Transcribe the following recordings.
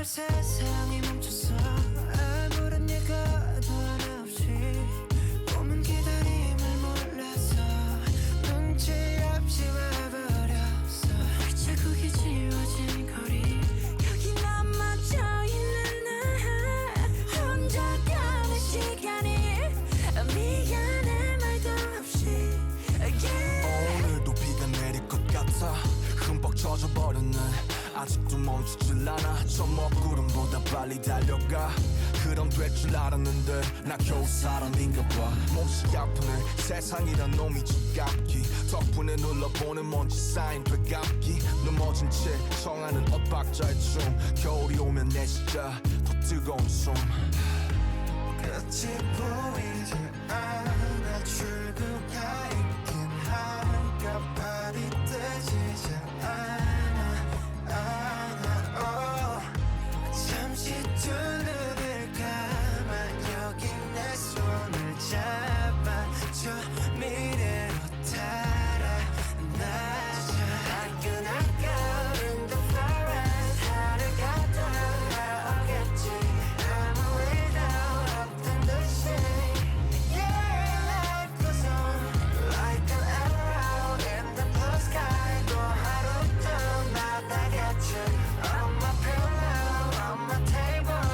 세상이 멈췄어 아무런 예고도 하나 없이 꿈은 기다림을 몰라서 눈치 없이 와버렸어 자국이 지워진 거리 여기 넘어져있는 나 혼자 가는 시간이 미안해 말도 없이 오늘도 비가 내릴 것 같아 흠뻑 젖어버렸네 아직도 멈추질 않아 저 먹구름보다 빨리 달려가 그럼 될 줄 알았는데 나 겨우 사람인가 봐 몹시 아프네 세상이란 놈이 지갑기 덕분에 눌러보는 먼지 쌓인 되감기 넘어진 채 청하는 엇박자의 춤 겨울이 오면 내 진짜 더 뜨거운 숨 끝이 보이지 않아 출구가 있긴 할까 발이 뜨지지 않아 잠시 두 눈을 감아 여기 내 손을 잡아줘 미래로 달아나자 Like an echo in the forest 하늘 같아 나오겠지 아무 일도 없던 듯이 Yeah, life goes on like an arrow in the blue sky 또 하루도 나다겠지 On my pillow, on my table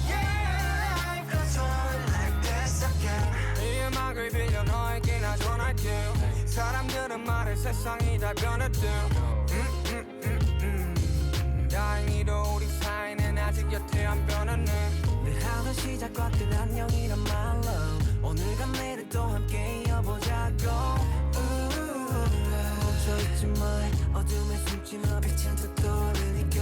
Yeah, life goes on like this again 이 음악을 빌려 너에게 나 전할게 사람들은 말해 세상이 다 변했대 다행히도 우리 사이는 아직 여태 안 변했네 늘 하던 시작과 끝 안녕이란 말로 오늘과 내일 또 함께 이어보자고 멈춰있지 마 어둠에 숨지 마 빛은 더 떠오르니까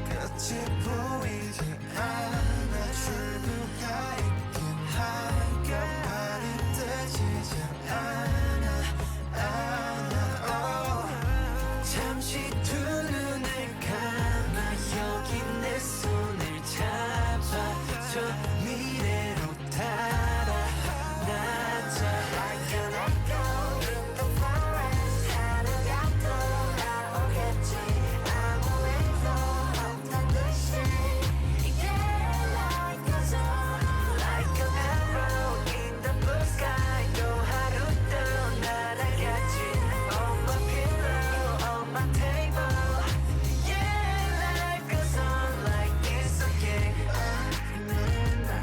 끝이 보이지 않아 출구가 있긴 할까 발이 뜨지지 않아 잠시 두 눈을 감아 여기 내 손을 잡아줘 미래로 달아나자 Like an echo in the forest 하늘 같아 나오겠지 아무 일도 없던 듯이 Yeah, life goes on like an arrow in the blue sky 또 하루도 날아가지 On my pillow, on my table Yeah, life goes on like this again I remember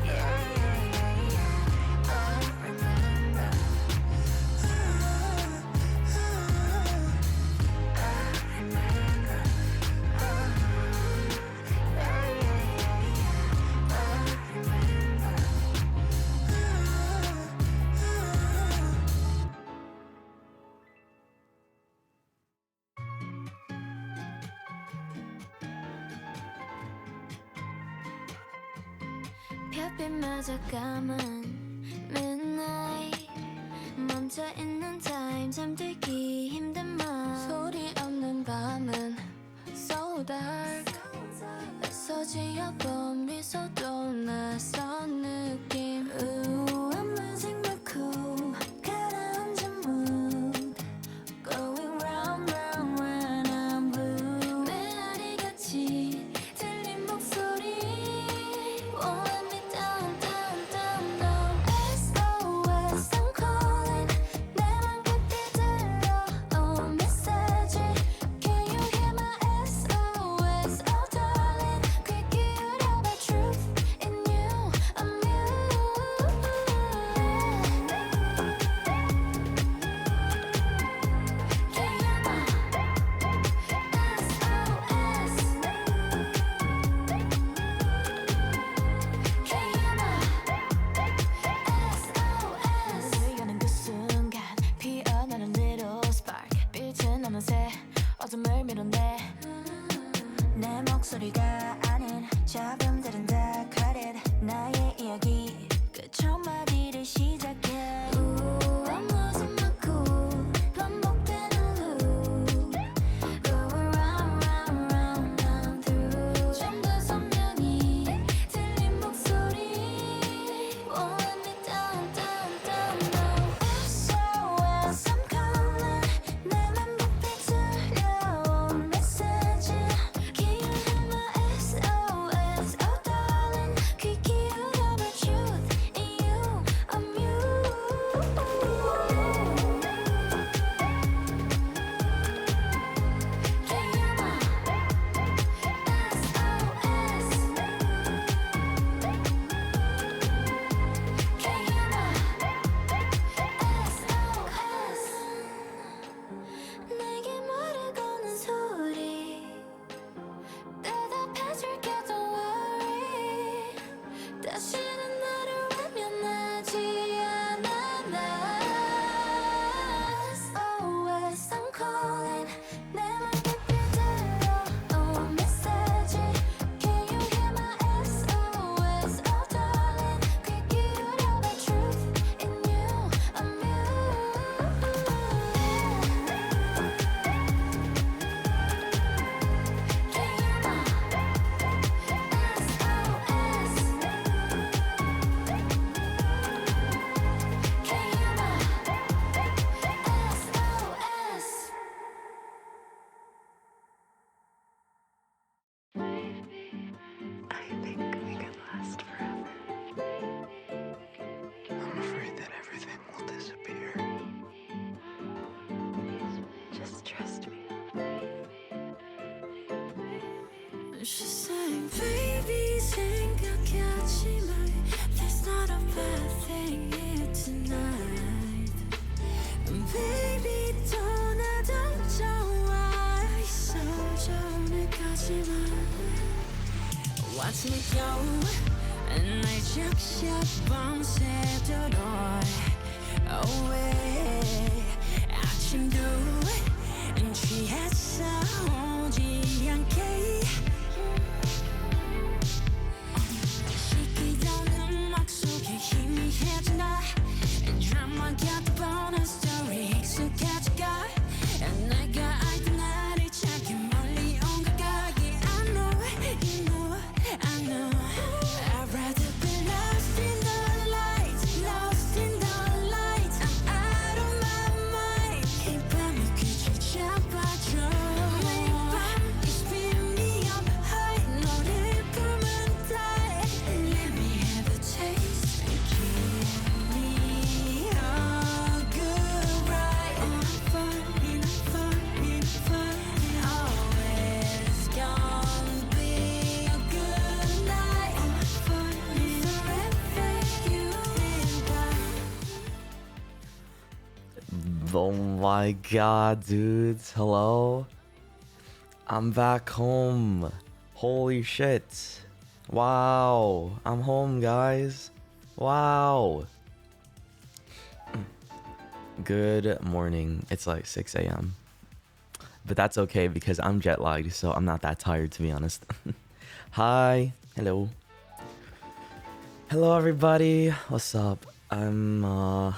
yeah, yeah, yeah, yeah I remember I remember yeah, yeah, yeah, yeah I remember 별빛마저 감은 midnight 멈춰있는 time 잠들기 힘든 맘 소리 없는 밤은 so dark 애써 지어본 미소도 낯선 느낌 Ooh, I'm losing my cool 가라앉은 mood Going round round when I'm blue 메아리같이 들린 목소리 Won't let me down down down no SOS I'm calling 내 맘 깊이 들려온 메시지 Can you hear my SOS oh darling 귀 기울여봐 truth in you I'm 눈을 여는 그 순간 피어나는 little spark 빛은 어느새 어둠을 밀어내 내 목소리가 아닌 잡음들은 다 credit 나의 이야기 끝 한마디를 시작해 Ooh, I'm losing my cool 반복되는 loop Going round round round round through 좀 더 선명히 들린 목소리 Won't let me down down down no SOS I'm calling 내 맘 깊이 들려온 메시지 She said, baby, 생각하지 마. There's not a bad thing here tonight. Baby, 떠나도 좋아. 있어 전에까지만. Watch me go. 날 적셔 밤새도록. Away. 아침도 취했어 오지 않게. 시키던 음악 속에 희미해진다. Drama got the bonus story 익숙해져가. 내가 알던 나를 찾기 멀리 온 걸까. Yeah, I know, you know, I know. I'd rather be lost in the lights, lost in the lights. I'm out of my mind. 이 밤이 끝을 잡아줘. 매일 밤 you spin me up high. 너를 보면 die. Let me have a taste and give me a good ride. In a fun, always gonna be a good night. Forever you and I. Oh my god, dudes. Hello? I'm back home. Holy shit. Wow. I'm home, guys. Wow. Good morning. It's like 6 a.m. But that's okay because I'm jet lagged, so I'm not that tired, to be honest. Hi. Hello. Hello, everybody. What's up? I'm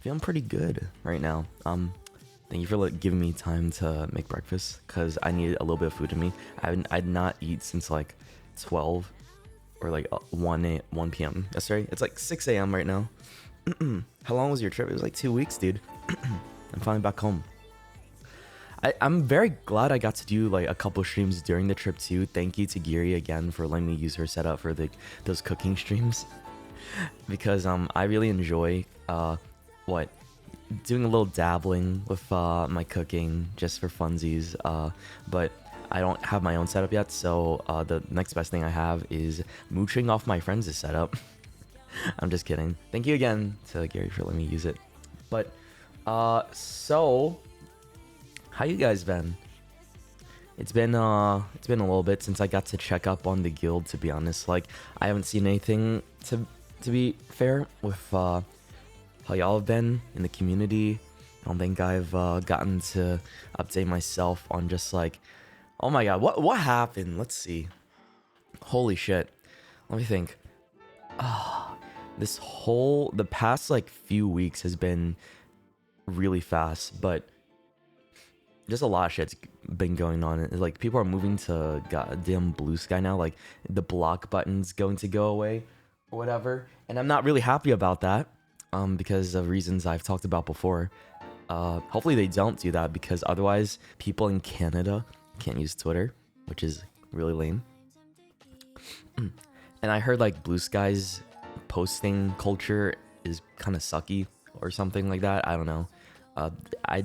feeling pretty good right now. Thank you for giving me time to make breakfast because I needed a little bit of food in me. I'd not eat since like 12 or like 1 p.m. yesterday. It's like 6 a.m. right now. How long was your trip? It was like 2 weeks, dude. I'm finally back home. I'm very glad I got to do like a couple streams during the trip too. Thank you to Giri again for letting me use her setup for those cooking streams. Because I really enjoy doing a little dabbling with my cooking just for funsies. But I don't have my own setup yet, so the next best thing I have is mooching off my friends' setup. I'm just kidding. Thank you again to Gary for letting me use it. But so how you guys been? It's been a little bit since I got to check up on the guild, to be honest. Like I haven't seen anything to be fair with how y'all have been in the community. I don't think I've gotten to update myself on just like, oh my god, what happened? Let's see. Holy shit. Let me think. The past like few weeks has been really fast, but just a lot of shit's been going on. Like people are moving to goddamn Blue Sky now. Like the block button's going to go away or whatever, and I'm not really happy about that because of reasons I've talked about before. Hopefully they don't do that because otherwise people in Canada can't use Twitter, which is really lame. And I heard like Blue Sky's posting culture is kind of sucky or something like that. I don't know. I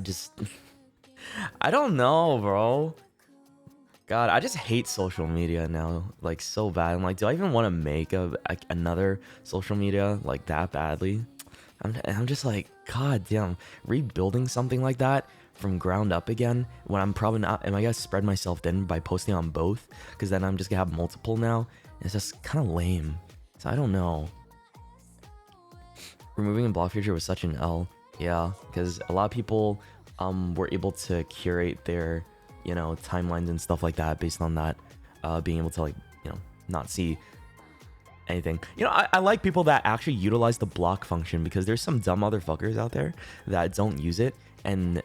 don't know, bro. God, I just hate social media now, like so bad. I'm like, do I even want to make another social media like that badly? I'm just like, god damn, rebuilding something like that from ground up again when I'm probably not. Am I gonna spread myself thin by posting on both? Because then I'm just gonna have multiple now. It's just kind of lame. So I don't know. Removing a block feature was such an L. Yeah, because a lot of people were able to curate their, timelines and stuff like that based on that, being able to not see anything. I like people that actually utilize the block function because there's some dumb motherfuckers out there that don't use it and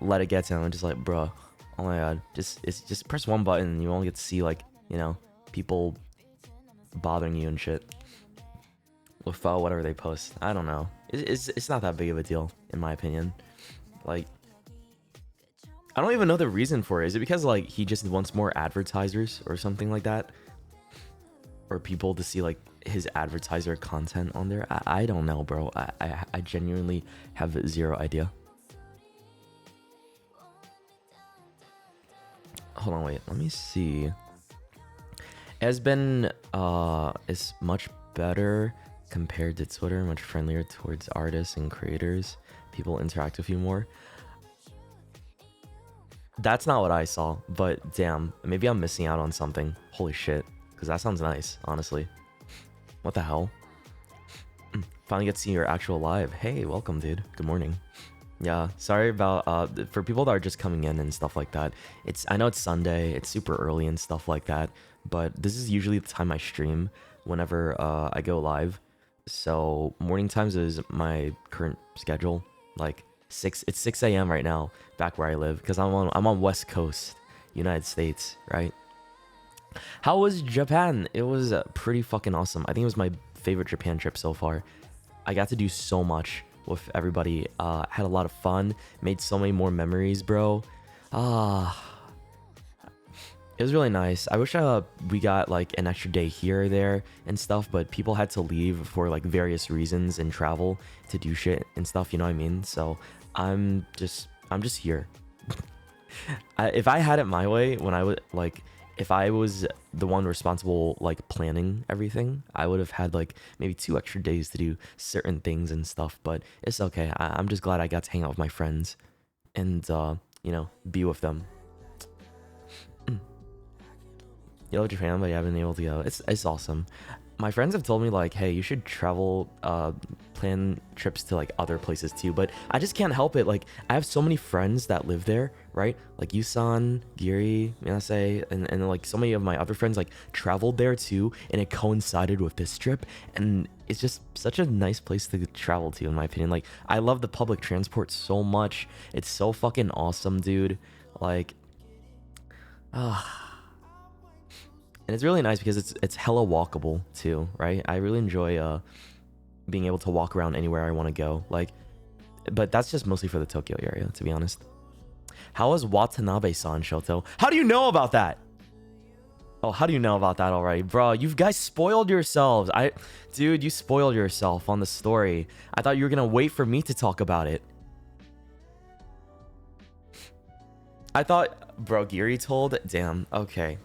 let it get to them and just like, bruh, oh my god, just press one button and you only get to see like people bothering you and shit with whatever they post. I don't know. It's not that big of a deal in my opinion. Like, I don't even know the reason for it. Is it because like he just wants more advertisers or something like that, or people to see like his advertiser content on there? I don't know, bro. I genuinely have zero idea. Hold on, wait. Let me see. has been is much better compared to Twitter, much friendlier towards artists and creators. People interact with you more. That's not what I saw, but damn, maybe I'm missing out on something. Holy shit, because that sounds nice, honestly. What the hell? Finally get to see your actual live. Hey, welcome, dude. Good morning. Yeah, sorry about for people that are just coming in and stuff like that. I know it's Sunday, it's super early and stuff like that, but this is usually the time I stream whenever I go live. So morning times is my current schedule. Like it's 6 a.m. right now, back where I live, because I'm on West Coast, United States, right? How was Japan? It was pretty fucking awesome. I think it was my favorite Japan trip so far. I got to do so much with everybody. Had a lot of fun. Made so many more memories, bro. It was really nice. I wish we got like an extra day here or there and stuff, but people had to leave for like various reasons and travel to do shit and stuff. You know what I mean? So I'm just here. If I had it my way, when I would like. If I was the one responsible, like, planning everything, I would have had, like, maybe 2 extra days to do certain things and stuff, but it's okay. I'm just glad I got to hang out with my friends and, you know, be with them. You love Japan, but you haven't been able to go. It's awesome. My friends have told me, like, hey, you should travel, plan trips to, like, other places too, but I just can't help it. Like, I have so many friends that live there, right? Like Yusan, Giri, Minase, and like so many of my other friends, like, traveled there too, and it coincided with this trip, and it's just such a nice place to travel to, in my opinion. Like, I love the public transport so much. It's so fucking awesome, dude. Like, and it's really nice because it's hella walkable too, right? I really enjoy being able to walk around anywhere I want to go. Like, but that's just mostly for the Tokyo area, to be honest. How was Watanabe-san, Shoto? How do you know about that? Oh, how do you know about that already? Bro, you guys spoiled yourselves. Dude, you spoiled yourself on the story. I thought you were gonna wait for me to talk about it. I thought, bro, Giri told? Damn, okay.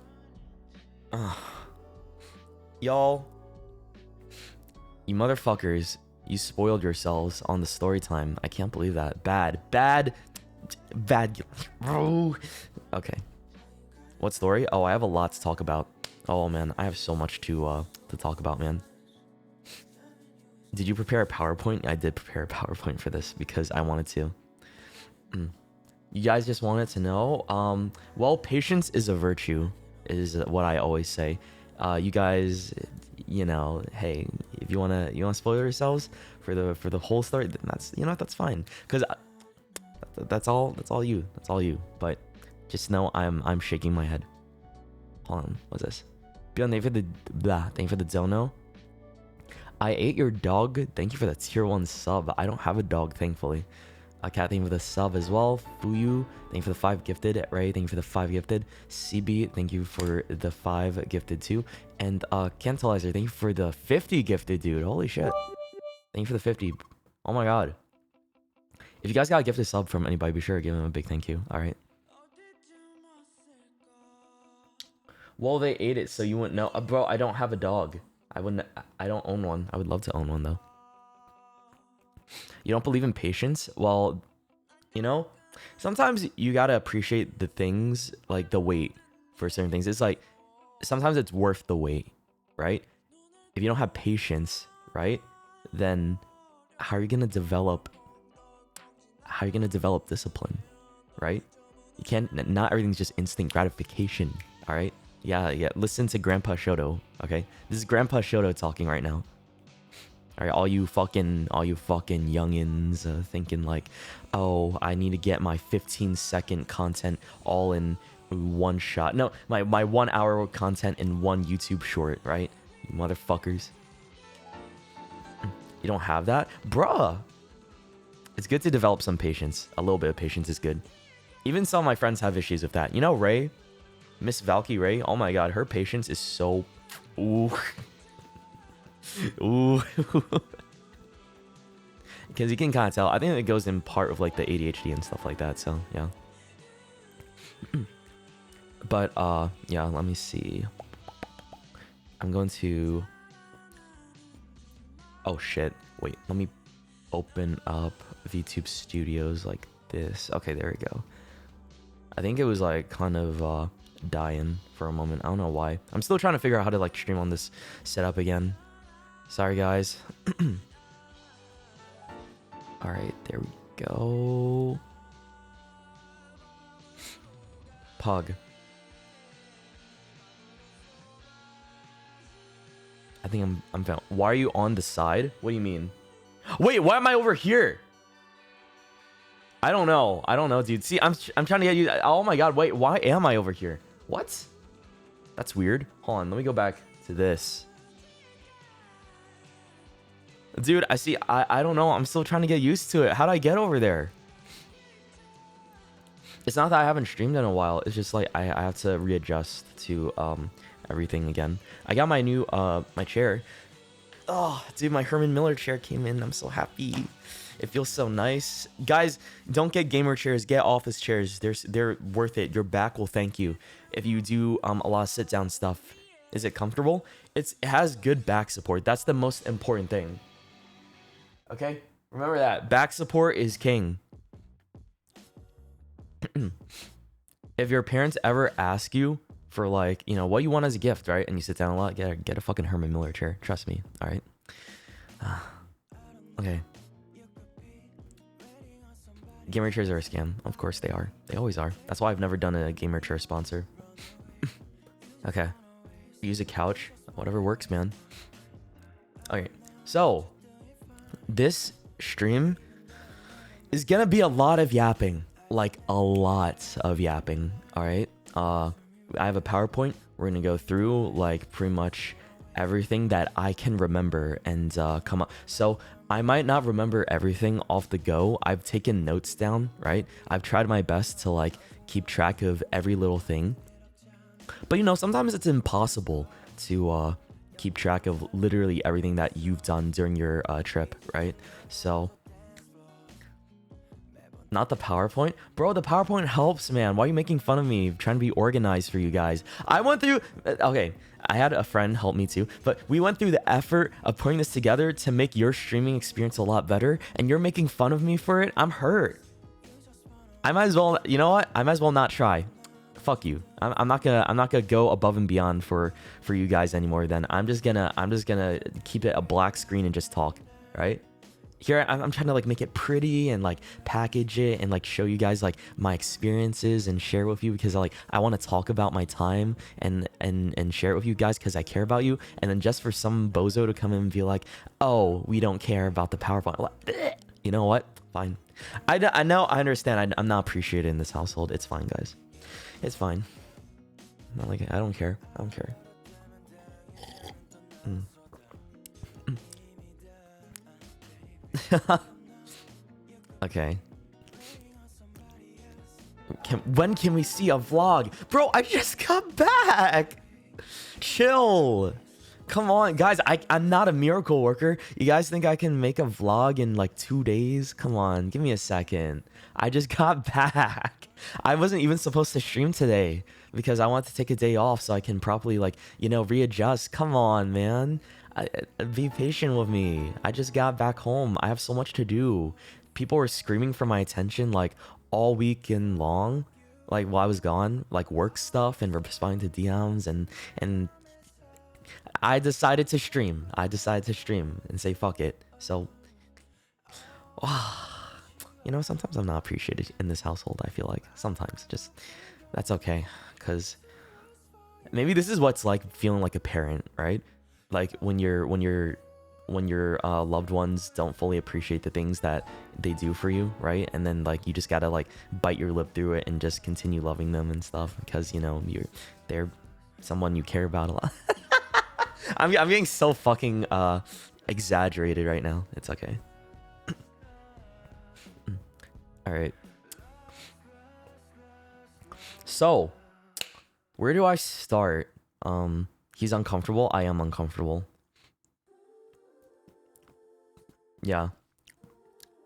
Y'all, you motherfuckers, you spoiled yourselves on the story time. I can't believe that. Bad. Bro. Okay. What story? Oh, I have a lot to talk about. Oh man, I have so much to talk about, man. Did you prepare a PowerPoint? I did prepare a PowerPoint for this because I wanted to. You guys just wanted to know. Well, patience is a virtue, is what I always say. You guys, you know, hey, if you wanna spoil yourselves for the whole story, then that's, you know, that's fine. Cause that's all you. But just know I'm shaking my head. Hold on, what's this? Beyond, thank you for the dono. I ate your dog. Thank you for the tier 1 sub. I don't have a dog, thankfully. Cat, thank you for the sub as well. Fuyu, thank you for the 5 gifted. Ray, thank you for the 5 gifted. CB, thank you for the 5 gifted too. And Kentalizer, thank you for the 50 gifted, dude. Holy shit. Thank you for the 50. Oh my god. If you guys got a gifted sub from anybody, be sure to give them a big thank you. Alright. Well, they ate it, so you wouldn't know. Bro, I don't have a dog. I don't own one. I would love to own one though. You don't believe in patience? Well, you know, sometimes you gotta appreciate the things, like the wait for certain things. It's like, sometimes it's worth the wait, right? If you don't have patience, right, then how are you gonna develop discipline, right? You can't, not everything's just instant gratification, all right? Yeah, listen to Grandpa Shoto, okay? This is Grandpa Shoto talking right now. All right, all you fucking youngins thinking like, oh, I need to get my 15-second content all in one shot. No, my 1 hour content in one YouTube short, right? You motherfuckers. You don't have that? Bruh. It's good to develop some patience. A little bit of patience is good. Even some of my friends have issues with that. You know, Ray? Miss Valky Ray? Oh my god, her patience is so... Ooh. Ooh. Because you can kind of tell. I think it goes in part with like the ADHD and stuff like that. So yeah. But yeah, let me see. I'm going to... Oh shit. Wait, let me open up VTube Studios like this. Okay, there we go. I think it was like kind of dying for a moment. I don't know why. I'm still trying to figure out how to like stream on this setup again. Sorry guys. Alright, there we go. Pug. I think I'm found. Why are you on the side? What do you mean? Wait, why am I over here? I don't know. I don't know, dude. See, I'm trying to get you. Oh my god, wait, why am I over here? What? That's weird. Hold on, let me go back to this. Dude, I don't know. I'm still trying to get used to it. How do I get over there? It's not that I haven't streamed in a while. It's just like I have to readjust to everything again. I got my new my chair. Oh, dude, my Herman Miller chair came in. I'm so happy. It feels so nice. Guys, don't get gamer chairs. Get office chairs. They're worth it. Your back will thank you. If you do a lot of sit down stuff. Is it comfortable? It has good back support. That's the most important thing. Okay? Remember that. Back support is king. If your parents ever ask you for like, you know, what you want as a gift, right? And you sit down a lot, get a fucking Herman Miller chair. Trust me. All right. Okay. Gamer chairs are a scam. Of course they are. They always are. That's why I've never done a gamer chair sponsor. Okay. Use a couch. Whatever works, man. Okay. So, this stream is gonna be a lot of yapping. Like, a lot of yapping. Alright? I have a PowerPoint. We're gonna go through, like, pretty much everything that I can remember and come up. So, I might not remember everything off the go. I've taken notes down, right? I've tried my best to, like, keep track of every little thing. But, you know, sometimes it's impossible to keep track of literally everything that you've done during your trip, right? So, not the PowerPoint. Bro, the PowerPoint helps, man. Why are you making fun of me? I'm trying to be organized for you guys. I went through... Okay, I had a friend help me too, but we went through the effort of putting this together to make your streaming experience a lot better, and you're making fun of me for it? I'm hurt. I might as well... You know what? I might as well not try. Fuck you. I'm not gonna go above and beyond for you guys anymore. Then I'm just gonna keep it a black screen and just talk, right? Here I'm trying to like make it pretty and like package it and like show you guys like my experiences and share with you because I want to talk about my time and share it with you guys because I care about you. And then just for some bozo to come in and be like, oh, we don't care about the PowerPoint. Like, you know what? Fine. I know. I understand. I'm not appreciated in this household. It's fine, guys. It's fine. Not like I don't care. I don't care. Okay. When can we see a vlog? Bro, I just got back. Chill. Come on, guys. I'm not a miracle worker. You guys think I can make a vlog in like 2 days? Come on, give me a second. I just got back. I wasn't even supposed to stream today because I want to take a day off so I can properly like, you know, readjust. Come on, man. Be patient with me. I just got back home. I have so much to do. People were screaming for my attention like all weekend long, like while I was gone, like work stuff and responding to DMs and I decided to stream. And say fuck it. So, you know, sometimes I'm not appreciated in this household. I feel like sometimes just that's okay, cause maybe this is what's like feeling like a parent, right? Like when your loved ones don't fully appreciate the things that they do for you, right? And then like you just gotta like bite your lip through it and just continue loving them and stuff because you know they're someone you care about a lot. I'm getting so fucking exaggerated right now. It's okay. All right. So, where do I start? He's uncomfortable. I am uncomfortable. Yeah.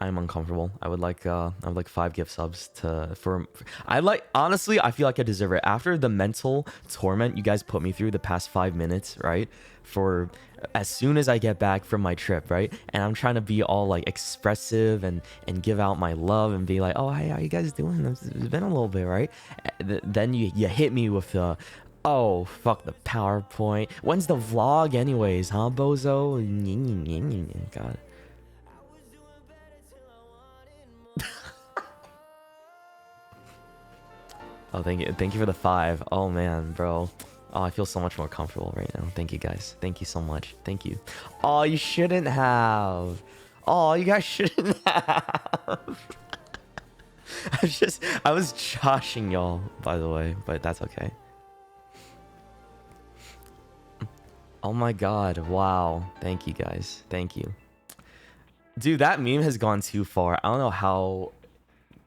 I'm uncomfortable. I would like 5 gift subs for I like, honestly, I feel like I deserve it after the mental torment you guys put me through the past 5 minutes, right? For as soon as I get back from my trip, right? And I'm trying to be all like expressive and give out my love and be like, "Oh, hey, how you guys doing? It's been a little bit, right?" Then you hit me with the, "Oh, fuck the PowerPoint. When's the vlog anyways, huh, bozo?" God. Oh, thank you for the 5. Oh man, bro. Oh, I feel so much more comfortable right now. Thank you guys. Thank you so much. Thank you. Oh, you shouldn't have. Oh, you guys shouldn't have. I was joshing y'all, by the way, but that's okay. Oh my god, wow. Thank you guys. Thank you. Dude, that meme has gone too far. I don't know how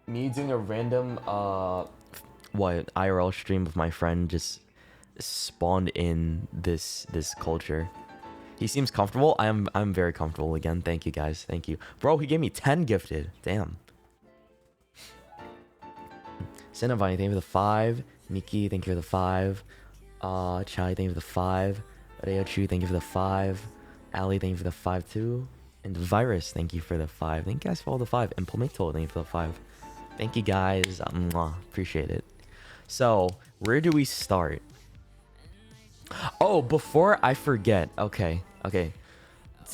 me doing a random IRL stream with my friend just spawned in this culture. He seems comfortable. I'm very comfortable again. Thank you guys. Thank you. Bro, he gave me 10 gifted. Damn. Cinnavine, thank you for the 5. Nikki, thank you for the 5. Chai, thank you for the 5. Ryochu, thank you for the 5. Ali, thank you for the 5 too. And Virus, thank you for the 5. Thank you guys for all the 5. And Pomito, thank you for the 5. Thank you guys. Appreciate it. So, where do we start? Oh, before I forget, okay.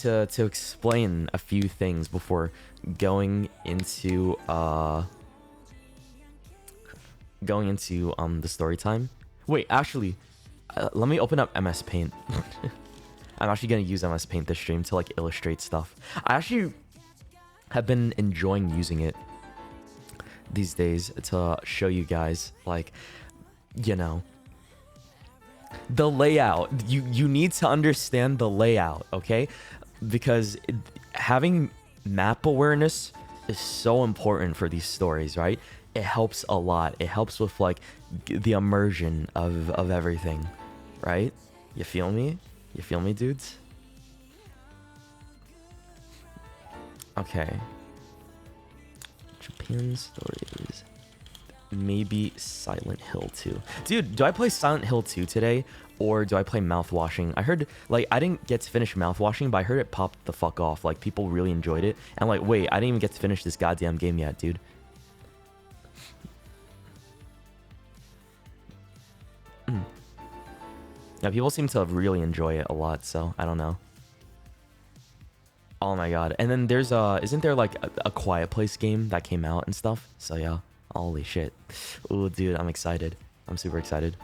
To explain a few things before going into the story time. Wait, actually, let me open up MS Paint. I'm actually gonna use MS Paint this stream to like illustrate stuff. I actually have been enjoying using it these days to show you guys, like, you know, the layout. You need to understand the layout, okay? Because having map awareness is so important for these stories, right? It helps a lot. It helps with like the immersion of everything, right? You feel me? You feel me, dudes? Okay. Japan stories. Maybe Silent Hill 2. Dude, do I play Silent Hill 2 today? Or do I play Mouthwashing? I heard, like, I didn't get to finish Mouthwashing, but I heard it popped the fuck off. Like, people really enjoyed it. And like, wait, I didn't even get to finish this goddamn game yet, dude. Yeah, people seem to really enjoy it a lot, so I don't know. Oh my god. And then there's isn't there like a Quiet Place game that came out and stuff? So yeah. Holy shit. Ooh, dude, I'm excited. I'm super excited.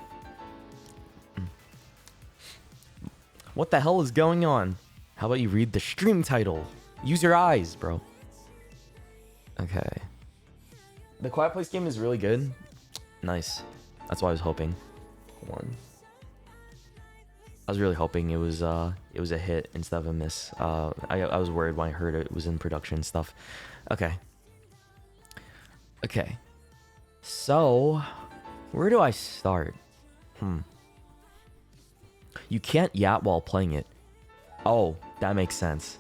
What the hell is going on? How about you read the stream title? Use your eyes, bro. Okay. The Quiet Place game is really good. Nice. That's what I was hoping. Hold on. I was really hoping it was a hit instead of a miss. I was worried when I heard it was in production and stuff. Okay. Okay. So, where do I start? You can't yap while playing it. Oh, that makes sense.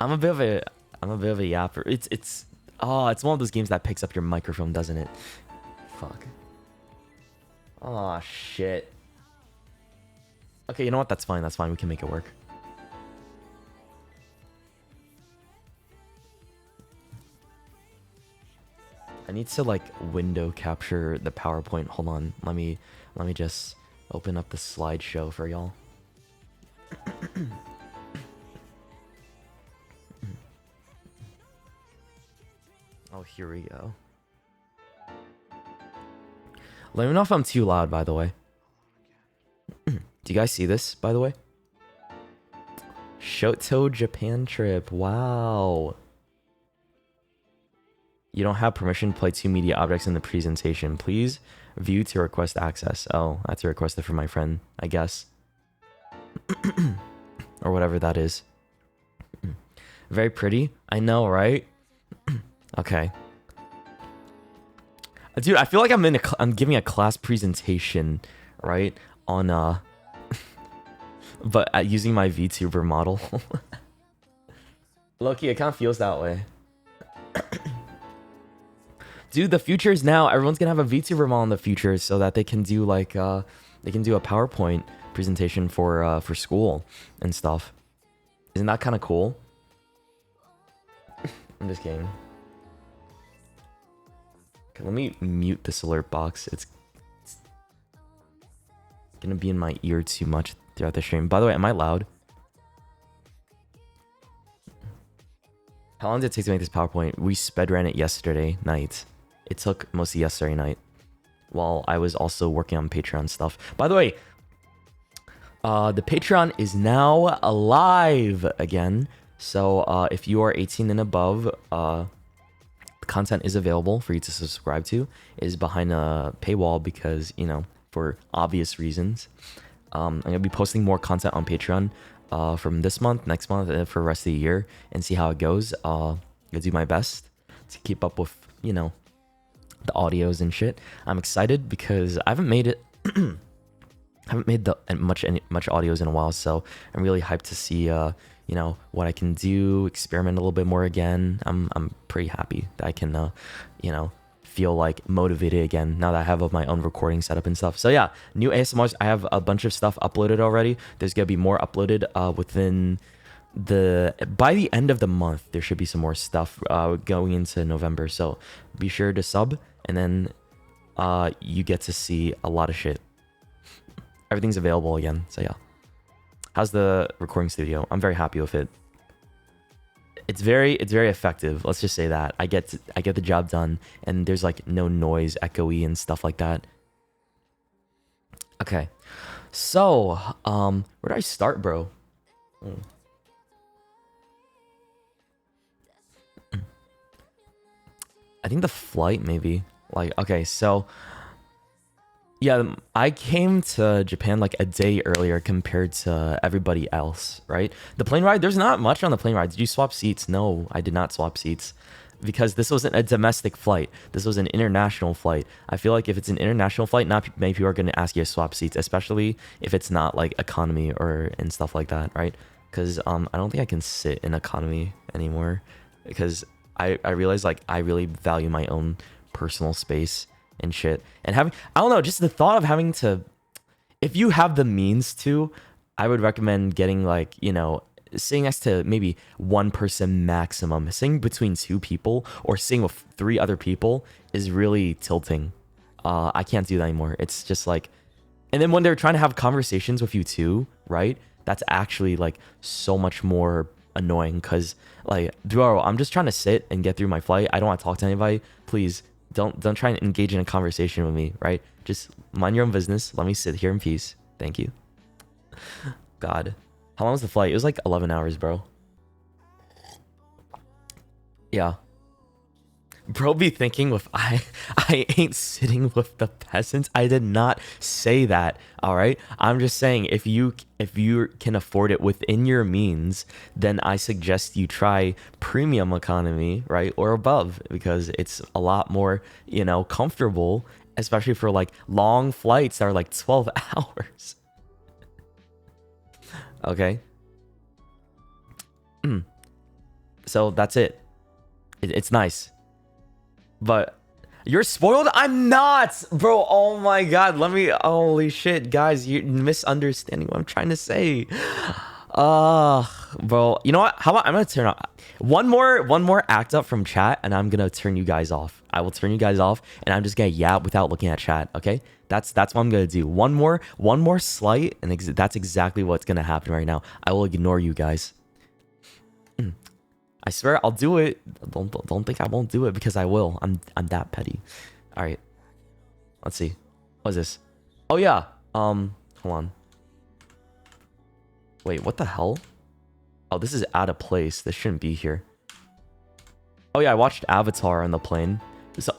I'm a bit of a yapper. It's one of those games that picks up your microphone, doesn't it? Fuck. Oh shit. Okay, you know what? That's fine. That's fine. We can make it work. I need to like window capture the PowerPoint. Hold on. Let me just open up the slideshow for y'all. Oh, here we go. Let me know if I'm too loud, by the way. Do you guys see this, by the way? Shoto Japan trip. Wow. You don't have permission to play 2 media objects in the presentation. Please view to request access. Oh, I have to request it for my friend, I guess. Or whatever that is. Very pretty. I know, right? Okay. Dude, I feel like I'm giving a class presentation, right? On but using my VTuber model. Loki, it kind of feels that way. Dude, the future is now. Everyone's gonna have a VTuber model in the future so that they can do like they can do a PowerPoint presentation for school and stuff. Isn't that kind of cool? I'm just kidding. Okay, let me mute this alert box. It's gonna be in my ear too much throughout the stream. By the way, am I loud? How long did it take to make this PowerPoint? We sped ran it yesterday night. It took most of yesterday night while I was also working on Patreon stuff. By the way, the Patreon is now alive again. So if you are 18 and above, the content is available for you to subscribe to. It is behind a paywall because, you know, for obvious reasons. I'm going to be posting more content on Patreon from this month, next month, and for the rest of the year and see how it goes. I'll do my best to keep up with, you know, the audios and shit. I'm excited because I haven't made it I haven't made much audios in a while, so I'm really hyped to see you know, what I can do, experiment a little bit more again. I'm pretty happy that I can you know, feel like motivated again now that I have my own recording setup and stuff. So yeah, new ASMRs. I have a bunch of stuff uploaded already. There's gonna be more uploaded within by the end of the month. There should be some more stuff going into November, so be sure to sub, and then you get to see a lot of shit. Everything's available again, so yeah. How's the recording studio? I'm very happy with it. It's very effective. Let's just say that I get the job done, and there's like no noise, echoey, and stuff like that. Okay, so where do I start, bro? I think the flight, maybe. Like, okay, so yeah, I came to Japan like a day earlier compared to everybody else, right? The plane ride, there's not much on the plane ride. Did you swap seats? No, I did not swap seats because this wasn't a domestic flight. This was an international flight. I feel like if it's an international flight, not many people are going to ask you to swap seats, especially if it's not like economy or and stuff like that, right? Because I don't think I can sit in economy anymore because I realize like I really value my own personal space and shit, and having, I don't know, just the thought of having to, if you have the means to, I would recommend getting like, you know, sitting next to maybe one person maximum. Sitting between two people or sitting with 3 other people is really tilting. I can't do that anymore. It's just like, and then when they're trying to have conversations with you too, right? That's actually like so much more annoying because like, bro, I'm just trying to sit and get through my flight. I don't want to talk to anybody. Please don't try and engage in a conversation with me, right? Just mind your own business. Let me sit here in peace. Thank you. God, how long was the flight? It was like 11 hours, bro. Yeah. Bro be thinking with I ain't sitting with the peasants. I did not say that. All right. I'm just saying if you can afford it within your means, then I suggest you try premium economy, right? Or above, because it's a lot more, you know, comfortable, especially for like long flights that are like 12 hours. Okay. So that's it. It's nice. But you're spoiled? I'm not, bro. Oh my god. Holy shit, guys, you're misunderstanding what I'm trying to say. Bro, you know what? How about I'm gonna turn off one more act up from chat, and I'm gonna turn you guys off. I will turn you guys off, and I'm just gonna yap without looking at chat. Okay, that's what I'm gonna do. One more slight, and that's exactly what's gonna happen right now. I will ignore you guys. I swear I'll do it. Don't think I won't do it because I will. I'm that petty. All right. Let's see. What's this? Oh yeah. Hold on. Wait, what the hell? Oh, this is out of place. This shouldn't be here. Oh yeah, I watched Avatar on the plane. So,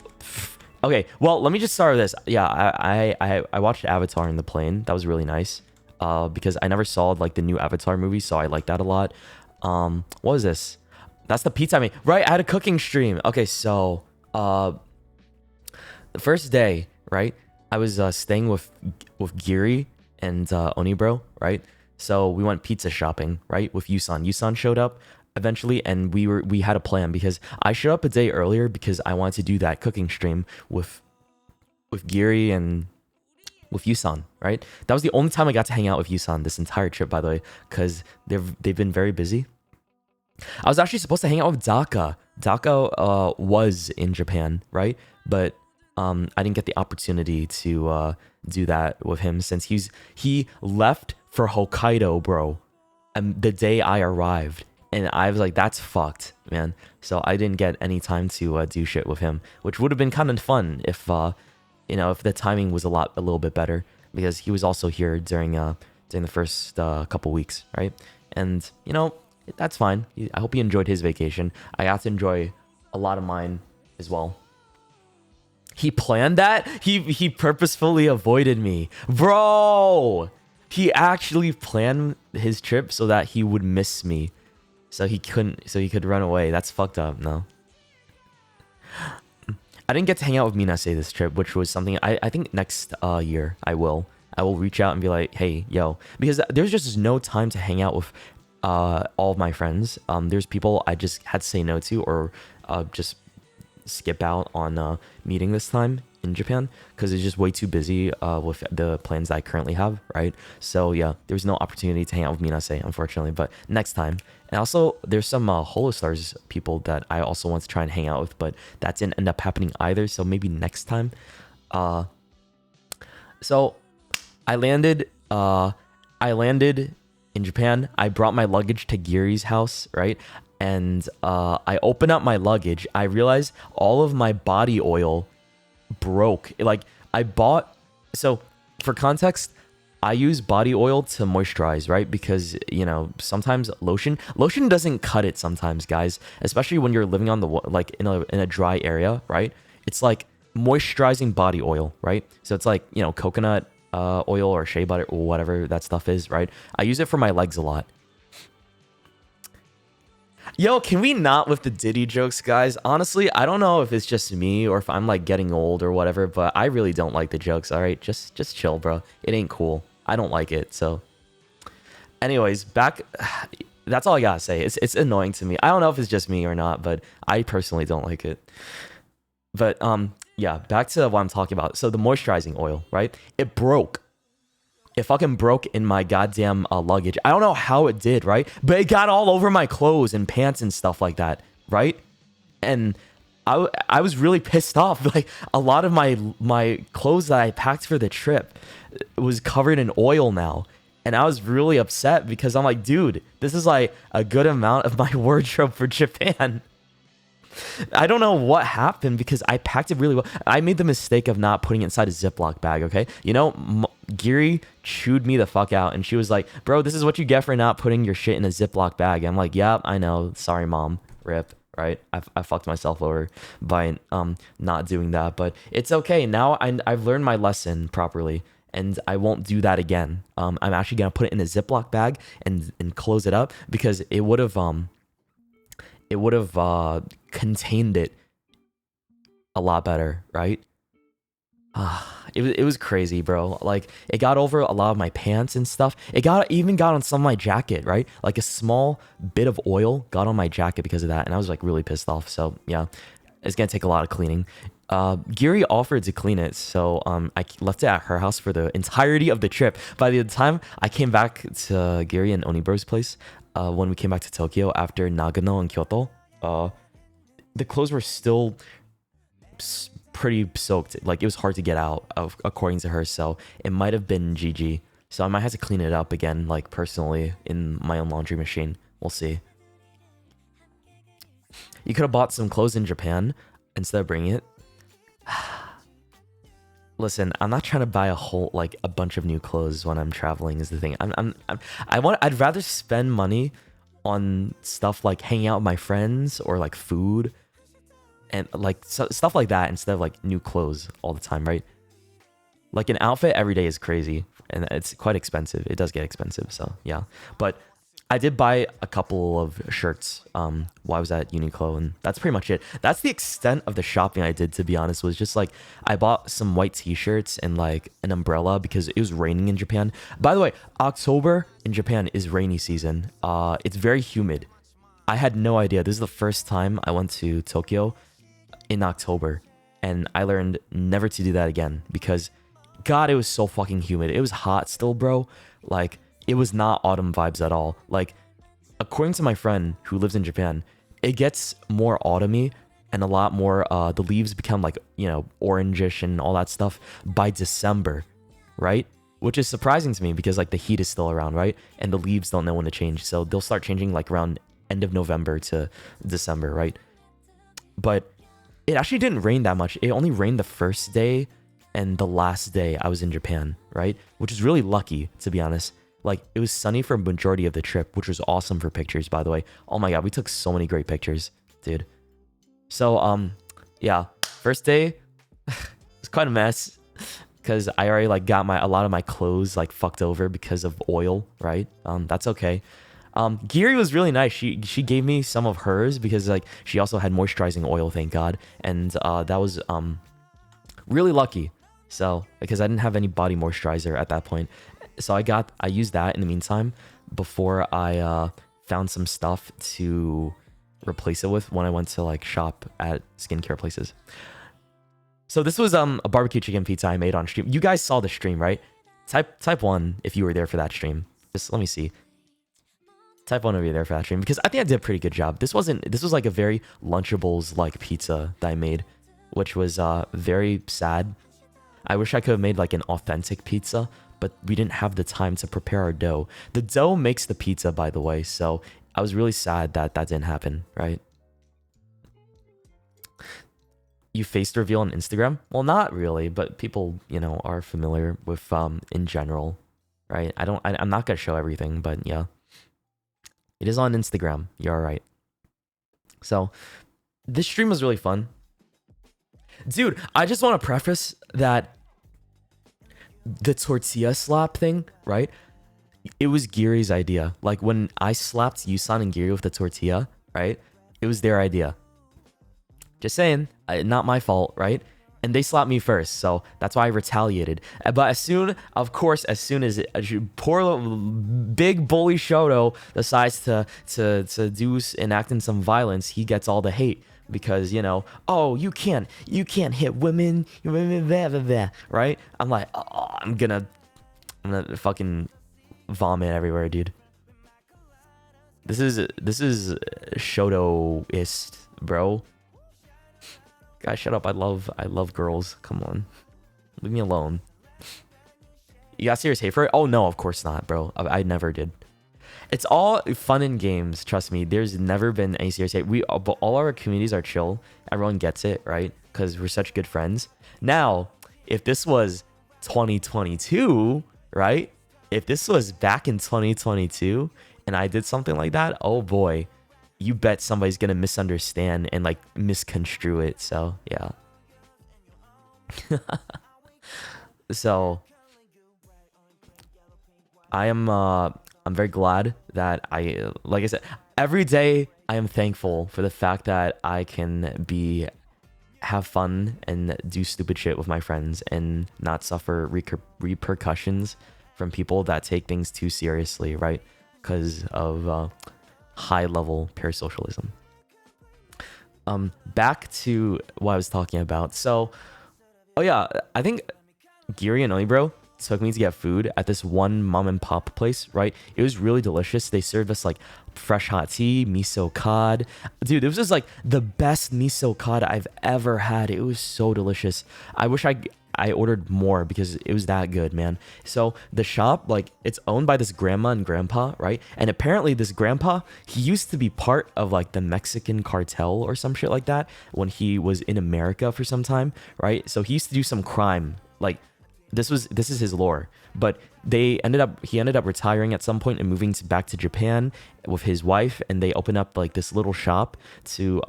okay, well, let me just start with this. Yeah, I watched Avatar in the plane. That was really nice. Because I never saw like the new Avatar movie, so I like that a lot. What was this? That's the pizza I made. Right, I had a cooking stream. Okay, so the first day, right, I was staying with Giri and Onibro, right? So we went pizza shopping, right, with Yusan. Yusan showed up. eventually, and we had a plan because I showed up a day earlier because I wanted to do that cooking stream with Giri and with Yusan, right? That was the only time I got to hang out with Yusan this entire trip, by the way, because they've been very busy. I was actually supposed to hang out with Daka. Daka was in Japan, right? But I didn't get the opportunity to do that with him since he left for Hokkaido, bro, and the day I arrived. And I was like, that's fucked, man. So I didn't get any time to do shit with him, which would have been kind of fun if if the timing was a little bit better, because he was also here during the first couple weeks, right? And that's fine. I hope he enjoyed his vacation. I got to enjoy a lot of mine as well. He planned that? He purposefully avoided me, bro. He actually planned his trip so that he would miss me, so he could run away. That's fucked up. No. I didn't get to hang out with Minase this trip, which was something I think next year I will reach out and be like, hey, yo, because there's just no time to hang out with all of my friends. There's people I just had to say no to, or just skip out on meeting this time in Japan because it's just way too busy with the plans that I currently have, right? So yeah, there was no opportunity to hang out with Minase, unfortunately, but next time. And also, there's some Holostars people that I also want to try and hang out with, but that didn't end up happening either, so maybe next time. So I landed in Japan. I brought my luggage to Giri's house, right? And I open up my luggage. I realized all of my body oil broke. Like, so for context, I use body oil to moisturize, right? Because, sometimes lotion doesn't cut it sometimes, guys, especially when you're living on in a dry area, right? It's like moisturizing body oil, right? So it's like, coconut oil or shea butter or whatever that stuff is, right? I use it for my legs a lot. Yo, can we not with the Diddy jokes, guys? Honestly, I don't know if it's just me or if I'm like getting old or whatever, but I really don't like the jokes. All right, just chill, bro. It ain't cool. I don't like it. So anyways, that's all I gotta say. It's annoying to me. I don't know if it's just me or not, but I personally don't like it. But yeah, back to what I'm talking about. So the moisturizing oil, right? It broke. It fucking broke in my goddamn luggage. I don't know how it did, right? But it got all over my clothes and pants and stuff like that, right? And I was really pissed off. Like, a lot of my clothes that I packed for the trip was covered in oil now. And I was really upset because I'm like, dude, this is like a good amount of my wardrobe for Japan. I don't know what happened because I packed it really well. I made the mistake of not putting it inside a Ziploc bag, okay? Giri chewed me the fuck out and she was like, bro, this is what you get for not putting your shit in a Ziploc bag. I'm like, yeah, I know. Sorry, mom. Rip, right? I fucked myself over by not doing that, but it's okay. Now I've learned my lesson properly and I won't do that again. I'm actually going to put it in a Ziploc bag and close it up because it would have contained it a lot better, right? It was crazy, bro. Like, it got over a lot of my pants and stuff. It even got on some of my jacket, right? Like, a small bit of oil got on my jacket because of that, and I was like really pissed off. So yeah, it's gonna take a lot of cleaning. Giri offered to clean it, so I left it at her house for the entirety of the trip. By the time I came back to Giri and Onibro's place, when we came back to Tokyo after Nagano and Kyoto, the clothes were still pretty soaked. Like, it was hard to get out, according to her, so it might have been GG. So I might have to clean it up again, like, personally, in my own laundry machine. We'll see. You could have bought some clothes in Japan instead of bringing it. Listen, I'm not trying to buy a bunch of new clothes when I'm traveling is the thing. I'd rather spend money on stuff like hanging out with my friends or like food and like stuff like that instead of like new clothes all the time, right? Like, an outfit every day is crazy and it's quite expensive. It does get expensive, so yeah. But I did buy a couple of shirts while I was at Uniqlo, and that's pretty much it. That's the extent of the shopping I did, to be honest. Was just like, I bought some white t-shirts and like an umbrella because it was raining in Japan. By the way, October in Japan is rainy season. It's very humid. I had no idea. This is the first time I went to Tokyo in October, and I learned never to do that again because, God, it was so fucking humid. It was hot still, bro. Like, it was not autumn vibes at all. Like, according to my friend who lives in Japan, it gets more autumny and a lot more, the leaves become like, you know, orangish and all that stuff by December, right? Which is surprising to me because like the heat is still around, right? And the leaves don't know when to change. So they'll start changing like around end of November to December, right? But it actually didn't rain that much. It only rained the first day and the last day I was in Japan, right? Which is really lucky, to be honest. Like, it was sunny for a majority of the trip, which was awesome for pictures, by the way. Oh my god, we took so many great pictures, dude. So, yeah, first day, it's quite a mess because I already like got a lot of my clothes like fucked over because of oil, right? That's okay. Giri was really nice. She gave me some of hers because like she also had moisturizing oil, thank God, and that was really lucky. So because I didn't have any body moisturizer at that point, so I used that in the meantime before I found some stuff to replace it with when I went to like shop at skincare places. So this was a barbecue chicken pizza I made on stream. You guys saw the stream, right? Type 1 if you were there for that stream. Just let me see. Type 1 if you're there for that stream because I think I did a pretty good job. This was like a very Lunchables like pizza that I made, which was very sad. I wish I could have made like an authentic pizza, but we didn't have the time to prepare our dough. The dough makes the pizza, by the way, so I was really sad that that didn't happen, right? You faced reveal on Instagram? Well, not really, but people, you know, are familiar with in general, right? I'm not gonna show everything, but yeah. It is on Instagram. You're all right. So, this stream was really fun. Dude, I just want to preface that the tortilla slap thing, right? It was Giri's idea. Like, when I slapped Yusan and Giri with the tortilla, right? It was their idea. Just saying, not my fault, right? And they slapped me first, so that's why I retaliated. But as soon as poor little, big bully Shoto decides to do enact in some violence, he gets all the hate because, you know, oh, you can't hit women, right? I'm like, oh, I'm gonna fucking vomit everywhere, dude. This is Shoto-ist, bro. Guys, shut up. I love girls. Come on. Leave me alone. You got serious hate for it? Oh, no, of course not, bro. I never did. It's all fun and games. Trust me. There's never been any serious hate. But all our communities are chill. Everyone gets it, right? Because we're such good friends. Now, if this was 2022, right? If this was back in 2022 and I did something like that, oh boy. You bet somebody's gonna misunderstand and like misconstrue it. So yeah. So I'm very glad that like I said, every day I am thankful for the fact that I can have fun and do stupid shit with my friends and not suffer repercussions from people that take things too seriously, right? Because of high level parasocialism. Back to what I was talking about. So, oh yeah, I think Giri and Onibro took me to get food at this one mom and pop place, right? It was really delicious. They served us like fresh hot tea, miso cod. Dude, this was like the best miso cod I've ever had. It was so delicious. I wish I ordered more because it was that good, man. So the shop, like, it's owned by this grandma and grandpa, right? And apparently this grandpa, he used to be part of like the Mexican cartel or some shit like that when he was in America for some time, right? So he used to do some crime. Like, this is his lore. But he ended up retiring at some point and moving back to Japan with his wife, and they opened up like this little shop to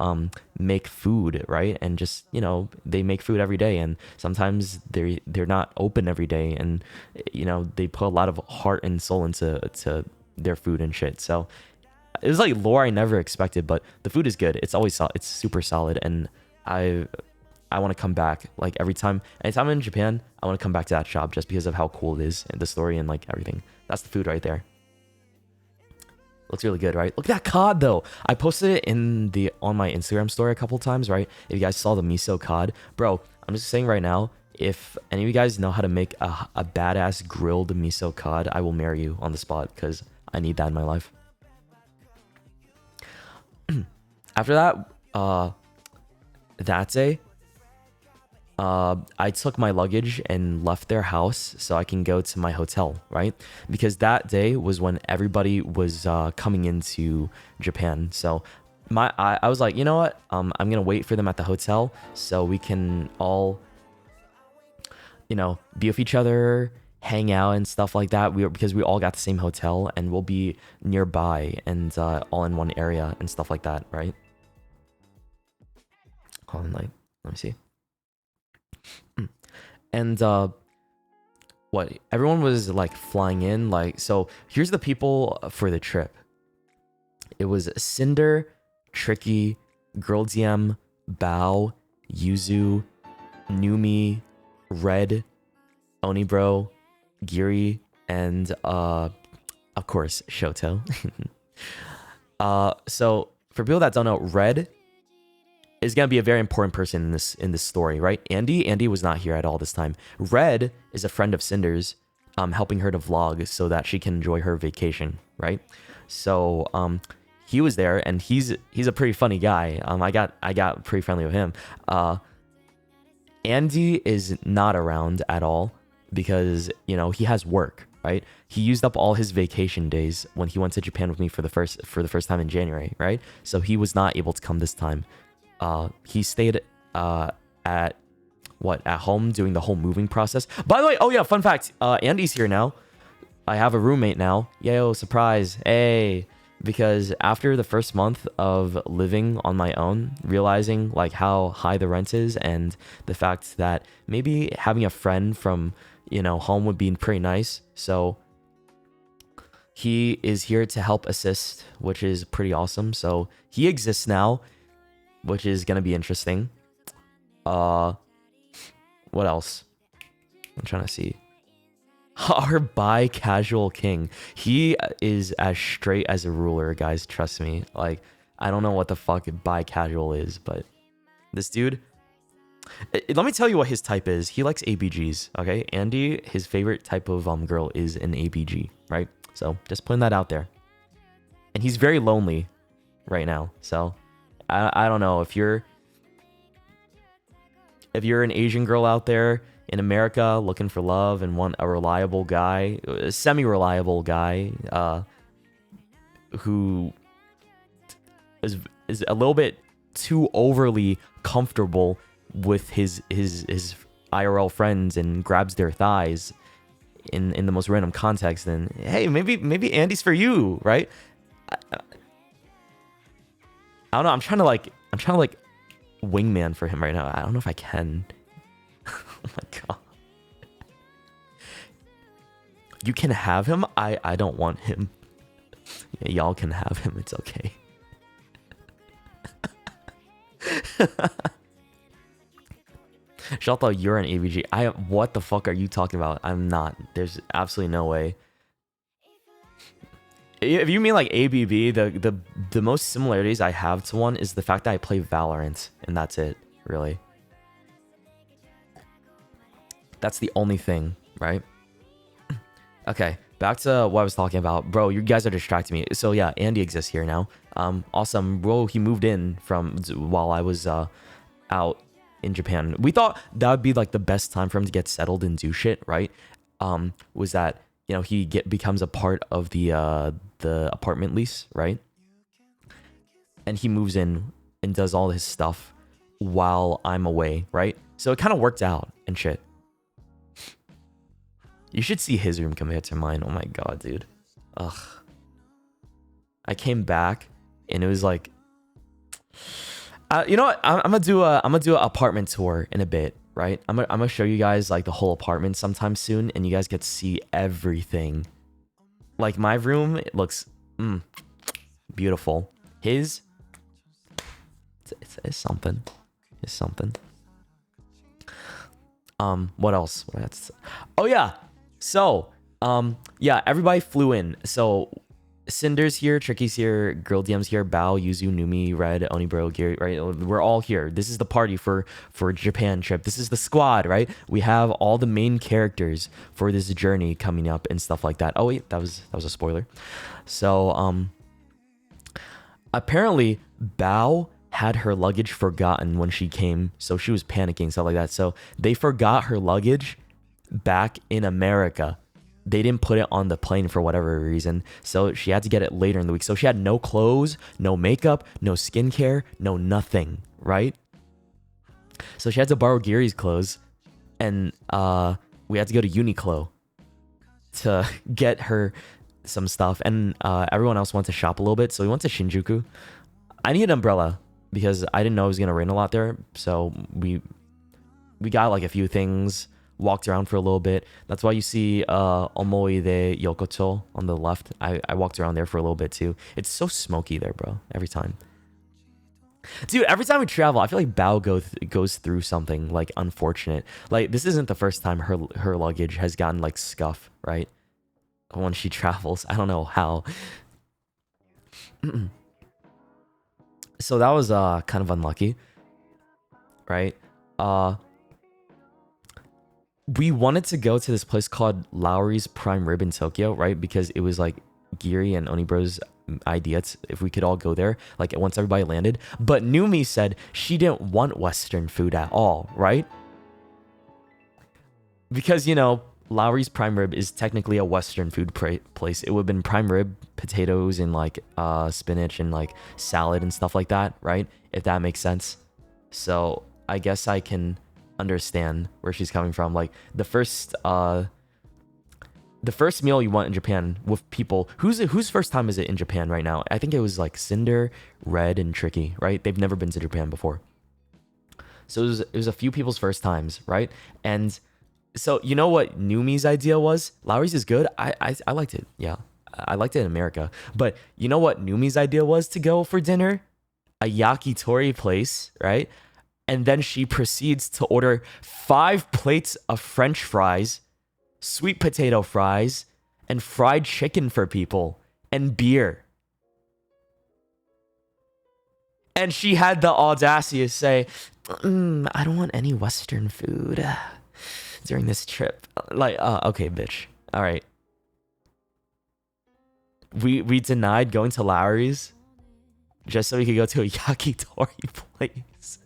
make food, right? And just, you know, they make food every day, and sometimes they're not open every day, and you know, they put a lot of heart and soul into their food and shit. So it was like lore I never expected, but the food is good. It's super solid, and I want to come back like anytime I'm in Japan. I want to come back to that shop just because of how cool it is and the story and like everything. That's the food right there. Looks really good, right? Look at that cod though. I posted it on my Instagram story a couple times, right? If you guys saw the miso cod, bro, I'm just saying right now, if any of you guys know how to make a badass grilled miso cod, I will marry you on the spot because I need that in my life. After that day, I took my luggage and left their house so I can go to my hotel, right? Because that day was when everybody was coming into Japan. So I was like, you know what? I'm gonna wait for them at the hotel so we can all, you know, be with each other, hang out and stuff like that. Because we all got the same hotel and we'll be nearby and all in one area and stuff like that, right? Hold on, like, let me see. And what everyone was like flying in, like, so here's the people for the trip. It was Cinder, Tricky, Girl DM, Bao, Yuzu, Numi, Red, Onibro, Giri, and of course Shoto. So for people that don't know, Red is gonna be a very important person in this story, right? Andy was not here at all this time. Red is a friend of Cinder's, helping her to vlog so that she can enjoy her vacation, right? So he was there, and he's a pretty funny guy. I got pretty friendly with him. Andy is not around at all because, you know, he has work, right? He used up all his vacation days when he went to Japan with me for the first time in January, right? So he was not able to come this time. He stayed at home doing the whole moving process. By the way, oh yeah, fun fact, Andy's here now. I have a roommate now. Yo, surprise. Hey. Because after the first month of living on my own, realizing like how high the rent is and the fact that maybe having a friend from, you know, home would be pretty nice. So he is here to help assist, which is pretty awesome. So he exists now, which is going to be interesting. What else? I'm trying to see. Our bi-casual king. He is as straight as a ruler, guys. Trust me. Like, I don't know what the fuck bi-casual is, but this dude... Let me tell you what his type is. He likes ABGs, okay? Andy, his favorite type of girl is an ABG, right? So, just putting that out there. And he's very lonely right now, so... I don't know if you're an Asian girl out there in America looking for love and want a reliable guy, a semi-reliable guy, who is a little bit too overly comfortable with his IRL friends and grabs their thighs in the most random context, then hey, maybe Andy's for you, right? I don't know. I'm trying to like wingman for him right now. I don't know if I can. Oh my god. You can have him. I don't want him. Yeah, y'all can have him. It's okay. Shoto, you're an AVG. What the fuck are you talking about? I'm not. There's absolutely no way. If you mean like ABB, the most similarities I have to one is the fact that I play Valorant, and that's it, really. That's the only thing, right? Okay, back to what I was talking about. Bro, you guys are distracting me. So yeah, Andy exists here now. Awesome. Bro, he moved in from while I was out in Japan. We thought that would be like the best time for him to get settled and do shit, right? Was that, you know, he becomes a part of the apartment lease, right? And he moves in and does all his stuff while I'm away, right? So it kind of worked out and shit. You should see his room compared to mine. Oh my god, dude. Ugh. I came back and it was like, you know what? I'm gonna do an apartment tour in a bit, right? I'm gonna show you guys like the whole apartment sometime soon, and you guys get to see everything. Like my room, it looks beautiful. His, it's something. It's something. What else? Oh yeah. So, yeah, everybody flew in. So Cinder's here, Tricky's here, Girl DM's here, Bao, Yuzu, Numi, Red, Onibro, Gary, right? We're all here. This is the party for Japan trip. This is the squad, right? We have all the main characters for this journey coming up and stuff like that. Oh wait, that was a spoiler. So apparently Bao had her luggage forgotten when she came, so she was panicking, stuff like that. So they forgot her luggage back in America. They didn't put it on the plane for whatever reason, so she had to get it later in the week. So she had no clothes, no makeup, no skincare, no nothing, right? So she had to borrow Gary's clothes, and we had to go to Uniqlo to get her some stuff. And everyone else wanted to shop a little bit, so we went to Shinjuku. I need an umbrella because I didn't know it was gonna rain a lot there, so we got like a few things. Walked around for a little bit. That's why you see Omoide Yokocho on the left. I walked around there for a little bit too. It's so smoky there, bro. Every time. Dude, every time we travel, I feel like Bao goes through something like unfortunate. Like this isn't the first time her luggage has gotten like scuff, right? When she travels. I don't know how. So that was kind of unlucky. Right? We wanted to go to this place called Lowry's Prime Rib in Tokyo, right? Because it was like Giri and Onibro's idea if we could all go there, like once everybody landed. But Numi said she didn't want Western food at all, right? Because, you know, Lowry's Prime Rib is technically a Western food place. It would have been prime rib, potatoes, and like spinach and like salad and stuff like that, right? If that makes sense. So I guess I can understand where she's coming from. Like the first meal you want in Japan with people whose first time is it in Japan right now? I think it was like Cinder, Red, and Tricky, right? They've never been to Japan before, so it was a few people's first times, right? And so you know what Numi's idea was? Lowry's is good. I liked it. Yeah, I liked it in America. But you know what Numi's idea was to go for dinner? A yakitori place, right? And then she proceeds to order 5 plates of French fries, sweet potato fries, and fried chicken for people, and beer. And she had the audacity to say, I don't want any Western food during this trip. Like, okay, bitch. All right. We denied going to Lowry's just so we could go to a yakitori place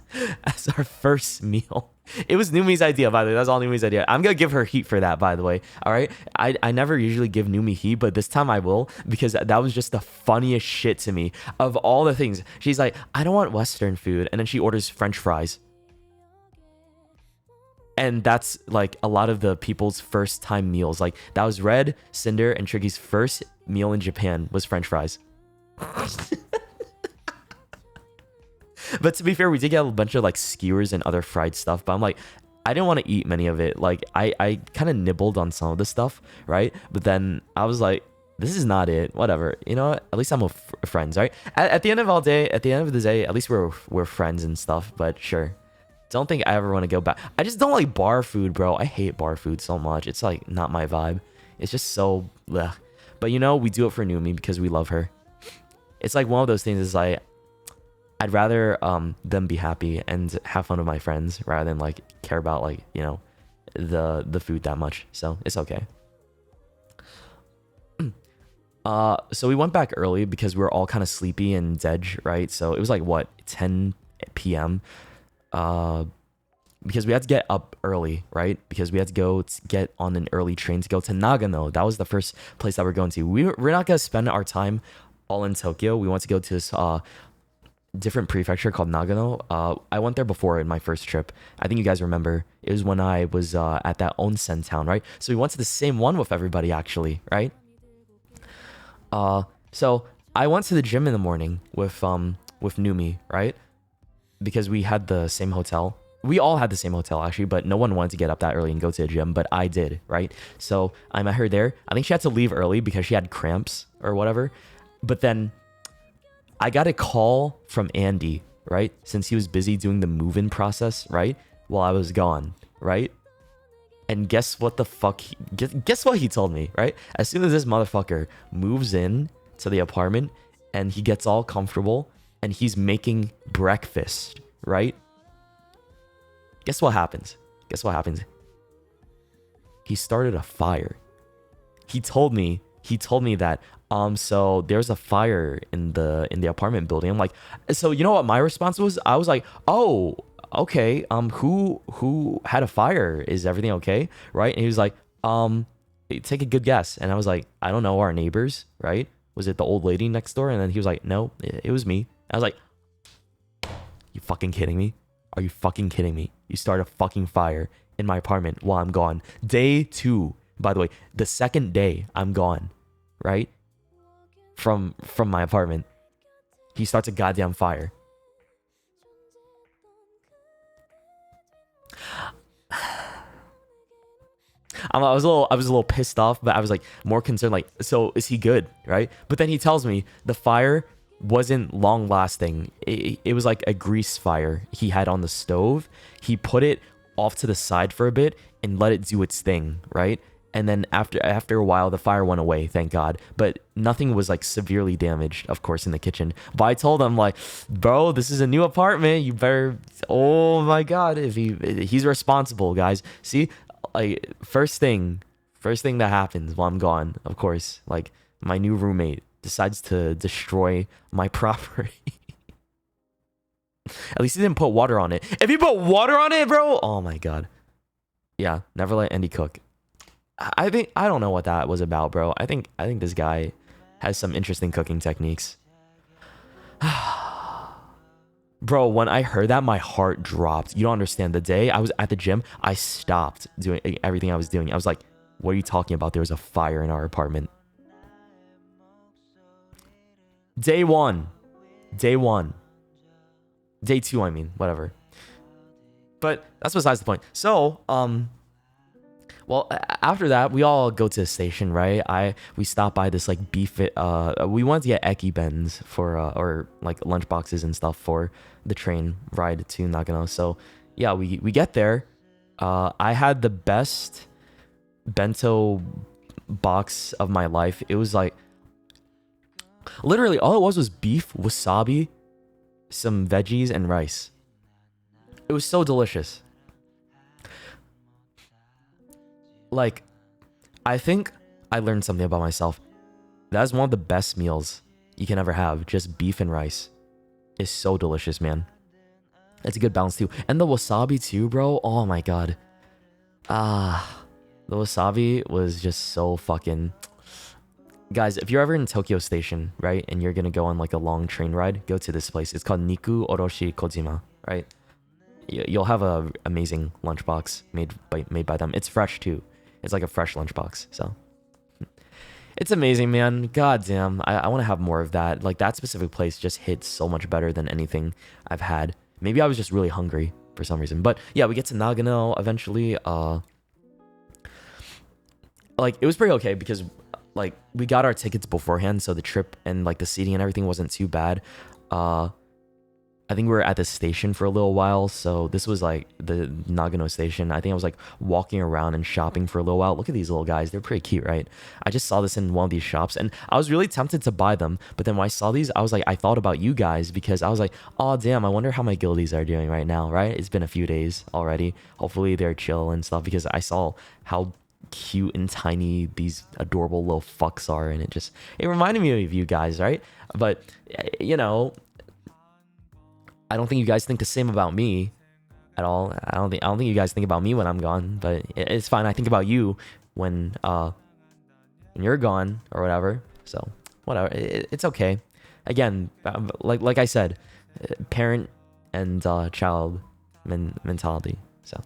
as our first meal. It was Numi's idea, by the way. That's all Numi's idea. I'm gonna give her heat for that, by the way. All right. I never usually give Numi heat, but this time I will, because that was just the funniest shit to me. Of all the things, she's like, I don't want Western food, and then she orders French fries. And that's like a lot of the people's first time meals. Like that was Red, Cinder, and Tricky's first meal in Japan was French fries. But to be fair, we did get a bunch of like skewers and other fried stuff. But I'm like, I didn't want to eat many of it. Like I kind of nibbled on some of the stuff, right? But then I was like, this is not it. Whatever. You know what? At least I'm with friends, right? At the end of the day, at least we're friends and stuff. But sure. Don't think I ever want to go back. I just don't like bar food, bro. I hate bar food so much. It's like not my vibe. It's just so bleh. But you know, we do it for Numi because we love her. It's like one of those things is like, I'd rather them be happy and have fun with my friends rather than like care about like, you know, the food that much. So it's okay. So we went back early because we were all kind of sleepy and dead, right? So it was like what, 10 p.m. Because we had to get up early, right? Because we had to go get on an early train to go to Nagano. That was the first place that we're going to. We're not gonna spend our time all in Tokyo. We want to go to this different prefecture called Nagano. I went there before in my first trip. I think you guys remember. It was when I was at that onsen town, right? So we went to the same one with everybody actually, right? So I went to the gym in the morning with Numi, right? Because we had the same hotel. We all had the same hotel actually, but no one wanted to get up that early and go to the gym, but I did, right? So I met her there. I think she had to leave early because she had cramps or whatever. But then I got a call from Andy, right? Since he was busy doing the move-in process, right? While I was gone, right? And guess what the fuck? Guess what he told me, right? As soon as this motherfucker moves in to the apartment, and he gets all comfortable, and he's making breakfast, right? Guess what happens? Guess what happens? He started a fire. He told me that so there's a fire in the apartment building. I'm like, so you know what my response was? I was like, oh, okay. Who had a fire? Is everything okay? Right? And he was like, take a good guess. And I was like, I don't know, our neighbors, right? Was it the old lady next door? And then he was like, no, it was me. I was like, you fucking kidding me? Are you fucking kidding me? You start a fucking fire in my apartment while I'm gone. Day 2, by the way, the second day I'm gone, right? From my apartment. He starts a goddamn fire. I was a little pissed off, but I was like more concerned, like, so is he good, right? But then he tells me the fire wasn't long lasting. It was like a grease fire he had on the stove. He put it off to the side for a bit and let it do its thing, right? And then after a while, the fire went away, thank God. But nothing was like severely damaged, of course, in the kitchen. But I told him, like, bro, this is a new apartment. You better, oh my God, if he's responsible, guys. See, like first thing that happens while I'm gone, of course, like my new roommate decides to destroy my property. At least he didn't put water on it. If he put water on it, bro, oh my God. Yeah, never let Andy cook. I don't know what that was about, bro. I think this guy has some interesting cooking techniques. Bro, when I heard that, my heart dropped. You don't understand. The day I was at the gym, I stopped doing everything I was doing. I was like, what are you talking about? There was a fire in our apartment. Day 1. Day 2, I mean, whatever. But that's besides the point. So, well, after that, we all go to the station, right? We stop by this like beef. We wanted to get eki bens for or like lunch boxes and stuff for the train ride to Nagano. So yeah, we get there. I had the best bento box of my life. It was like literally all it was beef, wasabi, some veggies, and rice. It was so delicious. Like, I think I learned something about myself. That is one of the best meals you can ever have. Just beef and rice. It's so delicious, man. It's a good balance too. And the wasabi too, bro. Oh my God. The wasabi was just so fucking... Guys, if you're ever in Tokyo Station, right, and you're gonna go on like a long train ride, go to this place. It's called Niku Oroshi Kojima, right? You'll have a amazing lunchbox made by them. It's fresh too. It's like a fresh lunchbox. So it's amazing, man. God damn. I want to have more of that. Like that specific place just hits so much better than anything I've had. Maybe I was just really hungry for some reason. But yeah, we get to Nagano eventually. Like it was pretty okay because like we got our tickets beforehand, so the trip and like the seating and everything wasn't too bad. I think we were at the station for a little while, so this was like the Nagano station. I think I was like walking around and shopping for a little while. Look at these little guys. They're pretty cute, right? I just saw this in one of these shops and I was really tempted to buy them. But then when I saw these, I was like, I thought about you guys because I was like, oh damn, I wonder how my guildies are doing right now, right? It's been a few days already. Hopefully they're chill and stuff because I saw how cute and tiny these adorable little fucks are, and it reminded me of you guys, right? But you know, I don't think you guys think the same about me at all. I don't think you guys think about me when I'm gone, but it's fine. I think about you when you're gone or whatever. So whatever, it's okay. Again, like I said, parent and child mentality. So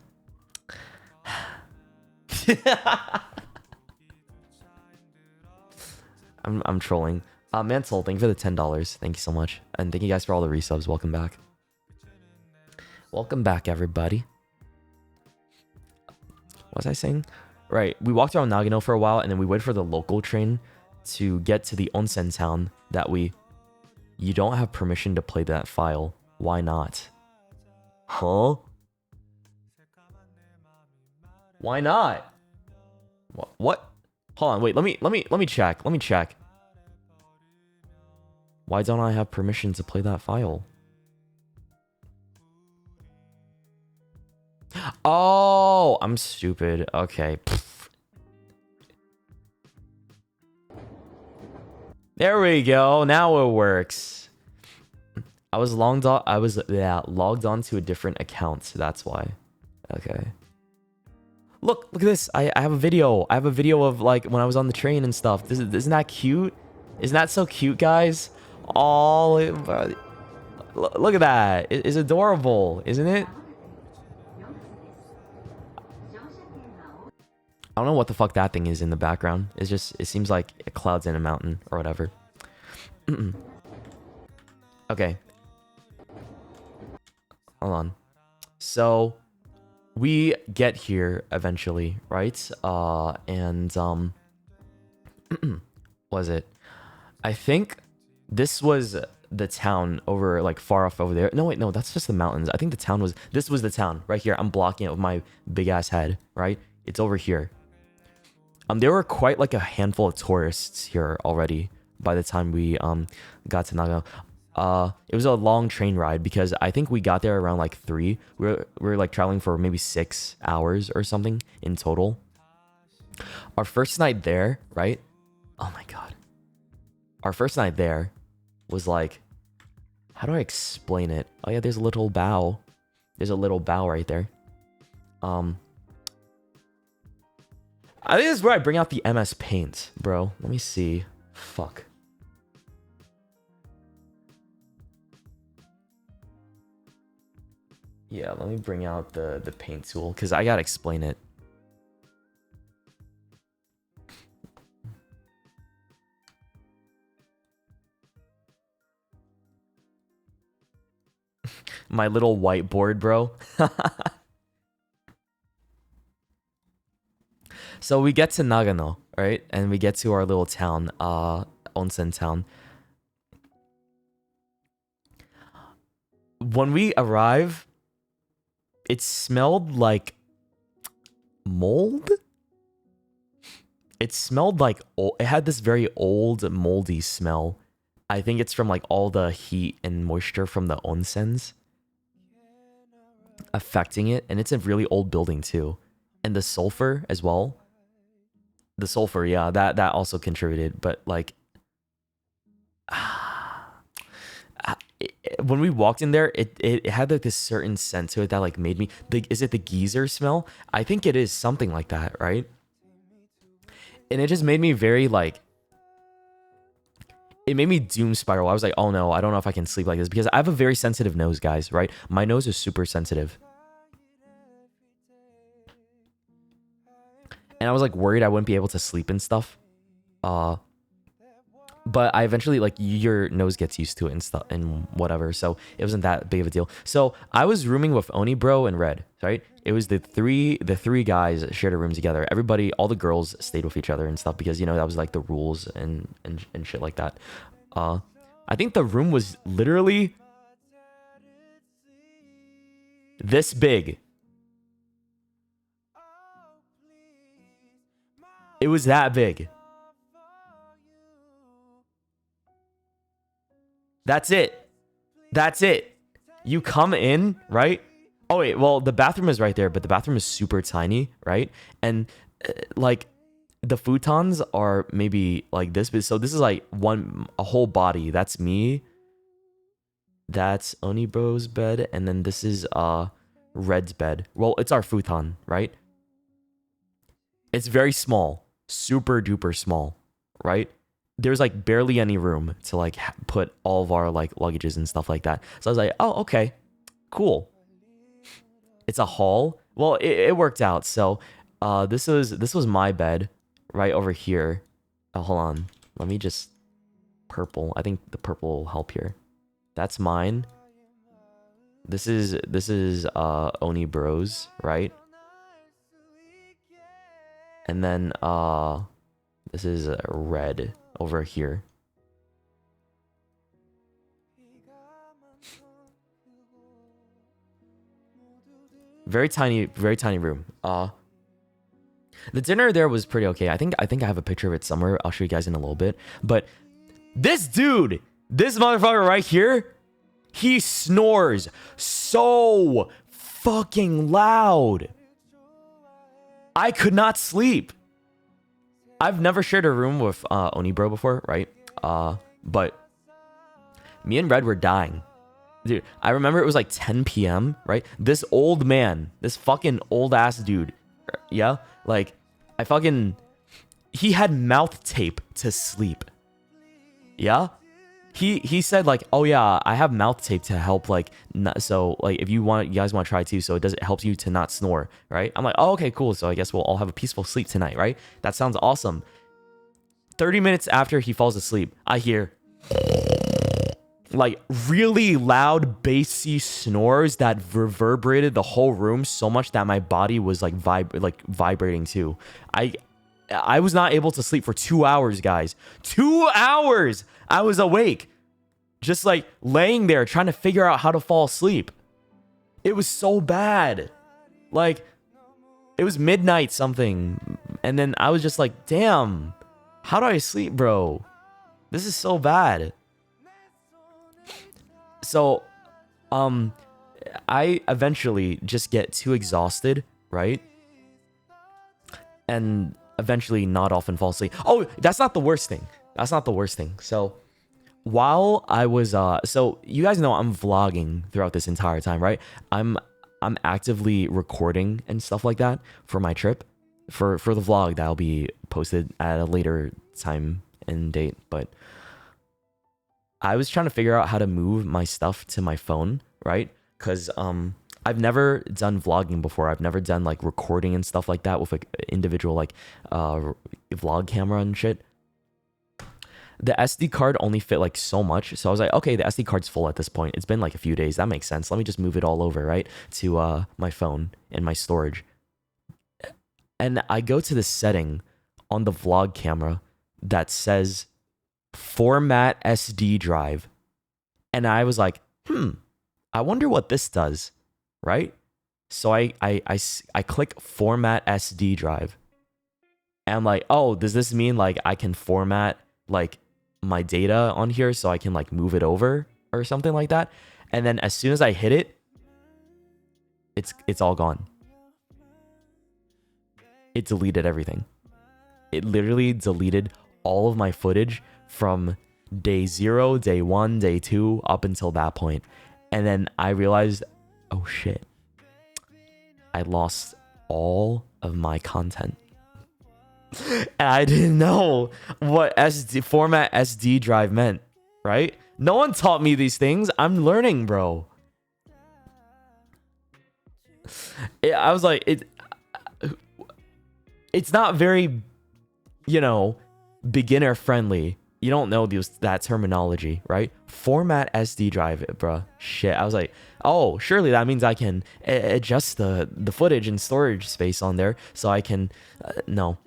I'm trolling. Mansell, thank you for the $10. Thank you so much, and thank you guys for all the resubs. Welcome back. Welcome back, everybody. What was I saying? Right, we walked around Nagano for a while, and then we waited for the local train to get to the onsen town that You don't have permission to play that file. Why not? Huh? Why not? What? Hold on, wait. Let me check. Why don't I have permission to play that file? Oh, I'm stupid. Okay. Pfft. There we go. Now it works. I was logged on to a different account, so that's why. Okay. Look at this. I have a video. I have a video of like when I was on the train and stuff. Isn't that cute? Isn't that so cute, guys? Oh, look at that. It's adorable, isn't it? I don't know what the fuck that thing is in the background. It's just, it seems like it clouds in a mountain or whatever. Okay. Hold on. So we get here eventually, right? Was it? I think this was the town over, like, far off over there. No, wait, no, that's just the mountains. I think the town was, this was the town right here. I'm blocking it with my big ass head, right? It's over here. There were quite like a handful of tourists here already by the time we got to Nagano. It was a long train ride because I think we got there around like 3. We were like traveling for maybe 6 hours or something in total. Our first night there, right? Oh my god. Our first night there was like, how do I explain it? Oh yeah, there's a little bow. There's a little bow right there. I think this is where I bring out the MS Paint, bro. Let me see. Fuck. Yeah, let me bring out the paint tool because I gotta explain it. My little whiteboard, bro. So we get to Nagano, right? And we get to our little town, onsen town. When we arrive, it smelled like mold. It smelled like it had this very old, moldy smell. I think it's from like all the heat and moisture from the onsens affecting it, and it's a really old building too. And the sulfur as well. The sulfur, yeah, that also contributed, but like when we walked in there, it had like this certain scent to it that like made me, is it the geyser smell? I think it is something like that, right? And it just made me very like, it made me doom spiral. I was like, oh no, I don't know if I can sleep like this because I have a very sensitive nose, guys, right? My nose is super sensitive. And I was like worried I wouldn't be able to sleep and stuff. But I eventually, like, your nose gets used to it and stuff and whatever. So it wasn't that big of a deal. So I was rooming with Oni Bro and Red, right? It was the three guys shared a room together. Everybody, all the girls stayed with each other and stuff because, you know, that was like the rules and shit like that. I think the room was literally this big. It was that big. That's it. That's it. You come in, right? Oh, wait. Well, the bathroom is right there, but the bathroom is super tiny, right? And like the futons are maybe like this. So this is like a whole body. That's me. That's Onibro's bed. And then this is Red's bed. Well, it's our futon, right? It's very small. Super duper small, right? There's like barely any room to like put all of our like luggages and stuff like that. So I was like, oh, okay, cool. It's a hall. Well, it worked out. So this was my bed right over here. Oh, hold on. Let me just purple. I think the purple will help here. That's mine. This is Oni Bros, right? And then this is Red over here. Very tiny room. The dinner there was pretty okay. I think I have a picture of it somewhere. I'll show you guys in a little bit. But this dude This motherfucker right here, he snores so fucking loud. I could not sleep. I've never shared a room with Oni Bro before, right? But me and Red were dying. Dude, I remember it was like 10 p.m., right? This old man, this fucking old ass dude, yeah? Like, he had mouth tape to sleep. Yeah? He said like, oh yeah, I have mouth tape to help like, so like if you guys want to try too, so it helps you to not snore, right? I'm like, oh okay, cool. So I guess we'll all have a peaceful sleep tonight, right? That sounds awesome. 30 minutes after he falls asleep, I hear like really loud bassy snores that reverberated the whole room so much that my body was like vibrating too. I was not able to sleep for 2 hours, guys. 2 hours! I was awake. Just like laying there trying to figure out how to fall asleep. It was so bad. Like, it was midnight something. And then I was just like, damn, how do I sleep, bro? This is so bad. So, I eventually just get too exhausted, right? And eventually nod off and fall asleep. Oh, that's not the worst thing. That's not the worst thing. So while I was so you guys know I'm vlogging throughout this entire time, right? I'm actively recording and stuff like that for my trip, for the vlog that'll be posted at a later time and date. But I was trying to figure out how to move my stuff to my phone, right? Because I've never done vlogging before. I've never done like recording and stuff like that with like individual like vlog camera and shit. The SD card only fit like so much. So I was like, okay, the SD card's full at this point. It's been like a few days. That makes sense. Let me just move it all over, right? To my phone and my storage. And I go to the setting on the vlog camera that says format SD drive. And I was like, I wonder what this does. Right? So I click format SD drive. And I'm like, oh, does this mean like I can format like my data on here so I can like move it over or something like that? And then as soon as I hit it, it's all gone. It deleted everything. It literally deleted all of my footage from day 0, day 1, day 2 up until that point. And then I realized, oh shit, I lost all of my content. And I didn't know what format SD drive meant, right? No one taught me these things. I'm learning, bro. I was like, it's not very, beginner friendly. You don't know that terminology, right? Format SD drive, bruh. Shit. I was like, oh, surely that means I can adjust the footage and storage space on there so I can... no.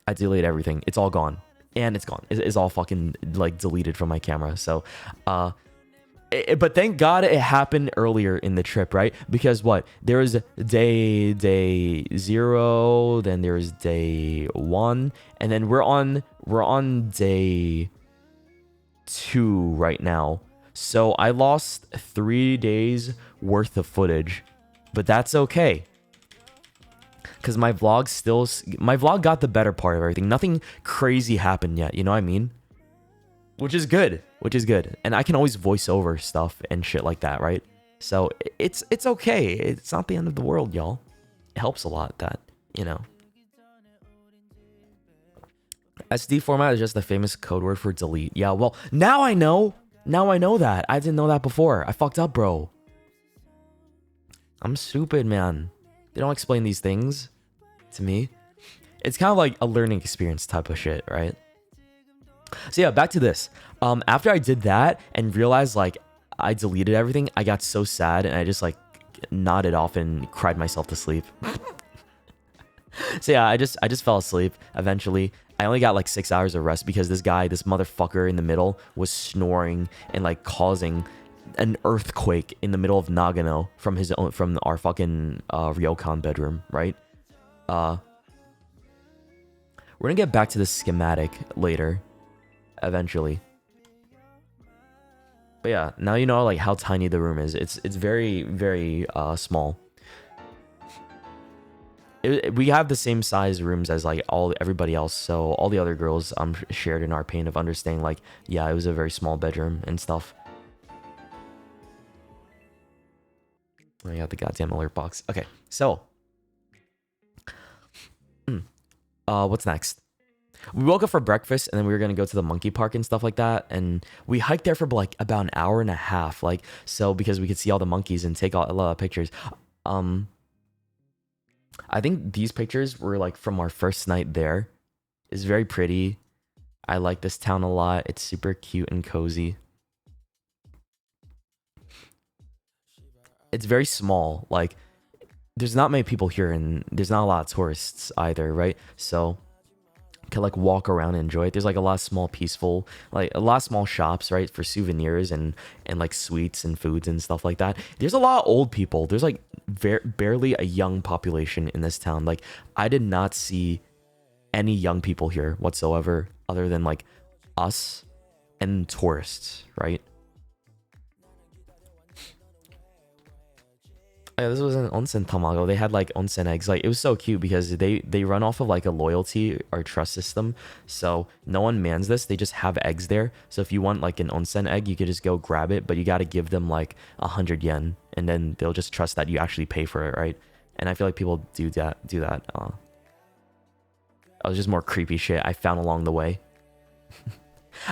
I deleted everything. It's all gone. And it's gone. It's all fucking, like, deleted from my camera. So, but thank God it happened earlier in the trip, right? Because what? There was day 0, then there was day 1, and then we're on day 2 right now. So I lost 3 days worth of footage, but that's okay. Because my vlog got the better part of everything. Nothing crazy happened yet, you know what I mean? Which is good. And I can always voice over stuff and shit like that, right? So it's okay. It's not the end of the world, y'all. It helps a lot that, SD format is just the famous code word for delete. Yeah, well, now I know. Now I know that. I didn't know that before. I fucked up, bro. I'm stupid, man. They don't explain these things to me. It's kind of like a learning experience type of shit, right? So yeah, back to this. After I did that and realized like I deleted everything, I got so sad and I just like nodded off and cried myself to sleep. So yeah, I just fell asleep eventually. I only got like 6 hours of rest because this motherfucker in the middle was snoring and like causing an earthquake in the middle of Nagano from our fucking ryokan bedroom, right? We're gonna get back to the schematic later. eventually. But yeah, now you know like how tiny the room is. It's very very small. We have the same size rooms as like everybody else, so all the other girls shared in our pain of understanding like, yeah, it was a very small bedroom and stuff. I got the goddamn alert box. Okay, so what's next? We woke up for breakfast and then we were gonna go to the monkey park and stuff like that, and we hiked there for like about an hour and a half, like, so because we could see all the monkeys and take a lot of pictures. I think these pictures were like from our first night there. It's very pretty. I like this town a lot. It's super cute and cozy. It's very small. Like, there's not many people here, and there's not a lot of tourists either, right? So can like walk around and enjoy it. There's like a lot of small peaceful, like a lot of small shops, right, for souvenirs and like sweets and foods and stuff like that. There's a lot of old people. There's like barely a young population in this town. Like, I did not see any young people here whatsoever other than like us and tourists, right? Yeah, this was an onsen tamago. They had like onsen eggs. Like, it was so cute because they run off of like a loyalty or trust system. So no one mans this. They just have eggs there. So if you want like an onsen egg, you could just go grab it, but you got to give them like 100 yen, and then they'll just trust that you actually pay for it, right? And I feel like people do that. It was just more creepy shit I found along the way.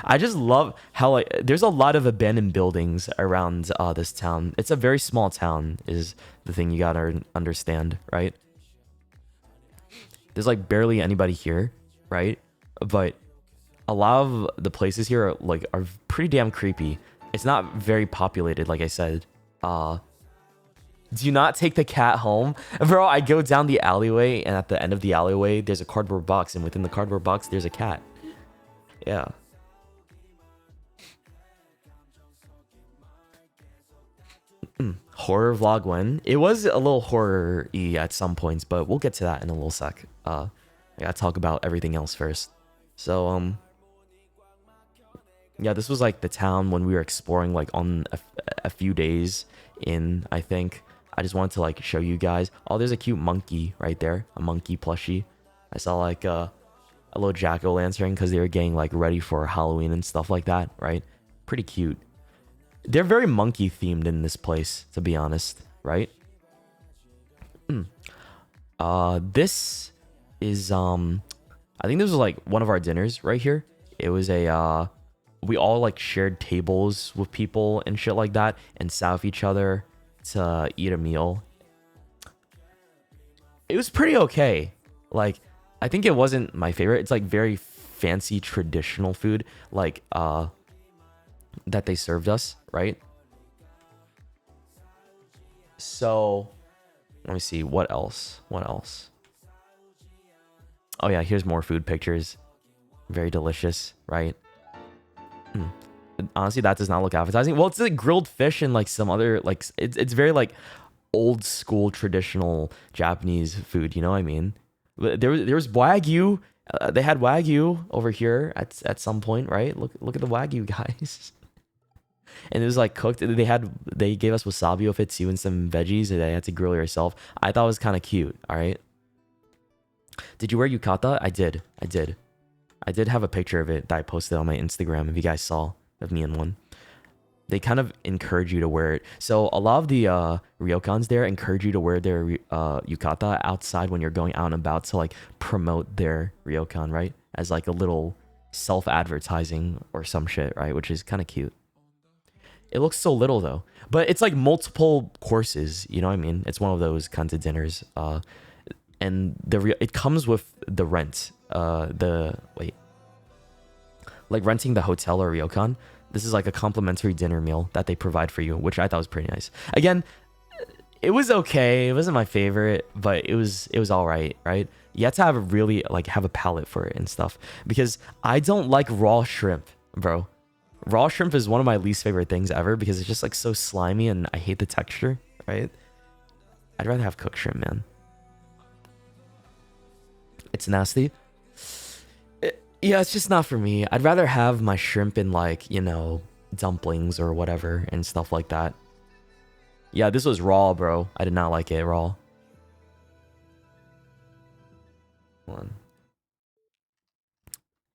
I just love how like there's a lot of abandoned buildings around this town. It's a very small town is the thing you gotta understand, right? There's like barely anybody here, right? But a lot of the places here are pretty damn creepy. It's not very populated, like I said. Do not take the cat home. Bro, I go down the alleyway, and at the end of the alleyway there's a cardboard box, and within the cardboard box there's a cat. Yeah. Horror vlog when it was a little horror-y at some points, but we'll get to that in a little sec. I gotta talk about everything else first. So yeah, this was like the town when we were exploring, like on a few days in, I think. I just wanted to like show you guys. Oh, there's a cute monkey right there, a monkey plushie. I saw like a little jack-o'-lantern because they were getting like ready for Halloween and stuff like that, right? Pretty cute. They're very monkey themed in this place, to be honest, right? This is I think this was like one of our dinners right here. It was a we all like shared tables with people and shit like that and sat with each other to eat a meal. It was pretty okay. Like, I think it wasn't my favorite. It's like very fancy traditional food, like that they served us, right? So let me see, what else? Oh yeah, here's more food pictures. Very delicious, right? Honestly, that does not look appetizing. Well, it's like grilled fish and like some other like it's very like old school traditional Japanese food, you know what I mean? There was wagyu. They had wagyu over here at some point, right? Look at the wagyu, guys. And it was like cooked. They gave us wasabi with it too and some veggies that I had to grill yourself. I thought it was kind of cute. All right. Did you wear yukata? I did have a picture of it that I posted on my Instagram, if you guys saw, of me in one. They kind of encourage you to wear it. So a lot of the ryokans there encourage you to wear their yukata outside when you're going out and about to like promote their ryokan, right? As like a little self-advertising or some shit, right? Which is kind of cute. It looks so little though, but it's like multiple courses, you know what I mean? It's one of those kinds of dinners. And it comes with the rent. Like renting the hotel or ryokan. This is like a complimentary dinner meal that they provide for you, which I thought was pretty nice. Again, it was okay. It wasn't my favorite, but it was all right, right? You have to have a palate for it and stuff, because I don't like raw shrimp, bro. Raw shrimp is one of my least favorite things ever because it's just like so slimy and I hate the texture, right? I'd rather have cooked shrimp, man. It's nasty. Yeah, it's just not for me. I'd rather have my shrimp in like, you know, dumplings or whatever and stuff like that. Yeah, this was raw, bro. I did not like it raw. Hold on.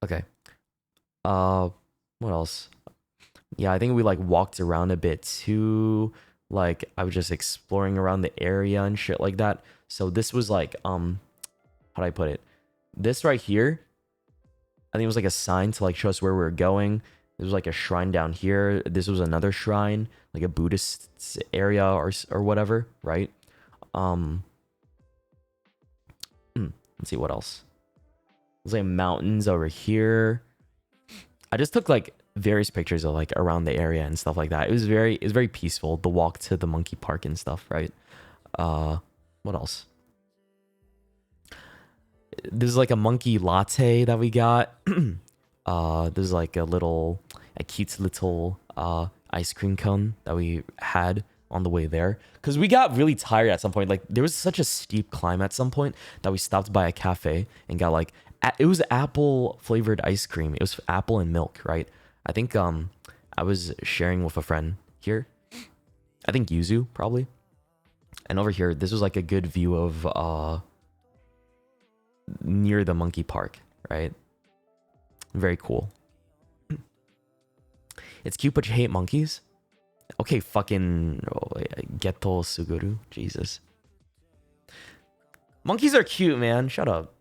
Okay. What else? Yeah, I think we like walked around a bit too. Like I was just exploring around the area and shit like that. So this was like how do I put it? This right here, I think it was like a sign to like show us where we were going. There was like a shrine down here. This was another shrine, like a Buddhist area or whatever, right? Let's see what else. There's like mountains over here. I just took like various pictures of like around the area and stuff like that. It was very peaceful. The walk to the monkey park and stuff, right? What else? There's like a monkey latte that we got. There's like a cute little ice cream cone that we had on the way there because we got really tired at some point. Like there was such a steep climb at some point that we stopped by a cafe and got like it was apple flavored ice cream. It was apple and milk, right? I think I was sharing with a friend here. I think Yuzu probably. And over here, this was like a good view of near the monkey park, right? Very cool. It's cute, but you hate monkeys? Okay, fucking Geto Suguru. Jesus. Monkeys are cute, man. Shut up.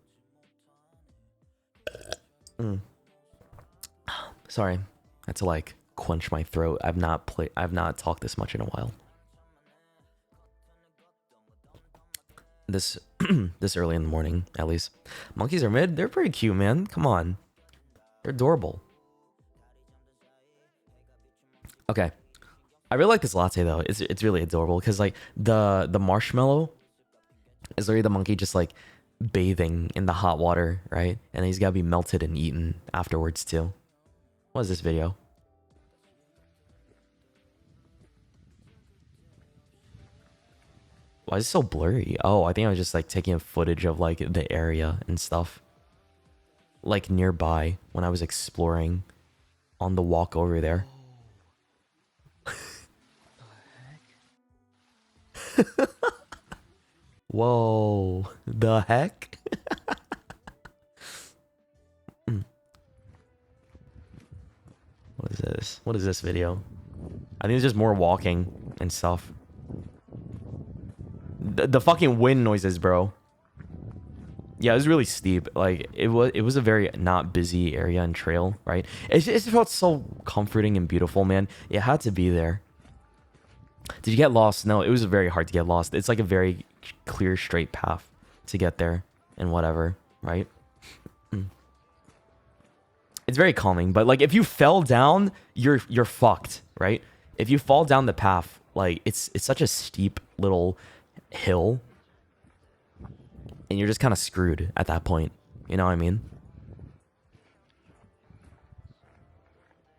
Sorry. I had to like quench my throat. I've not talked this much in a while. This this early in the morning, at least. Monkeys are mid. They're pretty cute, man. Come on. They're adorable. Okay. I really like this latte though. It's really adorable because like the marshmallow is literally the monkey just like bathing in the hot water, right? And he's gotta be melted and eaten afterwards too. What is this video? Why is it so blurry? Oh, I think I was just like taking footage of like the area and stuff. Like nearby when I was exploring on the walk over there. Whoa, the heck? What is this? What is this video? I think it's just more walking and stuff. The fucking wind noises, bro. Yeah, it was really steep. Like it was a very not busy area and trail, right? It just felt so comforting and beautiful, man. It had to be there. Did you get lost? No, it was very hard to get lost. It's like a very clear, straight path to get there and whatever, right? It's very calming, but like if you fell down, you're fucked, right? If you fall down the path, like it's such a steep little hill and you're just kind of screwed at that point. You know what I mean?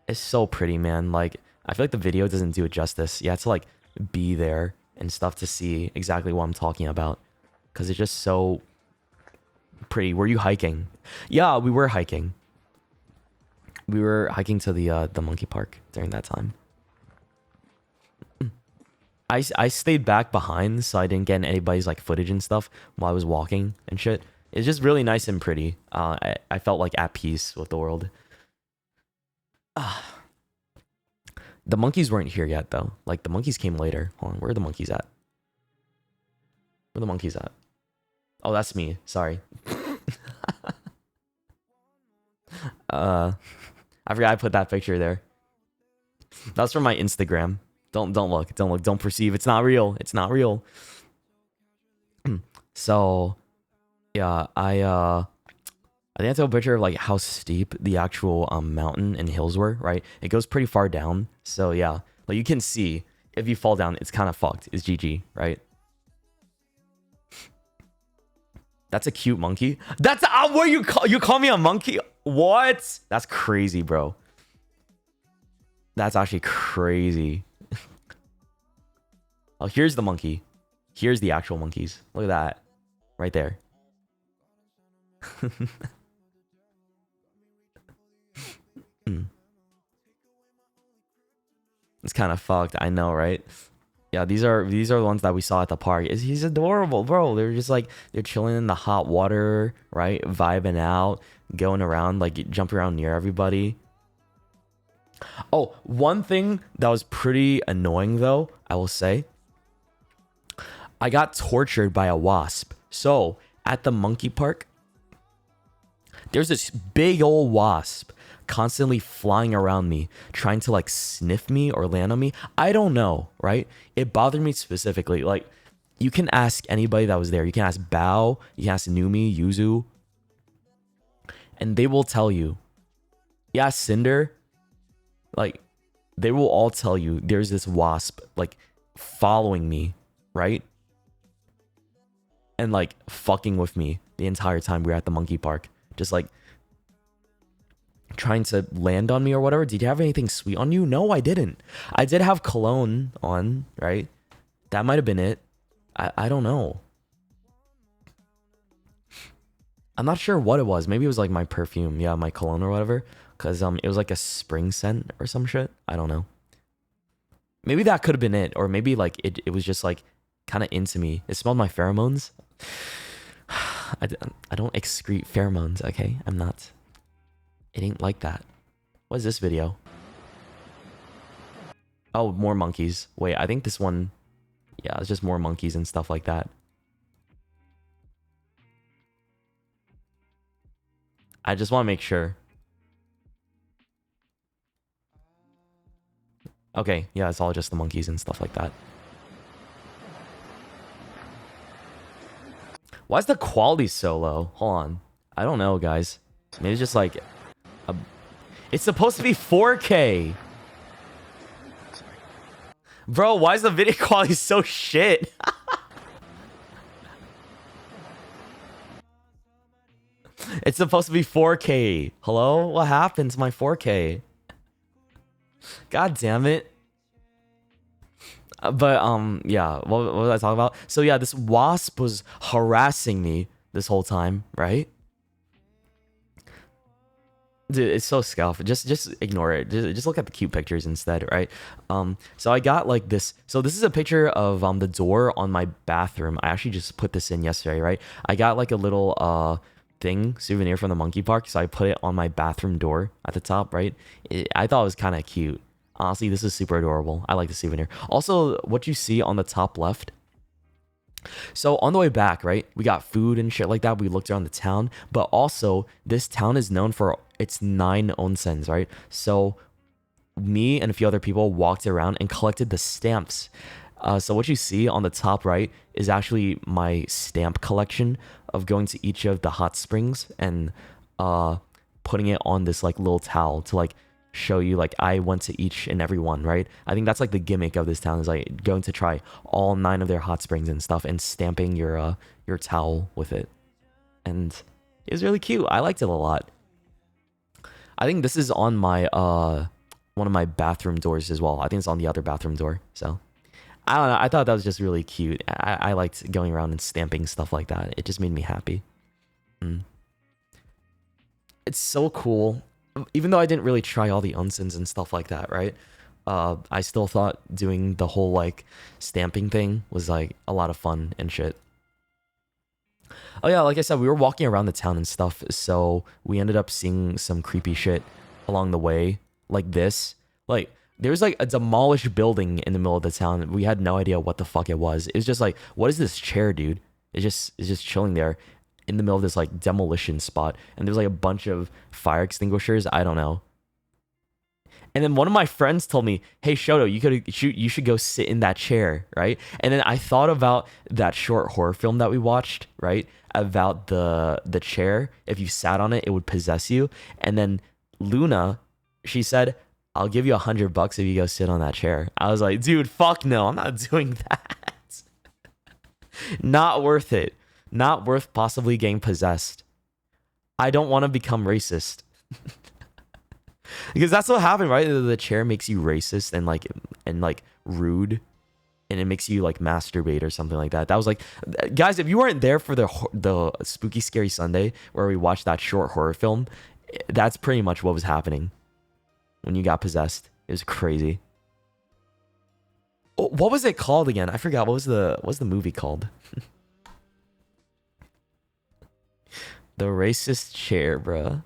It's so pretty, man. Like I feel like the video doesn't do it justice. You have to like be there and stuff to see exactly what I'm talking about because it's just so pretty. Were you hiking? Yeah, we were hiking. We were hiking to the monkey park during that time. I stayed back behind so I didn't get anybody's like footage and stuff while I was walking and shit. It's just really nice and pretty. I felt like at peace with the world. The monkeys weren't here yet though. Like the monkeys came later. Hold on, where are the monkeys at? Where are the monkeys at? Oh, that's me. Sorry. I forgot I put that picture there. That's from my Instagram. Don't look. Don't perceive. It's not real. It's not real. So, yeah, I think I took a picture of like how steep the actual mountain and hills were. Right, it goes pretty far down. So yeah, like you can see if you fall down, it's kind of fucked. It's GG, right? That's a cute monkey. That's what you call me a monkey? What? That's crazy, bro. That's actually crazy. Oh, here's the monkey. Here's the actual monkeys. Look at that. Right there. kind of fucked. I know, right? Yeah, these are the ones that we saw at the park. He's adorable, bro. They're just like they're chilling in the hot water, right? Vibing out, going around, like jumping around near everybody. Oh, one thing that was pretty annoying though, I will say. I got tortured by a wasp. So at the monkey park, there's this big old wasp constantly flying around me, trying to like sniff me or land on me. I don't know, right? It bothered me specifically. Like, you can ask anybody that was there. You can ask Bao, you can ask Numi, Yuzu, and they will tell you. Yeah, Cinder, like, they will all tell you there's this wasp like following me, right? And like fucking with me the entire time we were at the monkey park. Just like trying to land on me or whatever. Did you have anything sweet on you? No, I didn't. I did have cologne on, right? That might have been it. I don't know. I'm not sure what it was. Maybe it was like my perfume. Yeah, my cologne or whatever. Because it was like a spring scent or some shit. I don't know. Maybe that could have been it. Or maybe like it was just like kind of into me. It smelled my pheromones. I don't excrete pheromones, okay? I'm not. It ain't like that. What is this video? Oh, more monkeys. Wait, I think this one... Yeah, it's just more monkeys and stuff like that. I just want to make sure. Okay, yeah, it's all just the monkeys and stuff like that. Why is the quality so low? Hold on. I don't know, guys. Maybe it's just like... It's supposed to be 4K. Bro, why is the video quality so shit? It's supposed to be 4K. Hello? What happened to my 4K? God damn it. But yeah, what was I talking about? So yeah, this wasp was harassing me this whole time, right? Dude, it's so scalp. Just ignore it. Just look at the cute pictures instead, right? So I got like this. So this is a picture of the door on my bathroom. I actually just put this in yesterday, right? I got like a little souvenir from the monkey park, so I put it on my bathroom door at the top, right? I thought it was kind of cute. Honestly, this is super adorable. I like the souvenir. Also, what you see on the top left. So on the way back, right, we got food and shit like that. We looked around the town, but also this town is known for its 9 onsens, right? So me and a few other people walked around and collected the stamps. So what you see on the top right is actually my stamp collection of going to each of the hot springs and putting it on this like little towel to like show you like I went to each and every one, right? I think that's like the gimmick of this town is like going to try all 9 of their hot springs and stuff and stamping your towel with it. And it was really cute. I liked it a lot. I think this is on my one of my bathroom doors as well. I think it's on the other bathroom door. So I don't know. I thought that was just really cute. I liked going around and stamping stuff like that. It just made me happy. It's so cool. Even though I didn't really try all the onsens and stuff like that, right? I still thought doing the whole like stamping thing was like a lot of fun and shit. Oh yeah, like I said, we were walking around the town and stuff, so we ended up seeing some creepy shit along the way, like this. Like, there's like a demolished building in the middle of the town. We had no idea what the fuck it was. It was just like, what is this chair, dude? It's just chilling there in the middle of this like demolition spot, and there's like a bunch of fire extinguishers. I don't know. And then one of my friends told me, "Hey Shoto, you should go sit in that chair, right?" And then I thought about that short horror film that we watched, right? About the chair. If you sat on it, it would possess you. And then Luna, she said, "I'll give you $100 if you go sit on that chair." I was like, dude, fuck no, I'm not doing that. Not worth it. Not worth possibly getting possessed. I don't want to become racist. Because that's what happened, right? The chair makes you racist and like rude, and it makes you like masturbate or something like that. That was like, guys, if you weren't there for the Spooky Scary Sunday where we watched that short horror film, that's pretty much what was happening when you got possessed. It was crazy. Oh, what was it called again? I forgot. What was the movie called? The racist chair, bruh.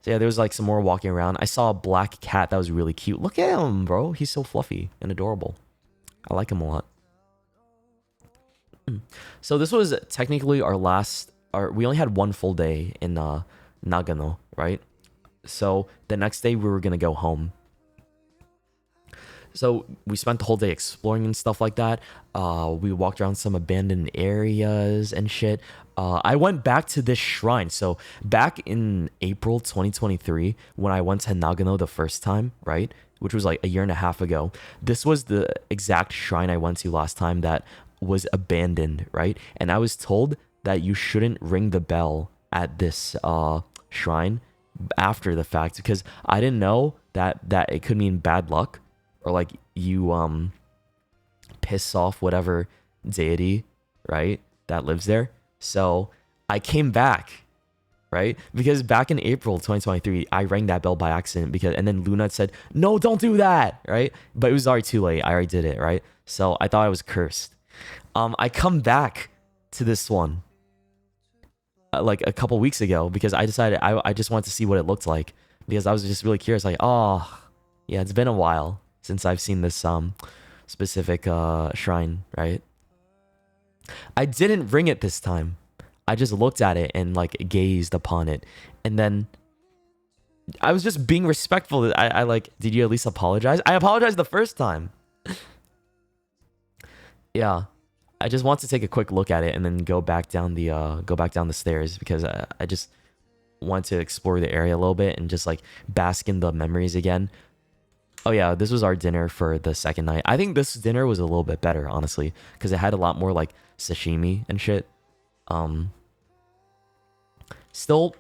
So yeah, there was like some more walking around. I saw a black cat that was really cute. Look at him, bro. He's so fluffy and adorable. I like him a lot. So this was technically our last. We only had one full day in Nagano, right? So the next day we were gonna go home. So we spent the whole day exploring and stuff like that. We walked around some abandoned areas and shit. I went back to this shrine. So back in April 2023, when I went to Nagano the first time, right? Which was like a year and a half ago. This was the exact shrine I went to last time that was abandoned, right? And I was told that you shouldn't ring the bell at this shrine after the fact, because I didn't know that it could mean bad luck, or like you piss off whatever deity, right, that lives there. So I came back, right? Because back in April 2023, I rang that bell by accident, and then Luna said, "No, don't do that," right? But it was already too late. I already did it, right? So I thought I was cursed. I come back to this one like a couple weeks ago because I decided I just wanted to see what it looked like, because I was just really curious. Like, oh yeah, it's been a while since I've seen this specific shrine, right? I didn't ring it this time. I just looked at it and like gazed upon it, and then I was just being respectful. I like, did you at least apologize? I apologized the first time. Yeah, I just want to take a quick look at it and then go back down the stairs, because I just want to explore the area a little bit and just like bask in the memories again. Oh yeah, this was our dinner for the second night. I think this dinner was a little bit better, honestly, because it had a lot more like sashimi and shit. Still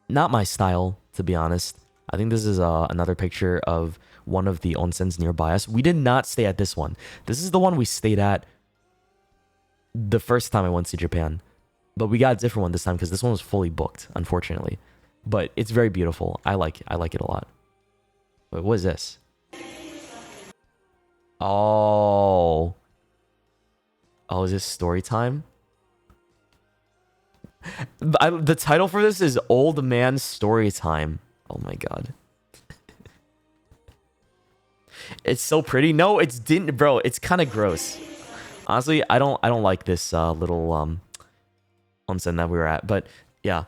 not my style, to be honest. I think this is another picture of one of the onsens nearby us. We did not stay at this one. This is the one we stayed at the first time I went to Japan. But we got a different one this time because this one was fully booked, unfortunately. But it's very beautiful. I like it a lot. Wait, what is this? Oh, is this story time? The title for this is Old Man Story Time. Oh my god. It's so pretty. No, it's didn't, bro. It's kind of gross. Honestly, I don't like this little onsen that we were at, but yeah.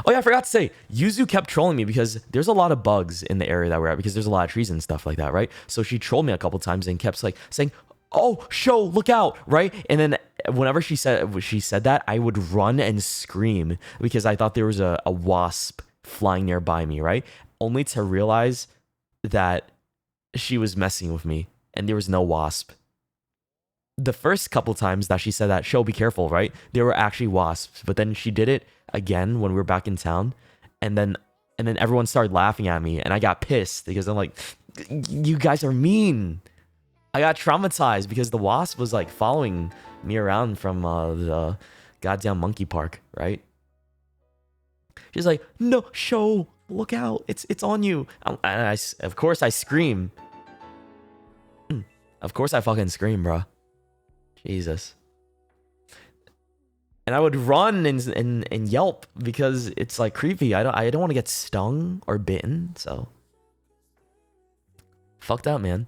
Oh yeah, I forgot to say, Yuzu kept trolling me because there's a lot of bugs in the area that we're at, because there's a lot of trees and stuff like that, right? So she trolled me a couple times and kept like saying, "Oh, Sho, look out," right? And then whenever she said that, I would run and scream because I thought there was a wasp flying nearby me, right? Only to realize that she was messing with me and there was no wasp. The first couple times that she said that, "Sho, be careful," right? There were actually wasps, but then she did it again when we were back in town, and then everyone started laughing at me, and I got pissed because I'm like, "You guys are mean." I got traumatized because the wasp was like following me around from the goddamn monkey park, right? She's like, "No, Sho, look out! It's on you!" And of course I scream. Of course I fucking scream, bro. Jesus. And I would run and yelp because it's like creepy. I don't want to get stung or bitten, so fucked up, man.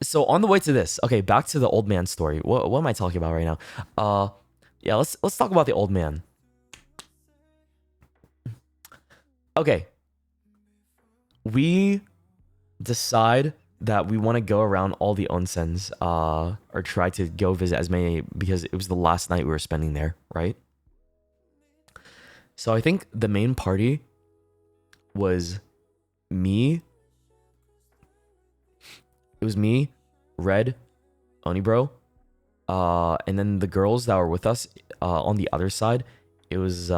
So on the way to this, okay, back to the old man story. What am I talking about right now? Yeah, let's talk about the old man. Okay. We decide that we want to go around all the onsens, or try to go visit as many, because it was the last night we were spending there, right? So I think the main party was me. It was me, Red, Onibro, and then the girls that were with us on the other side. It was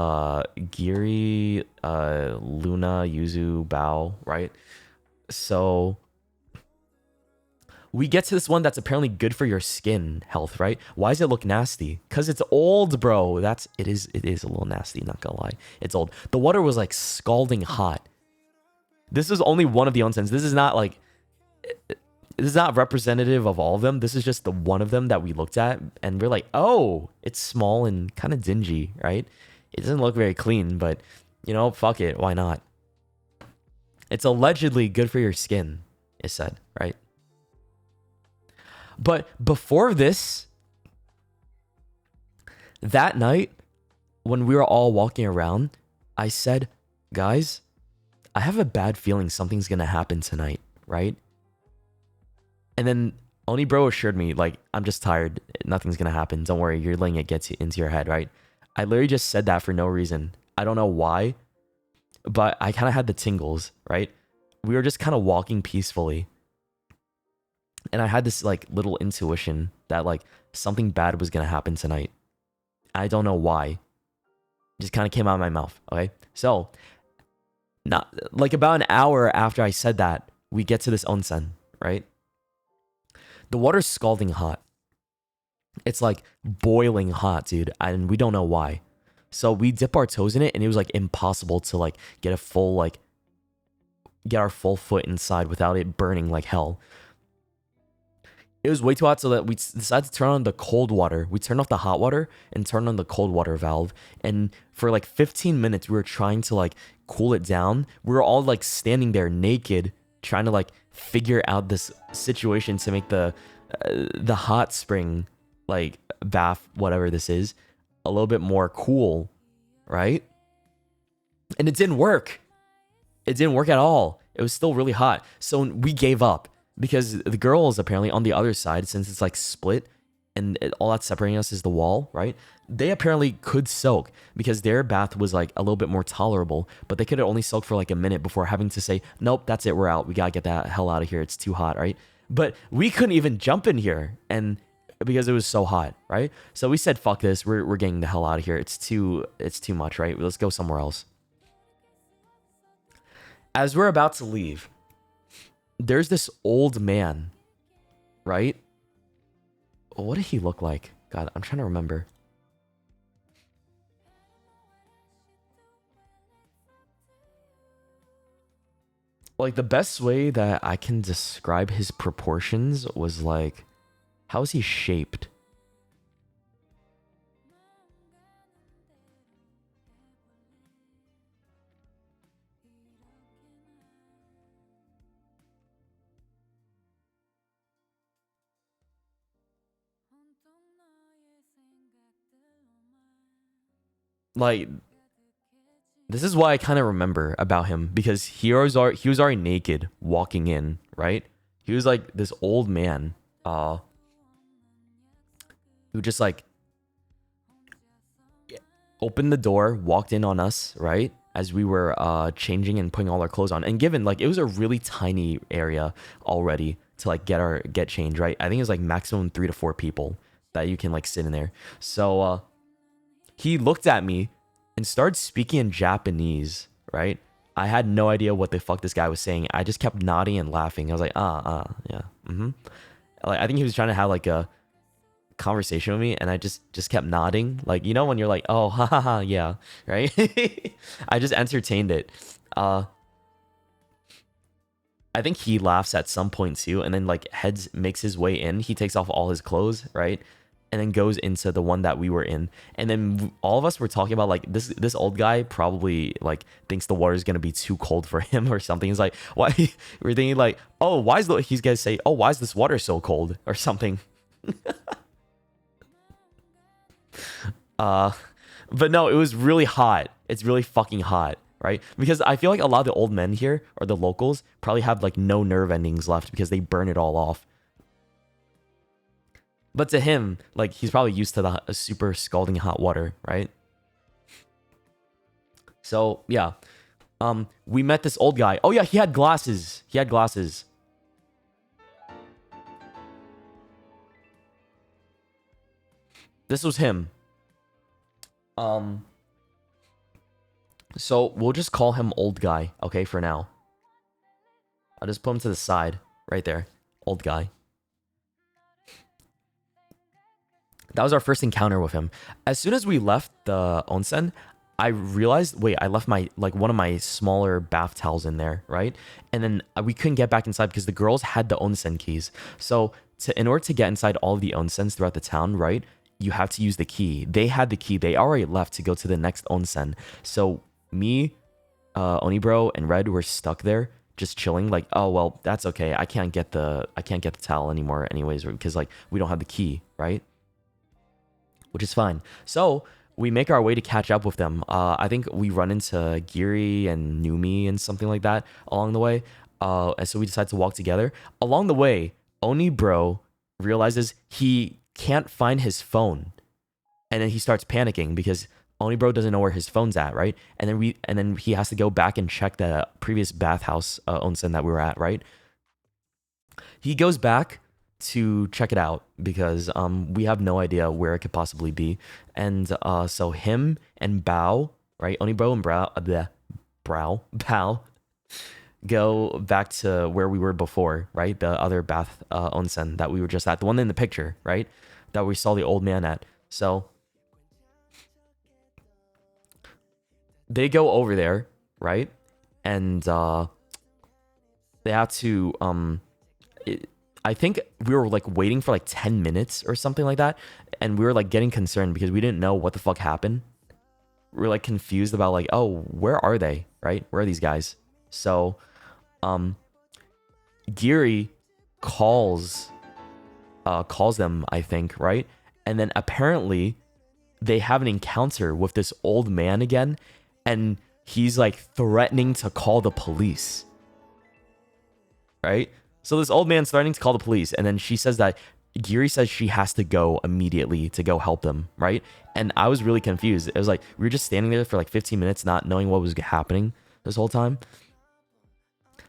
Giri, Luna, Yuzu, Bao, right? So we get to this one that's apparently good for your skin health, right? Why does it look nasty? Because it's old, bro. It is a little nasty, not gonna lie. It's old. The water was like scalding hot. This is only one of the onsens. This is not like, this is not representative of all of them. This is just the one of them that we looked at and we're like, oh, it's small and kind of dingy, right? It doesn't look very clean, but you know, fuck it, why not? It's allegedly good for your skin, it said, right? But before this, that night, when we were all walking around, I said, guys, I have a bad feeling something's gonna happen tonight, right? And then Oni Bro assured me, like, I'm just tired. Nothing's gonna happen. Don't worry, you're letting it get into your head, right? I literally just said that for no reason. I don't know why, but I kind of had the tingles, right? We were just kind of walking peacefully. And I had this like little intuition that like something bad was gonna happen tonight. I don't know why. It just kind of came out of my mouth, okay? So, not like about an hour after I said that, we get to this onsen, right? The water's scalding hot. It's like boiling hot, dude, and we don't know why. So we dip our toes in it, and it was like impossible to like get a full like get our full foot inside without it burning like hell. It was way too hot, so that we decided to turn on the cold water. We turned off the hot water and turned on the cold water valve. And for like 15 minutes, we were trying to like cool it down. We were all like standing there naked, trying to like figure out this situation to make the hot spring like bath, whatever this is, a little bit more cool, right? And it didn't work. It didn't work at all. It was still really hot. So we gave up because the girls apparently on the other side, since it's like split and all that's separating us is the wall, right? They apparently could soak because their bath was like a little bit more tolerable, but they could only soak for like a minute before having to say, nope, that's it, we're out. We gotta get that hell out of here. It's too hot, right? But we couldn't even jump in here and because it was so hot, right? So we said, fuck this, we're getting the hell out of here. It's too much, right? Let's go somewhere else. As we're about to leave, there's this old man, right? What did he look like? God, I'm trying to remember. Like, the best way that I can describe his proportions was like, how is he shaped? Like, this is why I kind of remember about him, because he was already naked walking in, right? He was like this old man who just like opened the door, walked in on us, right? As we were changing and putting all our clothes on. And given like it was a really tiny area already to like get changed, right? I think it was like maximum 3 to 4 people that you can like sit in there. So he looked at me and started speaking in Japanese, right? I had no idea what the fuck this guy was saying. I just kept nodding and laughing. I was like, yeah, Like, I think he was trying to have like a conversation with me, and I just kept nodding. Like, you know when you're like, oh, ha, yeah, right? I just entertained it. I think he laughs at some point too, and then like makes his way in. He takes off all his clothes, right? And then goes into the one that we were in. And then all of us were talking about like this old guy probably like thinks the water is gonna be too cold for him or something. He's like, why? We're thinking like, oh, he's gonna say, oh, why is this water so cold or something? But no, it was really hot. It's really fucking hot, right? Because I feel like a lot of the old men here or the locals probably have like no nerve endings left because they burn it all off. But to him, like, he's probably used to the super scalding hot water, right? So, yeah. We met this old guy. Oh, yeah, he had glasses. This was him. So, we'll just call him old guy, okay, for now. I'll just put him to the side, right there. Old guy. That was our first encounter with him. As soon as we left the onsen, I realized, wait, I left my like one of my smaller bath towels in there, right? And then we couldn't get back inside because the girls had the onsen keys. So in order to get inside all of the onsens throughout the town, right, you have to use the key. They had the key. They already left to go to the next onsen. So me, Onibro, and Red were stuck there just chilling. Like, oh well, that's okay. I can't get the towel anymore, anyways, because like we don't have the key, right? Which is fine. So we make our way to catch up with them. I think we run into Giri and Numi and something like that along the way. And so we decide to walk together. Along the way, Oni Bro realizes he can't find his phone. And then he starts panicking because Oni Bro doesn't know where his phone's at, right? And then he has to go back and check the previous bathhouse onsen that we were at, right? He goes back to check it out because we have no idea where it could possibly be. And so him and Bao, right? Onibro and Bao go back to where we were before, right? The other bath onsen that we were just at, the one in the picture, right? That we saw the old man at. So they go over there, right? And they have to I think we were like waiting for like 10 minutes or something like that. And we were like getting concerned because we didn't know what the fuck happened. We were like confused about like, oh, where are they? Right? Where are these guys? So Giri calls them, I think, right? And then apparently they have an encounter with this old man again. And he's like threatening to call the police. Right? So this old man's starting to call the police, and then she says that Giri says she has to go immediately to go help them, right? And I was really confused. It was like we were just standing there for like 15 minutes, not knowing what was happening this whole time.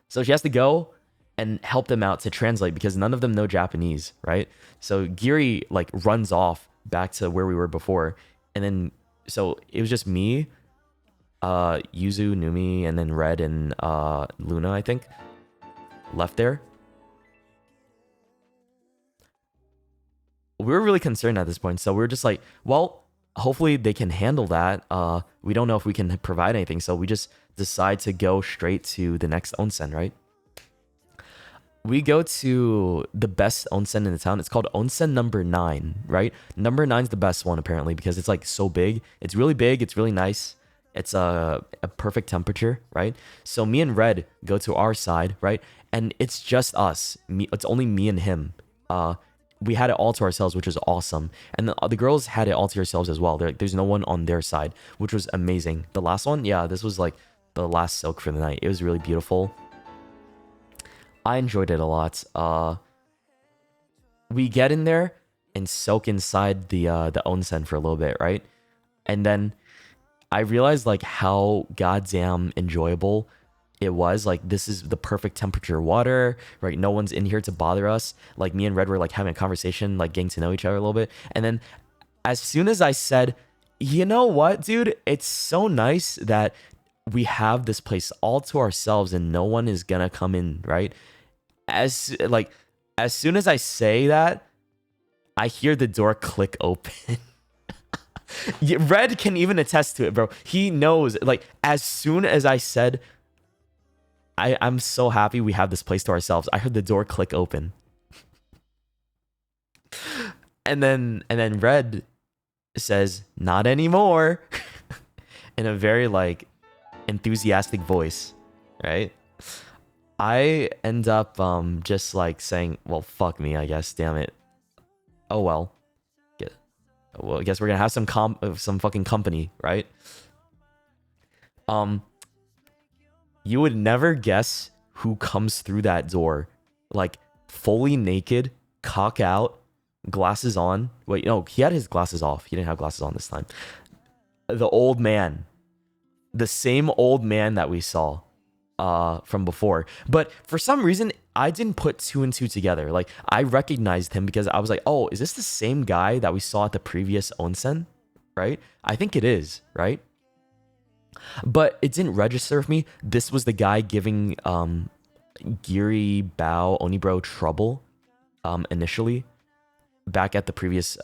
So she has to go and help them out to translate because none of them know Japanese, right? So Giri like runs off back to where we were before, and then so it was just me, Yuzu, Numi, and then Red and Luna, I think, left there. We were really concerned at this point, so we were just like, well, hopefully they can handle that. We don't know if we can provide anything, so we just decide to go straight to the next onsen, right? We go to the best onsen in the town. It's called onsen number 9, right? Number 9 is the best one apparently because it's like so big. It's really big. It's really nice. It's a perfect temperature, right? So me and Red go to our side, right? And it's just us. It's only me and him. We had it all to ourselves, which was awesome. And the girls had it all to themselves as well. There's no one on their side, which was amazing. The last one, yeah, this was like the last silk for the night. It was really beautiful. I enjoyed it a lot. We get in there and soak inside the onsen for a little bit, right? And then I realized like how goddamn enjoyable it was. Like, this is the perfect temperature water, right? No one's in here to bother us. Like, me and Red were like having a conversation, like getting to know each other a little bit. And then as soon as I said, you know what, dude, it's so nice that we have this place all to ourselves and no one is gonna come in, right? As soon as I say that, I hear the door click open. Red can even attest to it, bro. He knows, like, as soon as I said, I'm so happy we have this place to ourselves, I heard the door click open. And then Red says, not anymore. In a very like enthusiastic voice, right? I end up just like saying, well, fuck me, I guess, damn it. Oh well. Well, I guess we're gonna have some fucking company, right? You would never guess who comes through that door, like fully naked, cock out, glasses on. Wait, no, he had his glasses off. He didn't have glasses on this time. The old man, the same old man that we saw from before. But for some reason, I didn't put 2 and 2 together. Like, I recognized him because I was like, oh, is this the same guy that we saw at the previous onsen? Right? I think it is, right? But it didn't register with me. This was the guy giving Giri, Bao, Onibro trouble initially back at the previous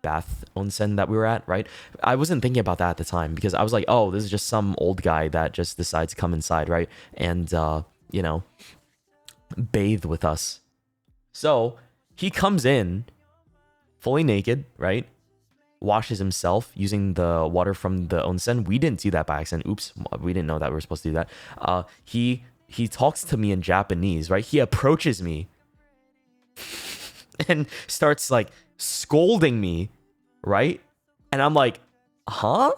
bath onsen that we were at, right? I wasn't thinking about that at the time because I was like, oh, this is just some old guy that just decides to come inside, right? And you know, bathe with us. So he comes in fully naked, right? Washes himself using the water from the onsen. We didn't do that by accident. Oops, we didn't know that we were supposed to do that. He talks to me in Japanese, right? He approaches me and starts like scolding me, right? And I'm like, huh?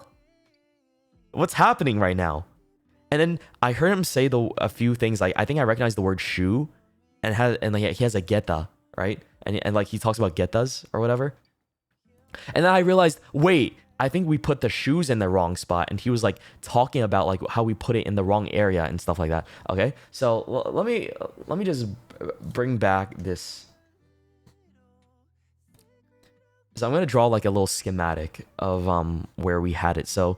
What's happening right now? And then I heard him say a few things, like I think I recognize the word shoe, and like he has a geta, right? And like he talks about getas or whatever. And then I realized, wait, I think we put the shoes in the wrong spot, and he was like talking about like how we put it in the wrong area and stuff like that. Okay, so let me just bring back this. So I'm gonna draw like a little schematic of where we had it. So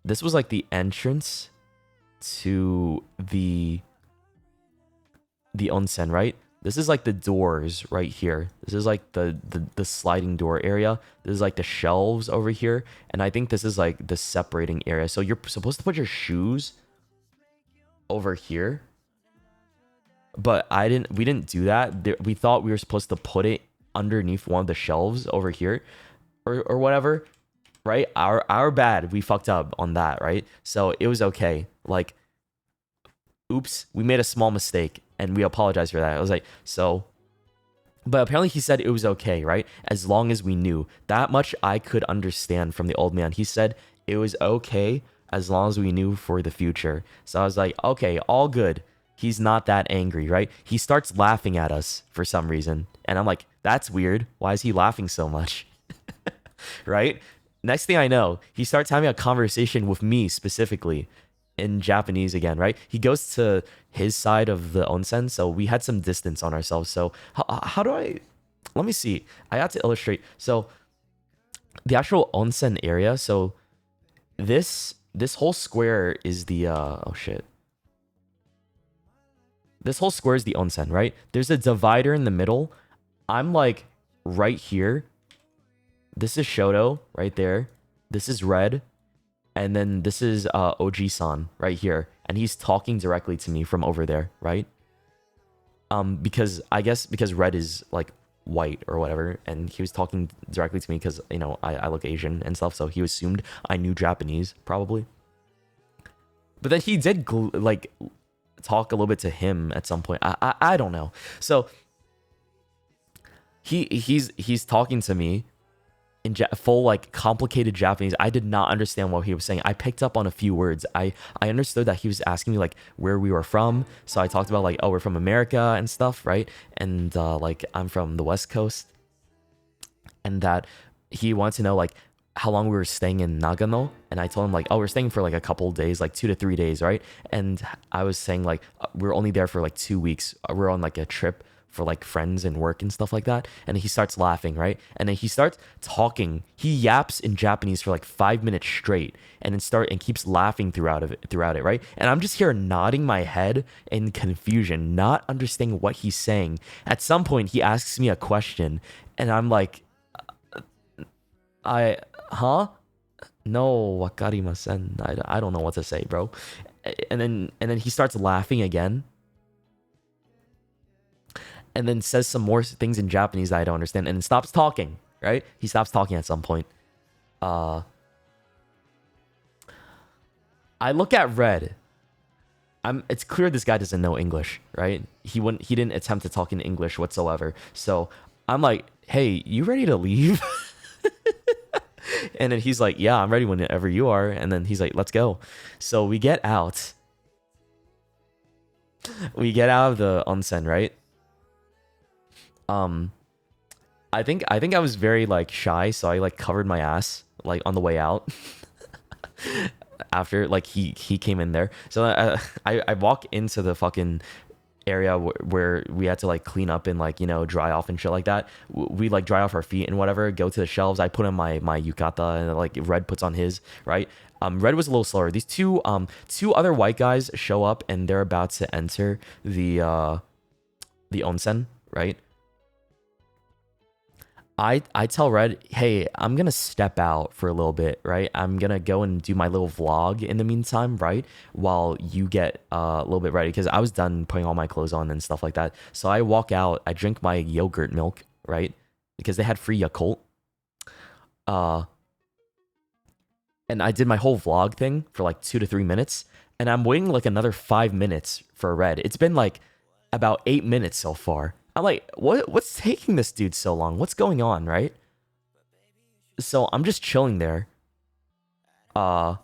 this was like the entrance to the onsen, right? This is like the doors right here. This is like the sliding door area. This is like the shelves over here. And I think this is like the separating area. So you're supposed to put your shoes over here. But we didn't do that. We thought we were supposed to put it underneath one of the shelves over here or whatever, right? Our bad. We fucked up on that, right? So it was okay. Like, oops, we made a small mistake. And we apologize for that. I was like, so, but apparently he said it was okay, right? As long as we knew. That much I could understand from the old man. He said it was okay as long as we knew for the future. So I was like, okay, all good. He's not that angry, right? He starts laughing at us for some reason. And I'm like, that's weird. Why is he laughing so much? Right? Next thing I know, he starts having a conversation with me specifically. In Japanese again, right? He goes to his side of the onsen, so we had some distance on ourselves. So how do I? Let me see. I had to illustrate. So the actual onsen area. So this whole square is the oh shit. This whole square is the onsen, right? There's a divider in the middle. I'm like right here. This is Shoto right there. This is Red. And then this is Oji-san right here. And he's talking directly to me from over there, right? Because Red is like white or whatever. And he was talking directly to me because, you know, I look Asian and stuff. So he assumed I knew Japanese, probably. But then he did like talk a little bit to him at some point. I don't know. So he's talking to me in full like complicated Japanese. I did not understand what he was saying. I picked up on a few words. I understood that he was asking me like where we were from. So I talked about like, oh, we're from America and stuff, right? And like I'm from the West Coast. And that he wanted to know like how long we were staying in Nagano. And I told him like, oh, we're staying for like a couple of days, like 2 to 3 days, right? And I was saying like we're only there for like 2 weeks. We're on like a trip for like friends and work and stuff like that. And he starts laughing, right? And then he starts talking. He yaps in Japanese for like 5 minutes straight and keeps laughing throughout it, right? And I'm just here nodding my head in confusion, not understanding what he's saying. At some point he asks me a question and I'm like, huh? No, wakarimasen. I don't know what to say, bro. And then he starts laughing again. And then says some more things in Japanese that I don't understand, and then stops talking, right? He stops talking at some point. I look at Red. It's clear this guy doesn't know English, right? He didn't attempt to talk in English whatsoever. So I'm like, hey, you ready to leave? And then he's like, yeah, I'm ready whenever you are. And then he's like, let's go. So we get out. We get out of the onsen, right? I think I was very like shy, so I like covered my ass like on the way out. After like he came in there, so I walk into the fucking area where we had to like clean up and like, you know, dry off and shit like that. We like dry off our feet and whatever, go to the shelves. I put on my yukata and like Red puts on his, right? Red was a little slower. These two other white guys show up and they're about to enter the onsen, right? I tell Red, hey, I'm gonna step out for a little bit, right? I'm gonna go and do my little vlog in the meantime, right? While you get a little bit ready, because I was done putting all my clothes on and stuff like that. So I walk out, I drink my yogurt milk, right? Because they had free Yakult. And I did my whole vlog thing for like 2 to 3 minutes, and I'm waiting like another 5 minutes for Red. It's been like about 8 minutes so far. I'm like, what's taking this dude so long? What's going on, right? So I'm just chilling there. And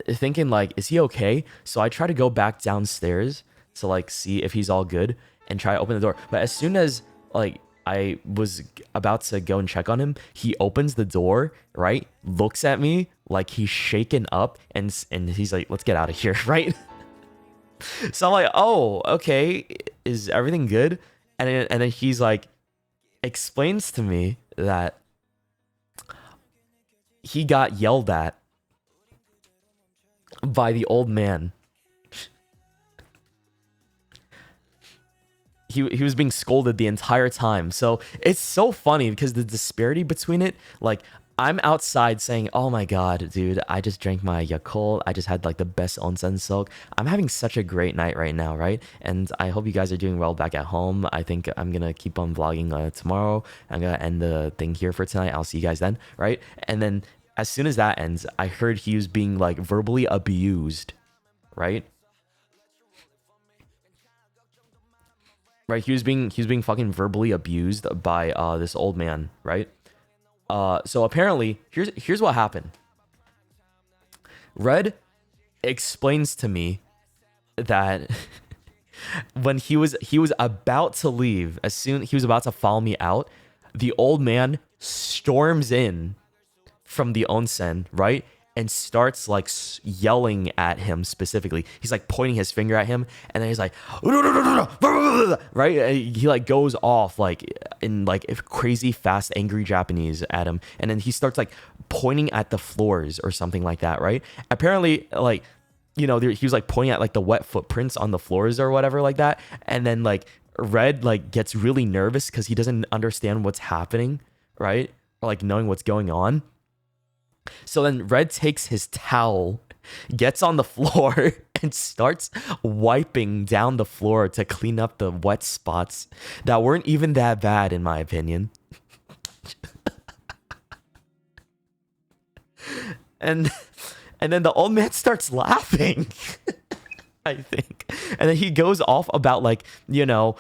thinking like, is he okay? So I try to go back downstairs to like see if he's all good and try to open the door. But as soon as like I was about to go and check on him, he opens the door, right? Looks at me like he's shaken up and he's like, let's get out of here, right? So I'm like, oh, okay, is everything good? And then he's like, explains to me that he got yelled at by the old man. He was being scolded the entire time. So it's so funny because the disparity between it, like, I'm outside saying, oh my god, dude, I just drank my Yakult. I just had like the best onsen soak. I'm having such a great night right now, right? And I hope you guys are doing well back at home. I think I'm gonna keep on vlogging tomorrow. I'm gonna end the thing here for tonight. I'll see you guys then, right? And then as soon as that ends, I heard he was being like verbally abused, right? Right, he was being fucking verbally abused by this old man, right? So apparently, here's what happened. Red explains to me that when he was about to leave, as soon he was about to follow me out, the old man storms in from the onsen, right? And starts like yelling at him specifically. He's like pointing his finger at him, and then he's like, right? He like goes off like in like crazy fast angry Japanese at him, and then he starts like pointing at the floors or something like that, right? Apparently, like, you know, he was like pointing at like the wet footprints on the floors or whatever like that, and then like Red like gets really nervous because he doesn't understand what's happening, right? Or like knowing what's going on. So then Red takes his towel, gets on the floor, and starts wiping down the floor to clean up the wet spots that weren't even that bad, in my opinion. and then the old man starts laughing. I think. And then he goes off about like, you know,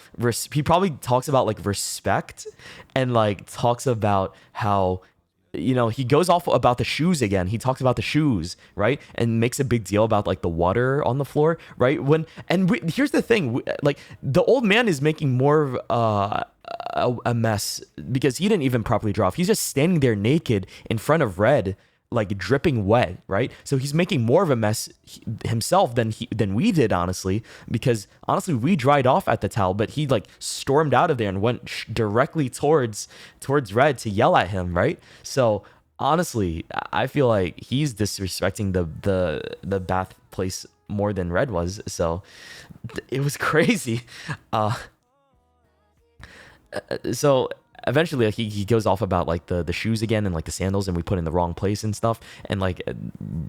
he probably talks about like respect and like talks about how, you know, he goes off about the shoes again. He talks about the shoes, right? And makes a big deal about like the water on the floor, right? Here's the thing, like the old man is making more of a mess because he didn't even properly draw off. He's just standing there naked in front of Red, like dripping wet, right? So he's making more of a mess himself than we did, honestly, because honestly we dried off at the towel, but he like stormed out of there and went directly towards Red to yell at him, right? So honestly, I feel like he's disrespecting the bath place more than Red was. So it was crazy. So eventually like, he goes off about like the shoes again and like the sandals, and we put in the wrong place and stuff, and like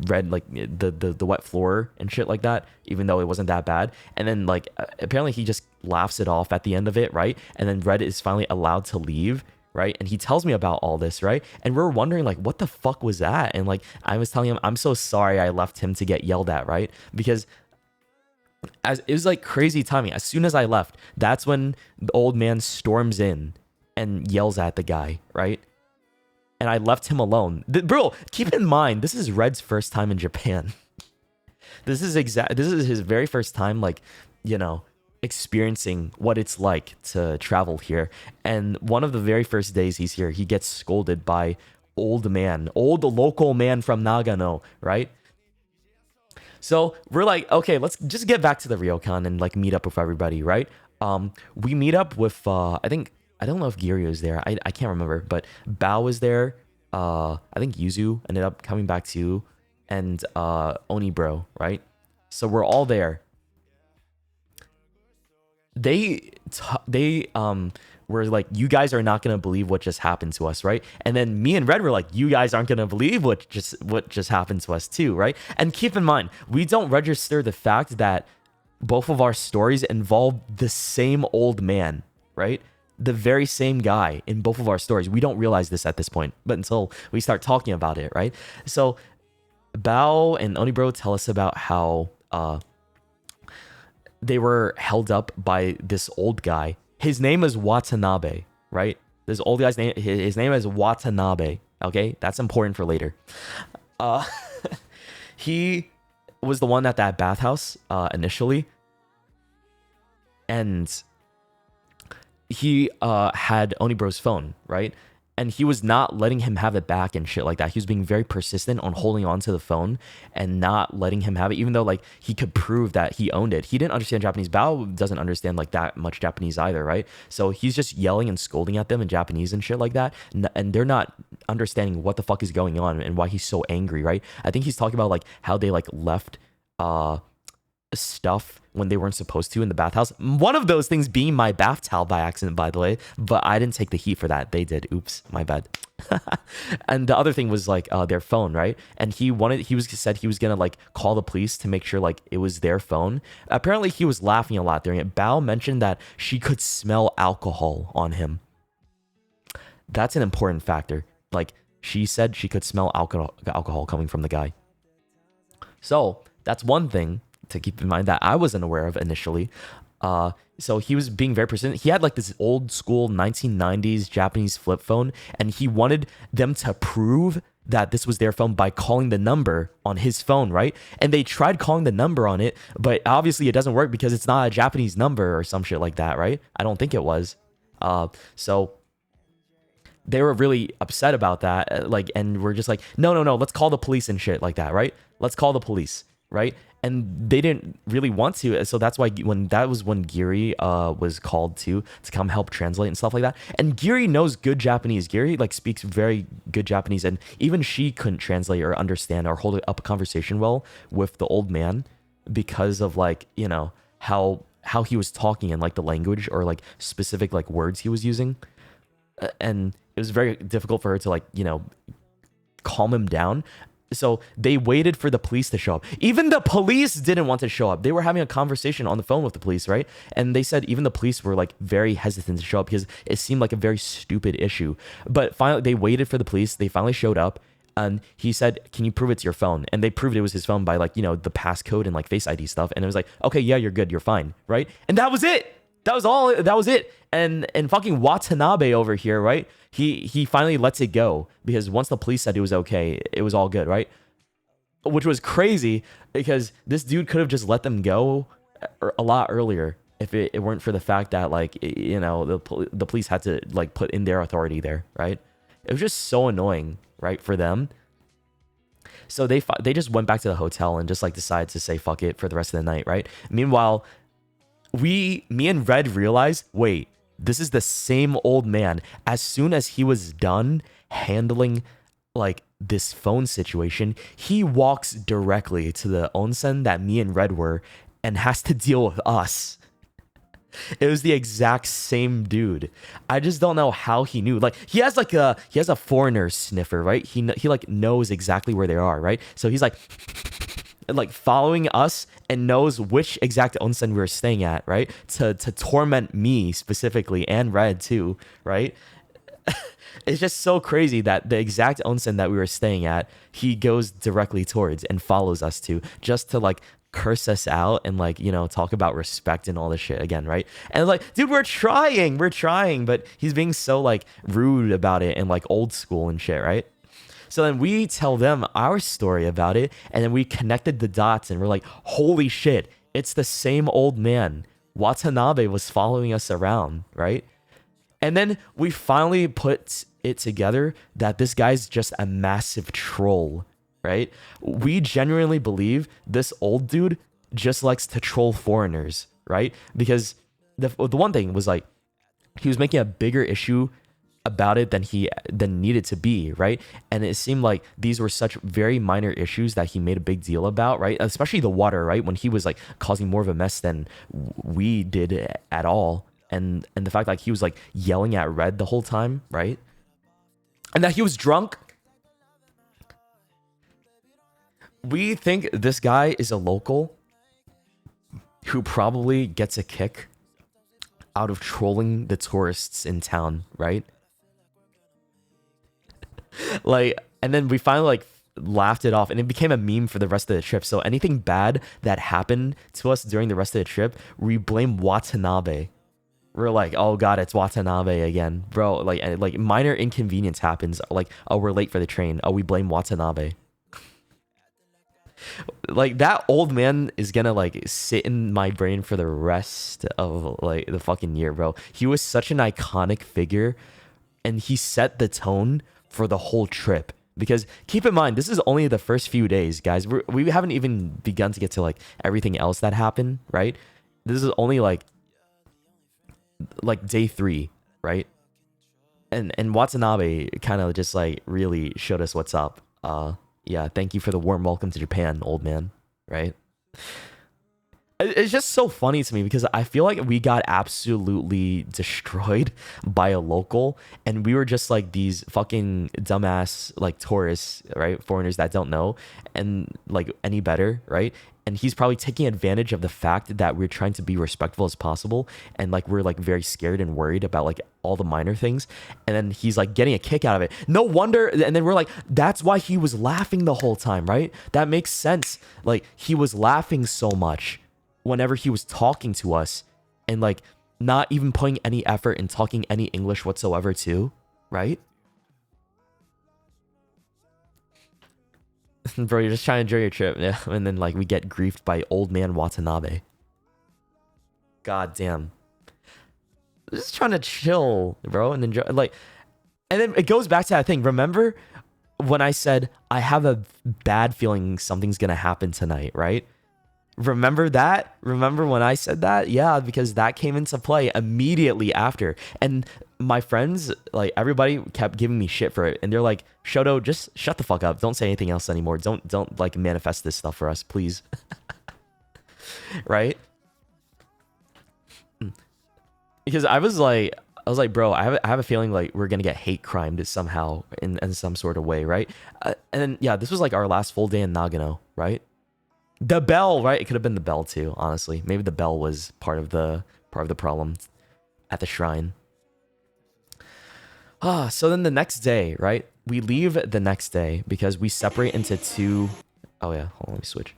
Red like the wet floor and shit like that, even though it wasn't that bad. And then like apparently he just laughs it off at the end of it, right? And then Red is finally allowed to leave, right? And he tells me about all this, right? And we're wondering like, what the fuck was that? And like I was telling him, I'm so sorry I left him to get yelled at, right? Because as it was like crazy timing. As soon as I left, that's when the old man storms in and yells at the guy, right? And I left him alone. Bro, keep in mind, this is Red's first time in Japan. This is his very first time, like, you know, experiencing what it's like to travel here. And one of the very first days he's here, he gets scolded by old local man from Nagano, right? So we're like, okay, let's just get back to the ryokan and like meet up with everybody, right? We meet up with I don't know if Girio's there. I can't remember, but Bao was there. I think Yuzu ended up coming back too, and Onibro, right? So we're all there. They were like, you guys are not gonna believe what just happened to us, right? And then me and Red were like, you guys aren't gonna believe what just happened to us too, right? And keep in mind, we don't register the fact that both of our stories involve the same old man, right? The very same guy in both of our stories. We don't realize this at this point, but until we start talking about it, right? So Bao and Onibro tell us about how they were held up by this old guy. His name is Watanabe, right? This old guy's name, his name is Watanabe, okay? That's important for later. He was the one at that bathhouse initially. And he had Onibro's phone, right? And he was not letting him have it back and shit like that. He was being very persistent on holding on to the phone and not letting him have it, even though like he could prove that he owned it. He didn't understand Japanese. Bao doesn't understand like that much Japanese either, right? So he's just yelling and scolding at them in Japanese and shit like that. And they're not understanding what the fuck is going on and why he's so angry, right? I think he's talking about like how they like left stuff when they weren't supposed to in the bathhouse. One of those things being my bath towel by accident, by the way, but I didn't take the heat for that. They did. Oops, my bad. And the other thing was like their phone, right? And he said he was gonna like call the police to make sure like it was their phone. Apparently he was laughing a lot during it. Bao mentioned that she could smell alcohol on him. That's an important factor. Like she said she could smell alcohol coming from the guy. So that's one thing to keep in mind that I wasn't aware of initially. So he was being very persistent. He had like this old school 1990s Japanese flip phone, and he wanted them to prove that this was their phone by calling the number on his phone, right? And they tried calling the number on it, but obviously it doesn't work because it's not a Japanese number or some shit like that, right? I don't think it was. So they were really upset about that, like, and we're just like, no, let's call the police and shit like that, right? Let's call the police, right? And they didn't really want to, so that's why when Giri was called to come help translate and stuff like that. And Giri knows good Japanese. Giri like speaks very good Japanese, and even she couldn't translate or understand or hold up a conversation well with the old man because of like, you know, how he was talking and like the language or like specific like words he was using, and it was very difficult for her to like, you know, calm him down. So they waited for the police to show up. Even the police didn't want to show up. They were having a conversation on the phone with the police, right? And they said even the police were like very hesitant to show up because it seemed like a very stupid issue. But finally, they waited for the police. They finally showed up. And he said, can you prove it's your phone? And they proved it was his phone by like, you know, the passcode and like Face ID stuff. And it was like, okay, yeah, you're good. You're fine, right? And that was it. That was all. That was it. And fucking Watanabe over here, right? He finally lets it go because once the police said it was okay, it was all good, right? Which was crazy because this dude could have just let them go a lot earlier if it weren't for the fact that like, you know, the police had to like put in their authority there, right? It was just so annoying, right, for them. So they just went back to the hotel and just like decided to say fuck it for the rest of the night, right? Meanwhile, me and Red realized, wait, this is the same old man. As soon as he was done handling like this phone situation, he walks directly to the onsen that me and Red were and has to deal with us. It was the exact same dude. I just don't know how he knew. Like he has a foreigner sniffer, right? He like knows exactly where they are, right? So he's like following us and knows which exact onsen we were staying at, right? To torment me specifically and Red too, right? It's just so crazy that the exact onsen that we were staying at, he goes directly towards and follows us to just to like curse us out and like, you know, talk about respect and all this shit again, right? And like, dude, we're trying, but he's being so like rude about it and like old school and shit, right? So then we tell them our story about it, and then we connected the dots, and we're like, holy shit, it's the same old man. Watanabe was following us around, right? And then we finally put it together that this guy's just a massive troll, right? We genuinely believe this old dude just likes to troll foreigners, right? Because the one thing was like, he was making a bigger issue about it than needed to be, right? And it seemed like these were such very minor issues that he made a big deal about, right? Especially the water, right? When he was like causing more of a mess than we did at all. and the fact like he was like yelling at Red the whole time, right? And that he was drunk. We think this guy is a local who probably gets a kick out of trolling the tourists in town, right? Like, and then we finally like laughed it off, and it became a meme for the rest of the trip. So anything bad that happened to us during the rest of the trip, we blame Watanabe. We're like, oh god, it's Watanabe again, bro. Like minor inconvenience happens. Like, oh, we're late for the train. Oh, we blame Watanabe. Like, that old man is gonna like sit in my brain for the rest of like the fucking year, bro. He was such an iconic figure, and he set the tone for the whole trip. Because keep in mind, this is only the first few days, guys. We haven't even begun to get to like everything else that happened, right? This is only like day 3, right? And Watanabe kind of just like really showed us what's up. Yeah, thank you for the warm welcome to Japan, old man, right? It's just so funny to me because I feel like we got absolutely destroyed by a local, and we were just like these fucking dumbass like tourists, right? Foreigners that don't know and like any better, right? And he's probably taking advantage of the fact that we're trying to be respectful as possible, and like we're like very scared and worried about like all the minor things, and then he's like getting a kick out of it. No wonder. And then we're like, that's why he was laughing the whole time, right? That makes sense. Like, he was laughing so much whenever he was talking to us, and like not even putting any effort in talking any English whatsoever too, right? Bro, you're just trying to enjoy your trip, yeah. And then like we get griefed by old man Watanabe. God damn. Just trying to chill, bro, and enjoy, like. And then it goes back to that thing. Remember when I said I have a bad feeling something's gonna happen tonight, right? Remember that? Remember when I said that? Yeah, because that came into play immediately after. And my friends, like everybody kept giving me shit for it. And they're like, Shoto, just shut the fuck up. Don't say anything else anymore. Don't like manifest this stuff for us, please. Right? Because I was like, bro, I have a feeling like we're gonna get hate crimed somehow in some sort of way, right? And then yeah, this was like our last full day in Nagano, right? The bell, right? It could have been the bell too, honestly. Maybe the bell was part of the problem at the shrine. So then the next day, right? We leave the next day because we separate into 2. Oh yeah, hold on, let me switch.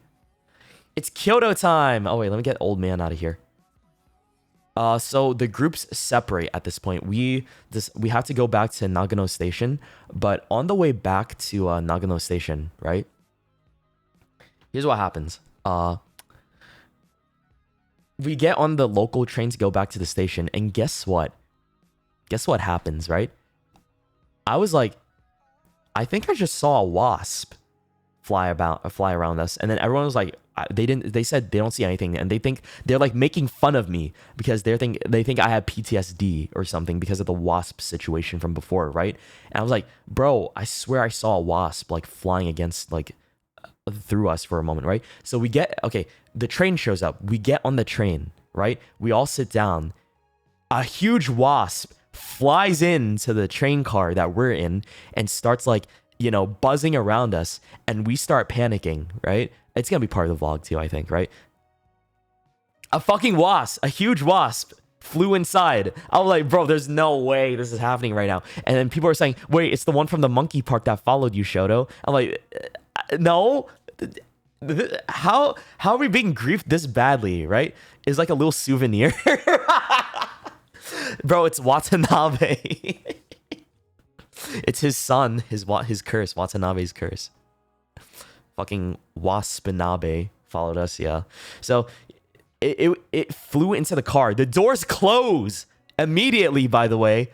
It's Kyoto time. Oh wait, let me get old man out of here. So the groups separate at this point. We have to go back to Nagano Station, but on the way back to Nagano Station, right? Here's what happens. We get on the local train to go back to the station, and guess what? Guess what happens, right? I was like, I think I just saw a wasp fly around us, and then everyone was like, they said they don't see anything, and they're like making fun of me because they think I have PTSD or something because of the wasp situation from before, right? And I was like, bro, I swear I saw a wasp like flying against like through us for a moment, right? So the train shows up. We get on the train, right? We all sit down. A huge wasp flies into the train car that we're in and starts like, buzzing around us, and we start panicking, right? It's gonna be part of the vlog too, I think, right? A fucking wasp, a huge wasp flew inside. I was like, bro, there's no way this is happening right now. And then people are saying, wait, it's the one from the monkey park that followed you, Shoto. I'm like, no. How are we being griefed this badly, right? It's like a little souvenir. Bro, it's Watanabe. It's his son, his curse, Watanabe's curse. Fucking Waspinabe followed us, yeah. So it flew into the car. The doors close immediately, by the way.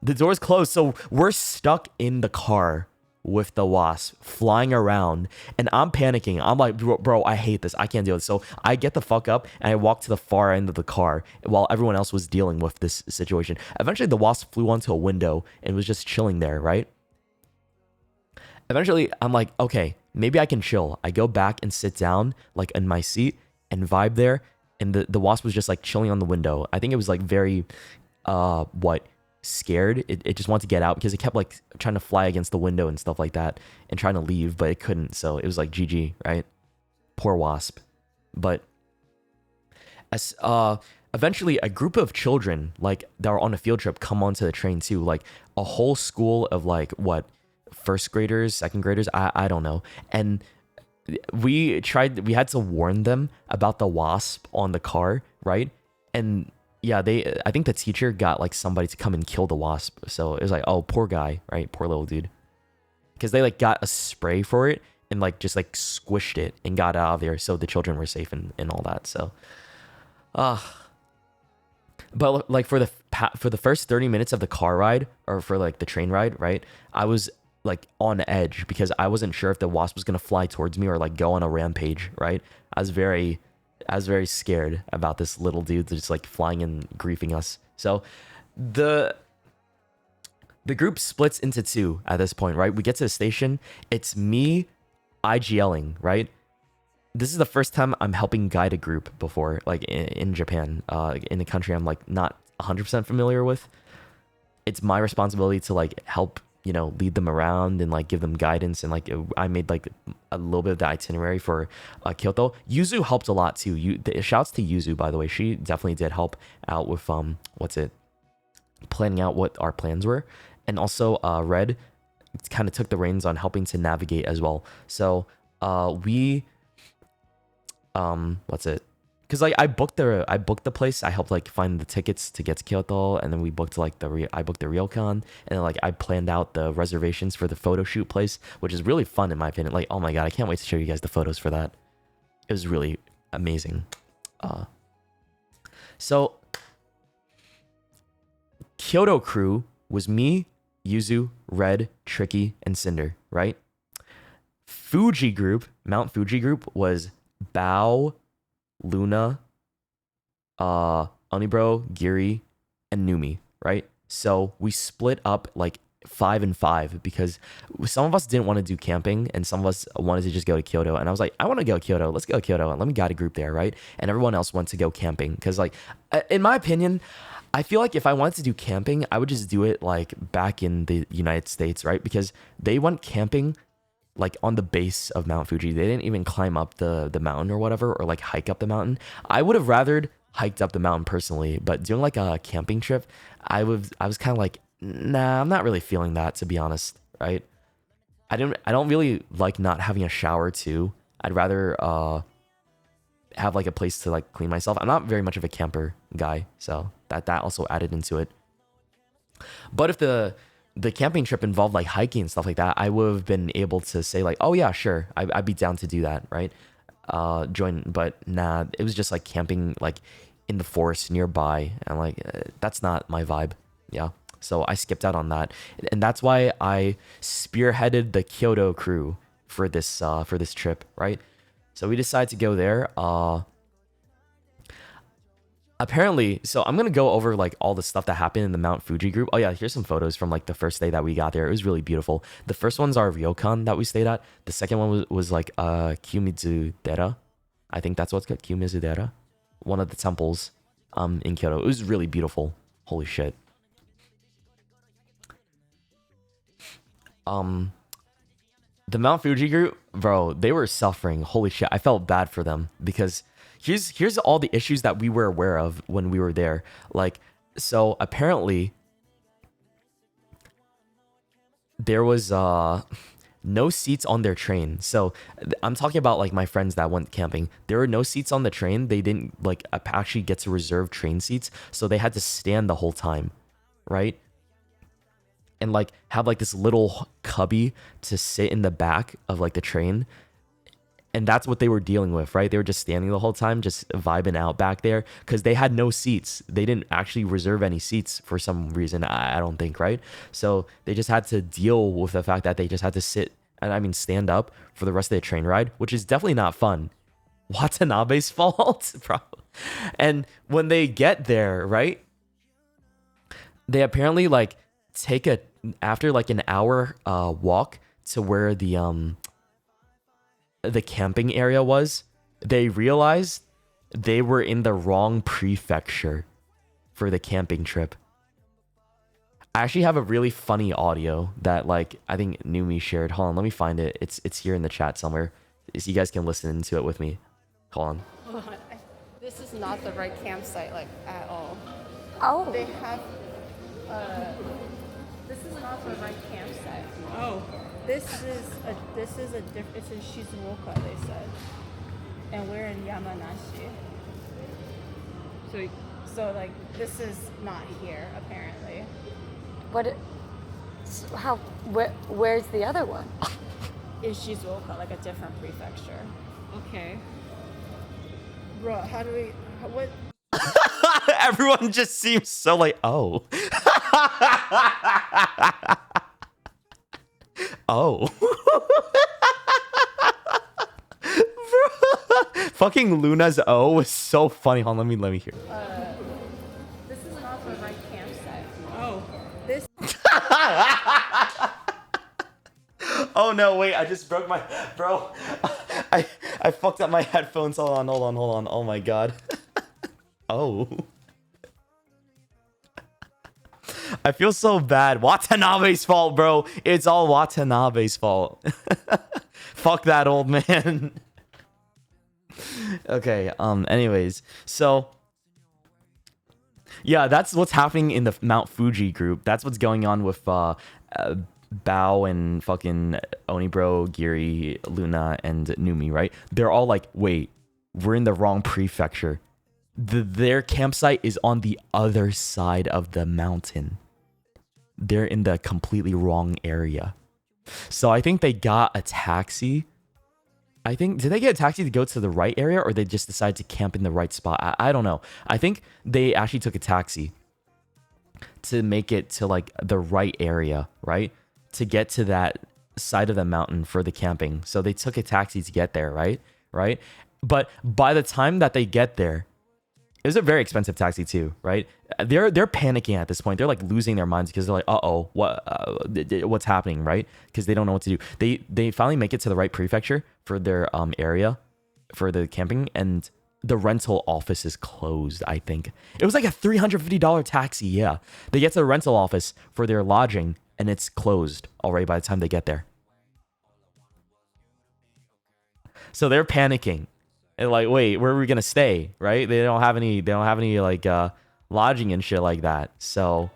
The doors close, so we're stuck in the car with the wasp flying around, and I'm panicking. I'm like, bro, I hate this. I can't deal with this. So I get the fuck up and I walk to the far end of the car while everyone else was dealing with this situation. Eventually, the wasp flew onto a window and was just chilling there, right? Eventually, I'm like, okay, maybe I can chill. I go back and sit down like in my seat and vibe there. and the wasp was just like chilling on the window. I think it was like very scared. It just wanted to get out because it kept like trying to fly against the window and stuff like that and trying to leave, but it couldn't. So it was like GG, right? Poor wasp. But as eventually a group of children like that were on a field trip come onto the train too, like a whole school of like what, first graders, second graders, I don't know. And we had to warn them about the wasp on the car, right? And yeah, I think the teacher got like somebody to come and kill the wasp. So it was like, oh, poor guy, right? Poor little dude. Because they like got a spray for it and like just like squished it and got out of there so the children were safe and all that. So but like for the first 30 minutes of the car ride, or for like the train ride, right, I was like on edge because I wasn't sure if the wasp was gonna fly towards me or like go on a rampage, right? I was very scared about this little dude just like flying and griefing us. So the group splits into two at this point, right? We get to the station. It's me IGLing, right? This is the first time I'm helping guide a group before, like in Japan, in a country I'm like not 100% familiar with. It's my responsibility to like help, lead them around and like give them guidance. And like I made like a little bit of the itinerary for Kyoto. Yuzu helped a lot too. Shouts to Yuzu, by the way. She definitely did help out with planning out what our plans were. And also Red kind of took the reins on helping to navigate as well. So we because like I booked the place. I helped like find the tickets to get to Kyoto, and then we booked like I booked the ryokan, and then like I planned out the reservations for the photo shoot place, which is really fun in my opinion. Like, oh my god, I can't wait to show you guys the photos for that. It was really amazing. So Kyoto crew was me, Yuzu, Red, Tricky, and Cinder, right? Mount Fuji group was Bao, Luna, Onibro, Giri, and Numi, right? So we split up like 5 and 5 because some of us didn't want to do camping and some of us wanted to just go to Kyoto. And I was like, I want to go Kyoto. Let's go Kyoto. And let me guide a group there, right? And everyone else went to go camping because, like, in my opinion, I feel like if I wanted to do camping, I would just do it like back in the United States, right? Because they went camping like on the base of Mount Fuji. They didn't even climb up the mountain or whatever, or like hike up the mountain. I would have rather hiked up the mountain personally, but doing like a camping trip, I was kind of like, nah, I'm not really feeling that, to be honest, right? I don't really like not having a shower too. I'd rather have like a place to like clean myself. I'm not very much of a camper guy, so that also added into it. But if the camping trip involved like hiking and stuff like that, I would have been able to say like, oh yeah, sure, I'd be down to do that, right? But nah, it was just like camping like in the forest nearby, and like that's not my vibe. Yeah, so I skipped out on that, and that's why I spearheaded the Kyoto crew for this trip, right? So we decided to go there. Apparently, so I'm gonna go over like all the stuff that happened in the Mount Fuji group. Oh yeah, here's some photos from like the first day that we got there. It was really beautiful. The first one's our ryokan that we stayed at. The second one was like Kiyomizu Dera. I think that's what's called, Kiyomizu Dera, one of the temples in Kyoto. It was really beautiful. Holy shit. The Mount Fuji group, bro, they were suffering. Holy shit, I felt bad for them because here's all the issues that we were aware of when we were there. Like, so apparently there was no seats on their train. So I'm talking about like my friends that went camping. There were no seats on the train. They didn't like actually get to reserve train seats, so they had to stand the whole time, right? And like have like this little cubby to sit in the back of like the train. And that's what they were dealing with, right? They were just standing the whole time, just vibing out back there because they had no seats. They didn't actually reserve any seats for some reason, I don't think, right? So they just had to deal with the fact that they just had to sit, and I mean stand up for the rest of the train ride, which is definitely not fun. Watanabe's fault, bro. And when they get there, right, they apparently like take after like an hour walk to where the camping area was, they realized they were in the wrong prefecture for the camping trip. I actually have a really funny audio that like I think Numi shared. Hold on, let me find it. It's here in the chat somewhere. So you guys can listen to it with me. Hold on. Hold on. This is not the right campsite, like at all. Oh. They have. This is not the right campsite. Oh. This is a different. It's in Shizuoka, they said, and we're in Yamanashi. So like this is not here apparently. Where's the other one? In Shizuoka, like a different prefecture. Okay. Bro, how do we? What? Everyone just seems so like, oh. Oh. Fucking Luna's O was so funny. Hold on, let me hear. This is not the right campsite. Oh. This. Oh no, wait, I just broke my bro. I fucked up my headphones. Hold on. Oh my god. Oh. I feel so bad. Watanabe's fault, bro. It's all Watanabe's fault. Fuck that old man. Okay, anyways. So yeah, that's what's happening in the Mount Fuji group. That's what's going on with Bao and fucking Onibro, Giri, Luna, and Numi, right? They're all like, wait, we're in the wrong prefecture. Their campsite is on the other side of the mountain. They're in the completely wrong area. So I think they got a taxi. Did they get a taxi to go to the right area, or they just decided to camp in the right spot? I don't know. I think they actually took a taxi to make it to like the right area, right? To get to that side of the mountain for the camping. So they took a taxi to get there, right? Right? But by the time that they get there, it was a very expensive taxi too, right? They're panicking at this point. They're like losing their minds because they're like, uh-oh, what's happening, right? Because they don't know what to do. They finally make it to the right prefecture for their area for the camping, and the rental office is closed, I think. It was like a $350 taxi, yeah. They get to the rental office for their lodging, and it's closed already by the time they get there. So they're panicking. And like, wait, where are we gonna stay? Right? They don't have any like lodging and shit like that. So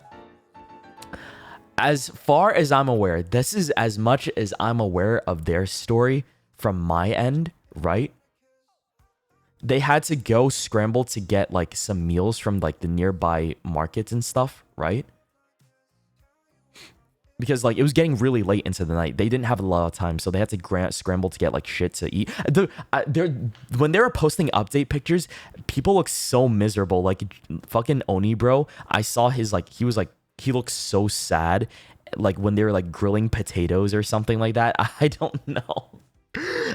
as far as I'm aware, this is as much as I'm aware of their story from my end, right? They had to go scramble to get like some meals from like the nearby markets and stuff, right? Because like it was getting really late into the night. They didn't have a lot of time, so they had to scramble to get like shit to eat. When they were posting update pictures, people look so miserable. Like fucking Oni bro, I saw his like he looks so sad. Like when they were like grilling potatoes or something like that. I don't know,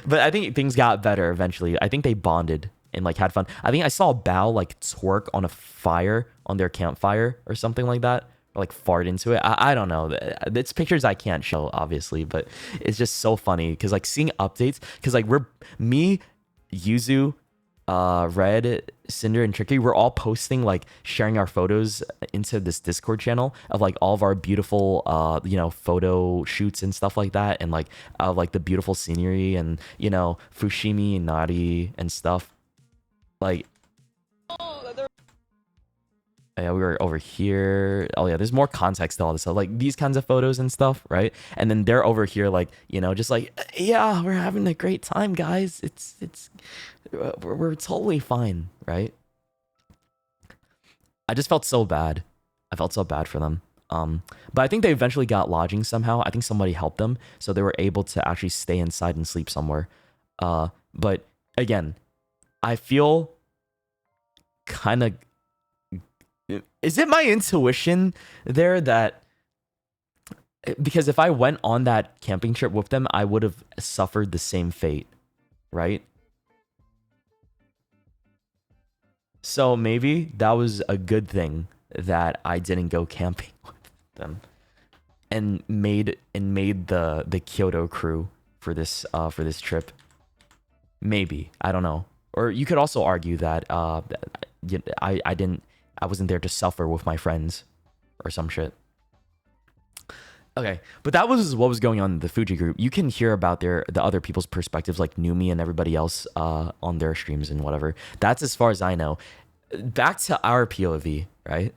but I think things got better eventually. I think they bonded and like had fun. I think I saw Bao like twerk on a fire on their campfire or something like that. Or like fart into it. I don't know. It's pictures I can't show, obviously, but it's just so funny because like seeing updates, because like me, Yuzu, Red, Cinder, and Tricky, we're all posting like sharing our photos into this Discord channel of like all of our beautiful photo shoots and stuff like that, and like the beautiful scenery and Fushimi and Nari and stuff. Like yeah, we were over here. Oh yeah, there's more context to all this stuff, like these kinds of photos and stuff, right? And then they're over here, like just like, yeah, we're having a great time, guys. We're totally fine, right? I just felt so bad. I felt so bad for them. But I think they eventually got lodging somehow. I think somebody helped them, so they were able to actually stay inside and sleep somewhere. But again, I feel kind of. Is it my intuition there that because if I went on that camping trip with them, I would have suffered the same fate, right? So maybe that was a good thing that I didn't go camping with them and made the Kyoto crew for this trip. Maybe, I don't know. Or you could also argue that I wasn't there to suffer with my friends or some shit. Okay, but that was what was going on in the Fuji group. You can hear about the other people's perspectives, like Numi and everybody else on their streams and whatever. That's as far as I know. Back to our POV, right?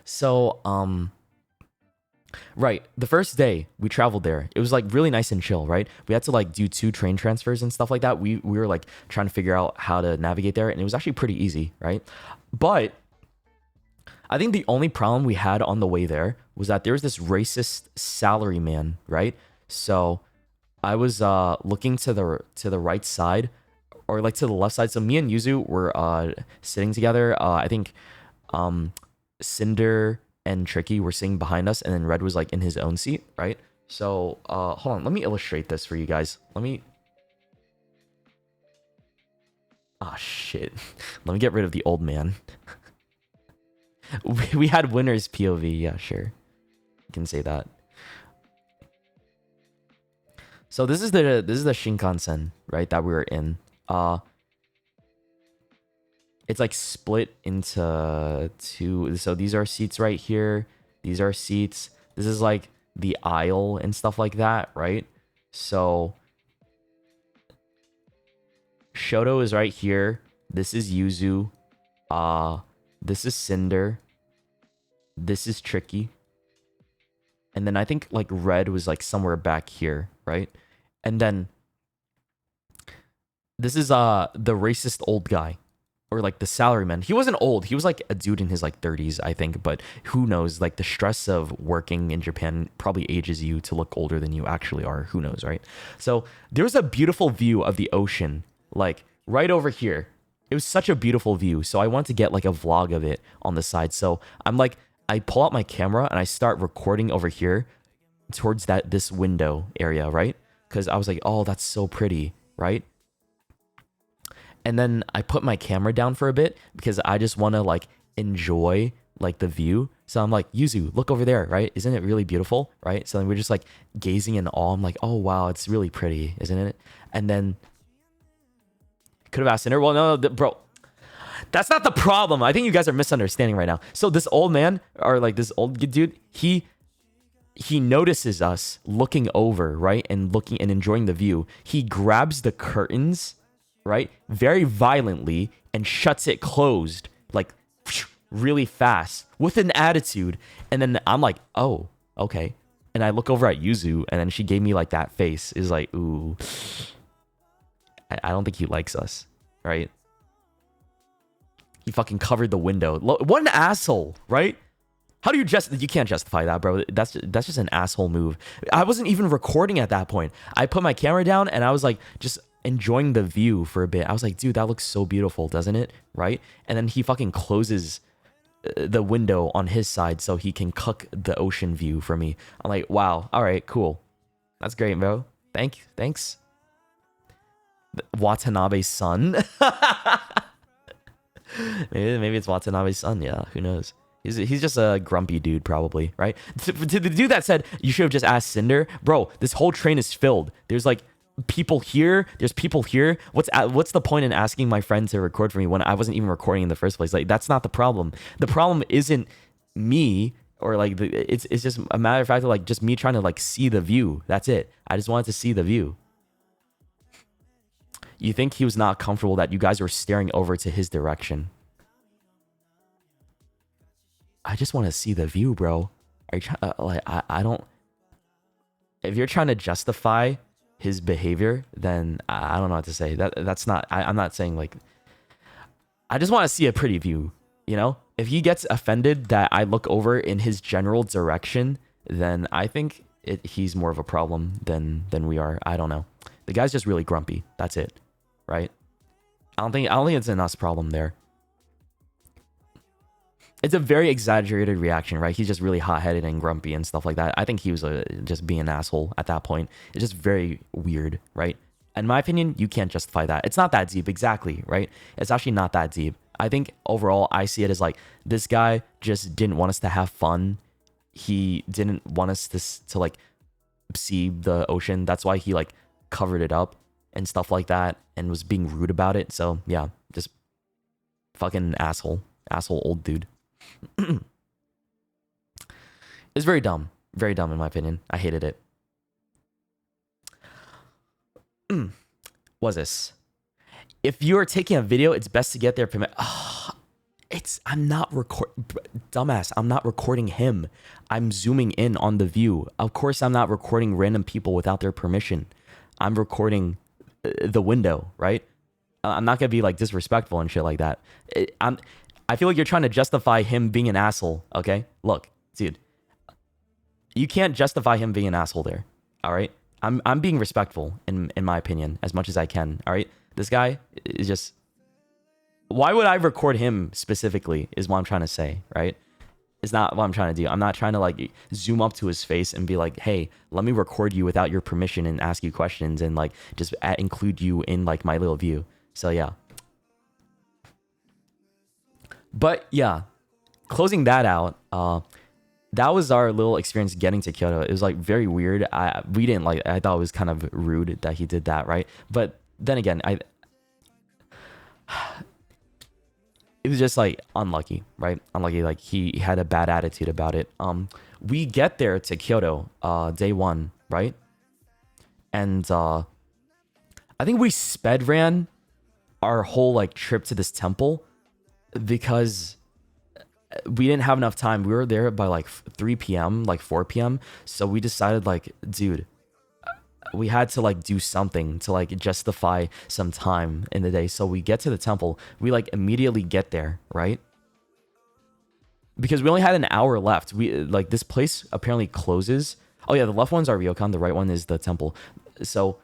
So, right, the first day we traveled there, it was like really nice and chill, right? We had to like do 2 train transfers and stuff like that. We were like trying to figure out how to navigate there, and it was actually pretty easy, right? But I think the only problem we had on the way there was that there was this racist salaryman, right? So I was looking to the right side, or like to the left side. So me and Yuzu were sitting together. I think Cinder and Tricky were sitting behind us, and then Red was like in his own seat, right? So hold on, let me illustrate this for you guys. Ah, shit. Let me get rid of the old man. We had winner's POV, yeah, sure. You can say that. So this is the Shinkansen, right, that we were in. It's like split into 2. So these are seats right here. These are seats. This is like the aisle and stuff like that, right? So Shoto is right here. This is Yuzu. This is Cinder. This is Tricky. And then I think like Red was like somewhere back here, right? And then this is the racist old guy, or like the salaryman. He wasn't old. He was like a dude in his like 30s, I think, but who knows? Like the stress of working in Japan probably ages you to look older than you actually are. Who knows, right? So there's a beautiful view of the ocean, like right over here. It was such a beautiful view. So I wanted to get like a vlog of it on the side. So I'm like, I pull out my camera and I start recording over here towards this window area, right? Because I was like, oh, that's so pretty, right? And then I put my camera down for a bit because I just want to like enjoy like the view. So I'm like, Yuzu, look over there, right? Isn't it really beautiful, right? So then we're just like gazing in awe. I'm like, oh wow, it's really pretty, isn't it? And then could have asked her, well, no, bro, that's not the problem. I think you guys are misunderstanding right now. So this old man, or like this old dude, he notices us looking over, right? And looking and enjoying the view. He grabs the curtains, right? Very violently and shuts it closed, like really fast with an attitude. And then I'm like, oh, okay. And I look over at Yuzu, and then she gave me like that face. Is like, ooh, I don't think he likes us, right? He fucking covered the window. What an asshole, right? How do you you can't justify that, bro. That's just an asshole move. I wasn't even recording at that point. I put my camera down and I was like just enjoying the view for a bit. I was like, dude, that looks so beautiful, doesn't it? Right? And then he fucking closes the window on his side so he can cuck the ocean view for me. I'm like, wow, all right, cool. That's great, bro. Thanks. Watanabe's son. maybe it's Watanabe's son. Yeah, who knows? He's just a grumpy dude, probably, right? To the dude that said you should have just asked Cinder, bro. This whole train is filled. There's like people here. There's people here. What's the point in asking my friend to record for me when I wasn't even recording in the first place? Like that's not the problem. The problem isn't me, or like it's just a matter of fact of like just me trying to like see the view. That's it. I just wanted to see the view. You think he was not comfortable that you guys were staring over to his direction? I just want to see the view, bro. Are you trying I don't. If you're trying to justify his behavior, then I don't know what to say. That's not. I'm not saying like. I just want to see a pretty view. You know, if he gets offended that I look over in his general direction, then I think he's more of a problem than we are. I don't know. The guy's just really grumpy. That's it, right? I don't think it's an us problem there. It's a very exaggerated reaction, right? He's just really hot-headed and grumpy and stuff like that. I think he was just being an asshole at that point. It's just very weird, right? In my opinion, you can't justify that. It's not that deep, exactly, right? It's actually not that deep. I think overall, I see it as like, this guy just didn't want us to have fun. He didn't want us to like see the ocean. That's why he like covered it up. and stuff like that, and was being rude about it. So yeah, just fucking asshole old dude. It's very dumb in my opinion. I hated it. Was this? If you are taking a video, it's best to get their permit. I'm not dumbass. I'm not recording him. I'm zooming in on the view. Of course, I'm not recording random people without their permission. I'm recording the window, right? I'm not gonna be like disrespectful and shit like that. I feel like you're trying to justify him being an asshole. Okay, look, dude, you can't justify him being an asshole there. All right, I'm being respectful in my opinion as much as I can. All right, this guy is just. Why would I record him specifically is what I'm trying to say, right? It's not what I'm trying to do. I'm not trying to like zoom up to his face and be like, hey, let me record you without your permission and ask you questions and like just include you in like my little view. So yeah. But yeah, closing that out, that was our little experience getting to Kyoto. It was like very weird. We didn't like, I thought it was kind of rude that he did that, right? But then again, it was just like unlucky, right? Unlucky, like he had a bad attitude about it. We get there to Kyoto, day 1, right? And I think we sped ran our whole like trip to this temple because we didn't have enough time. We were there by like 3 p.m., like 4 p.m. So we decided like, dude, we had to like do something to like justify some time in the day. So we get to the temple. We like immediately get there, right? Because we only had an hour left. We like this place apparently closes. Oh yeah, the left one's our ryokan. The right one is the temple. So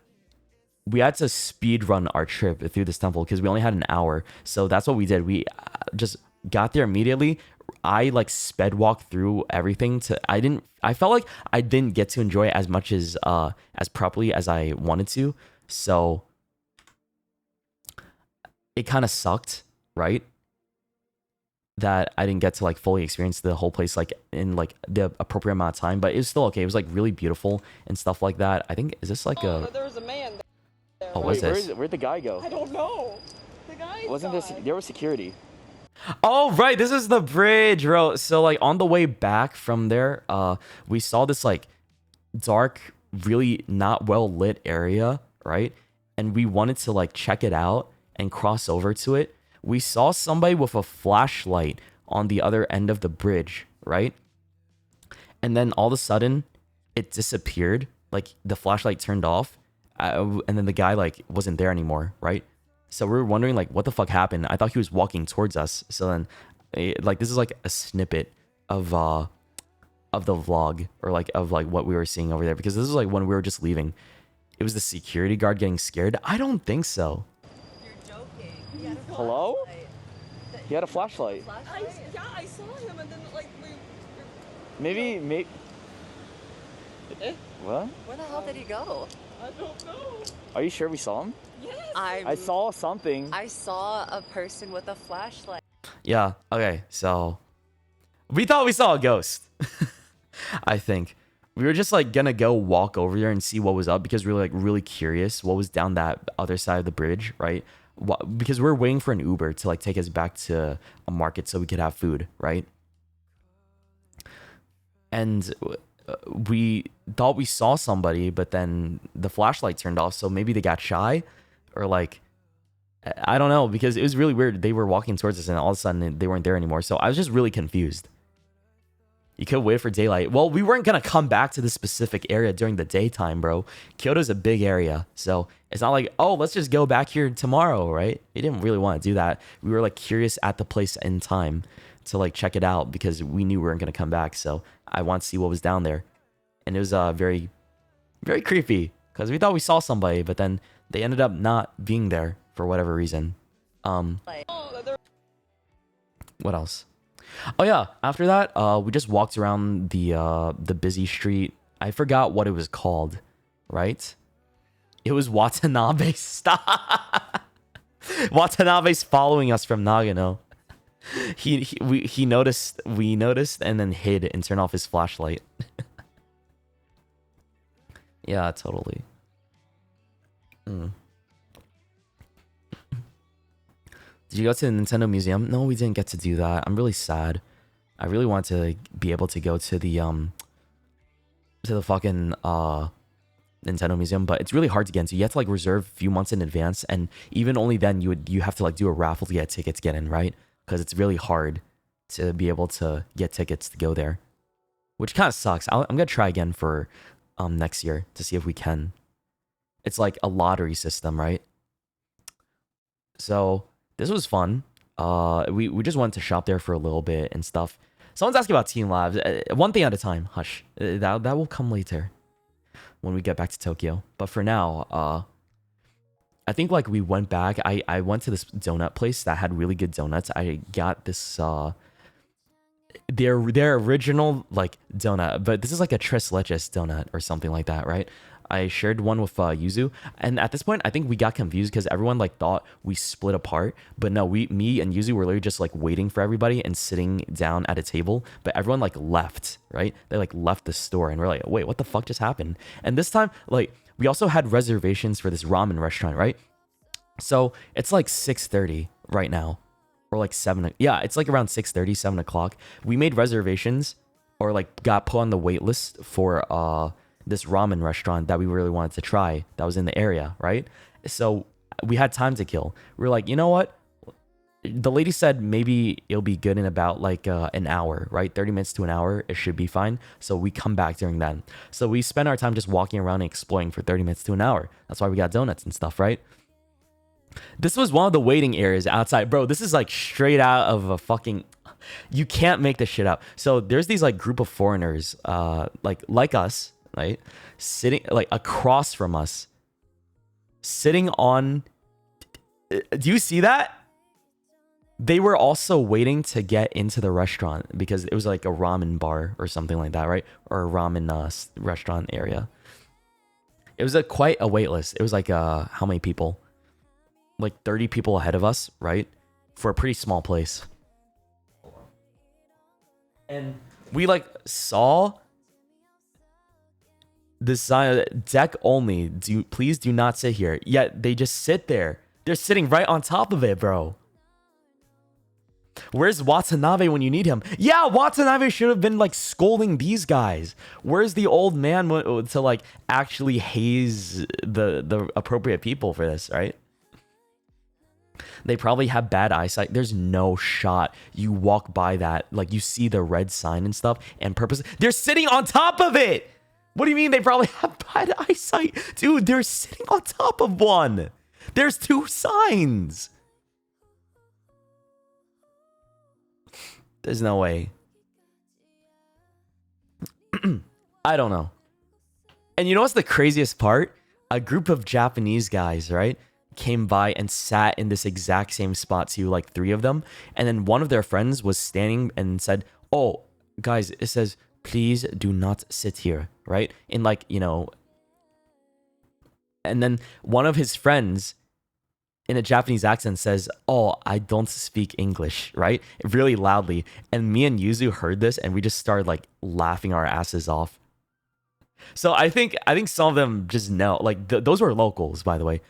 we had to speed run our trip through this temple because we only had an hour. So that's what we did. We just got there immediately. I like sped walked through everything I felt like I didn't get to enjoy it as much as properly as I wanted to. So it kind of sucked, right? That I didn't get to like fully experience the whole place like in like the appropriate amount of time, but it was still okay. It was like really beautiful and stuff like that. I think, is this like there was a man there. Oh, what's this? Where'd the guy go? I don't know. The guy Wasn't this, there was security. Oh, right. This is the bridge, bro. So like on the way back from there, we saw this like dark, really not well lit area, right? And we wanted to like check it out and cross over to it. We saw somebody with a flashlight on the other end of the bridge, right? And then all of a sudden it disappeared. Like the flashlight turned off, and then the guy like wasn't there anymore, right? So we were wondering like what the fuck happened. I thought he was walking towards us. So then like this is like a snippet of the vlog or like of like what we were seeing over there, because this is like when we were just leaving. It was the security guard getting scared. I don't think so. You're joking. Hello? He had a flashlight. I saw him and then like Maybe. What? Where the hell did he go? I don't know. Are you sure we saw him? Yes. I saw something. I saw a person with a flashlight. Yeah. Okay. So we thought we saw a ghost. I think we were just like gonna go walk over there and see what was up because we were like really curious what was down that other side of the bridge, right? Because we were waiting for an Uber to like take us back to a market so we could have food, right? And we thought we saw somebody, but then the flashlight turned off, so maybe they got shy or like I don't know, because it was really weird. They were walking towards us and all of a sudden they weren't there anymore. So I was just really confused. You could wait for daylight. Well, we weren't gonna come back to this specific area during the daytime, bro. Kyoto's a big area, so it's not like, oh, let's just go back here tomorrow, right? We didn't really want to do that. We were like curious at the place in time to like check it out because we knew we weren't gonna come back. So I want to see what was down there, and it was very, very creepy because we thought we saw somebody, but then they ended up not being there for whatever reason. What else? Oh yeah, after that, we just walked around the busy street. I forgot what it was called, right? It was Watanabe. Stop. Watanabe's following us from Nagano. He noticed, we noticed, and then hid and turned off his flashlight. Yeah, totally. Did you go to the Nintendo Museum? No, we didn't get to do that. I'm really sad. I really want to be able to go to the fucking Nintendo Museum, but it's really hard to get into. You have to like reserve a few months in advance, and even only then you have to like do a raffle to get tickets to get in, right? Because it's really hard to be able to get tickets to go there, which kind of sucks. I'm gonna try again for next year to see if we can. It's like a lottery system, right? So this was fun. We just went to shop there for a little bit and stuff. Someone's asking about Team Labs. One thing at a time. Hush. That will come later when we get back to Tokyo. But for now, I think like we went back. I went to this donut place that had really good donuts. I got this their original like donut, but this is like a tres leches donut or something like that, right? I shared one with Yuzu, and at this point, I think we got confused because everyone like thought we split apart, but no, me and Yuzu were literally just like waiting for everybody and sitting down at a table, but everyone like left, right? They like left the store, and we're like, wait, what the fuck just happened? And this time, like, we also had reservations for this ramen restaurant, right? So it's like 6:30 right now, or like 7. Yeah, it's like around 6:30, 7 o'clock. We made reservations, or like got put on the wait list for this ramen restaurant that we really wanted to try that was in the area, right? So we had time to kill. We were like, you know what? The lady said maybe it'll be good in about like an hour, right? 30 minutes to an hour, it should be fine. So we come back during then. So we spend our time just walking around and exploring for 30 minutes to an hour. That's why we got donuts and stuff, right? This was one of the waiting areas outside. Bro, this is like straight out of a fucking... You can't make this shit up. So there's these like group of foreigners like us, right? Sitting like across from us. Sitting on... Do you see that? They were also waiting to get into the restaurant because it was like a ramen bar or something like that, right? Or a ramen restaurant area. It was quite a wait list. It was like how many people? Like 30 people ahead of us, right? For a pretty small place. And we like saw the sign, deck only. Please do not sit here. Yet they just sit there. They're sitting right on top of it, bro. Where's Watanabe when you need him? Yeah, Watanabe should have been like scolding these guys. Where's the old man to like actually haze the appropriate people for this, right? They probably have bad eyesight. There's no shot you walk by that, like you see the red sign and stuff, and purpose. They're sitting on top of it. What do you mean they probably have bad eyesight? Dude, they're sitting on top of one. There's 2 signs. There's no way. I don't know. And you know what's the craziest part? A group of Japanese guys, right, came by and sat in this exact same spot to like 3 of them. And then one of their friends was standing and said, oh, guys, it says, please do not sit here, right? In like, you know. And then one of his friends in a Japanese accent says, oh, I don't speak English, right? Really loudly. And me and Yuzu heard this and we just started like laughing our asses off. So I think some of them just know, like those were locals, by the way.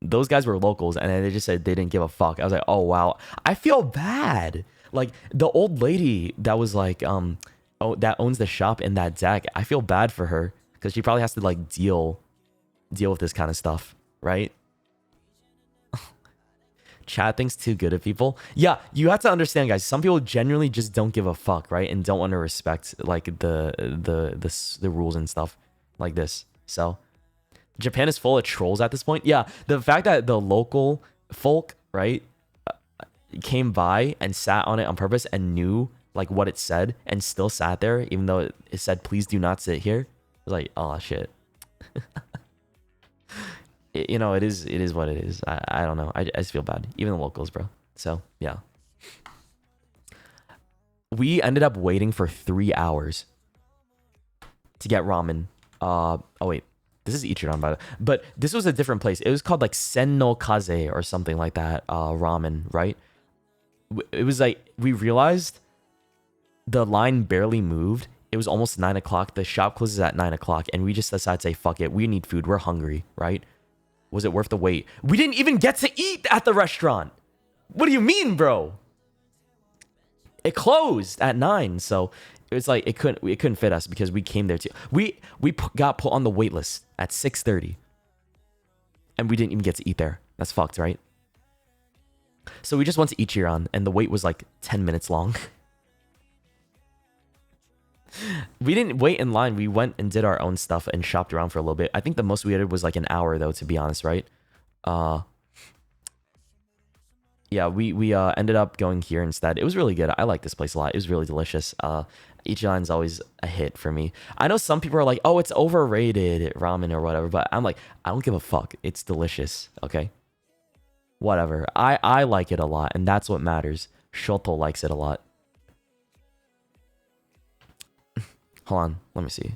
Those guys were locals and they just said they didn't give a fuck. I was like, oh, wow. I feel bad. Like the old lady that was like, that owns the shop in that deck. I feel bad for her because she probably has to like deal with this kind of stuff, right? Chad thinks too good of people. Yeah, you have to understand, guys. Some people genuinely just don't give a fuck, right? And don't want to respect like the rules and stuff like this. So Japan is full of trolls at this point. Yeah, the fact that the local folk, right, came by and sat on it on purpose and knew like what it said and still sat there, even though it said please do not sit here. I was like, oh shit. You know, it is what it is. I don't know. I just feel bad. Even the locals, bro. So, yeah. We ended up waiting for 3 hours to get ramen. Oh, wait. This is Ichiran, by the way. But this was a different place. It was called, like, Sen no Kaze or something like that. Ramen, right? It was like, we realized the line barely moved. It was almost 9 o'clock. The shop closes at 9 o'clock. And we just decided to say, fuck it. We need food. We're hungry, right? Was it worth the wait? We didn't even get to eat at the restaurant. What do you mean, bro? It closed at 9, so it was like it couldn't fit us because we came there too. Got put on the wait list at 6:30, and we didn't even get to eat there. That's fucked, right? So we just went to Ichiran, and the wait was like 10 minutes long. We didn't wait in line. We went and did our own stuff and shopped around for a little bit. I think the most we did was like an hour, though, to be honest, right? Yeah, we ended up going here instead. It was really good. I like this place a lot. It was really delicious. Ichiran's always a hit for me. I know some people are like, oh, it's overrated ramen or whatever, but I'm like, I don't give a fuck. It's delicious, okay? Whatever. I like it a lot, and that's what matters. Shoto likes it a lot. Hold on, let me see.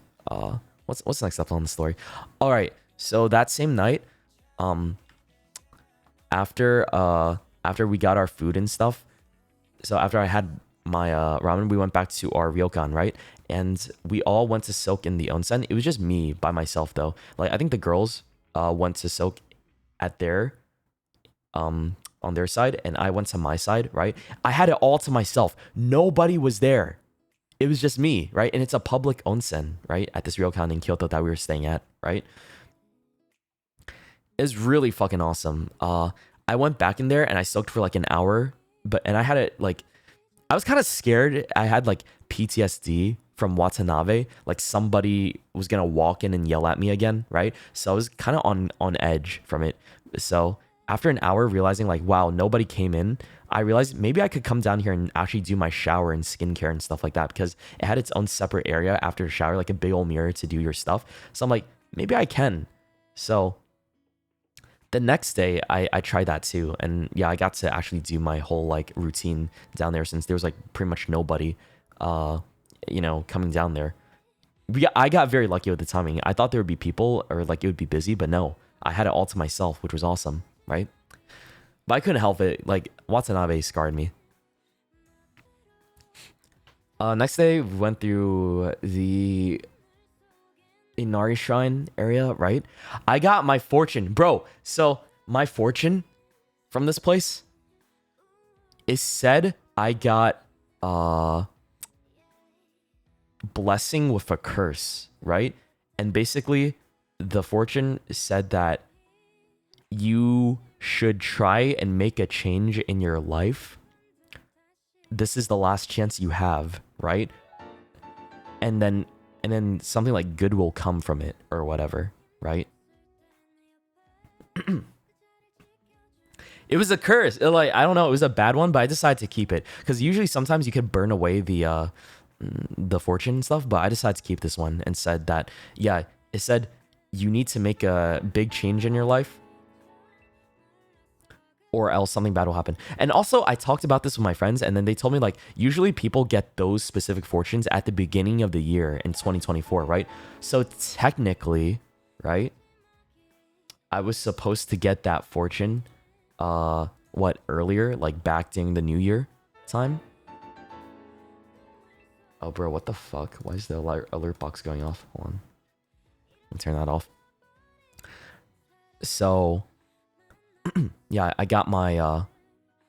What's next up on the story? All right, so that same night, after we got our food and stuff, so after I had my ramen, we went back to our ryokan, right? And we all went to soak in the onsen. It was just me by myself though. Like I think the girls went to soak at their on their side, and I went to my side, right? I had it all to myself. Nobody was there. It was just me, right? And it's a public onsen, right? At this ryokan in Kyoto that we were staying at, right? It's really fucking awesome. I went back in there and I soaked for like an hour, and I had it like, I was kind of scared. I had like PTSD from Watanabe, like somebody was gonna walk in and yell at me again, right? So I was kind of on edge from it. So after an hour, realizing like, wow, nobody came in, I realized maybe I could come down here and actually do my shower and skincare and stuff like that, because it had its own separate area after the shower, like a big old mirror to do your stuff. So I'm like, maybe I can. So the next day I tried that too, and yeah, I got to actually do my whole like routine down there, since there was like pretty much nobody coming down there. I got very lucky with the timing. I thought there would be people or like it would be busy, but no, I had it all to myself, which was awesome, right? But I couldn't help it. Like Watanabe scarred me. Next day we went through the Inari Shrine area, right? I got my fortune, bro. So my fortune from this place is said I got blessing with a curse, right? And basically the fortune said that you should try and make a change in your life. This is the last chance you have, right? And then something like good will come from it or whatever, right? It was a curse. Like, I don't know, it was a bad one, but I decided to keep it because usually sometimes you could burn away the fortune and stuff, but I decided to keep this one and said that, yeah, it said you need to make a big change in your life or else something bad will happen. And also I talked about this with my friends, and then they told me like usually people get those specific fortunes at the beginning of the year in 2024, right? So technically, right, I was supposed to get that fortune earlier, like back during the new year time. Oh bro, what the fuck? Why is the alert box going off? Hold on, let me turn that off. So yeah, I got my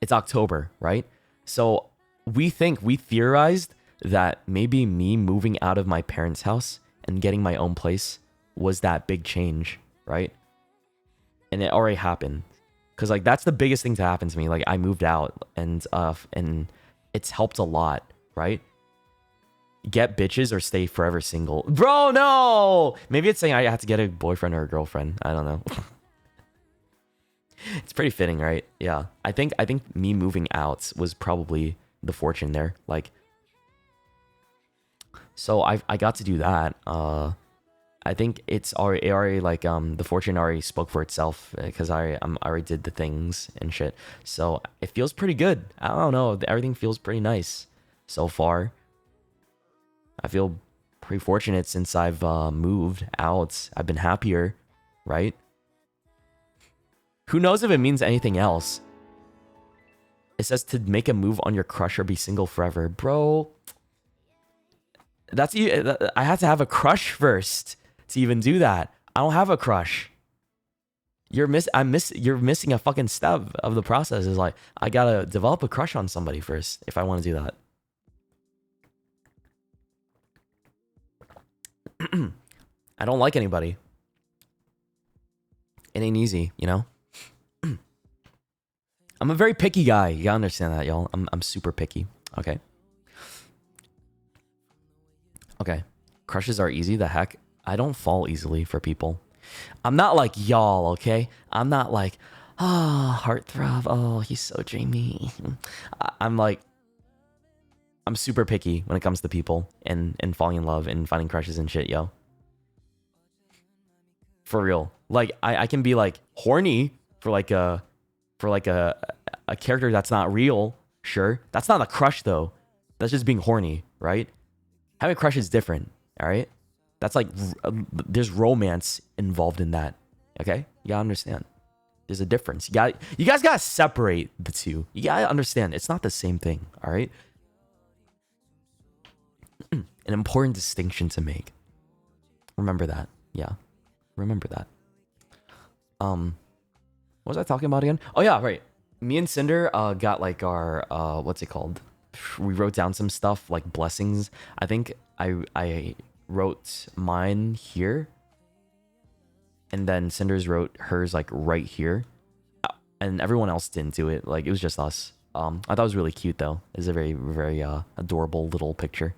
it's October, right? So we theorized that maybe me moving out of my parents' house and getting my own place was that big change, right? And it already happened. Cause like that's the biggest thing to happen to me. Like I moved out and it's helped a lot, right? Get bitches or stay forever single. Bro, no! Maybe it's saying I have to get a boyfriend or a girlfriend. I don't know. It's pretty fitting, right? Yeah. I think me moving out was probably the fortune there. Like, so I got to do that. I think it's already like the fortune already spoke for itself because I already did the things and shit. So it feels pretty good. I don't know. Everything feels pretty nice so far. I feel pretty fortunate since I've moved out. I've been happier, right? Who knows if it means anything else? It says to make a move on your crush or be single forever. Bro, I had to have a crush first to even do that. I don't have a crush. You're missing a fucking step of the process. Is like, I gotta develop a crush on somebody first if I want to do that. I don't like anybody. It ain't easy, you know? I'm a very picky guy. You gotta understand that, y'all. I'm super picky. Okay. Okay. Crushes are easy. The heck? I don't fall easily for people. I'm not like y'all, okay? I'm not like, oh, heartthrob. Oh, he's so dreamy. I'm like, I'm super picky when it comes to people and falling in love and finding crushes and shit, yo. For real. Like, I can be like horny for like a character that's not real. Sure. That's not a crush though. That's just being horny, right? Having a crush is different, all right? That's like, there's romance involved in that, okay? You gotta understand. There's a difference. You guys gotta separate the two. You gotta understand. It's not the same thing, all right? An important distinction to make. Remember that. Yeah. Remember that. What was I talking about again? Oh yeah, right. Me and Cinder got like our what's it called? We wrote down some stuff like blessings. I think I wrote mine here, and then Cinder's wrote hers like right here, and everyone else didn't do it. Like, it was just us. I thought it was really cute though. It's a very, very adorable little picture.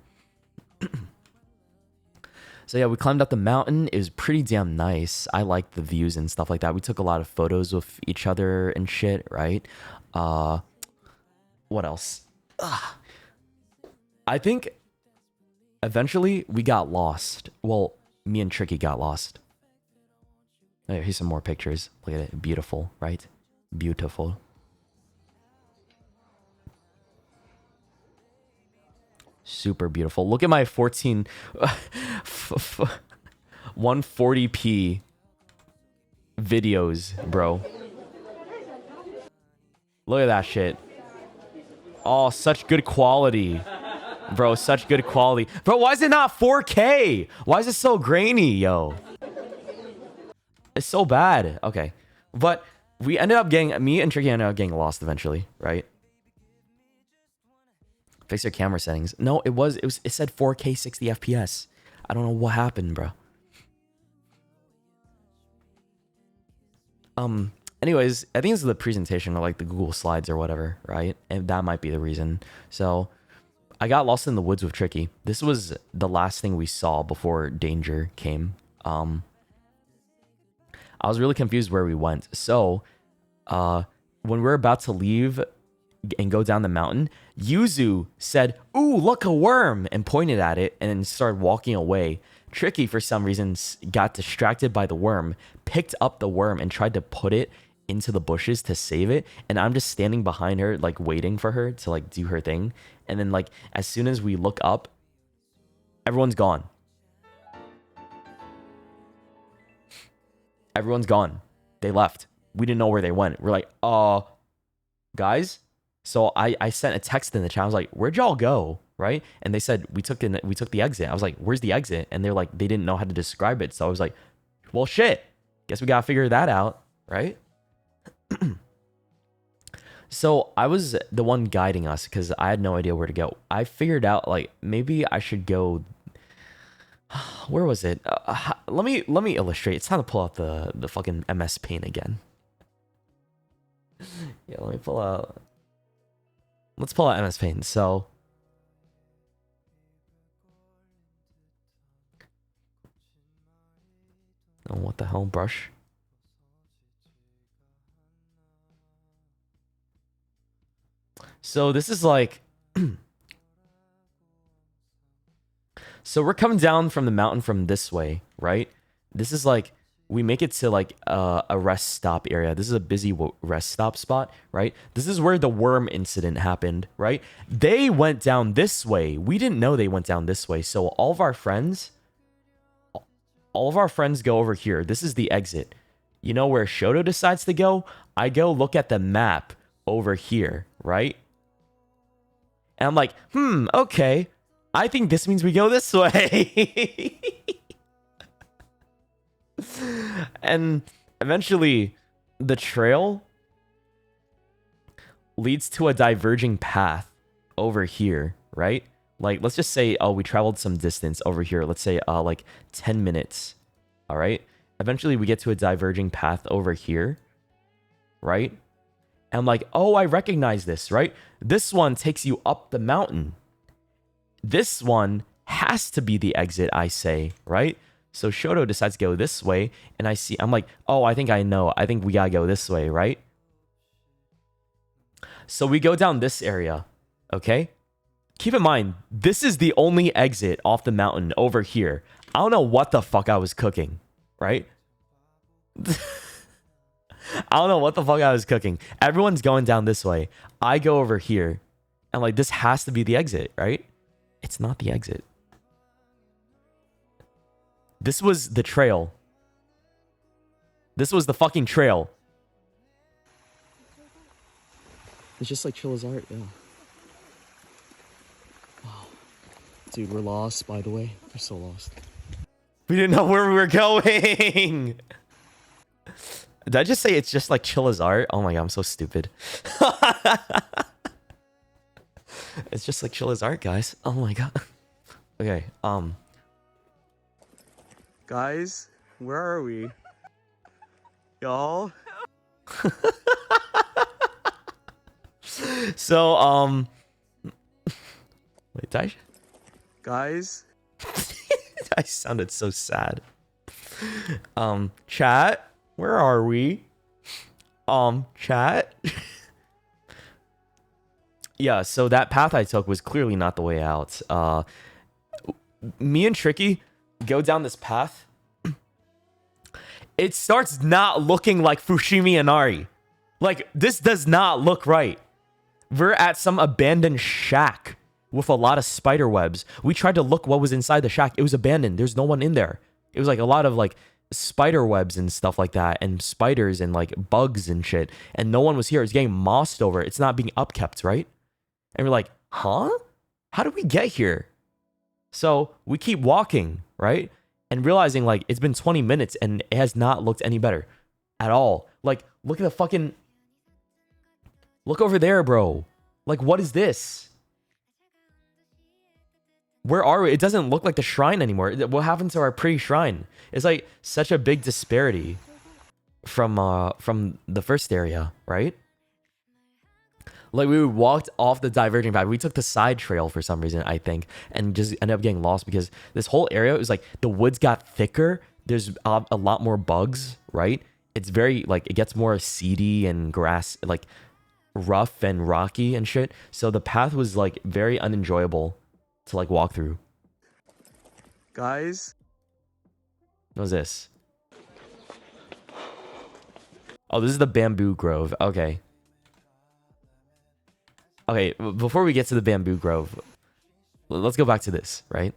So yeah, we climbed up the mountain. It was pretty damn nice. I liked the views and stuff like that. We took a lot of photos with each other and shit, right? What else? I think eventually we got lost. Well, me and Tricky got lost. Oh, here's some more pictures. Look at it. Beautiful, right? Beautiful. Super beautiful. Look at my 140p videos, bro. Look at that shit. Oh, such good quality. Bro, such good quality. Bro, why is it not 4K? Why is it so grainy, yo? It's so bad. Okay. But we ended up me and Tricky ended up getting lost eventually, right? Fix your camera settings. No, it said 4K 60 FPS. I don't know what happened, bro. Anyways, I think this is the presentation or like the Google Slides or whatever, right? And that might be the reason. So I got lost in the woods with Tricky. This was the last thing we saw before danger came. I was really confused where we went. So when we were about to leave and go down the mountain, Yuzu said, "Ooh, look, a worm," and pointed at it and then started walking away. Tricky, for some reason, got distracted by the worm, picked up the worm and tried to put it into the bushes to save it. And I'm just standing behind her, like waiting for her to like do her thing. And then like, as soon as we look up, everyone's gone. Everyone's gone. They left. We didn't know where they went. We're like, guys. So I sent a text in the chat. I was like, where'd y'all go? Right? And they said, we took the exit. I was like, where's the exit? And they're like, they didn't know how to describe it. So I was like, well, shit. Guess we gotta figure that out. Right? So I was the one guiding us because I had no idea where to go. I figured out like maybe I should go. Where was it? Let me illustrate. It's time to pull out the fucking MS Paint again. Yeah, let me pull out. Let's pull out MS Paint. So oh, what the hell, brush? So this is like so we're coming down from the mountain from this way, right? This is like we make it to like a rest stop area. This is a busy rest stop spot, right? This is where the worm incident happened, right? They went down this way. We didn't know they went down this way. So all of our friends go over here. This is the exit. You know where Shoto decides to go? I go look at the map over here, right? And I'm like, okay. I think this means we go this way. And eventually the trail leads to a diverging path over here, right? Like, let's just say, oh, we traveled some distance over here. Let's say, like 10 minutes. All right. Eventually, we get to a diverging path over here, right? And I'm like, oh, I recognize this, right? This one takes you up the mountain. This one has to be the exit, I say, right? So Shoto decides to go this way, and I'm like, oh, I think I know. I think we gotta go this way, right? So we go down this area, okay? Keep in mind, this is the only exit off the mountain over here. I don't know what the fuck I was cooking, right? I don't know what the fuck I was cooking. Everyone's going down this way. I go over here, and like, this has to be the exit, right? It's not the exit. This was the trail. This was the fucking trail. It's just like chill as art, yeah. Wow. Dude, we're lost, by the way. We're so lost. We didn't know where we were going. Did I just say it's just like chill as art? Oh my god, I'm so stupid. It's just like chill as art, guys. Oh my god. Okay, Guys, where are we? Y'all? So, wait, did I? Guys? I sounded so sad. Chat, where are we? Chat. Yeah, so that path I took was clearly not the way out. Me and Tricky go down this path. It starts not looking like Fushimi Inari. Like, this does not look right. We're at some abandoned shack with a lot of spider webs. We tried to look what was inside the shack. It was abandoned. There's no one in there. It was like a lot of like spider webs and stuff like that, and spiders and like bugs and shit. And no one was here. It's getting mossed over. It's not being upkept, right? And we're like, huh? How did we get here? So we keep walking, right? And realizing like it's been 20 minutes and it has not looked any better at all. Like, look at the fucking... Look over there, bro. Like, what is this? Where are we? It doesn't look like the shrine anymore. What happened to our pretty shrine? It's like such a big disparity from the first area, right? Like, we walked off the diverging path. We took the side trail for some reason, I think, and just ended up getting lost because this whole area was like the woods got thicker. There's a lot more bugs, right? It's very like it gets more seedy and grass, like rough and rocky and shit. So the path was like very unenjoyable to like walk through. Guys? What was this? Oh, this is the bamboo grove. Okay. Okay, before we get to the bamboo grove, let's go back to this, right?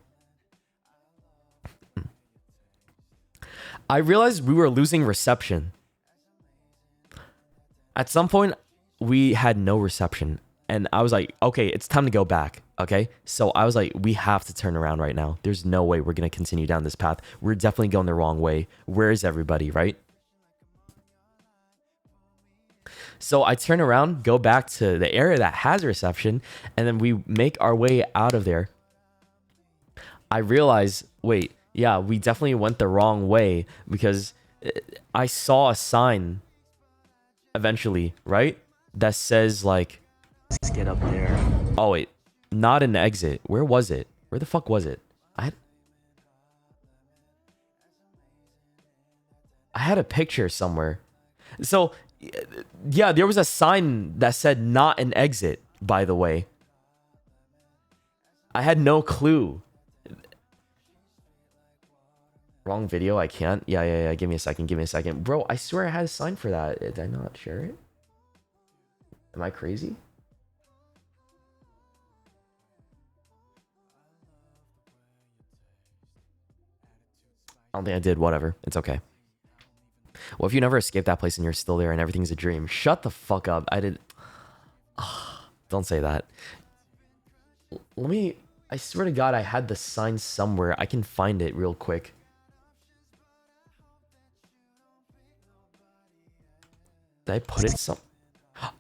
I realized we were losing reception. At some point, we had no reception. And I was like, okay, it's time to go back, okay? So I was like, we have to turn around right now. There's no way we're going to continue down this path. We're definitely going the wrong way. Where is everybody, right? So I turn around, go back to the area that has reception, and then we make our way out of there. I realize, wait, yeah, we definitely went the wrong way because I saw a sign eventually, right? That says like, let's get up there. Oh, wait, not an exit. Where was it? Where the fuck was it? I had a picture somewhere. So, yeah, there was a sign that said not an exit, by the way. I had no clue. Wrong video, I can't. Yeah. Give me a second. Bro, I swear I had a sign for that. Did I not share it? Am I crazy? I don't think I did. Whatever. It's okay. Well, if you never escaped that place and you're still there and everything's a dream, shut the fuck up. I did. Don't say that. Let me. I swear to God, I had the sign somewhere. I can find it real quick. Did I put it some?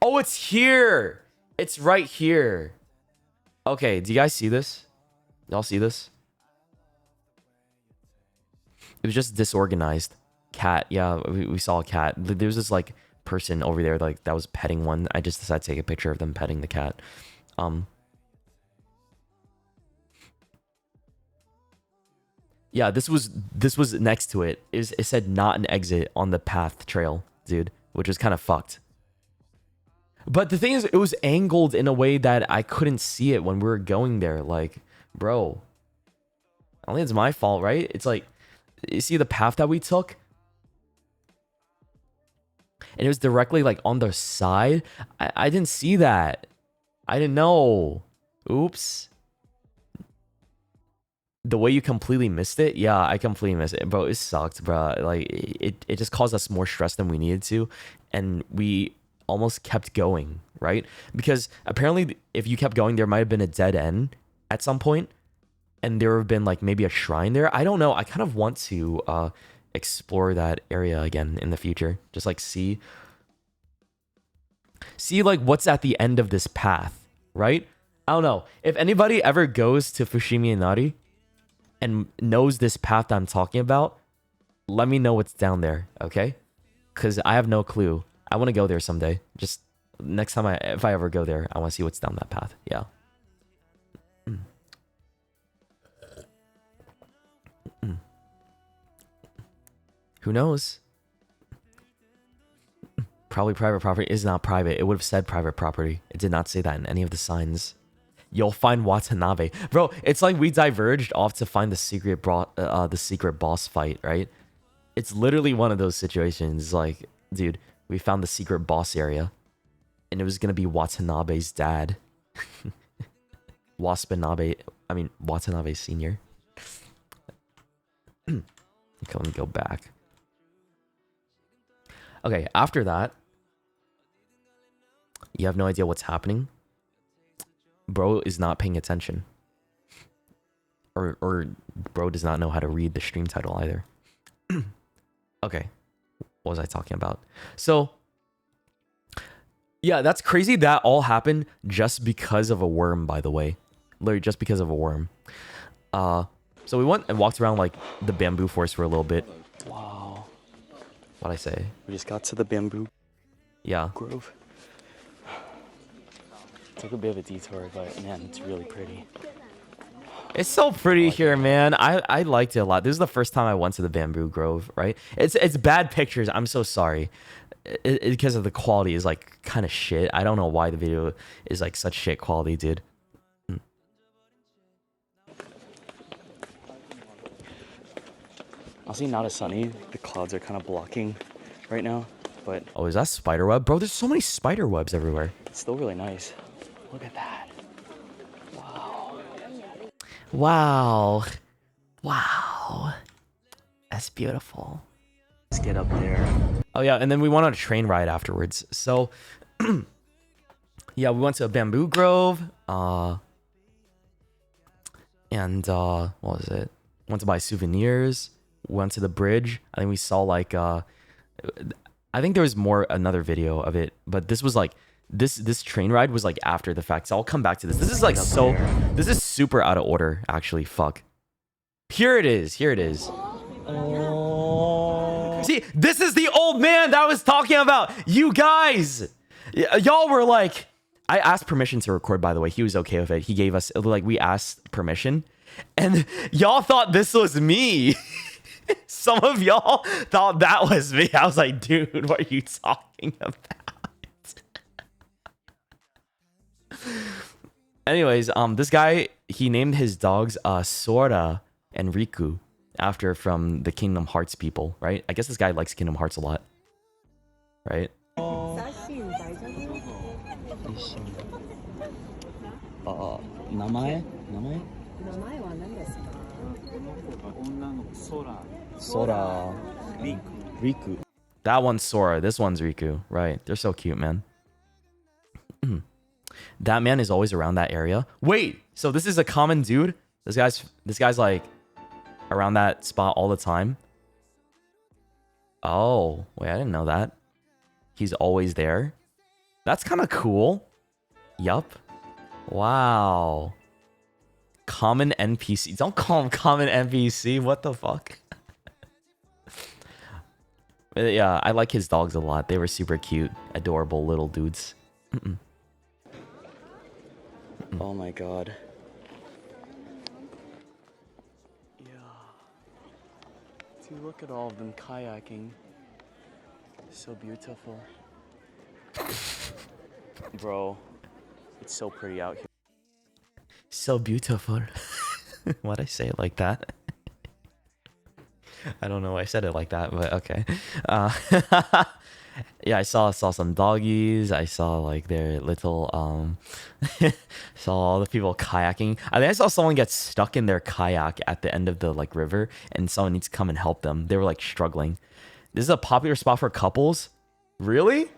Oh, it's here. It's right here. Okay, do you guys see this? Y'all see this? It was just disorganized. Cat, yeah, we saw a cat. There's this like person over there like that was petting one. I just decided to take a picture of them petting the cat. Yeah, this was next to it. It said not an exit on the path trail, dude, which was kind of fucked. But the thing is, it was angled in a way that I couldn't see it when we were going there. Like, bro, I don't think it's my fault, right? It's like, you see the path that we took? And it was directly like on the side. I didn't see that. I didn't know. Oops. The way you completely missed it? Yeah, I completely missed it. Bro, it sucked, bro. Like, it just caused us more stress than we needed to. And we almost kept going, right? Because apparently, if you kept going, there might have been a dead end at some point. And there would have been, like, maybe a shrine there. I don't know. I kind of want to explore that area again in the future. Just, like, see, like, what's at the end of this path, right? I don't know. If anybody ever goes to Fushimi Inari and knows this path I'm talking about, let me know what's down there, okay? Because I have no clue. I want to go there someday. Just next time if I ever go there, I want to see what's down that path. Yeah. Who knows? Probably private property is not private. It would have said private property. It did not say that in any of the signs. You'll find Watanabe. Bro, it's like we diverged off to find the secret boss fight, right? It's literally one of those situations. Like, dude, we found the secret boss area. And it was going to be Watanabe's dad. Watanabe Sr. Okay, let me go back. Okay, after that, you have no idea what's happening. Bro is not paying attention. Or bro does not know how to read the stream title either. Okay, what was I talking about? So, yeah, that's crazy. That all happened just because of a worm, by the way. Literally just because of a worm. So we went and walked around like the bamboo forest for a little bit. Wow. What'd I say? We just got to the bamboo Yeah. grove. Took a bit of a detour, but man, it's really pretty. It's so pretty here, man. I liked it a lot. This is the first time I went to the bamboo grove, right? It's bad pictures. I'm so sorry. Because of the quality is like kind of shit. I don't know why the video is like such shit quality, dude. Honestly, not as sunny. The clouds are kind of blocking right now, but Oh, is that spider web? Bro, there's so many spider webs everywhere. it's still really nice. Look at that. Wow. Wow. That's beautiful. Let's get up there. Oh, yeah. And then we went on a train ride afterwards. So, yeah, we went to a bamboo grove. And what was it? Went to buy souvenirs. Went to the bridge. I think we saw like I think there was another video of it, but this was like this train ride was like after the fact. So I'll come back to this. This is like this is super out of order, actually. Fuck. Here it is. Here it is. See, this is the old man that I was talking about. You guys, y'all were like, I asked permission to record, by the way. He was okay with it. He gave us, like, we asked permission. And y'all thought this was me. Some of y'all thought that was me. I was like, dude, what are you talking about? Anyways, this guy, he named his dogs Sora and Riku from the Kingdom Hearts people, right? I guess this guy likes Kingdom Hearts a lot, right? Sora. Riku. That one's Sora. This one's Riku. Right. They're so cute, man. That man is always around that area. Wait, so this is a common dude? This guy's like around that spot all the time? Oh, wait, I didn't know that. He's always there. That's kind of cool. Yup. Wow. Common NPC. Don't call him common NPC. What the fuck? Yeah, I like his dogs a lot. They were super cute, adorable little dudes. Oh my god. Yeah. Dude, look at all of them kayaking. So beautiful. Bro, it's so pretty out here. So beautiful. Why'd I say it like that? I don't know why I said it like that, but okay. Yeah, I saw some doggies. I saw like their little saw all the people kayaking. I think I saw someone get stuck in their kayak at the end of the like river, and someone needs to come and help them. They were like struggling. This is a popular spot for couples. Really?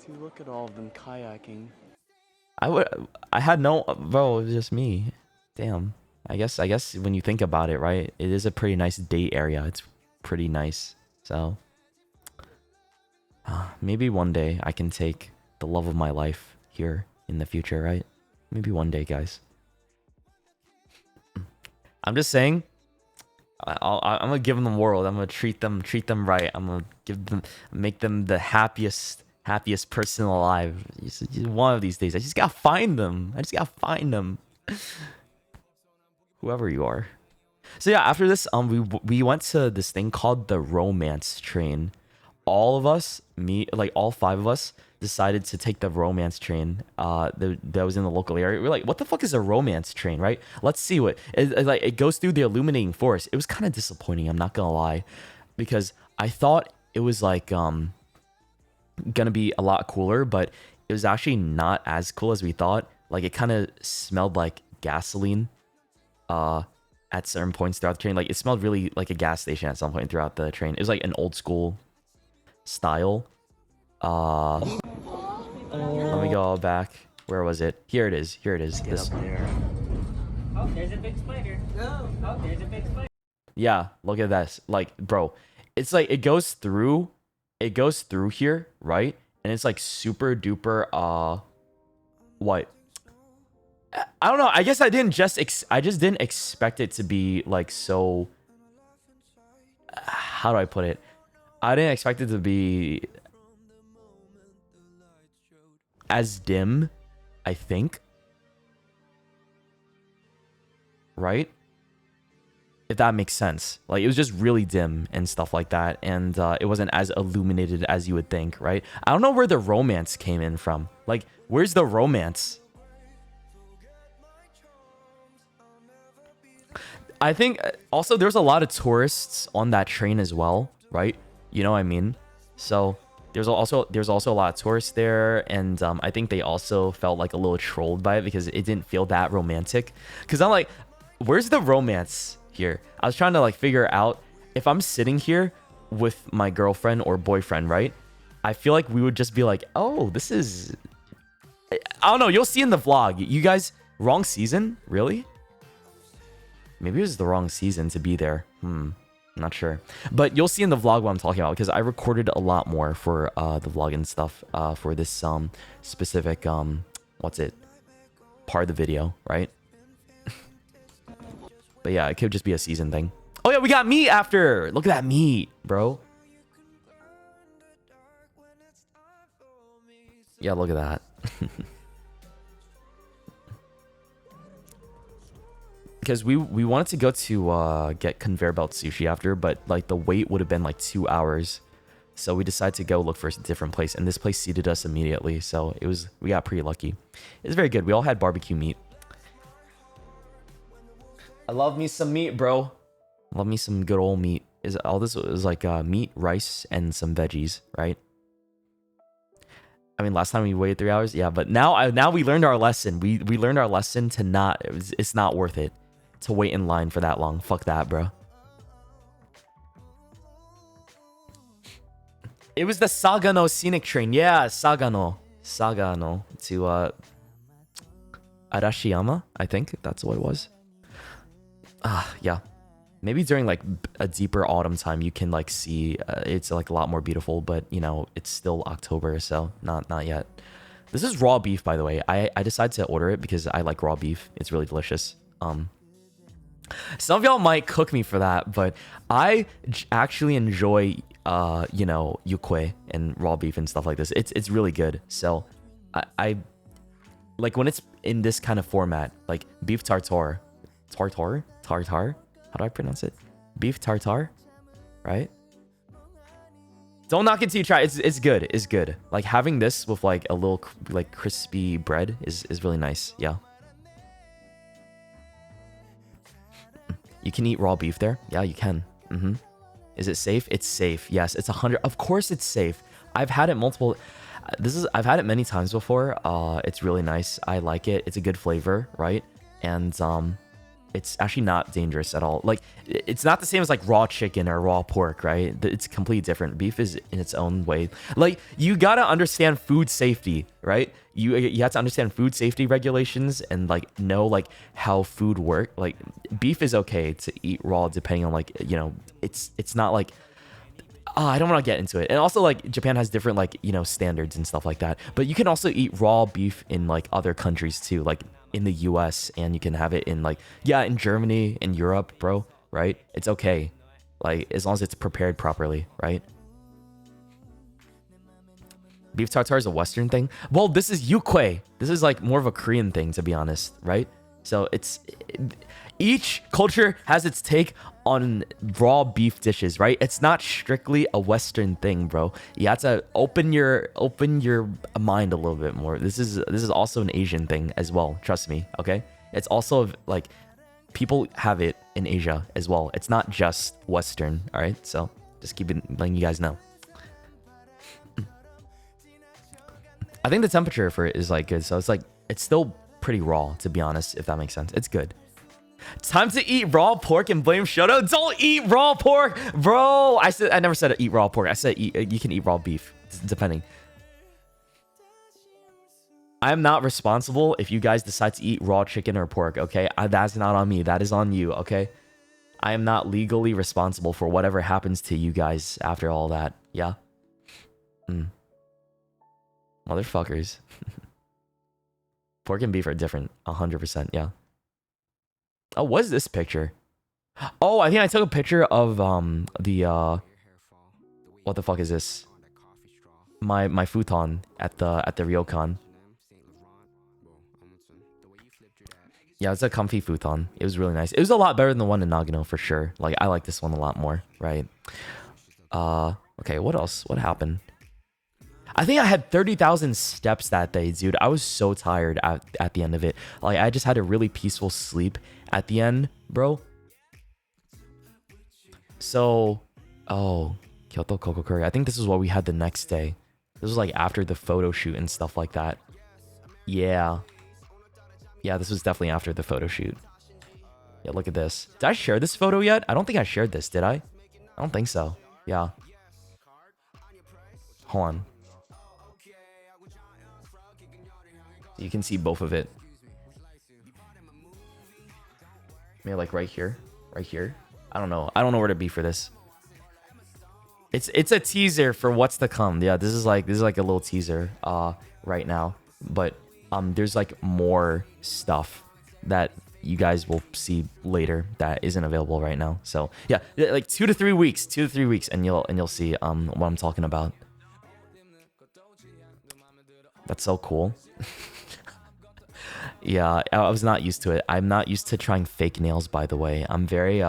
Dude, look at all of them kayaking. I had no, bro, it was just me. Damn. I guess when you think about it, right? It is a pretty nice date area. It's pretty nice. So maybe one day I can take the love of my life here in the future, right? Maybe one day, guys. I'm just saying, I'm gonna give them the world. I'm gonna treat them right. I'm gonna make them the happiest person alive. One of these days, I just gotta find them. Whoever you are. So yeah, after this, we went to this thing called the romance train. All of us, all 5 of us, decided to take the romance train. That was in the local area. We're like, what the fuck is a romance train, right? Let's see what it goes through the illuminating forest. It was kind of disappointing. I'm not gonna lie, because I thought it was like gonna be a lot cooler, but it was actually not as cool as we thought. Like it kind of smelled like gasoline. At certain points throughout the train, like it smelled really like a gas station at some point throughout the train. It was like an old school style. Let me go back. Where was it? Here it is. This. There. Oh, there's a big spider. Oh, there's a big spider. Yeah, look at this. Like, bro, it's like it goes through here, right? And it's like super duper what? I don't know. I guess I just didn't expect it to be like so. How do I put it? I didn't expect it to be as dim, I think. Right? If that makes sense. Like it was just really dim and stuff like that, and it wasn't as illuminated as you would think, right? I don't know where the romance came in from. Like, where's the romance? I think also there's a lot of tourists on that train as well, right? You know what I mean? So there's also a lot of tourists there, and I think they also felt like a little trolled by it because it didn't feel that romantic. Because I'm like, where's the romance here? I was trying to like figure out if I'm sitting here with my girlfriend or boyfriend, right? I feel like we would just be like, oh, this is, I don't know. You'll see in the vlog. You guys, wrong season? Really? Maybe it was the wrong season to be there. I'm not sure. But you'll see in the vlog what I'm talking about, because I recorded a lot more for the vlog and stuff for this specific part of the video, right? But yeah, it could just be a season thing. Oh yeah, we got meat after. Look at that meat, bro. Yeah, look at that. Because we wanted to go to get conveyor belt sushi after, but like the wait would have been like 2 hours, so we decided to go look for a different place, and this place seated us immediately. So we got pretty lucky. It's very good. We all had barbecue meat. I love me some meat, bro. Love me some good old meat. All this was like meat, rice, and some veggies, right? I mean, last time we waited 3 hours, yeah, but now we learned our lesson. We learned our lesson to not. It's not worth it to wait in line for that long. Fuck that, bro. It was the Sagano scenic train. Yeah, Sagano to Arashiyama, I think that's what it was. Yeah. Maybe during like a deeper autumn time, you can like see it's like a lot more beautiful. But you know, it's still October, so not yet. This is raw beef, by the way. I decided to order it because I like raw beef. It's really delicious. Some of y'all might cook me for that, but I actually enjoy you know, yukwe and raw beef and stuff like this. It's really good. So I like when it's in this kind of format, like beef tartare. Tartar? How do I pronounce it? Beef tartare, right? Don't knock it till you try. It's good. It's good. Like having this with like a little like crispy bread is really nice. Yeah. You can eat raw beef there. Yeah, you can. Is it safe? It's safe. Yes, it's 100. Of course, it's safe. I've had it multiple. I've had it many times before. It's really nice. I like it. It's a good flavor, right? And it's actually not dangerous at all. Like, it's not the same as like raw chicken or raw pork, right? It's completely different. Beef is in its own way. Like, you gotta understand food safety, right? You have to understand food safety regulations and like know like how food work. Like, beef is okay to eat raw depending on like, you know, it's not like, I don't want to get into it. And also like Japan has different like, you know, standards and stuff like that. But you can also eat raw beef in like other countries too, like in the US, and you can have it in like, yeah, in Germany, in Europe, bro, right? It's okay. Like as long as it's prepared properly, right? Beef tartare is a Western thing. Well, this is yukwe. This is like more of a Korean thing, to be honest, right? So each culture has its take on raw beef dishes, right? It's not strictly a Western thing, bro. You have to open your mind a little bit more. This is also an Asian thing as well. Trust me, okay? It's also like people have it in Asia as well. It's not just Western, all right? So just letting you guys know. I think the temperature for it is like good, so it's still pretty raw, to be honest, if that makes sense. It's good. Time to eat raw pork and blame Shoto. Don't eat raw pork, bro. I never said eat raw pork. I said you can eat raw beef, depending. I'm not responsible if you guys decide to eat raw chicken or pork, okay? That's not on me. That is on you, okay? I am not legally responsible for whatever happens to you guys after all that. Yeah? Motherfuckers. Pork and beef are different. 100%, yeah. Oh, what is this picture? Oh, I think I took a picture of what the fuck is this? My futon at the ryokan. Yeah, it's a comfy futon. It was really nice. It was a lot better than the one in Nagano for sure. Like, I like this one a lot more, right? Okay, what else? What happened? I think I had 30,000 steps that day, dude. I was so tired at the end of it. Like, I just had a really peaceful sleep at the end, bro. So, oh, Kyoto Koko Curry. I think this is what we had the next day. This was like after the photo shoot and stuff like that. Yeah. Yeah, this was definitely after the photo shoot. Yeah, look at this. Did I share this photo yet? I don't think I shared this, did I? I don't think so. Yeah. Hold on. You can see both of it. Maybe like right here. Right here. I don't know. I don't know where to be for this. It's a teaser for what's to come. Yeah, this is like a little teaser right now. But there's like more stuff that you guys will see later that isn't available right now. So yeah, like 2 to 3 weeks, and you'll see what I'm talking about. That's so cool. Yeah, I was not used to it. I'm not used to trying fake nails, by the way. I'm very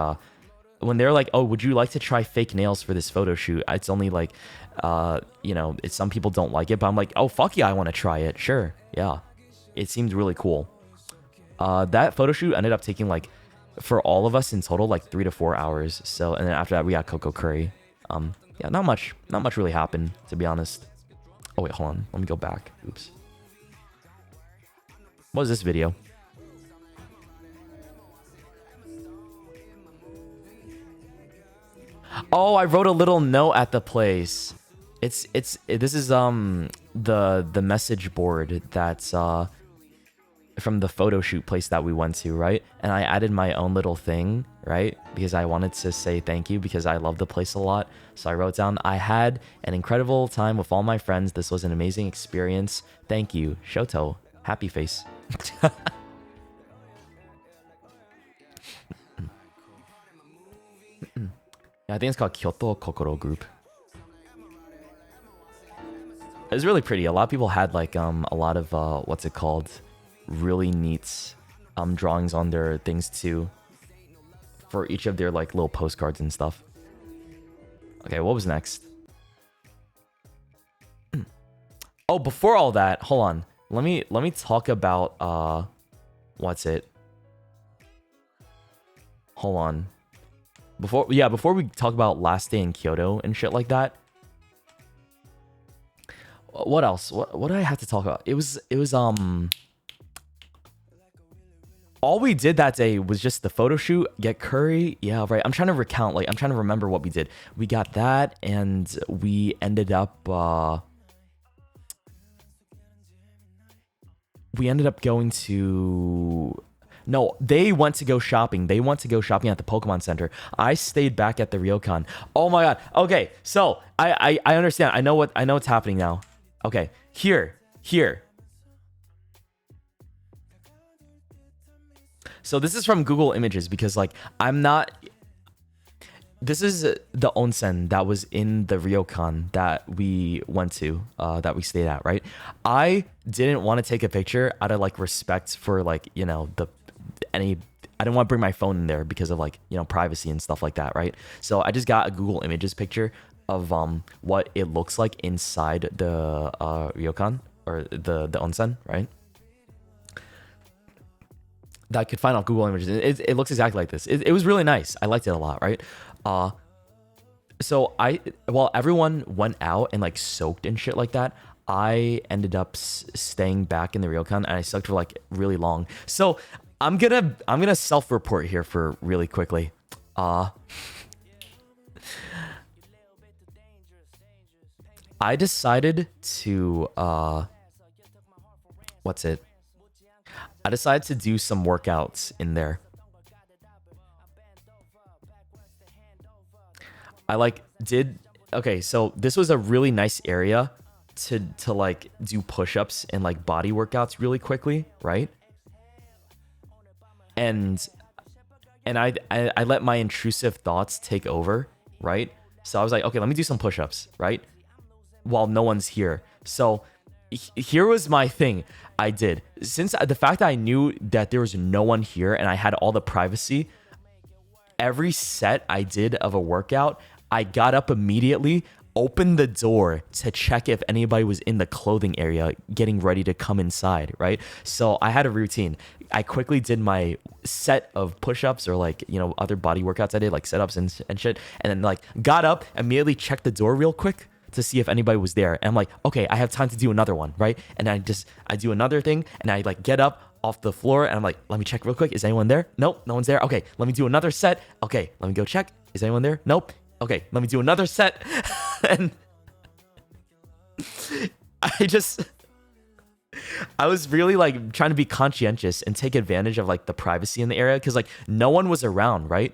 when they're like, oh, would you like to try fake nails for this photo shoot? It's only like you know, some people don't like it, but I'm like, oh fuck yeah, I want to try it. Sure. Yeah. It seemed really cool. That photo shoot ended up taking like, for all of us in total, like 3 to 4 hours. So, and then after that we got Coco Curry. Yeah, not much really happened, to be honest. Oh wait, hold on. Let me go back. Oops. What was this video? Oh, I wrote a little note at the place. This is the message board that's from the photo shoot place that we went to, right? And I added my own little thing, right? Because I wanted to say thank you because I love the place a lot. So I wrote down, I had an incredible time with all my friends. This was an amazing experience. Thank you, Shoto. Happy face. Yeah, I think it's called Kyoto Kokoro Group. It was really pretty. A lot of people had like a lot of what's it called? Really neat drawings on their things too. For each of their like little postcards and stuff. Okay, what was next? Oh, before all that, hold on. Let me talk about what's it? Hold on. Before we talk about last day in Kyoto and shit like that. What else? What do I have to talk about? It was all we did that day was just the photo shoot, get curry. Yeah, right. I'm trying to recount, like I'm trying to remember what we did. We got that and we ended up going to no, they went to go shopping. They went to go shopping at the Pokemon Center. I stayed back at the Ryokan. Oh my god. Okay, so I understand. I know what's happening now. Okay, here. So this is from Google Images because like I'm not. This is the onsen that was in the ryokan that we went to, that we stayed at, right? I didn't want to take a picture out of like respect for like, you know, I didn't want to bring my phone in there because of like, you know, privacy and stuff like that, right? So I just got a Google Images picture of what it looks like inside the ryokan or the onsen, right? That I could find off Google Images. It looks exactly like this. It was really nice. I liked it a lot, right? So while everyone went out and like soaked and shit like that, I ended up staying back in the ryokan and I soaked for like really long. So I'm gonna self-report here for really quickly. I decided to what's it? I decided to do some workouts in there. I like did okay, so this was a really nice area to like do push-ups and like body workouts really quickly, right? And I let my intrusive thoughts take over, right? So I was like, okay, let me do some push-ups, right? While no one's here. So here was my thing I did. Since the fact that I knew that there was no one here and I had all the privacy, every set I did of a workout, I got up immediately, opened the door to check if anybody was in the clothing area getting ready to come inside, right? So I had a routine. I quickly did my set of push-ups or like, you know, other body workouts I did, like sit-ups and shit. And then like got up, immediately checked the door real quick to see if anybody was there. And I'm like, okay, I have time to do another one, right? And I do another thing and I like get up off the floor and I'm like, let me check real quick. Is anyone there? Nope, no one's there. Okay, let me do another set. Okay, let me go check. Is anyone there? Nope. Okay, let me do another set. And I was really like trying to be conscientious and take advantage of like the privacy in the area because like no one was around, right?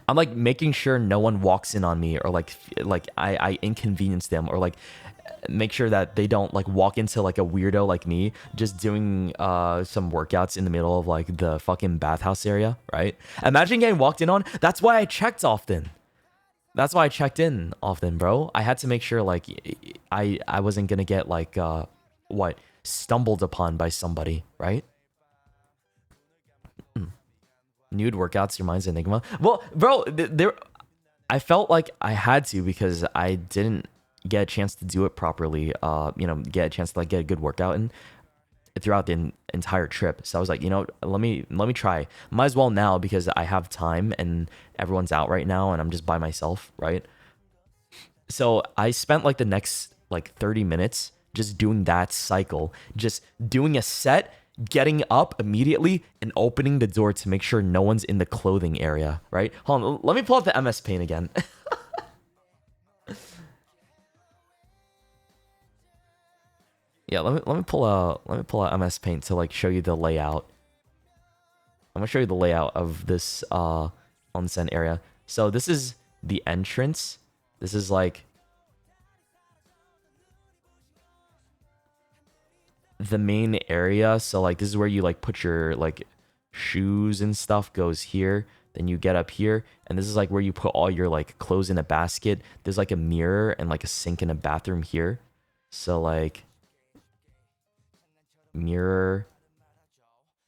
I'm like making sure no one walks in on me or like I inconvenience them or like make sure that they don't like walk into like a weirdo like me just doing some workouts in the middle of like the fucking bathhouse area, right? Imagine getting walked in on. That's why I checked often. That's why I checked in often, bro. I had to make sure like I wasn't gonna get like stumbled upon by somebody, right? Nude workouts, your mind's enigma. Well, bro, I felt like I had to because I didn't get a chance to do it properly. You know, get a chance to like get a good workout in throughout the entire trip. So I was like, you know, let me try. Might as well now because I have time and everyone's out right now and I'm just by myself, right? So I spent like the next like 30 minutes just doing that cycle, just doing a set, getting up immediately and opening the door to make sure no one's in the clothing area, right? Hold on, let me pull out the MS Paint again. yeah, let me pull out MS Paint to like show you the layout. I'm gonna show you the layout of this onsen area. So this is the entrance. This is like the main area. So like this is where you like put your like shoes and stuff goes here. Then you get up here, and this is like where you put all your like clothes in a basket. There's like a mirror and like a sink in a bathroom here. So like mirror,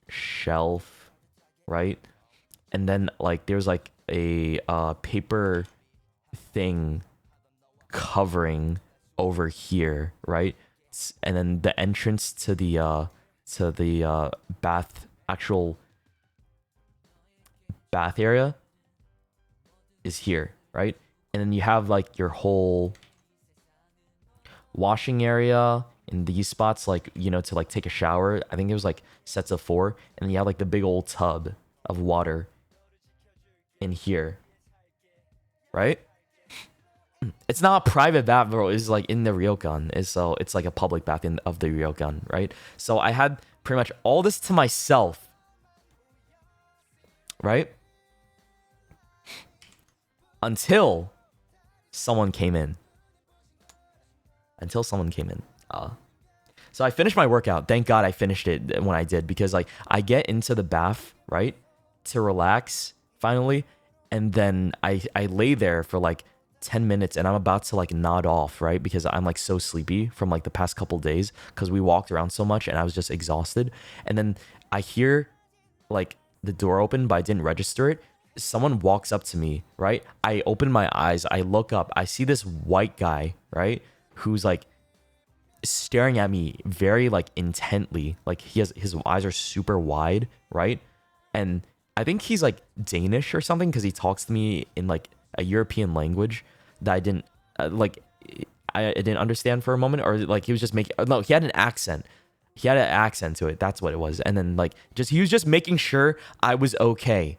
shelf, right? And then like there's like a paper thing covering over here, right? And then the entrance to the actual bath area is here, right? And then you have like your whole washing area in these spots, like, you know, to like take a shower. I think it was like sets of 4, and then you have like the big old tub of water in here, right? It's not a private bath, bro. It's like in the ryokan. It's like a public bath of the ryokan, right? So I had pretty much all this to myself, right? Until someone came in. So I finished my workout. Thank God I finished it when I did, because like I get into the bath, right, to relax finally, and then I lay there for like 10 minutes, and I'm about to like nod off, right, because I'm like so sleepy from like the past couple days because we walked around so much and I was just exhausted. And then I hear like the door open, but I didn't register it. Someone walks up to me, right? I open my eyes, I look up, I see this white guy, right, who's like staring at me very like intently. Like his eyes are super wide, right? And I think he's like Danish or something, because he talks to me in like a European language that I didn't I didn't understand for a moment. Or like he was just making, no, he had an accent. He had an accent to it. That's what it was. And then like he was just making sure I was okay.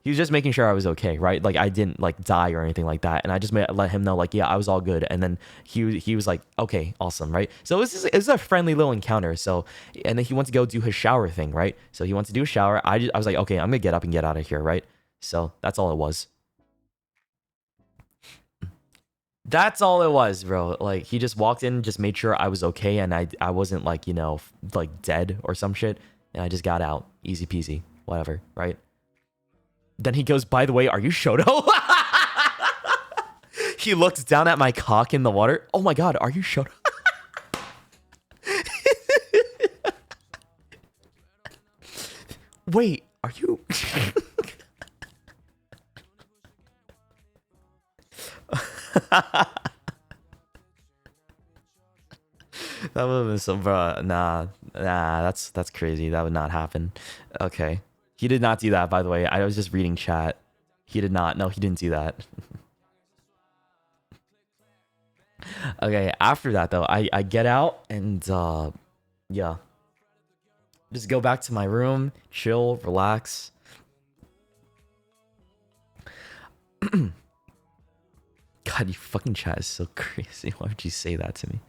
He was just making sure I was okay, right? Like I didn't like die or anything like that. And I just let him know like, yeah, I was all good. And then he was like, okay, awesome, right? So it was a friendly little encounter. So, and then he went to go do his shower thing, right? So he went to do a shower. I was like, okay, I'm gonna get up and get out of here, right? So that's all it was. That's all it was, bro. Like he just walked in, just made sure I was okay, and I wasn't like, you know, like dead or some shit. And I just got out, easy peasy, whatever, right? Then he goes, by the way, are you Shoto? He looks down at my cock in the water. Oh my God, are you Shoto? Wait, are you? That would have been so, bro. Nah, that's crazy. That would not happen. Okay. He did not do that, by the way. I was just reading chat. He did not. No, he didn't do that. Okay, after that, though, I get out and, yeah. Just go back to my room, chill, relax. God, you fucking chat is so crazy. Why would you say that to me?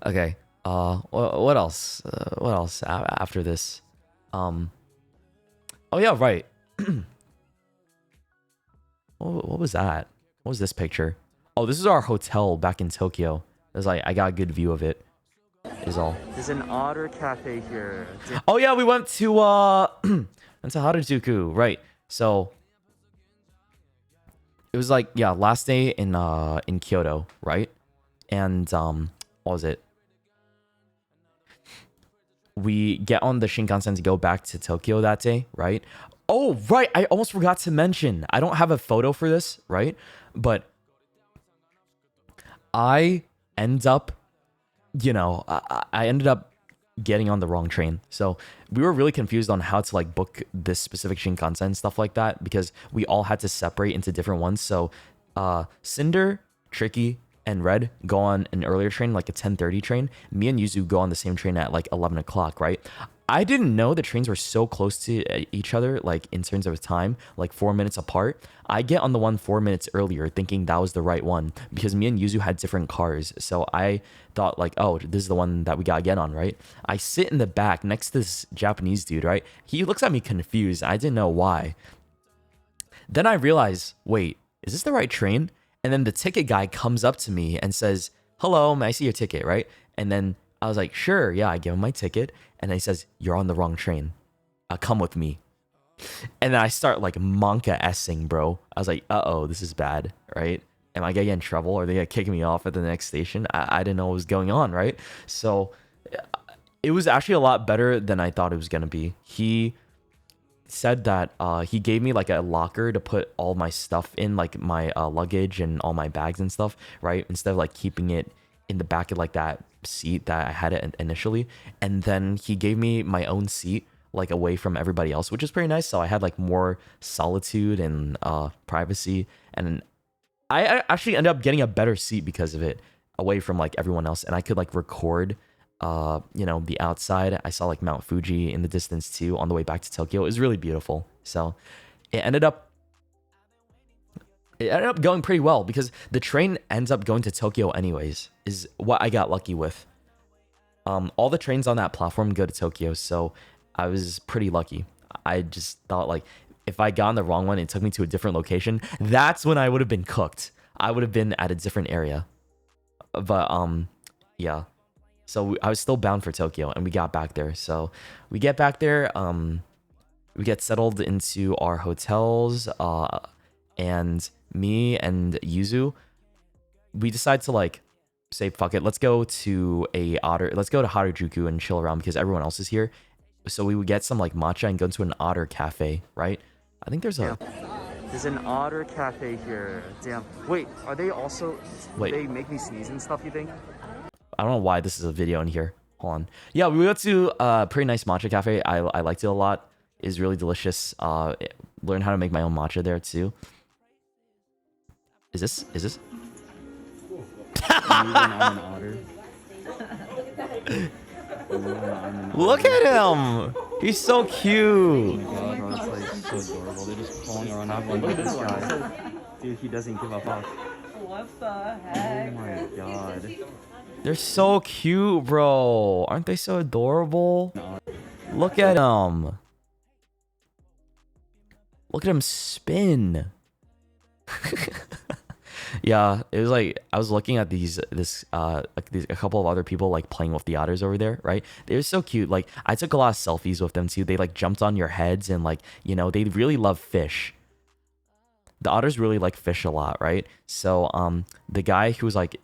Okay, what else? What else after this? Oh yeah, right. What was that? What was this picture? Oh, this is our hotel back in Tokyo. It's like I got a good view of it. Is all. There's an otter cafe here. Oh yeah, we went to went to Harajuku, right? So it was like, yeah, last day in Kyoto, right? And what was it? We get on the Shinkansen to go back to Tokyo that day, right? Oh, right. I almost forgot to mention. I don't have a photo for this, right? But I end up, you know, I ended up getting on the wrong train. So we were really confused on how to like book this specific Shinkansen and stuff like that, because we all had to separate into different ones. So Cinder, Tricky, and Red go on an earlier train, like a 10:30 train. Me and Yuzu go on the same train at like 11 o'clock, right? I didn't know the trains were so close to each other, like in terms of time, like 4 minutes apart. I get on the one 4 minutes earlier, thinking that was the right one because me and Yuzu had different cars. So I thought like, oh, this is the one that we gotta get on, right? I sit in the back next to this Japanese dude, right? He looks at me confused. I didn't know why. Then I realize, wait, is this the right train? And then the ticket guy comes up to me and says, hello, may I see your ticket, right? And then I was like, sure, yeah, I give him my ticket. And then he says, you're on the wrong train. Come with me. And then I start like monka-essing, bro. I was like, uh-oh, this is bad, right? Am I gonna get in trouble? Or are they gonna kick me off at the next station? I didn't know what was going on, right? So it was actually a lot better than I thought it was gonna be. He said that he gave me like a locker to put all my stuff in, like my luggage and all my bags and stuff, right? Instead of like keeping it in the back of like that seat that I had it initially. And then he gave me my own seat, like away from everybody else, which is pretty nice. So I had like more solitude and privacy. And I actually ended up getting a better seat because of it, away from like everyone else. And I could like record the outside. I saw like Mount Fuji in the distance too on the way back to Tokyo. It was really beautiful. So it ended up going pretty well because the train ends up going to Tokyo anyways, is what I got lucky with. All the trains on that platform go to Tokyo, so I was pretty lucky. I just thought like if I got on the wrong one, it took me to a different location. That's when I would have been cooked. I would have been at a different area. But yeah. So I was still bound for Tokyo, and we got back there. So we get back there, we get settled into our hotels, and me and Yuzu, we decide to like say fuck it, let's go to Harajuku and chill around because everyone else is here. So we would get some like matcha and go to an otter cafe, right? I think there's an otter cafe here. Damn. Wait, are they also? Wait. They make me sneeze and stuff. You think? I don't know why this is a video in here. Hold on. Yeah, we went to a pretty nice matcha cafe. I liked it a lot. It's really delicious. Learned how to make my own matcha there too. Is this? Look at him! He's so cute! Oh my god, bro, it's like so adorable. They're just crawling around. Look at this guy. Dude, he doesn't give a fuck. What the heck? Oh my god. They're so cute, bro. Aren't they so adorable? Look at him. Look at him spin. Yeah, it was like I was looking at a couple of other people like playing with the otters over there, right? They were so cute. Like I took a lot of selfies with them too. They like jumped on your heads and like, they really love fish. The otters really like fish a lot, right? So the guy who was like,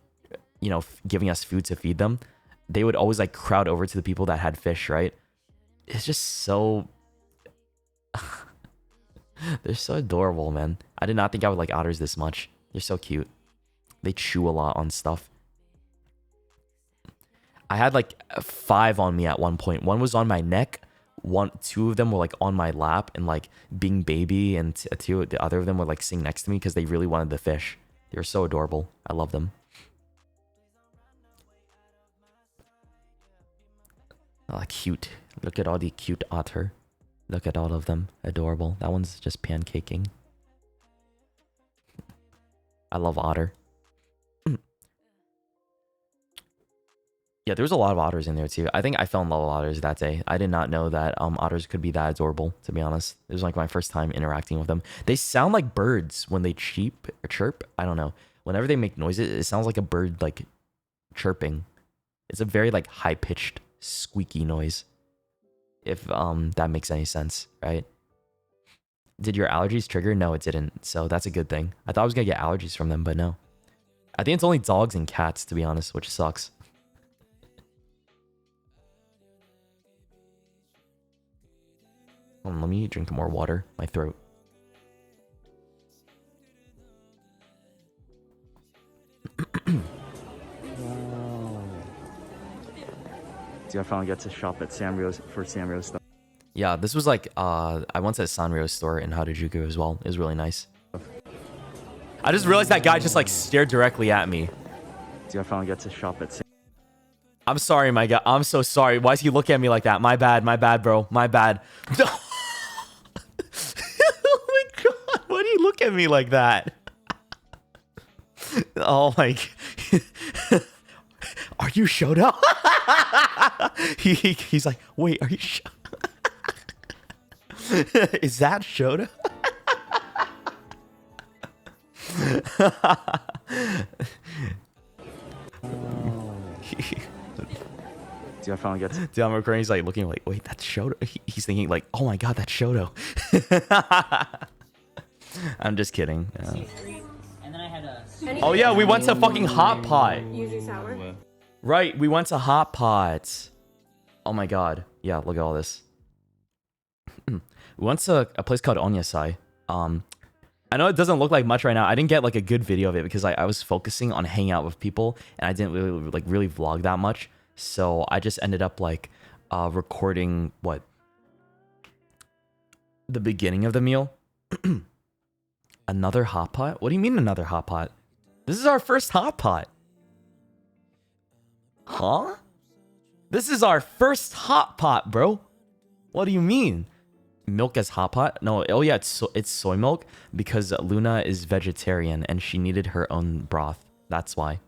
giving us food to feed them, they would always like crowd over to the people that had fish, right? It's just so they're so adorable, man. I did not think I would like otters this much. They're so cute. They chew a lot on stuff. I had like 5 on me at one point. One was on my neck. 2 of them were like on my lap and like being baby, and the other of them were like sitting next to me because they really wanted the fish. They were so adorable. I love them. Oh, cute. Look at all the cute otter. Look at all of them. Adorable. That one's just pancaking. I love otter. Yeah, there was a lot of otters in there too. I think I fell in love with otters that day. I did not know that otters could be that adorable, to be honest. It was like my first time interacting with them. They sound like birds when they chirp. I don't know. Whenever they make noises, it sounds like a bird like chirping. It's a very like high-pitched, squeaky noise. If that makes any sense, right? Did your allergies trigger? No, it didn't. So that's a good thing. I thought I was gonna get allergies from them, but no. I think it's only dogs and cats, to be honest, which sucks. Let me drink more water. My throat. Dude, I finally got to shop at Sanrio's for Sanrio's stuff. Yeah, this was like, I went to a Sanrio store in Harajuku as well. It was really nice. I just realized that guy just like stared directly at me. Dude, I finally got to shop at I'm sorry, my guy. I'm so sorry. Why does he look at me like that? My bad, bro. My bad. Oh my god. Why do you look at me like that? Oh my. Are you Shoto? He's like, wait, are you Is that Shoto? Dude, I finally got to... Dude, I'm recording. He's like looking like, wait, that's Shoto. He's thinking like, oh my god, that's Shoto. I'm just kidding. And then I had a... Oh yeah, we went to fucking Hot Pot. Yuzu sour. Right, we went to Hot Pot. Oh my god. Yeah, look at all this. We went to a place called Onyasai. I know it doesn't look like much right now. I didn't get like a good video of it because I was focusing on hanging out with people and I didn't really vlog that much. So I just ended up like recording the beginning of the meal. Another hot pot? What do you mean another hot pot? This is our first hot pot. Huh? This is our first hot pot, bro. What do you mean? Milk as hot pot? No, oh yeah, it's soy milk because Luna is vegetarian and she needed her own broth. That's why.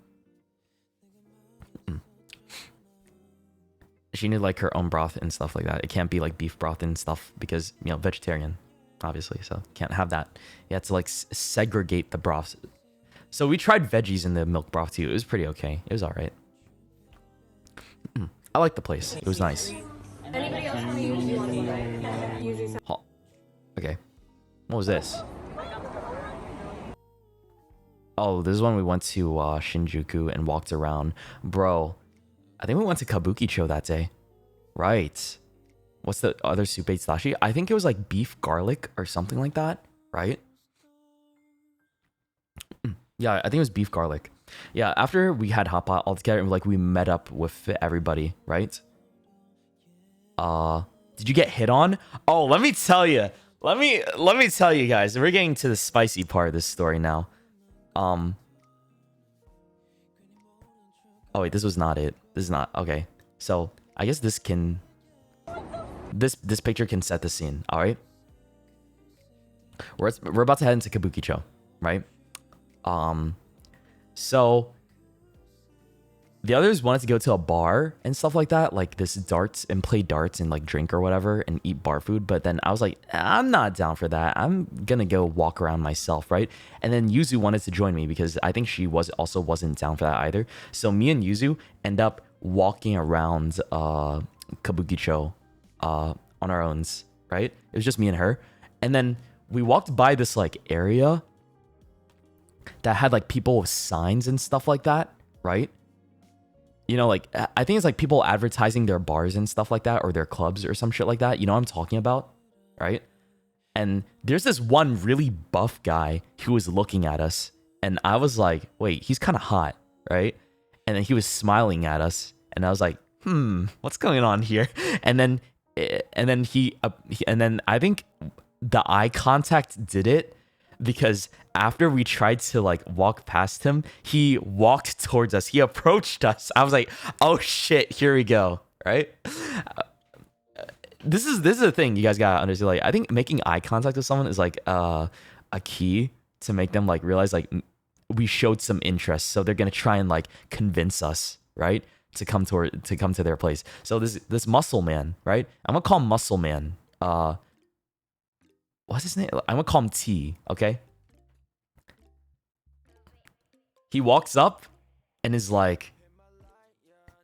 She needed like her own broth and stuff like that. It can't be like beef broth and stuff because, you know, vegetarian, obviously. So can't have that. You have to like segregate the broths. So we tried veggies in the milk broth too. It was pretty okay. It was all right. I like the place. It was nice. Anybody else want to use one, right? Yuzu sour. Oh, okay. What was this? Oh, this is when we went to Shinjuku and walked around. Bro, I think we went to Kabukicho that day. Right. What's the other soup-based dashi? I think it was like beef garlic or something like that, right? Yeah, I think it was beef garlic. Yeah, after we had hot pot all together and like we met up with everybody, right? Did you get hit on? Oh, let me tell you. Let me tell you guys. We're getting to the spicy part of this story now. Oh wait, this was not it. This is not okay. So I guess this can this picture can set the scene. All right. We're about to head into Kabukicho, right? So the others wanted to go to a bar and stuff like that, like this darts and play darts and like drink or whatever and eat bar food. But then I was like, I'm not down for that. I'm gonna go walk around myself, right? And then Yuzu wanted to join me because I think she wasn't down for that either. So me and Yuzu end up walking around Kabukicho on our own, right? It was just me and her. And then we walked by this like area that had like people with signs and stuff like that, right? You know, like, I think it's like people advertising their bars and stuff like that, or their clubs or some shit like that. You know what I'm talking about, right? And there's this one really buff guy who was looking at us. And I was like, wait, he's kind of hot, right? And then he was smiling at us. And I was like, what's going on here? And then I think the eye contact did it. Because after we tried to like walk past him, he walked towards us. He approached us. I was like, "Oh shit, here we go!" Right? This is the thing you guys gotta understand. Like, I think making eye contact with someone is like a key to make them like realize like we showed some interest. So they're gonna try and like convince us, right, to come to their place. So this muscle man, right? I'm gonna call him Muscle Man. What's his name? I'm gonna call him T, okay? He walks up and is like,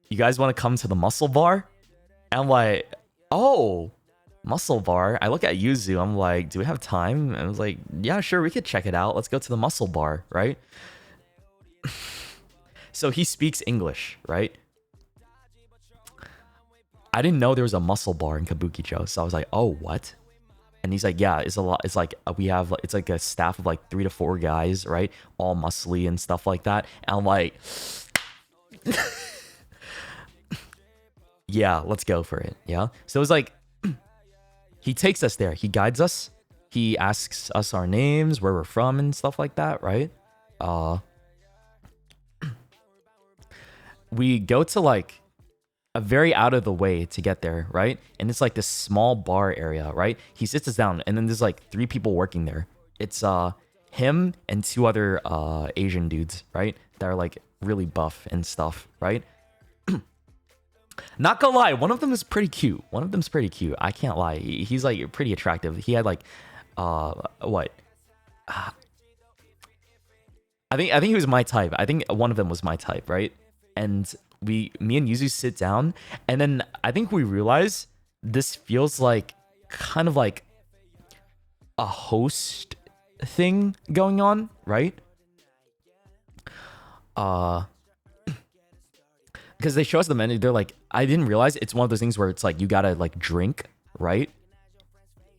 you guys want to come to the muscle bar? And I'm like, oh, muscle bar. I look at Yuzu. I'm like, do we have time? And I was like, yeah, sure, we could check it out. Let's go to the muscle bar, right? So he speaks English, right? I didn't know there was a muscle bar in Kabukicho. So I was like, oh, what? And he's like, yeah, it's a lot. It's like it's like a staff of like 3 to 4 guys, right? All muscly and stuff like that. And I'm like, yeah, let's go for it. Yeah. So it was like, he takes us there. He guides us. He asks us our names, where we're from and stuff like that, right? We go to like a very out of the way to get there, right? And it's like this small bar area, right? He sits us down, and then there's like 3 people working there. It's him and 2 other Asian dudes, right? That are like really buff and stuff, right? Not gonna lie, one of them is pretty cute. I can't lie. He's like pretty attractive. He had like what? I think he was my type. I think one of them was my type, right? And me and Yuzu sit down, and then I think we realize this feels like kind of like a host thing going on, right? Because they show us the menu, they're like, I didn't realize it's one of those things where it's like you gotta like drink, right?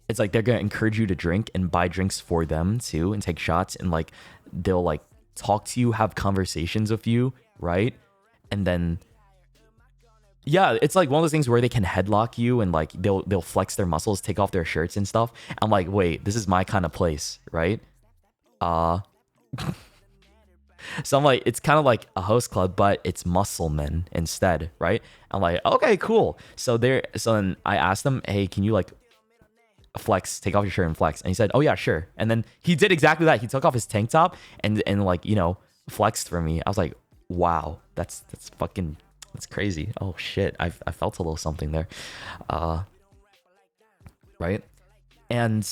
It's like they're gonna encourage you to drink and buy drinks for them too, and take shots, and like they'll like talk to you, have conversations with you, right? And then yeah, it's like one of those things where they can headlock you, and like they'll flex their muscles, take off their shirts and stuff. I'm like, wait, this is my kind of place, right? So I'm like, it's kind of like a host club, but it's muscle men instead, right? I'm like, okay, cool. So then I asked them, hey, can you like flex, take off your shirt and flex? And he said, oh yeah, sure. And then he did exactly that. He took off his tank top and like, you know, flexed for me. I was like, wow, that's crazy. Oh shit, I felt a little something there, right? And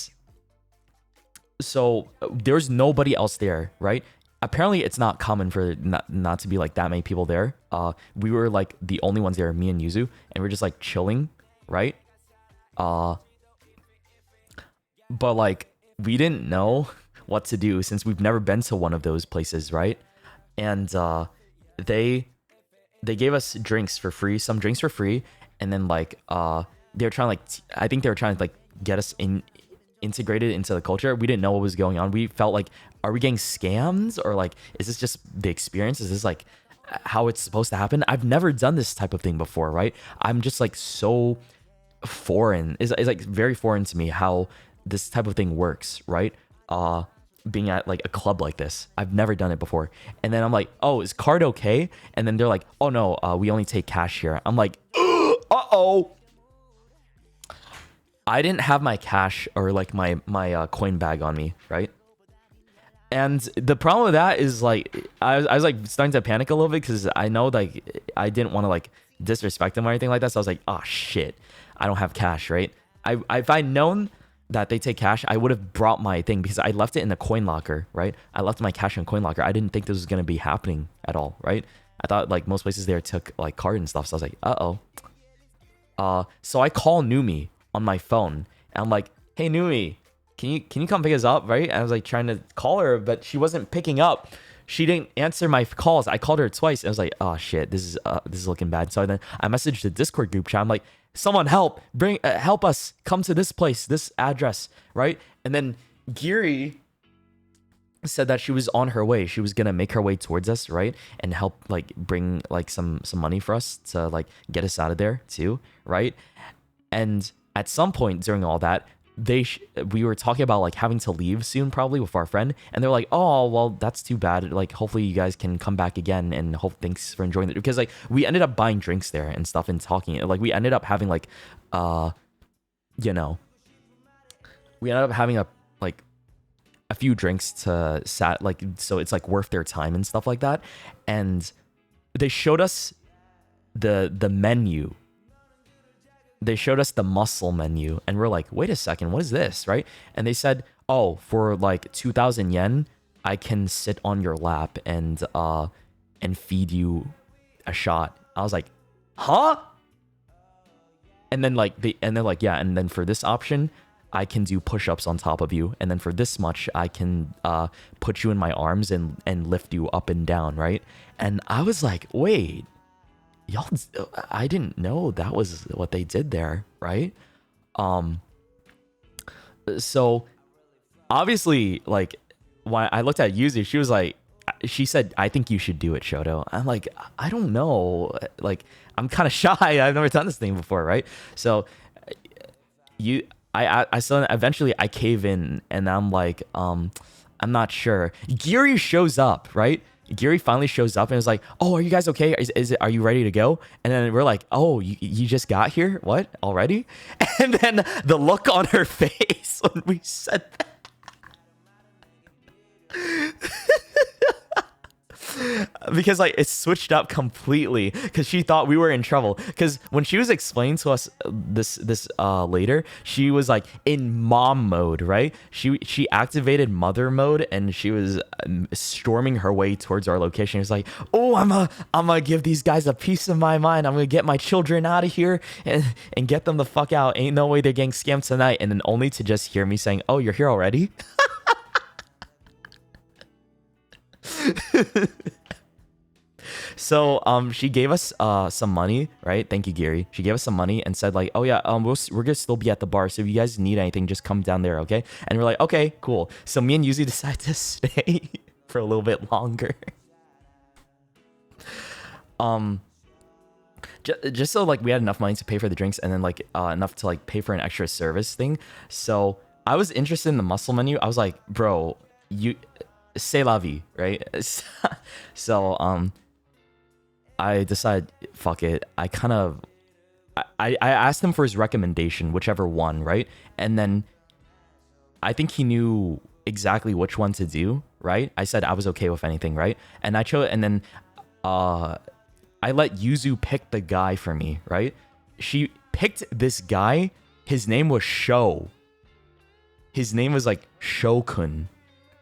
so there's nobody else there, right? Apparently it's not common for not to be like that many people there. We were like the only ones there, me and Yuzu, and we're just like chilling, right? But like we didn't know what to do since we've never been to one of those places, right? And they gave us drinks for free, some drinks for free, and then like they were trying like I think they were trying to like get us integrated into the culture. We didn't know what was going on. We felt like, are we getting scammed, or like is this just the experience? Is this like how it's supposed to happen? I've never done this type of thing before, right? I'm just like so foreign. It's like very foreign to me how this type of thing works, right? Being at like a club like this, I've never done it before. And then I'm like, oh, is card okay? And then they're like, oh no, we only take cash here. I'm like, uh-oh. I didn't have my cash or like my coin bag on me, right? And the problem with that is like I was like starting to panic a little bit because I know like I didn't want to like disrespect them or anything like that. So I was like, oh shit, I don't have cash, right? If I'd known that they take cash, I would have brought my thing because I left it in the coin locker, right? I left my cash in coin locker. I didn't think this was gonna be happening at all, right? I thought like most places there took like card and stuff. So I was like, uh-oh. So I call Numi on my phone and I'm like, hey Numi, can you come pick us up, right? And I was like trying to call her, but she wasn't picking up. She didn't answer my calls. I called her twice. And I was like, oh shit, this is looking bad. So then I messaged the Discord group chat. I'm like, someone help, help us, come to this place, this address, right? And then Giri said that she was on her way. She was gonna make her way towards us, right? And help like bring like some money for us to like get us out of there too, right? And at some point during all that, we were talking about like having to leave soon probably with our friend, and they're like, oh well, that's too bad, like hopefully you guys can come back again, and thanks for enjoying it, because like we ended up buying drinks there and stuff and talking, like we ended up having like you know, we ended up having a few drinks to like, so it's like worth their time and stuff like that. And they showed us the menu. They showed us the muscle menu, and we're like, wait a second, what is this, right? And they said, oh, for like 2,000 yen, I can sit on your lap and feed you a shot. I was like, huh? And then like they're like, yeah, and then for this option, I can do push-ups on top of you, and then for this much, I can put you in my arms and lift you up and down, right? And I was like, wait, y'all, I didn't know that was what they did there, right? So obviously, like when I looked at Yuzu, she said, I think you should do it, Shoto. I'm like, I don't know, like I'm kind of shy. I've never done this thing before, right? So I still eventually I cave in, and I'm like, I'm not sure. Giri shows up, right? Gary finally shows up and is like, "Oh, are you guys okay? Are you ready to go?" And then we're like, "Oh, you just got here? What? Already?" And then the look on her face when we said that. Because like it switched up completely because she thought we were in trouble. Because when she was explaining to us this later, she was like in mom mode, right? She activated mother mode and she was storming her way towards our location. It was like, "Oh, I'm gonna give these guys a piece of my mind. I'm gonna get my children out of here and get them the fuck out. Ain't no way they're getting scammed tonight." And then only to just hear me saying, "Oh, you're here already?" So she gave us some money, right? Thank you, Gary. She gave us some money and said like, "Oh yeah, we're gonna still be at the bar, so if you guys need anything, just come down there, okay?" And we're like, "Okay, cool." So me and Yuzi decided to stay for a little bit longer. Just so like we had enough money to pay for the drinks and then like enough to like pay for an extra service thing. So I was interested in the muscle menu. I was like, "Bro, you c'est la vie," right? So I decided, fuck it. I asked him for his recommendation, whichever one, right? And then I think he knew exactly which one to do, right? I said I was okay with anything, right? And I chose, and then I let Yuzu pick the guy for me, right? She picked this guy. His name was Sho. His name was like Shokun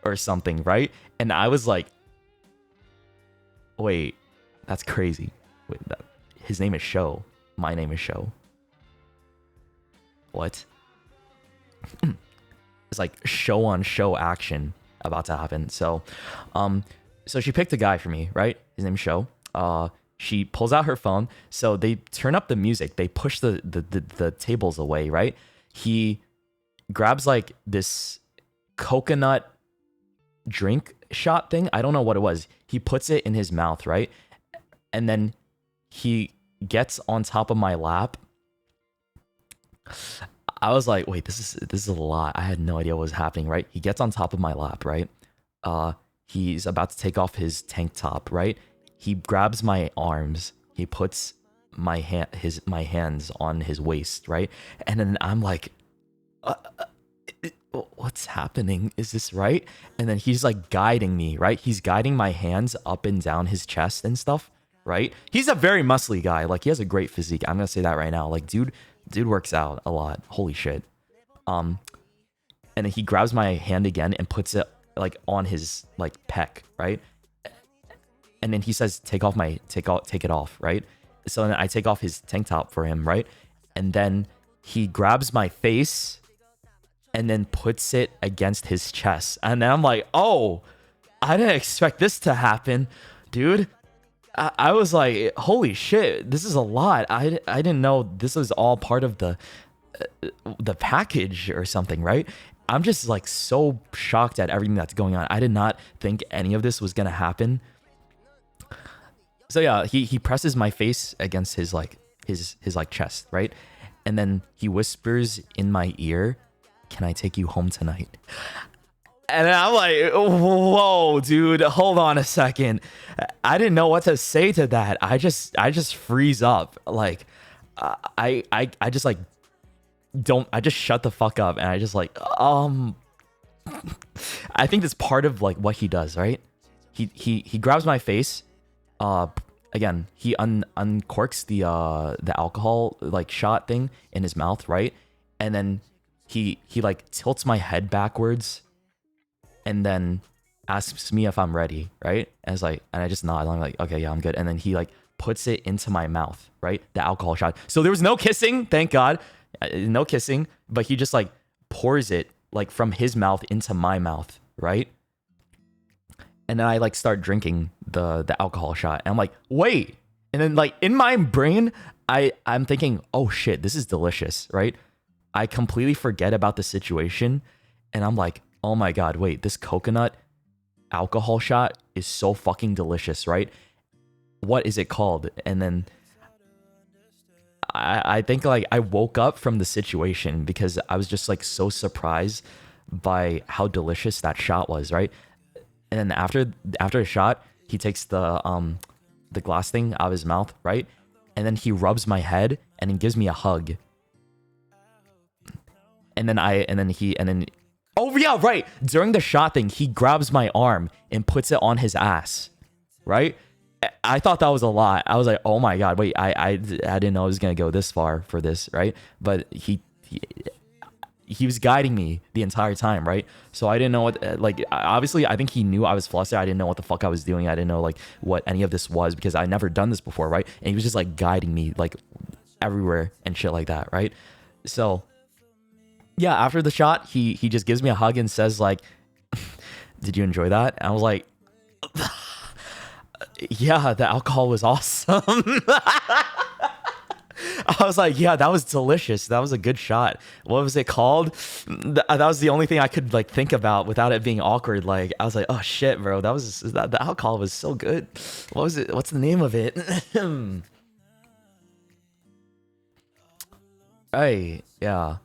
or something, right? And I was like, wait, that's crazy. Wait, his name is Sho. My name is Sho. What? It's like show on show action about to happen. So she picked a guy for me, right? His name is Sho. She pulls out her phone. So they turn up the music. They push the tables away, right? He grabs like this coconut drink shot thing. I don't know what it was. He puts it in his mouth, right? And then he gets on top of my lap. I was like, wait, this is a lot. I had no idea what was happening, right? He gets on top of my lap, right? He's about to take off his tank top, right? He grabs my arms. He puts my hands on his waist, right? And then I'm like, what's happening? Is this right? And then he's like guiding me, right? He's guiding my hands up and down his chest and stuff, right? He's a very muscly guy. Like he has a great physique. I'm gonna say that right now. Like dude works out a lot. Holy shit. And then he grabs my hand again and puts it like on his like pec, right? And then he says, take it off, right? So then I take off his tank top for him, right? And then he grabs my face and then puts it against his chest. And then I'm like, oh, I didn't expect this to happen, dude. I was like, holy shit, this is a lot. I didn't know this was all part of the package or something, right? I'm just like so shocked at everything that's going on. I did not think any of this was gonna happen. So yeah, he presses my face against his chest, right? And then he whispers in my ear, "Can I take you home tonight?" And I'm like, whoa, dude, hold on a second. I didn't know what to say to that. I just freeze up. Like, I just like I just shut the fuck up and I just like, I think that's part of like what he does, right? He grabs my face. Again, he uncorks the alcohol like shot thing in his mouth, right? And then he like tilts my head backwards and then asks me if I'm ready, right? And I just nod. I'm like, okay, yeah, I'm good. And then he like puts it into my mouth, right? The alcohol shot. So there was no kissing, thank God. No kissing, but he just like pours it like from his mouth into my mouth, right? And then I like start drinking the alcohol shot. And I'm like, wait. And then like in my brain, I'm thinking, oh shit, this is delicious, right? I completely forget about the situation. And I'm like, oh my God, wait, this coconut alcohol shot is so fucking delicious, right? What is it called? And then I think like I woke up from the situation because I was just like so surprised by how delicious that shot was, right? And then after the shot, he takes the glass thing out of his mouth, right? And then he rubs my head and then gives me a hug. And then oh yeah, right. During the shot thing, he grabs my arm and puts it on his ass, right? I thought that was a lot. I was like, oh my god, wait, I didn't know it was gonna go this far for this, right? But he was guiding me the entire time, right? So I didn't know what, like, obviously I think he knew I was flustered. I didn't know what the fuck I was doing. I didn't know like what any of this was because I never done this before, right? And he was just like guiding me like everywhere and shit like that, right? So yeah, after the shot, he just gives me a hug and says like, did you enjoy that? And I was like, yeah, the alcohol was awesome. I was like, yeah, that was delicious. That was a good shot. What was it called? That was the only thing I could like think about without it being awkward. Like I was like, oh shit, bro, the alcohol was so good. What was it? What's the name of it? Hey, yeah.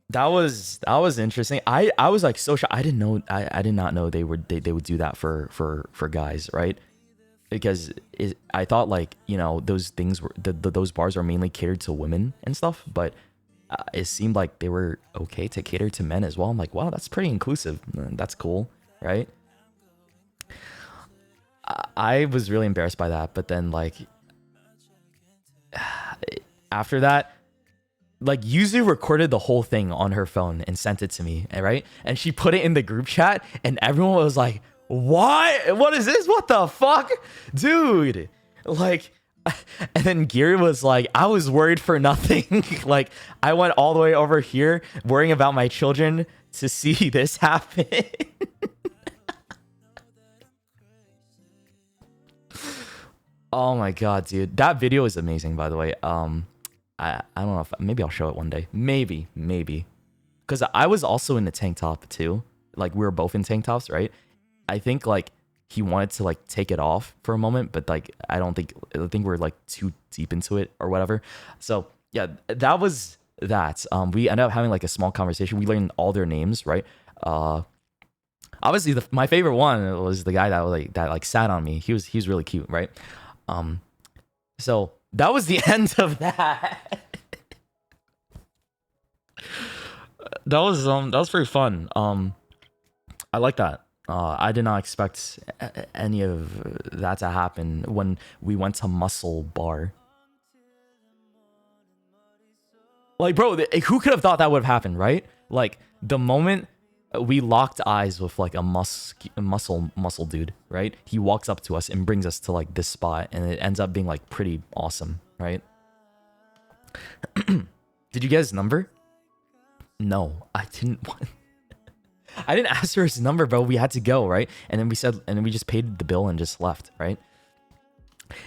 That was interesting. I was like so shocked. I didn't know. I did not know they would do that for guys, right? Because I thought like, you know, those things were those bars are mainly catered to women and stuff, but it seemed like they were okay to cater to men as well. I'm like, wow, that's pretty inclusive. That's cool, right? I was really embarrassed by that, but then like after that, like Yuzu recorded the whole thing on her phone and sent it to me, right? And she put it in the group chat, and everyone was like, "What? What is this? What the fuck, dude?" Like, and then Geary was like, "I was worried for nothing." Like, I went all the way over here worrying about my children to see this happen. Oh my god, dude, that video is amazing, by the way. I don't know if maybe I'll show it one day. Maybe. Because I was also in the tank top too. Like we were both in tank tops, right? I think like he wanted to like take it off for a moment, but like I think we're like too deep into it or whatever. So yeah, that was that. We ended up having like a small conversation. We learned all their names, right? Obviously my favorite one was the guy that sat on me. He was really cute, right? So that was the end of that. That was pretty fun. I like that. I did not expect any of that to happen when we went to Muscle Bar. Like, bro, who could have thought that would have happened, right? Like, the moment we locked eyes with like a muscle dude, right? He walks up to us and brings us to like this spot, and it ends up being like pretty awesome, right? Did you get his number? No, I didn't want. I didn't ask for his number, bro. We had to go, right? And then we just paid the bill and just left, right?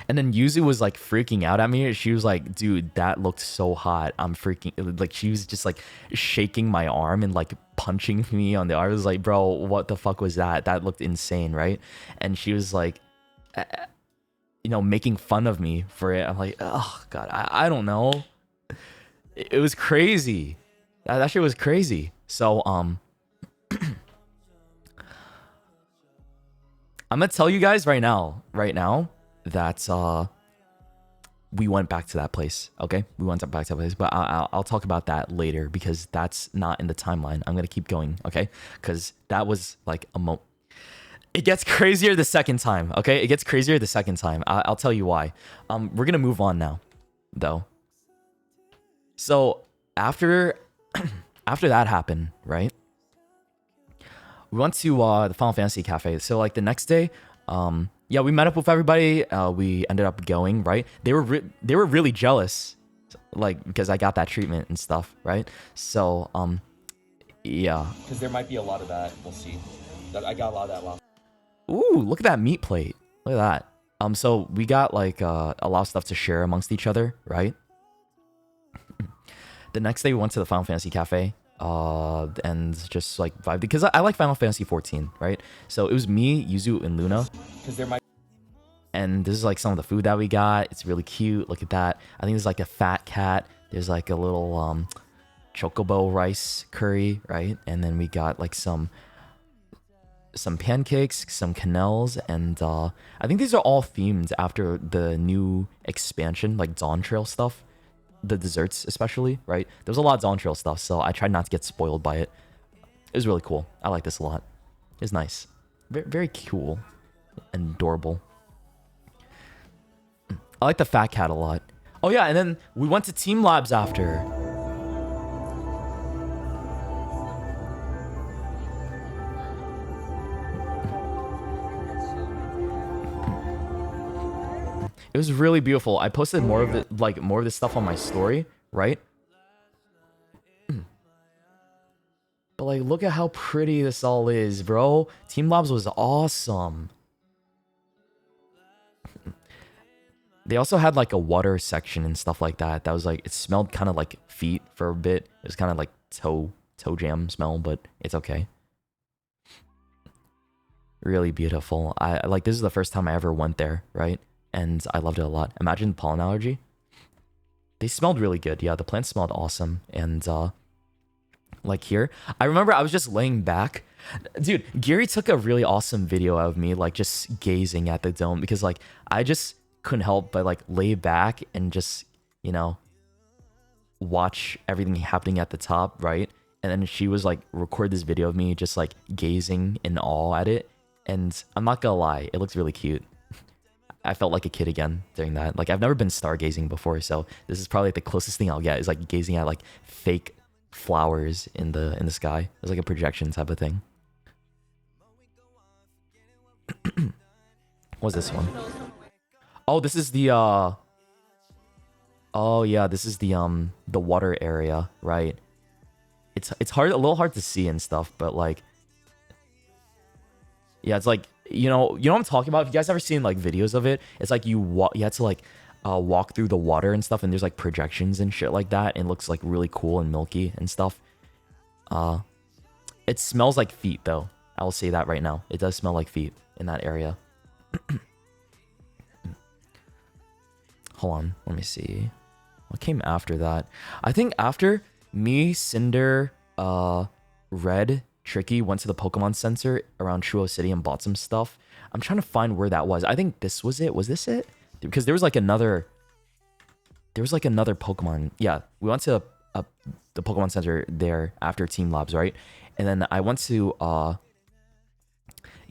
And then Yuzu was like freaking out at me. She was like, dude, that looked so hot. I'm freaking, like, she was just like shaking my arm and like punching me on the arm. I was like, bro, what the fuck was that? That looked insane, right? And she was like, you know, making fun of me for it. I'm like, oh god, I don't know. It was crazy. That shit was crazy. So I'm gonna tell you guys right now that we went back to that place. Okay, we went back to that place, but I'll talk about that later because that's not in the timeline. I'm gonna keep going, okay? Because that was like it gets crazier the second time. Okay, it gets crazier the second time. I'll tell you why. We're gonna move on now, though. So after that happened, right? We went to the Final Fantasy Cafe. So like the next day, yeah, we met up with everybody. We ended up going, right? They were really jealous, like because I got that treatment and stuff, right? So yeah. Because there might be a lot of that. We'll see. I got a lot of that last. Ooh, look at that meat plate. Look at that. So we got like a lot of stuff to share amongst each other, right? The next day we went to the Final Fantasy Cafe. And just like vibe because I like Final Fantasy 14, right? So it was me, Yuzu, and Luna. And this is like some of the food that we got. It's really cute. Look at that. I think there's like a fat cat. There's like a little chocobo rice curry, right? And then we got like some some pancakes, some canals, and I think these are all themed after the new expansion, like Dawn Trail stuff. The desserts especially, right? There's a lot of Dawn Trail stuff, so I tried not to get spoiled by it. It was really cool. I like this a lot. It's nice. Very, very cool and adorable. I like the fat cat a lot. Oh yeah, and then we went to Team Labs after. It was really beautiful. I posted more of it, like more of this stuff on my story, right? But like, look at how pretty this all is, bro. Team Labs was awesome. They also had like a water section and stuff like that. That was like, it smelled kind of like feet for a bit. It was kind of like toe jam smell, but it's okay. Really beautiful. I like, this is the first time I ever went there, right? And I loved it a lot. Imagine pollen allergy. They smelled really good. Yeah, the plants smelled awesome. And like here, I remember I was just laying back. Dude, Gary took a really awesome video of me like just gazing at the dome because like I just couldn't help but like lay back and just, you know, watch everything happening at the top, right? And then she was like record this video of me just like gazing in awe at it. And I'm not gonna lie, it looks really cute. I felt like a kid again during that. Like I've never been stargazing before, so this is probably like the closest thing I'll get is like gazing at like fake flowers in the sky. It's like a projection type of thing. What's this one? Oh, this is the oh yeah, this is the water area, right? It's hard, a little hard to see and stuff, but like yeah, it's like you know what I'm talking about. If you guys ever seen like videos of it, it's like you had to like walk through the water and stuff, and there's like projections and shit like that, and it looks like really cool and milky and stuff. It smells like feet though. I'll say that right now. It does smell like feet in that area. Hold on, let me see. What came after that? I think after me, Cinder, Red, Tricky went to the Pokemon Center around Shuo City and bought some stuff. I'm trying to find where that was. I think this was it. Was this it? Because there was like another Pokemon. Yeah, we went to the Pokemon Center there after Team Labs, right? And then I went to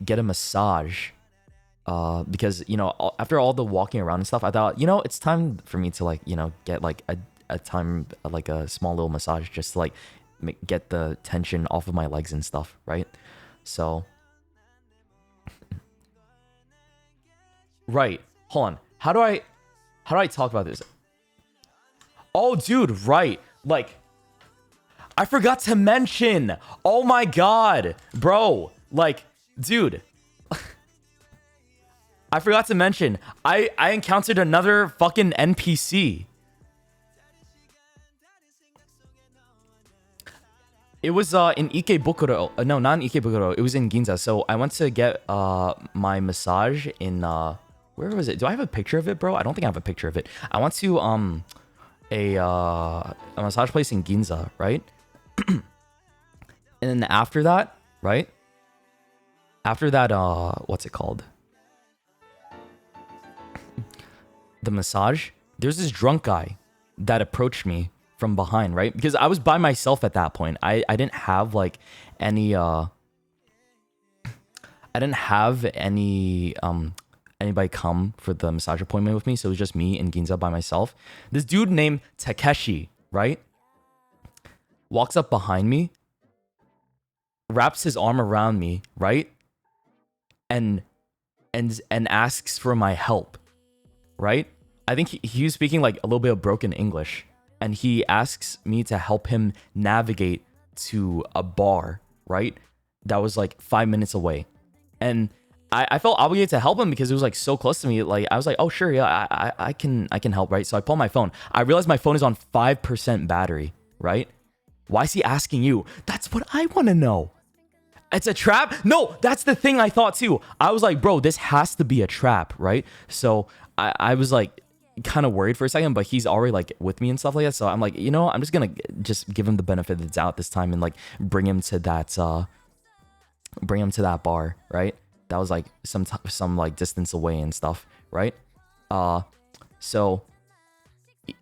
get a massage because, you know, after all the walking around and stuff, I thought, you know, it's time for me to like, you know, get like a time, like a small little massage just to like get the tension off of my legs and stuff, right? So right, hold on, how do I talk about this? Oh dude, right, like I forgot to mention, oh my god, bro, like dude, I forgot to mention, I encountered another fucking NPC. It was in Ikebukuro. No, not in Ikebukuro. It was in Ginza. So I went to get my massage in where was it? Do I have a picture of it, bro? I don't think I have a picture of it. I went to a massage place in Ginza, right? And then after that, right? After that, what's it called? The massage. There's this drunk guy that approached me from behind, right? Because I was by myself at that point. I didn't have like any I didn't have any anybody come for the massage appointment with me, so it was just me and Ginza by myself. This dude named Takeshi, right? Walks up behind me, wraps his arm around me, right? And asks for my help, right? I think he was speaking like a little bit of broken English. And he asks me to help him navigate to a bar, right? That was like 5 minutes away. And I felt obligated to help him because it was like so close to me. Like I was like, oh sure, yeah, I can help, right? So I pull my phone. I realized my phone is on 5% battery, right? Why is he asking you? That's what I want to know. It's a trap? No, that's the thing I thought too. I was like, bro, this has to be a trap, right? So I was like kind of worried for a second, but he's already like with me and stuff like that. So I'm like, you know, I'm just gonna just give him the benefit of the doubt this time and like bring him to that bring him to that bar, right? That was like some like distance away and stuff, right? So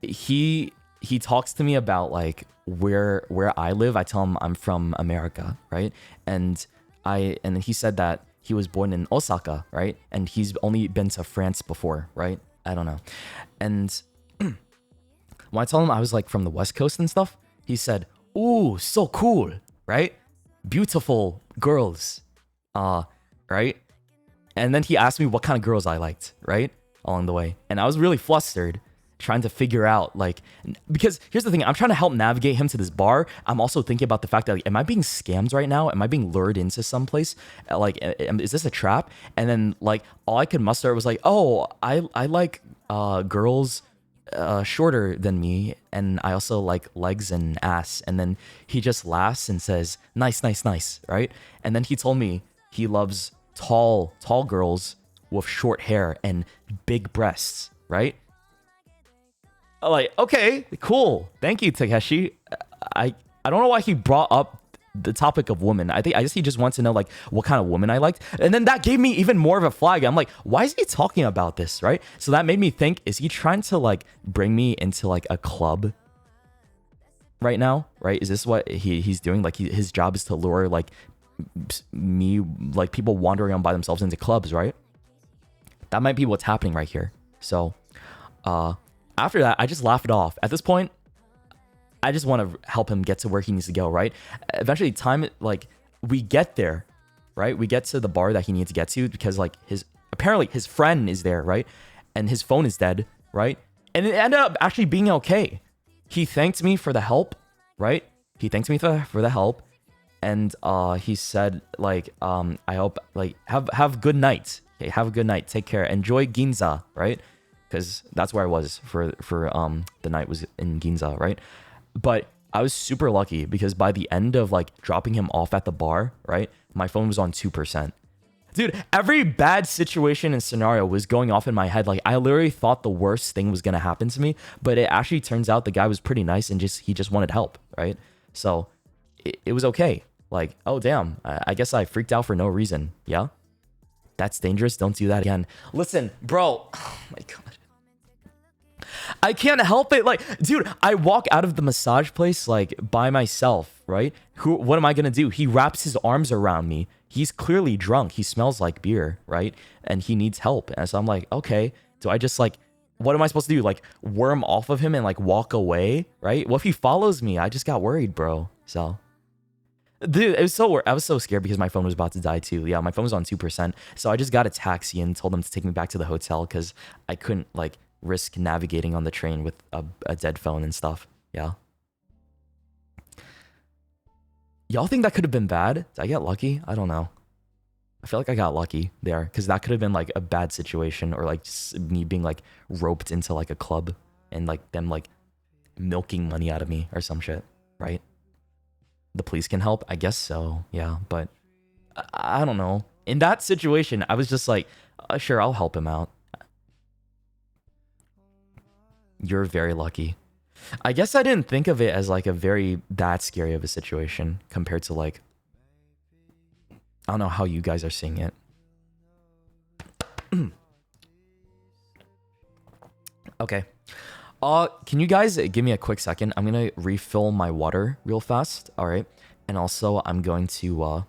he talks to me about like where I live. I tell him I'm from America, right? And he said that he was born in Osaka, right? And he's only been to France before, right? I don't know. And when I told him I was like from the West Coast and stuff, he said, "Ooh, so cool, right? Beautiful girls, right?" And then he asked me what kind of girls I liked, right? Along the way. And I was really flustered trying to figure out like, because here's the thing, I'm trying to help navigate him to this bar. I'm also thinking about the fact that like, am I being scammed right now? Am I being lured into someplace? Like, is this a trap? And then like all I could muster was like, oh, I like girls shorter than me, and I also like legs and ass. And then he just laughs and says, nice, nice, nice, right? And then he told me he loves tall girls with short hair and big breasts, right? Like, okay, cool. Thank you, Takeshi. I don't know why he brought up the topic of women. I guess he just wants to know like what kind of woman I liked. And then that gave me even more of a flag. I'm like, why is he talking about this, right? So that made me think, is he trying to like bring me into like a club right now, right? Is this what he's doing? Like his job is to lure like me, like people wandering on by themselves into clubs, right? That might be what's happening right here. So after that, I just laughed it off. At this point, I just want to help him get to where he needs to go, right? Eventually, like we get there, right? We get to the bar that he needs to get to because like apparently his friend is there, right? And his phone is dead, right? And it ended up actually being okay. He thanked me for the help, right? He thanked me for the help, and he said like I hope like have a good night. Okay, have a good night. Take care. Enjoy Ginza, right? Because that's where I was for the night was in Ginza, right? But I was super lucky because by the end of like dropping him off at the bar, right, my phone was on 2%. Dude, every bad situation and scenario was going off in my head. Like I literally thought the worst thing was gonna happen to me, but it actually turns out the guy was pretty nice and he just wanted help, right? So it was okay. Like, oh damn, I guess I freaked out for no reason. Yeah, that's dangerous. Don't do that again. Listen, bro. Oh my god. I can't help it. Like, dude, I walk out of the massage place like by myself, right? What am I gonna do? He wraps his arms around me. He's clearly drunk. He smells like beer, right? And he needs help. And so I'm like, okay, do I just like, what am I supposed to do? Like worm off of him and like walk away, right? What if he follows me? I just got worried, bro. So, dude, I was so scared because my phone was about to die too. Yeah, my phone was on 2%. So I just got a taxi and told them to take me back to the hotel because I couldn't like risk navigating on the train with a dead phone and stuff. Yeah. Y'all think that could have been bad? Did I get lucky? I don't know. I feel like I got lucky there because that could have been like a bad situation or like just me being like roped into like a club and like them like milking money out of me or some shit, right? The police can help? I guess so. Yeah, but I don't know. In that situation, I was just like, sure, I'll help him out. You're very lucky. I guess I didn't think of it as like a very that scary of a situation compared to like, I don't know how you guys are seeing it. Okay. Can you guys give me a quick second? I'm gonna refill my water real fast. All right. And also I'm going to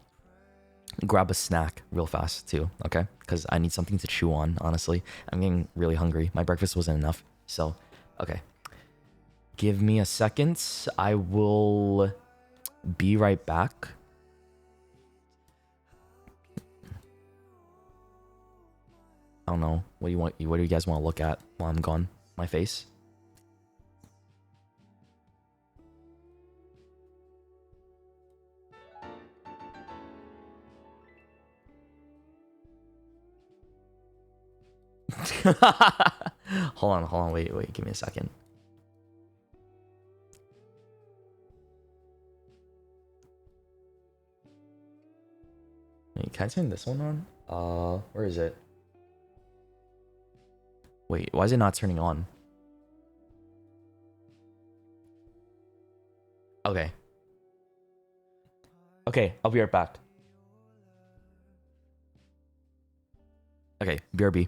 grab a snack real fast too. Okay. Because I need something to chew on, honestly. I'm getting really hungry. My breakfast wasn't enough. So, okay. Give me a second. I will be right back. I don't know. What do you want? What do you guys want to look at while I'm gone? My face? Hold on. Wait. Give me a second. Wait, can I turn this one on? Where is it? Wait, why is it not turning on? Okay. Okay, I'll be right back. Okay, BRB.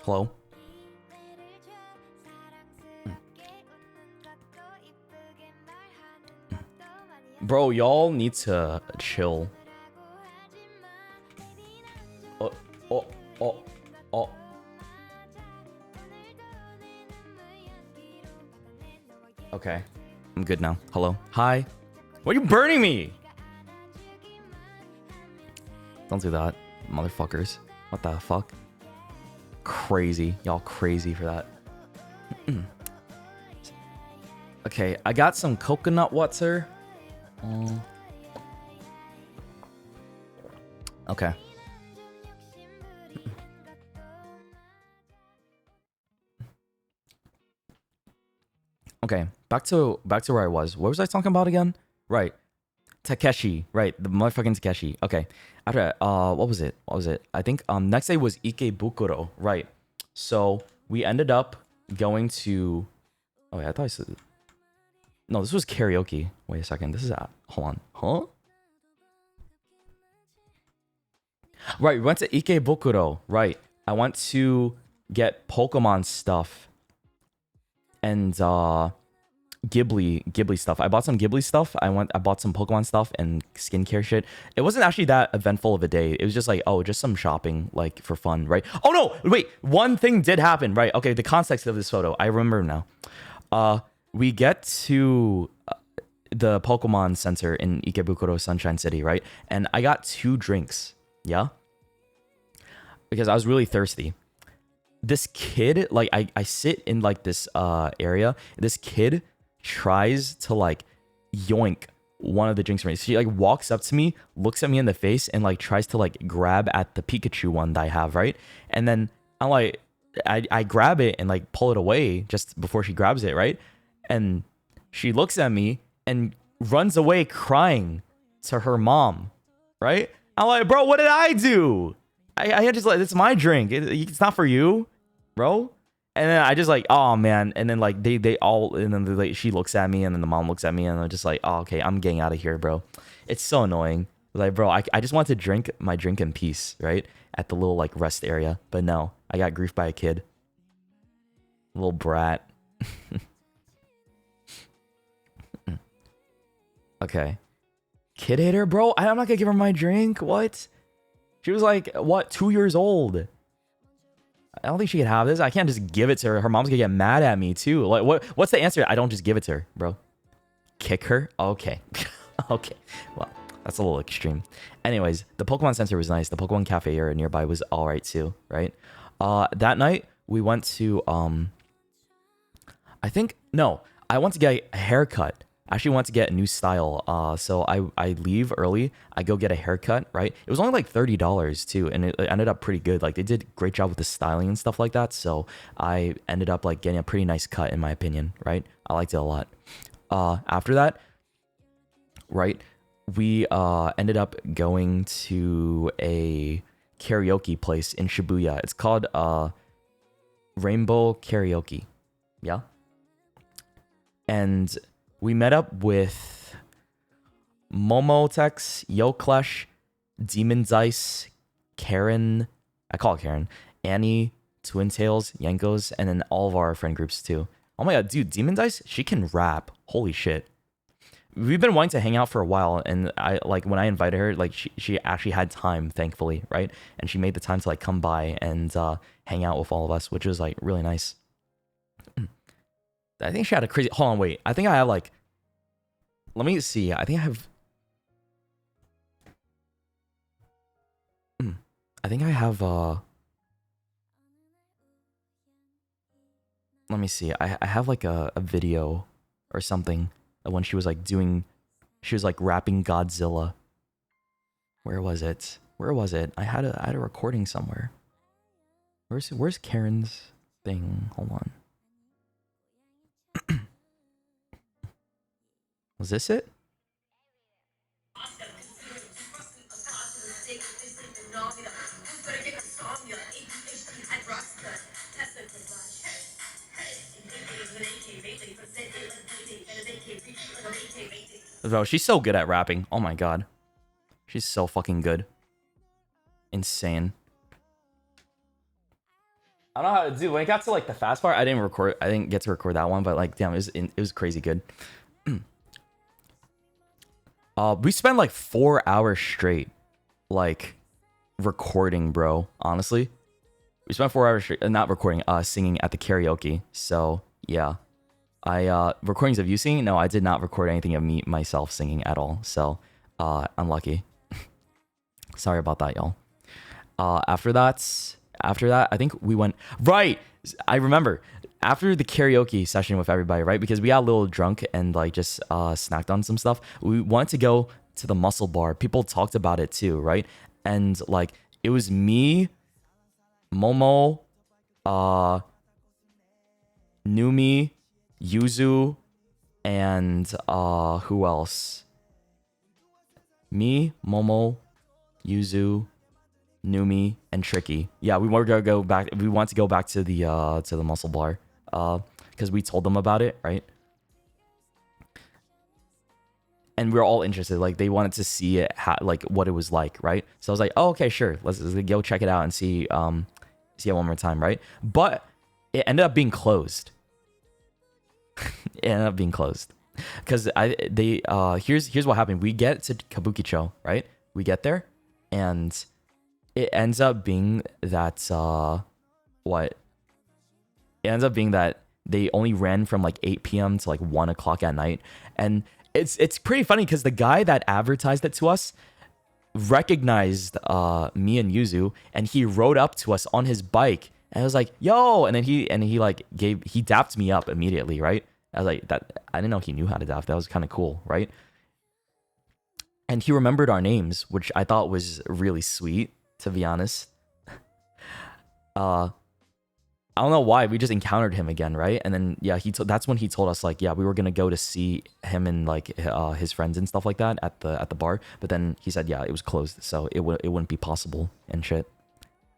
Hello? Bro, y'all need to chill. Oh, oh, oh, oh. Okay. I'm good now. Hello? Hi? Why are you burning me? Don't do that, motherfuckers. What the fuck? Crazy. Y'all crazy for that. Okay, I got some coconut water. Okay. Okay, back to where I was. What was I talking about again? Right. Takeshi, right, the motherfucking Takeshi. Okay. After that, what was it? I think next day was Ikebukuro, right. So we ended up going to oh yeah, I thought I said no, this was karaoke. Wait a second. This is hold on. Huh? Right, we went to Ikebukuro, right. I went to get Pokemon stuff and Ghibli stuff. I bought some Ghibli stuff. I bought some Pokemon stuff and skincare shit. It wasn't actually that eventful of a day. It was just like, oh, just some shopping, like for fun, right? Oh no, wait, one thing did happen, right? Okay, the context of this photo, I remember now. We get to the Pokemon Center in Ikebukuro, Sunshine City, right? And I got 2 drinks, yeah? Because I was really thirsty. This kid, like, I sit in like this area. This kid tries to like yoink one of the drinks from me. She like walks up to me, looks at me in the face, and like tries to like grab at the Pikachu one that I have, right? And then I'm like, I grab it and like pull it away just before she grabs it, right? And she looks at me and runs away crying to her mom, right? I'm like, bro, what did I do? I just like, it's my drink. It's not for you, bro. And then I just like, oh man. And then like they all, and then like, she looks at me, and then the mom looks at me, and I'm just like, oh, okay, I'm getting out of here, bro. It's so annoying. Like, bro, I just want to drink my drink in peace, right? At the little like rest area. But no, I got griefed by a kid. Little brat. Okay. Kid hater, bro? I'm not gonna give her my drink. What? She was like, what, 2 years old? I don't think she could have this. I can't just give it to her. Her mom's gonna get mad at me too. Like, what's the answer? I don't just give it to her, bro. Kick her? Okay. Okay. Well, that's a little extreme. Anyways, the Pokemon Center was nice. The Pokemon Cafe area nearby was alright too, right? That night we went to I went to get a haircut. I actually want to get a new style. So I leave early. I go get a haircut, right? It was only like $30 too, and it ended up pretty good. Like they did a great job with the styling and stuff like that. So I ended up like getting a pretty nice cut in my opinion, right? I liked it a lot. After that, right, we ended up going to a karaoke place in Shibuya. It's called Rainbow Karaoke. Yeah. And we met up with Momotex, Yoclash, Demon's Ice, Karen, I call it Karen, Annie, Twin Tails, Yankos, and then all of our friend groups too. Oh my god, dude, Demon's Ice, she can rap. Holy shit. We've been wanting to hang out for a while, and I like when I invited her, like she actually had time, thankfully, right? And she made the time to like come by and hang out with all of us, which was like really nice. I think she had a crazy... Hold on, wait. I think I have like... Let me see. I think I have... I think I have... Let me see. I have like a video or something when she was like doing... She was like rapping Godzilla. Where was it? Where was it? I had a recording somewhere. Where's Karen's thing? Hold on. Was this it? Bro, she's so good at rapping. Oh my god. She's so fucking good. Insane. I don't know how to do. When it got to like the fast part, I didn't get to record that one, but like damn, it was crazy good. We spent like 4 hours straight like recording, bro. Honestly. We spent 4 hours straight not recording, singing at the karaoke. So yeah. Recordings of you singing? No, I did not record anything of myself singing at all. So unlucky. Sorry about that, y'all. After that, I think we went right. I remember after the karaoke session with everybody, right? Because we got a little drunk and like just snacked on some stuff. We wanted to go to the muscle bar. People talked about it too, right? And like it was me, Momo, Numi, Yuzu, and who else? Me, Momo, Yuzu, Numi, and Tricky. Yeah, we were gonna go back. We want to go back to the muscle bar, because we told them about it, right? And we were all interested. Like they wanted to see it, like what it was like, right? So I was like, oh, okay, sure. Let's go check it out and see it one more time, right? But it ended up being closed. It ended up being closed because here's what happened. We get to Kabukicho, right? We get there, and it ends up being that what? It ends up being that they only ran from like 8 p.m. to like 1 o'clock at night, and it's pretty funny because the guy that advertised it to us recognized me and Yuzu, and he rode up to us on his bike, and I was like, "Yo!" And then he dapped me up immediately, right? I was like, that I didn't know he knew how to dap. That was kind of cool, right? And he remembered our names, which I thought was really sweet, to be honest. I don't know why. We just encountered him again, right? And then yeah, that's when he told us like, yeah, we were gonna go to see him and like his friends and stuff like that at the bar. But then he said, yeah, it was closed, so it wouldn't be possible and shit.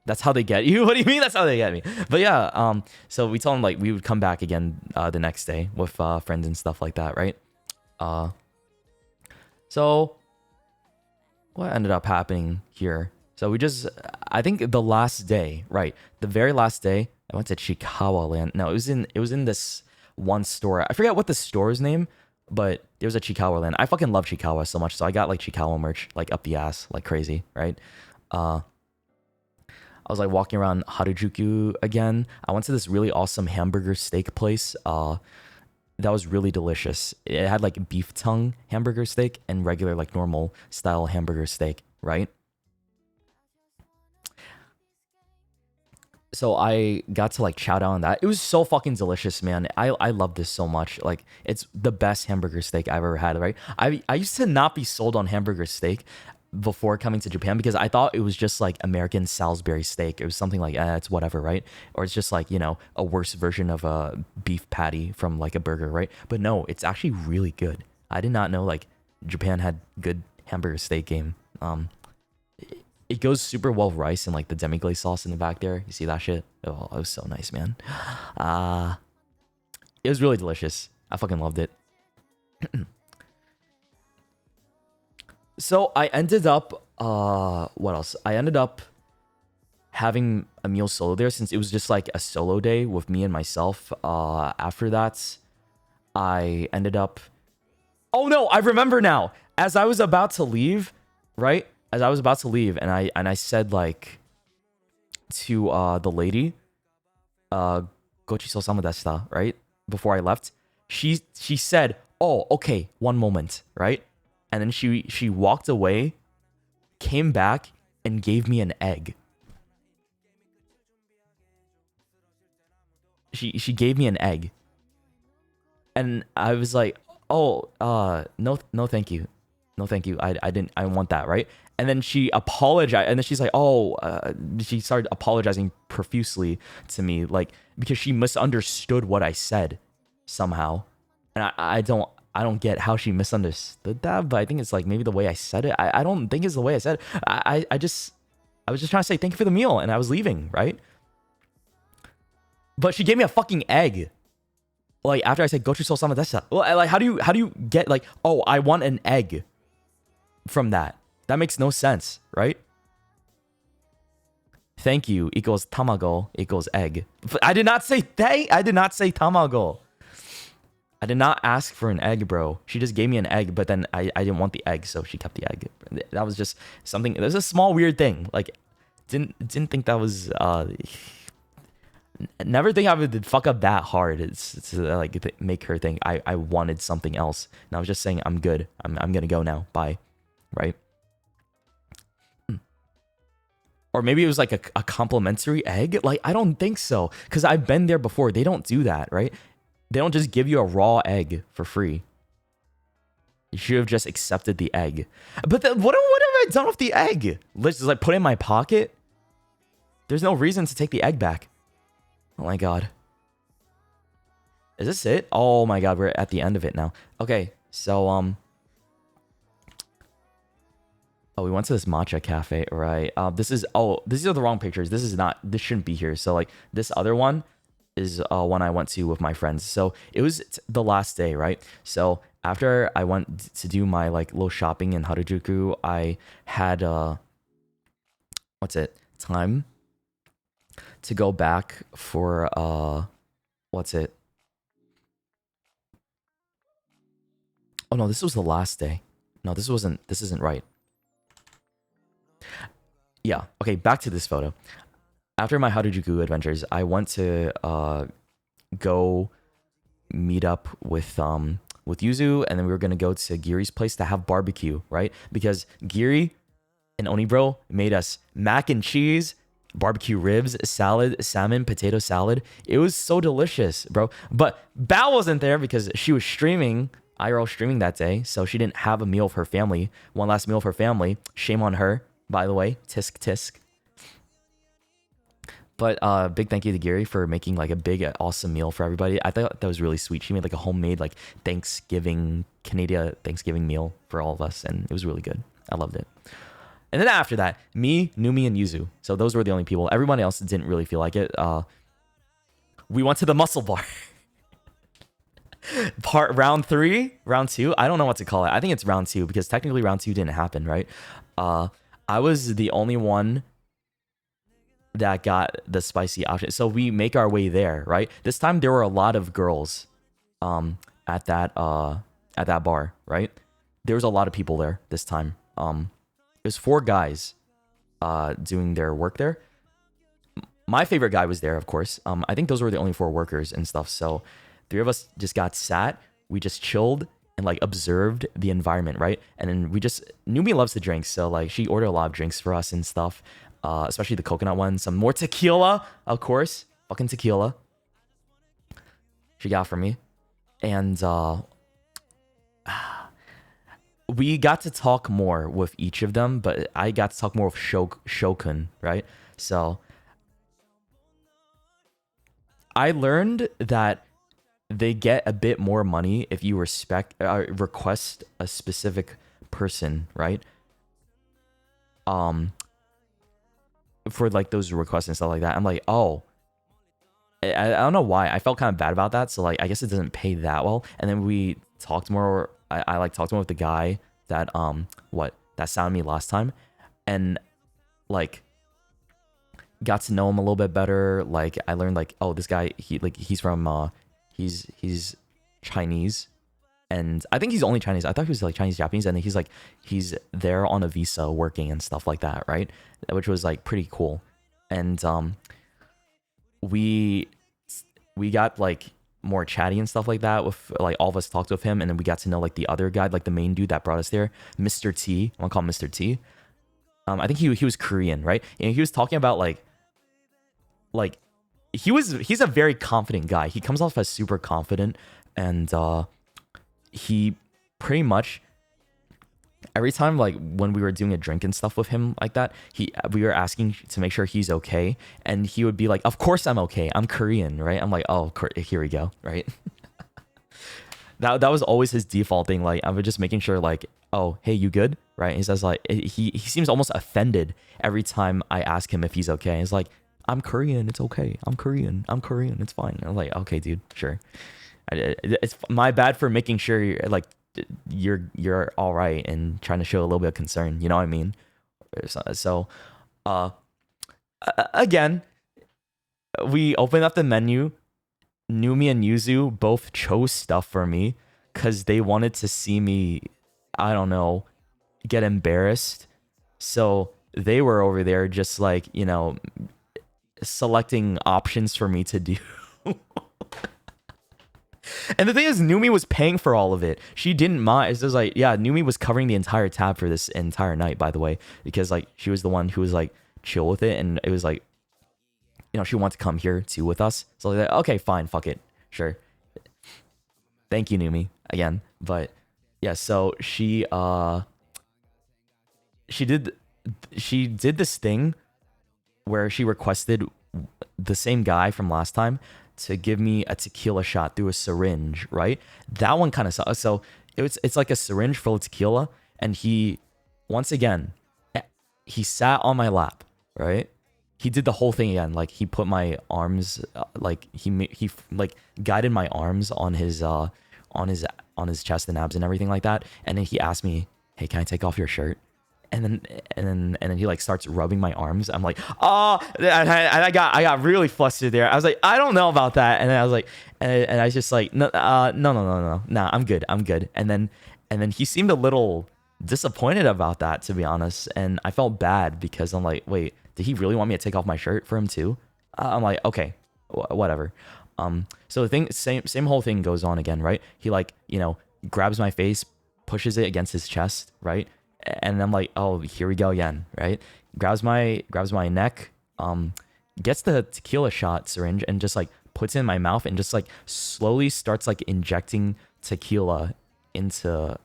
That's how they get you. What do you mean? That's how they get me. But yeah, so we told him like we would come back again the next day with friends and stuff like that, right? So what ended up happening here? So we just, I think the last day, right? The very last day, I went to Chikawa Land. No, it was in this one store. I forget what the store's name, but there was a Chikawa Land. I fucking love Chikawa so much, so I got like Chikawa merch like up the ass, like crazy, right? I was like walking around Harajuku again. I went to this really awesome hamburger steak place. That was really delicious. It had like beef tongue hamburger steak and regular like normal style hamburger steak, right? So I got to like chow down on that. It was so fucking delicious, man. I love this so much. Like it's the best hamburger steak I've ever had, right? I used to not be sold on hamburger steak before coming to Japan because I thought it was just like American Salisbury steak. It was something like, it's whatever, right? Or it's just like, you know, a worse version of a beef patty from like a burger, right? But no, it's actually really good. I did not know like Japan had good hamburger steak game. It goes super well with rice and like the demi-glace sauce in the back there. You see that shit? Oh, it was so nice, man. It was really delicious. I fucking loved it. So I ended up, what else? I ended up having a meal solo there since it was just like a solo day with me and myself. After that, I ended up, oh no, I remember now. As I was about to leave, right? As I was about to leave, and I said like to the lady, "Gochiso sama deshita," right? Before I left, she said, "Oh, okay, one moment," right? And then she walked away, came back, and gave me an egg. She gave me an egg, and I was like, "Oh, no, thank you, no, thank you. I want that, right?" And then she apologized, and then she's like, "Oh," she started apologizing profusely to me, like because she misunderstood what I said somehow, and I don't get how she misunderstood that, but I think it's like maybe the way I said it. I don't think it's the way I said it. I was just trying to say thank you for the meal, and I was leaving, right? But she gave me a fucking egg. Like after I said "Gochu sama deshita." Well, like how do you get like, "Oh, I want an egg" from that? That makes no sense, right? Thank you equals tamago equals egg. I did not say I did not say tamago. I did not ask for an egg, bro. She just gave me an egg, but then I didn't want the egg, so she kept the egg. That was just something. There's a small weird thing. Like didn't think that was never think I would fuck up that hard. It's like make her think I wanted something else. And I was just saying I'm good. I'm gonna go now. Bye. Right? Or maybe it was like a complimentary egg. Like, I don't think so. Because I've been there before. They don't do that, right? They don't just give you a raw egg for free. You should have just accepted the egg. But then, what have I done with the egg? Let's just like put it in my pocket? There's no reason to take the egg back. Oh my god. Is this it? Oh my god, we're at the end of it now. Okay, so, oh, we went to this matcha cafe, right? These are the wrong pictures. This shouldn't be here. So like this other one is one I went to with my friends. So it was the last day, right? So after I went to do my like little shopping in Harajuku, I had time to go back for oh no, this was the last day. No, this isn't right. Yeah, okay, back to this photo. After my Harajuku adventures, I went to go meet up with Yuzu, and then we were gonna go to Giri's place to have barbecue, right? Because Giri and Onibro made us mac and cheese, barbecue ribs, salad, salmon, potato salad. It was so delicious, bro. But Bao wasn't there because she was streaming, IRL streaming that day, so she didn't have a meal for her family. One last meal for her family. Shame on her. By the way, tisk tisk. But big thank you to Giri for making like a big awesome meal for everybody. I thought that was really sweet. She made like a homemade like Canadian Thanksgiving meal for all of us, and it was really good. I loved it. And then after that, me, Numi, and Yuzu. So those were the only people. Everyone else didn't really feel like it. We went to the muscle bar. Round 2. I don't know what to call it. I think it's round 2 because technically round 2 didn't happen, right? I was the only one that got the spicy option. So we make our way there, right? This time there were a lot of girls at that bar, right? There was a lot of people there this time. It was 4 guys doing their work there. My favorite guy was there, of course. I think those were the only 4 workers and stuff. So 3 of us just got sat. We just chilled and like observed the environment, right? And then we just Numi loves to drink, so like she ordered a lot of drinks for us and stuff. Especially the coconut one. Some more tequila, of course. Fucking tequila. She got for me. And we got to talk more with each of them, but I got to talk more with Shokun, right? So I learned that they get a bit more money if you request a specific person, right? For like those requests and stuff like that. I'm like, oh, I don't know why. I felt kind of bad about that. So like, I guess it doesn't pay that well. And then we talked more. I like talked more with the guy that that sounded me last time, and like got to know him a little bit better. Like I learned like, oh, this guy he's from he's Chinese, and I think he's only Chinese. I thought he was like Chinese Japanese, and he's there on a visa working and stuff like that, right? Which was like pretty cool. And we got like more chatty and stuff like that with like all of us talked with him, and then we got to know like the other guy, like the main dude that brought us there, Mr. T. I want to call him Mr. T. I think he was Korean, right? And he was talking about like he's a very confident guy. He comes off as super confident, and he pretty much every time like when we were doing a drink and stuff with him like that, we were asking to make sure he's okay, and he would be like, of course I'm okay, I'm Korean, right? I'm like, oh, here we go, right? that was always his default thing. Like I was just making sure like, oh, hey, you good, right? He says like he seems almost offended every time I ask him if he's okay. He's like, I'm Korean, it's okay, I'm Korean, it's fine. I'm like, okay, dude, sure. It's my bad for making sure you're all right and trying to show a little bit of concern, you know what I mean? So again, we opened up the menu. Numi and Yuzu both chose stuff for me because they wanted to see me, I don't know, get embarrassed. So they were over there just like, you know, selecting options for me to do. And the thing is, Numi was paying for all of it. She didn't mind. It's just like, yeah, Numi was covering the entire tab for this entire night, by the way, because like she was the one who was like chill with it, and it was like, you know, she wanted to come here too with us. So like, okay, fine, fuck it, sure. Thank you, Numi, again. But yeah, so she did this thing where she requested the same guy from last time to give me a tequila shot through a syringe, right? That one kind of sucks. So it's like a syringe full of tequila, and he, once again, he sat on my lap, right? He did the whole thing again. Like he put my arms, like he like guided my arms on his chest and abs and everything like that. And then he asked me, "Hey, can I take off your shirt?" And then he like starts rubbing my arms. I'm like, oh, and I got really flustered there. I was like, I don't know about that. And then I was like, and I was just like, no, nah, I'm good. And then he seemed a little disappointed about that, to be honest. And I felt bad because I'm like, wait, did he really want me to take off my shirt for him too? I'm like, okay, whatever. So the thing, same whole thing goes on again, right? He like, you know, grabs my face, pushes it against his chest, right? And I'm like, oh, here we go again, right? Grabs my neck, gets the tequila shot syringe and just like puts it in my mouth and just like slowly starts like injecting tequila into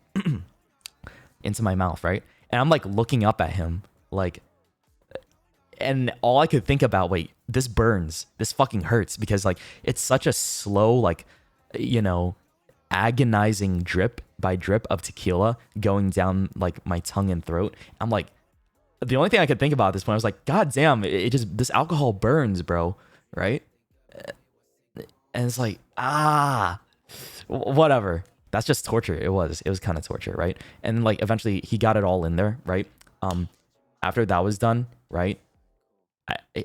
my mouth, right? And I'm like looking up at him, like, and all I could think about, wait, this burns, this fucking hurts, because like it's such a slow, like, you know, agonizing drip by drip of tequila going down like my tongue and throat. I'm like, the only thing I could think about at this point, I was like, God damn, it just, this alcohol burns, bro, right? And it's like, whatever. That's just torture. It was kind of torture, right? And like eventually he got it all in there, right? After that was done, right?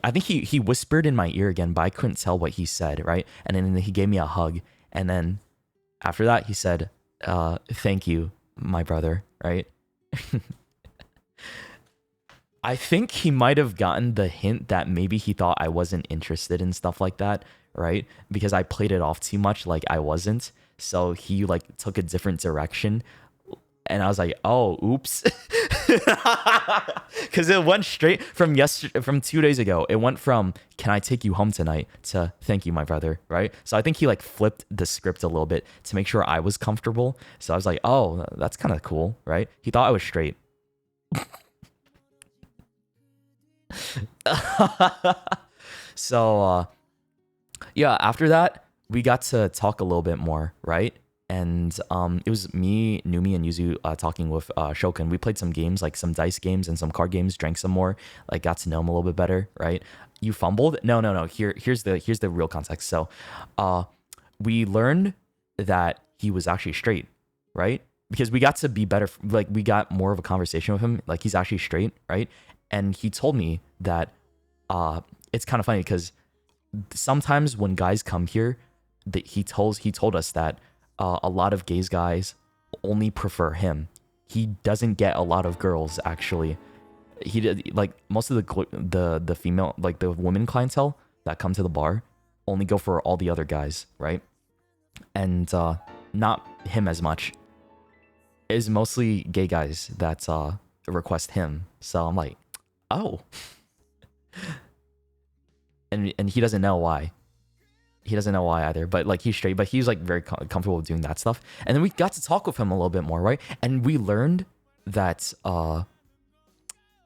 I think he whispered in my ear again, but I couldn't tell what he said, right? And then he gave me a hug, and then after that he said, "Thank you, my brother," right? I think he might have gotten the hint that maybe he thought I wasn't interested in stuff like that, right? Because I played it off too much like I wasn't. So he like took a different direction. And I was like, oh, oops. Because it went straight from 2 days ago. It went from, can I take you home tonight, to thank you, my brother, right? So I think he like flipped the script a little bit to make sure I was comfortable. So I was like, oh, that's kind of cool, right? He thought I was straight. So yeah, after that we got to talk a little bit more, right? And it was me, Numi, and Yuzu talking with Shoto, and we played some games, like some dice games and some card games, drank some more, like got to know him a little bit better, right? You fumbled? No. Here's the real context. So we learned that he was actually straight, right? Because we got to be better, like we got more of a conversation with him, like he's actually straight, right? And he told me that it's kind of funny because sometimes when guys come here, he told us that a lot of gays guys only prefer him. He doesn't get a lot of girls, actually. He did, like most of the female, like the women clientele that come to the bar only go for all the other guys, right? And not him as much. It's mostly gay guys that request him. So I'm like, oh. And he doesn't know why. He doesn't know why either, but like he's straight, but he's like very comfortable with doing that stuff. And then we got to talk with him a little bit more, right? And we learned that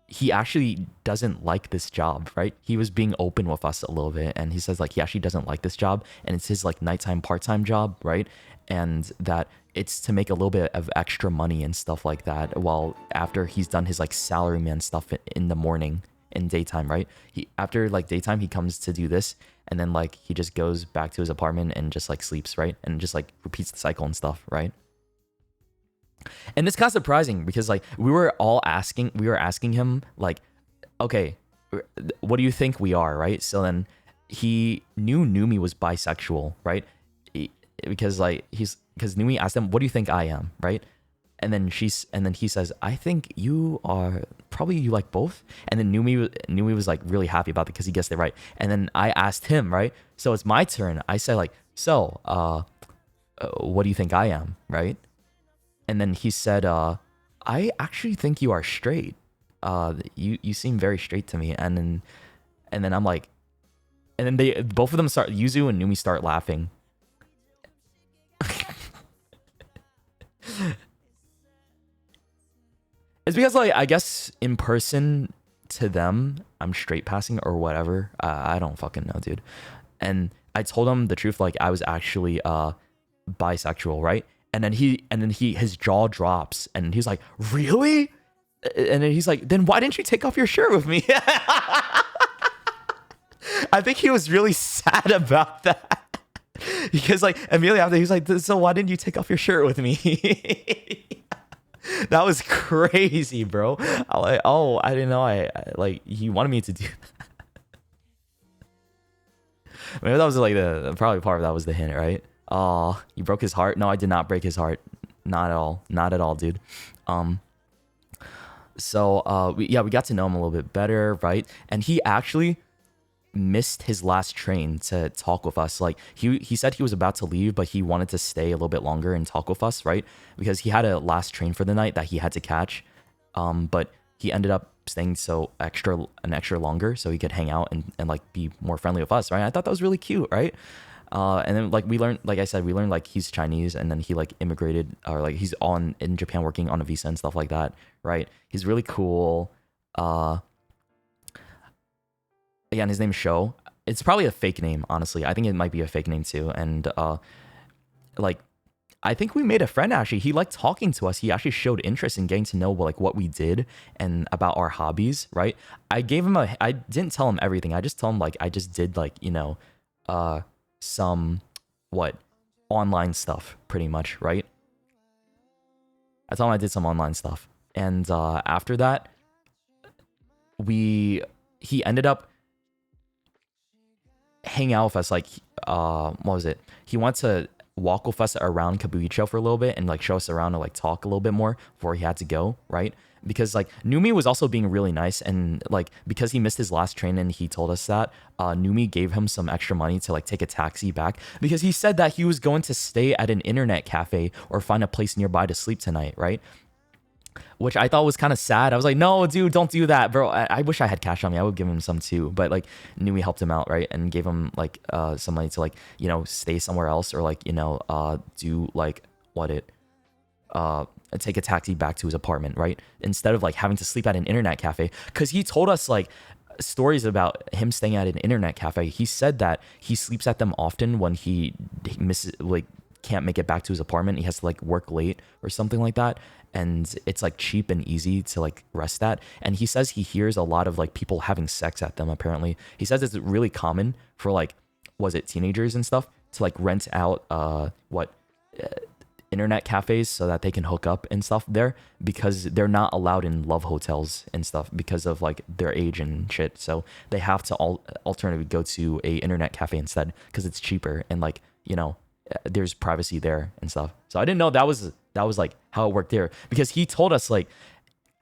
he actually doesn't like this job, right? He was being open with us a little bit, and he says like he actually doesn't like this job, and it's his like nighttime part-time job, right? And that it's to make a little bit of extra money and stuff like that, while after he's done his like salaryman stuff in the morning, in daytime, right? He after like daytime he comes to do this, and then like he just goes back to his apartment and just like sleeps, right? And just like repeats the cycle and stuff, right? And it's kind of surprising because like we were asking him like, okay, what do you think we are, right? So then he knew Numi was bisexual, right? Because Numi asked him, what do you think I am, right? And then he says, I think you are probably, you like both. And then Numi was like really happy about it because he guessed it right. And then I asked him, right? So it's my turn. I said like, so what do you think I am, right? And then he said, I actually think you are straight. You seem very straight to me. And then I'm like, and then they both of them start, Yuzu and Numi start laughing. It's because like I guess in person to them I'm straight passing or whatever. I don't fucking know, dude. And I told him the truth, like I was actually bisexual, right? And then his jaw drops and he's like, really? And then he's like, then why didn't you take off your shirt with me? I think he was really sad about that. Because like immediately after he was like, so why didn't you take off your shirt with me? That was crazy, bro. I like, oh, I didn't know. I like he wanted me to do that. Maybe that was like probably part of that was the hint, right? Oh, you broke his heart? No, I did not break his heart. Not at all, dude. So we got to know him a little bit better, right? And he actually missed his last train to talk with us. Like he said he was about to leave, but he wanted to stay a little bit longer and talk with us, right? Because he had a last train for the night that he had to catch. But he ended up staying an extra longer so he could hang out and like be more friendly with us, right? I thought that was really cute, right? And then like we learned, like I said, like he's Chinese, and then he like immigrated, or like he's in Japan working on a visa and stuff like that, right? He's really cool. Again, his name's Show. It's probably a fake name, honestly. I think it might be a fake name too. And like I think we made a friend actually. He liked talking to us. He actually showed interest in getting to know like what we did and about our hobbies, right? I didn't tell him everything. I just told him like I just did like, you know, some online stuff pretty much, right? I told him I did some online stuff. And after that, he ended up hanging out with us, like what was it? He wanted to walk with us around Kabukicho for a little bit and like show us around and like talk a little bit more before he had to go, right? Because like Numi was also being really nice, and like because he missed his last train and he told us that, Numi gave him some extra money to like take a taxi back, because he said that he was going to stay at an internet cafe or find a place nearby to sleep tonight, right? Which I thought was kind of sad. I was like, no, dude, don't do that, bro. I wish I had cash on me. I would give him some too. But like Numi helped him out, right? And gave him like some money to like, you know, stay somewhere else, or like, you know, do like take a taxi back to his apartment, right? Instead of like having to sleep at an internet cafe. Because he told us like stories about him staying at an internet cafe. He said that he sleeps at them often when he misses, like, can't make it back to his apartment. He has to like work late or something like that, and it's like cheap and easy to like rest at. And he says he hears a lot of like people having sex at them. Apparently he says it's really common for like, was it teenagers and stuff, to like rent out internet cafes so that they can hook up and stuff there, because they're not allowed in love hotels and stuff because of like their age and shit. So they have to alternatively go to a internet cafe instead, because it's cheaper and like, you know, there's privacy there and stuff. So I didn't know that was like how it worked there, because he told us like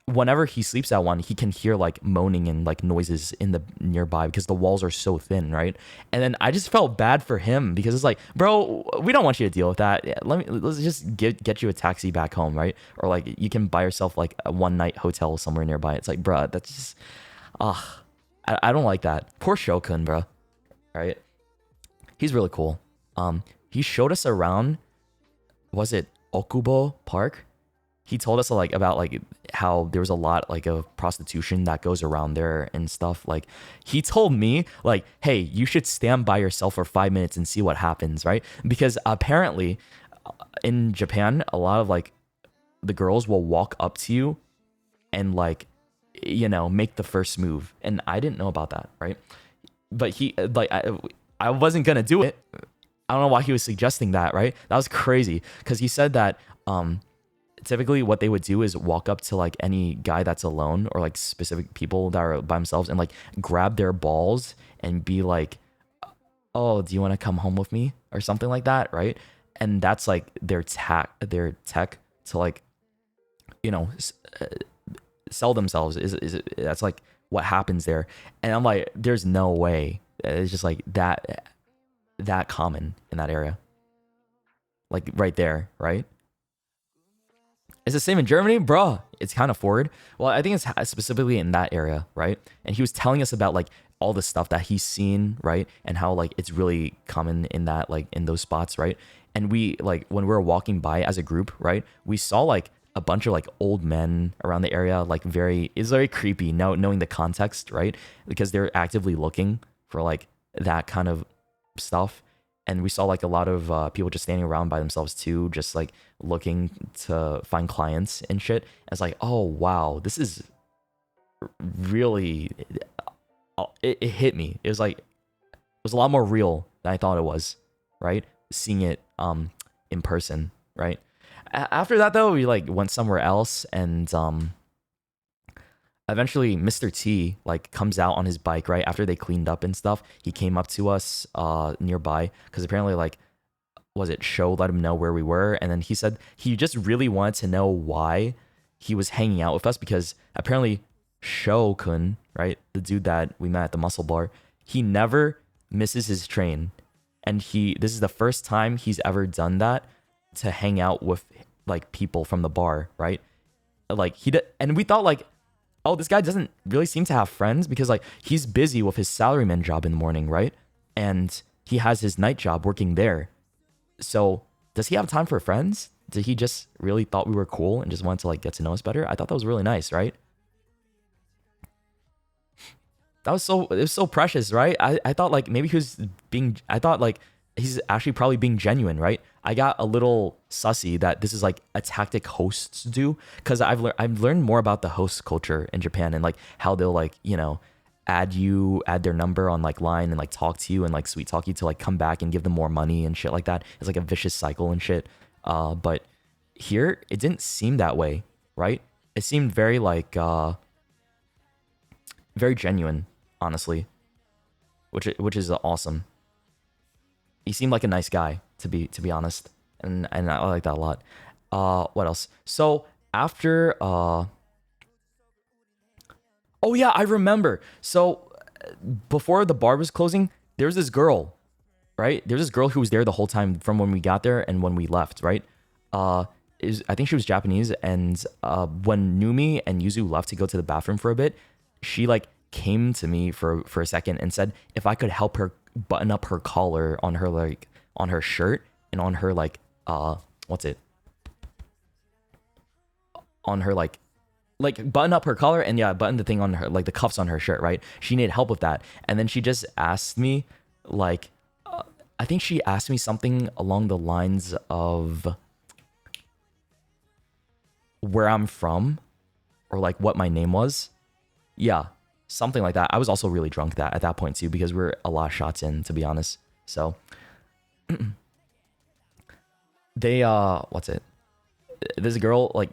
whenever he sleeps at one, he can hear like moaning and like noises in the nearby because the walls are so thin, right? And then I just felt bad for him, because it's like, bro, we don't want you to deal with that. Let's just get you a taxi back home, right? Or like you can buy yourself like a one night hotel somewhere nearby. It's like, bro, that's just I don't like that. Poor Shokun, bro. Right? He's really cool. He showed us around, was it Okubo Park? He told us like about like how there was a lot like of prostitution that goes around there and stuff. Like he told me like, hey, you should stand by yourself for 5 minutes and see what happens, right? Because apparently in Japan, a lot of like the girls will walk up to you and like, you know, make the first move. And I didn't know about that, right? But he like I wasn't gonna do it. I don't know why he was suggesting that, right? That was crazy, because he said that typically what they would do is walk up to like any guy that's alone, or like specific people that are by themselves, and like grab their balls and be like, oh, do you want to come home with me or something like that, right? And that's like their tech to like, you know, sell themselves. That's like what happens there. And I'm like, there's no way. It's just like that common in that area, like right there, right? It's the same in Germany, bro. It's kind of forward. Well, I think it's specifically in that area, right? And he was telling us about like all the stuff that he's seen, right? And how like it's really common in that, like in those spots, right? And we like when we were walking by as a group, right? We saw like a bunch of like old men around the area, like it's very creepy now knowing the context, right? Because they're actively looking for like that kind of stuff. And we saw like a lot of people just standing around by themselves too, just like looking to find clients and shit. And it's like, oh wow, this is really, it hit me. It was like, it was a lot more real than I thought it was, right? Seeing it in person, right? After that though, we like went somewhere else, and eventually Mr. T like comes out on his bike, right? After they cleaned up and stuff, he came up to us nearby, because apparently like, was it Show let him know where we were, and then he said he just really wanted to know why he was hanging out with us, because apparently Show-kun, right, the dude that we met at the muscle bar, he never misses his train, and this is the first time he's ever done that, to hang out with like people from the bar, right? Like and we thought like, oh, this guy doesn't really seem to have friends, because like he's busy with his salaryman job in the morning, right? And he has his night job working there. So does he have time for friends? Did he just really thought we were cool and just wanted to like get to know us better? I thought that was really nice, right? It was so precious, right? I thought like maybe I thought like he's actually probably being genuine, right? I got a little sussy that this is like a tactic hosts do, because I've learned more about the host culture in Japan, and like how they'll like, you know, add their number on like line and like talk to you and like sweet talk you to like come back and give them more money and shit like that. It's like a vicious cycle and shit. But here it didn't seem that way, right? It seemed very like very genuine, honestly, which is awesome. He seemed like a nice guy, to be honest, and I like that a lot. What else? So after oh yeah, I remember. So before the bar was closing, there was this girl, right? There's this girl who was there the whole time from when we got there and when we left, right? I think she was Japanese, and when Numi and Yuzu left to go to the bathroom for a bit, she like came to me for a second and said if I could help her button up her collar on her like on her shirt and on her like what's it? On her like button up her collar and yeah, button the thing on her like the cuffs on her shirt, right? She needed help with that, and then she just asked me like I think she asked me something along the lines of where I'm from or like what my name was. Yeah, something like that. I was also really drunk at that point too because we're a lot of shots in, to be honest. So they what's it? This girl like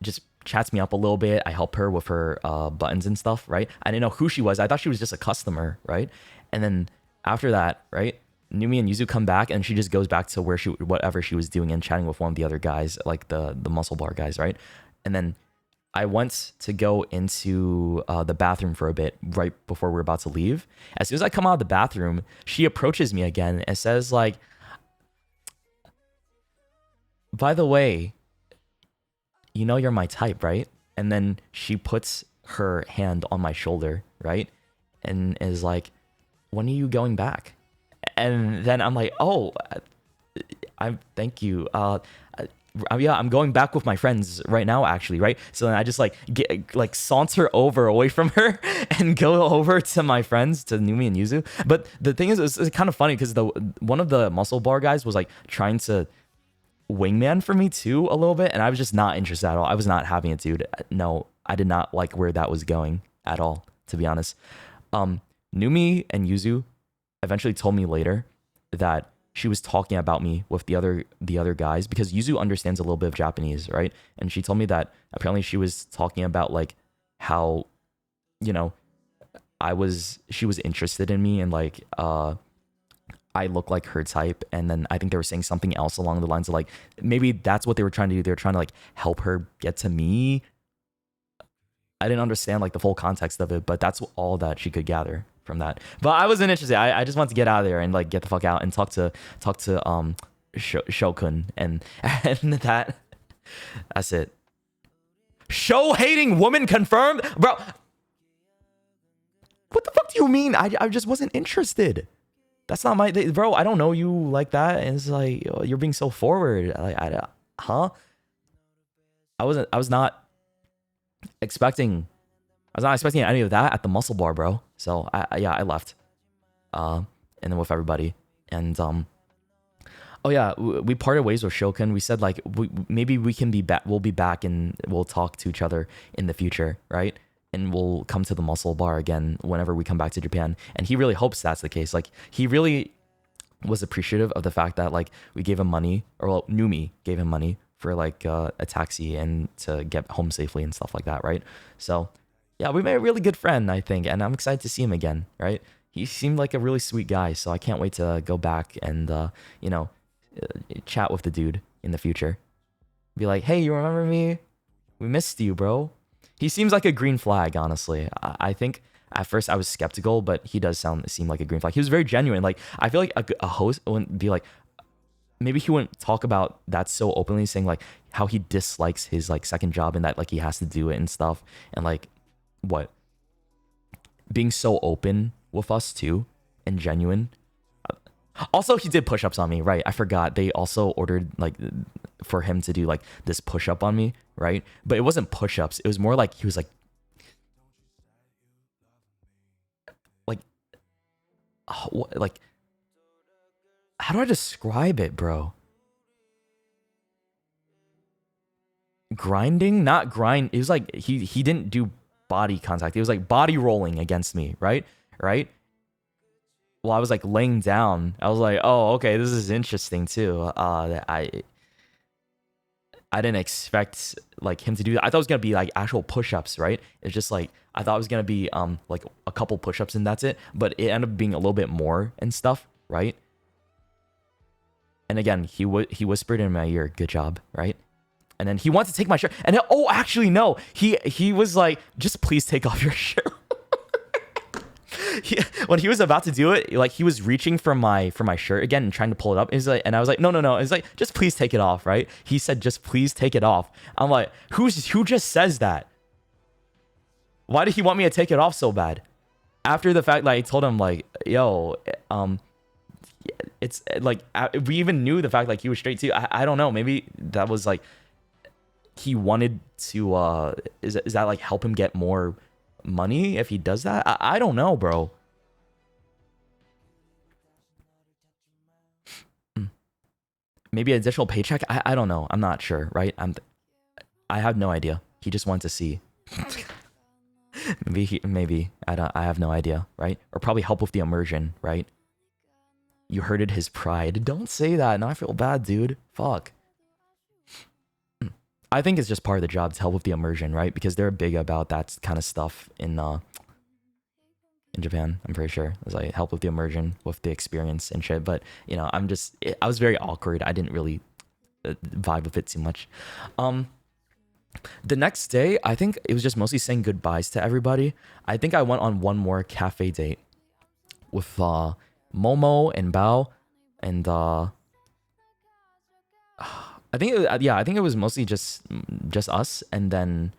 just chats me up a little bit. I help her with her buttons and stuff, right? I didn't know who she was. I thought she was just a customer, right? And then after that, right, Numi and Yuzu come back and she just goes back to where whatever she was doing and chatting with one of the other guys, like the muscle bar guys, right? And then I went to go into the bathroom for a bit right before we were about to leave. As soon as I come out of the bathroom, she approaches me again and says like, by the way, you know you're my type, right? And then she puts her hand on my shoulder, right? And is like, when are you going back? And then I'm like, oh, thank you. Yeah, I'm going back with my friends right now, actually, right? So then I just like saunter away from her and go over to my friends, to Numi and Yuzu. But the thing is, it's kind of funny because one of the muscle bar guys was like trying to wingman for me too a little bit, and I was just not interested at all. I was not having it, dude. No, I did not like where that was going at all, to be honest. Numi and Yuzu eventually told me later that she was talking about me with the other guys because Yuzu understands a little bit of Japanese, right? And she told me that apparently she was talking about like how, you know, she was interested in me and like I look like her type, and then I think they were saying something else along the lines of like maybe that's what they were trying to do. They were trying to like help her get to me. I didn't understand like the full context of it, but that's all that she could gather from that. But I wasn't interested. I just wanted to get out of there and like get the fuck out and talk to Shokun and that's it. Show hating woman confirmed, bro. What the fuck do you mean? I just wasn't interested. That's not my bro. I don't know you like that, and it's like you're being so forward. Like, huh? I was not expecting any of that at the muscle bar, bro. So I left, and then with everybody, and oh yeah, we parted ways with Shoken. We said like maybe we can be back. We'll be back and we'll talk to each other in the future, right? And we'll come to the muscle bar again whenever we come back to Japan. And he really hopes that's the case. Like he really was appreciative of the fact that like we gave him money, or well, Numi gave him money for like a taxi and to get home safely and stuff like that, right? So yeah, we made a really good friend, I think, and I'm excited to see him again, right? He seemed like a really sweet guy, so I can't wait to go back and chat with the dude in the future. Be like, hey, you remember me? We missed you, bro. He seems like a green flag, honestly. I think at first I was skeptical, but he does seem like a green flag. He was very genuine. Like I feel like a host wouldn't be like, maybe he wouldn't talk about that so openly, saying like how he dislikes his like second job and that like he has to do it and stuff, and like what being so open with us too and genuine. Also, he did push-ups on me, right? I forgot. They also ordered like for him to do like this push-up on me, right? But it wasn't push-ups. It was more like he was like how do I describe it, bro? Grinding? Not grind. It was like he didn't do body contact. It was like body rolling against me, right? Right? Well, I was like laying down. I was like, oh, okay, this is interesting too. I didn't expect like him to do that. I thought it was gonna be like actual push-ups, right? It's just like I thought it was gonna be like a couple push-ups and that's it, but it ended up being a little bit more and stuff, right? And again, he whispered in my ear, "Good job," right? And then he wanted to take my shirt, and oh, actually no, he was like, "Just please take off your shirt." When he was about to do it, like he was reaching for my shirt again and trying to pull it up. He's like, and I was like, no. It's like, just please take it off, right? He said, "Just please take it off." I'm like, who just says that? Why did he want me to take it off so bad? After the fact, like I told him, like, yo, it's like we even knew the fact like he was straight too. I don't know. Maybe that was like he wanted to. Is that like help him get more money if he does that? I don't know, bro. Maybe an additional paycheck. I don't know. I'm not sure, right? I have no idea. He just wanted to see. maybe I have no idea, right? Or probably help with the immersion, right? You hurted his pride. Don't say that. Now I feel bad, dude. Fuck. I think it's just part of the job to help with the immersion, right? Because they're big about that kind of stuff in Japan. I'm pretty sure it's like help with the immersion, with the experience and shit. But you know, I was very awkward. I didn't really vibe with it too much. The next day, I think it was just mostly saying goodbyes to everybody. I think I went on one more cafe date with Momo and Bao, and I think it was mostly just us, and then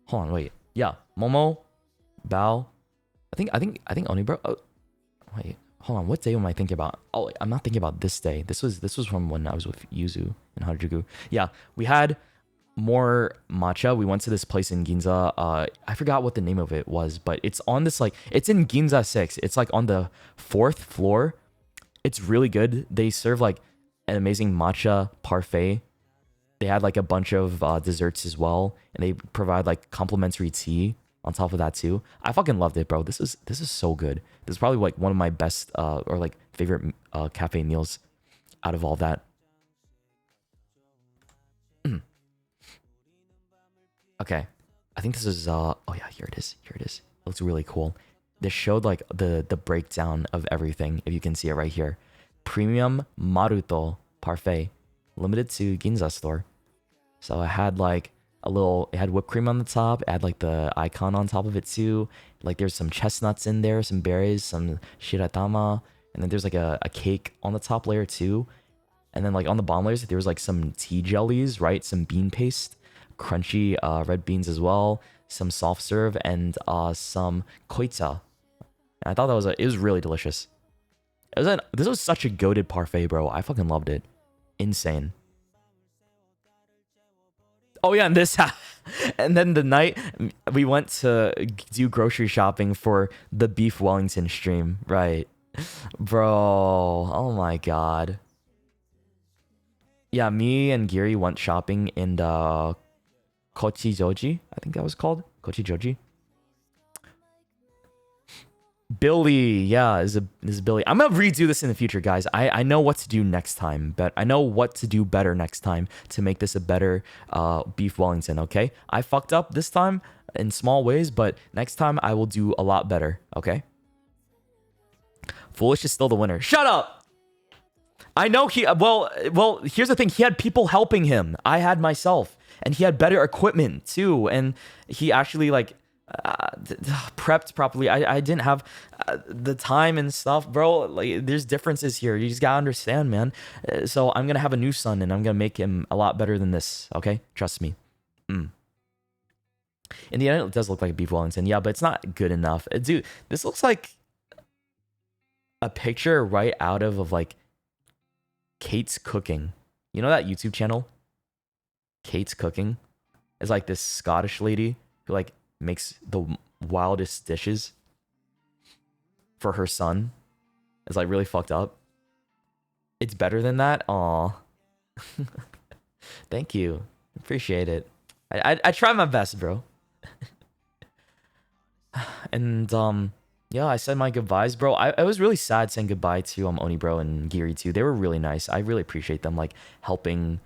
hold on, wait, yeah, Momo, Bao, I think Onibro. Oh, wait, hold on, what day am I thinking about? Oh, I'm not thinking about this day. This was from when I was with Yuzu in Harajuku. Yeah, we had more matcha. We went to this place in Ginza. I forgot what the name of it was, but it's on this, like, it's in Ginza 6. It's like on the 4th floor. It's really good. They serve like an amazing matcha parfait. They had like a bunch of desserts as well, and they provide like complimentary tea on top of that too. I fucking loved it, bro. This is so good. This is probably like one of my best or like favorite cafe meals out of all that. Okay, I think this is oh yeah, here it is. It looks really cool. This showed like the breakdown of everything, if you can see it right here. Premium Maruto parfait, limited to Ginza store. So I had like it had whipped cream on the top, it had like the icon on top of it too. Like there's some chestnuts in there, some berries, some shiratama, and then there's like a cake on the top layer too. And then like on the bottom layers, there was like some tea jellies, right? Some bean paste, crunchy red beans as well, some soft serve, and some koitsa. And I thought it was really delicious. This was such a goated parfait, bro. I fucking loved it. Insane. Oh yeah, and this and then the night we went to do grocery shopping for the beef Wellington stream, right? Bro, oh my god. Yeah, me and Giri went shopping in the Kochijoji, I think that was called. Kochijoji. Billy, yeah, is Billy. I'm gonna redo this in the future, guys. I know what to do next time, but I know what to do better next time to make this a better beef Wellington, okay? I fucked up this time in small ways, but next time I will do a lot better, okay? Foolish is still the winner. Shut up! I know well, here's the thing. He had people helping him. I had myself. And he had better equipment too. And he actually like prepped properly. I didn't have the time and stuff, bro. Like there's differences here. You just gotta understand, man. So I'm gonna have a new son and I'm gonna make him a lot better than this. Okay, trust me. In the end, it does look like a beef Wellington. Yeah, but it's not good enough. Dude, this looks like a picture right out of like Kate's Cooking. You know that YouTube channel? Kate's Cooking is like this Scottish lady who like makes the wildest dishes for her son. It's like really fucked up. It's better than that. Aw. Thank you. Appreciate it. I try my best, bro. And yeah, I said my goodbyes, bro. I was really sad saying goodbye to Oni bro and Giri too. They were really nice. I really appreciate them like helping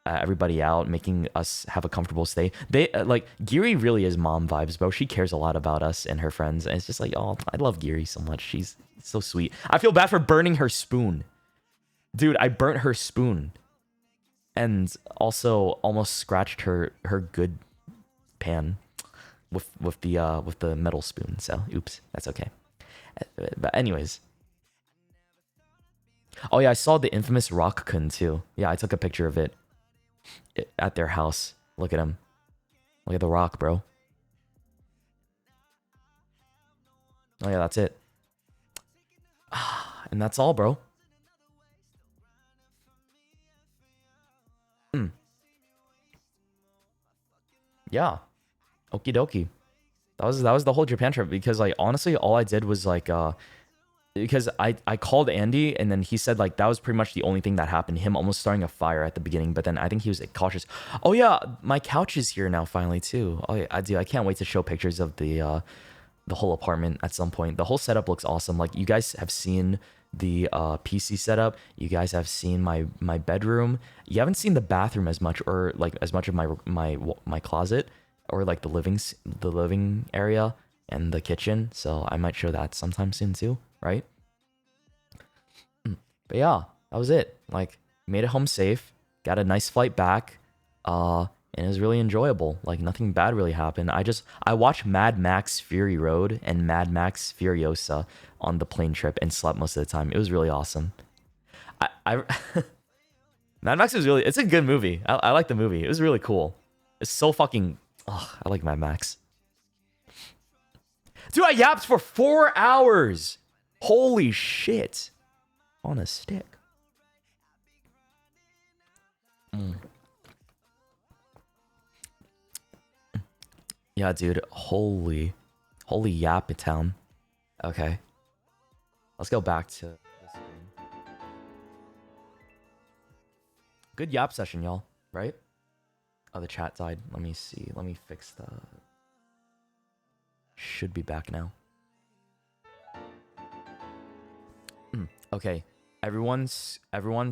everybody out, making us have a comfortable stay. They like Giri really is mom vibes, bro. She cares a lot about us and her friends, and it's just like, oh, I love Giri so much. She's so sweet. I feel bad for burning her spoon, dude. I burnt her spoon, and also almost scratched her good pan with the metal spoon. So oops, that's okay. But anyways. Oh yeah, I saw the infamous Rock-kun too. Yeah, I took a picture of it at their house. Look at him. Look at the rock, bro. Oh yeah, that's it. And that's all, bro. Yeah. Okie dokie. That was the whole Japan trip, because like honestly all I did was like because I called Andy, and then he said like that was pretty much the only thing that happened, him almost starting a fire at the beginning, but then I think he was like, cautious. Oh yeah, my couch is here now finally too. Oh yeah, I can't wait to show pictures of the whole apartment at some point. The whole setup looks awesome. Like you guys have seen the PC setup, you guys have seen my bedroom. You haven't seen the bathroom as much, or like as much of my closet, or like the living area and the kitchen. So I might show that sometime soon too, right? But yeah, that was it. Like made it home safe, got a nice flight back, and it was really enjoyable. Like nothing bad really happened. I watched Mad Max Fury Road and Mad Max Furiosa on the plane trip and slept most of the time. It was really awesome. I Mad Max is it's a good movie. I like the movie. It was really cool. It's so fucking, oh, I like Mad Max. Dude, I yapped for 4 hours. Holy shit. On a stick. Yeah, dude. Holy yap town. Okay. Let's go back to this screen. Good yap session, y'all. Right? Oh, the chat died. Let me see. Let me fix the... Should be back now. Okay. Everyone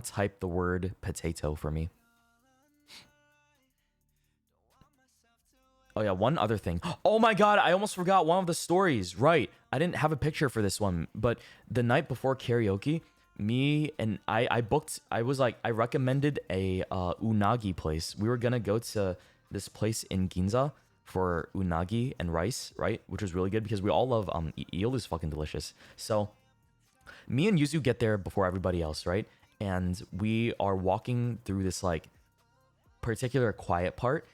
type the word potato for me. Oh yeah, one other thing. Oh my god, I almost forgot one of the stories. Right. I didn't have a picture for this one, but the night before karaoke, me and I recommended a unagi place. We were gonna go to this place in Ginza for unagi and rice, right? Which was really good because we all love eel is fucking delicious. So me and Yuzu get there before everybody else, right? And we are walking through this like particular quiet part.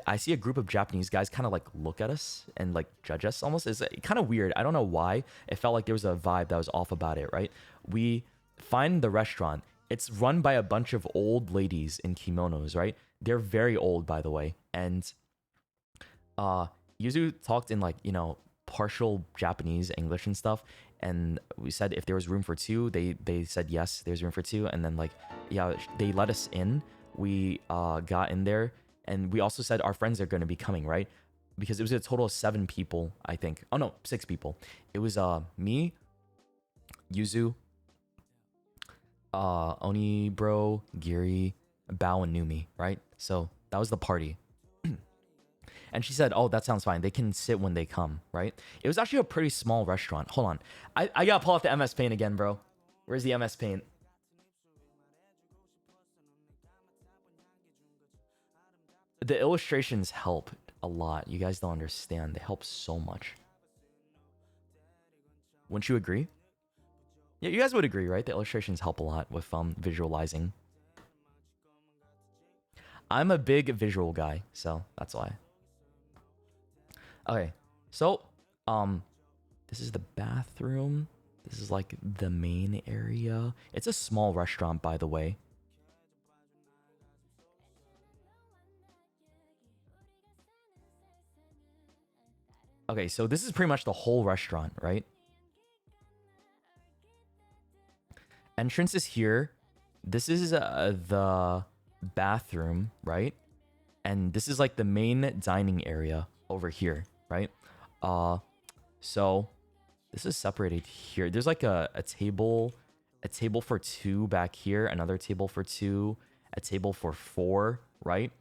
I see a group of Japanese guys kind of like look at us and like judge us almost. It's kind of weird. I don't know why. It felt like there was a vibe that was off about it, right? We find the restaurant. It's run by a bunch of old ladies in kimonos, right? They're very old, by the way. And Yuzu talked in like, you know, partial Japanese, English and stuff. And we said if there was room for two, they said yes, there's room for two. And then like, yeah, they let us in. We got in there. And we also said our friends are going to be coming, right? Because it was a total of 7 people, I think. Oh, no, 6 people. It was me, Yuzu, Oni Bro, Giri, Bao, and Numi, right? So that was the party. And she said, oh, that sounds fine. They can sit when they come, right? It was actually a pretty small restaurant. Hold on. I got to pull off the MS Paint again, bro. Where's the MS Paint? The illustrations help a lot. You guys don't understand. They help so much. Wouldn't you agree? Yeah, you guys would agree, right? The illustrations help a lot with visualizing. I'm a big visual guy, so that's why. Okay, so this is the bathroom. This is like the main area. It's a small restaurant, by the way. Okay, so this is pretty much the whole restaurant, right? Entrance is here. This is the bathroom, right? And this is like the main dining area over here, right? So this is separated here. There's like a table for 2 back here, another table for 2, a table for 4 right?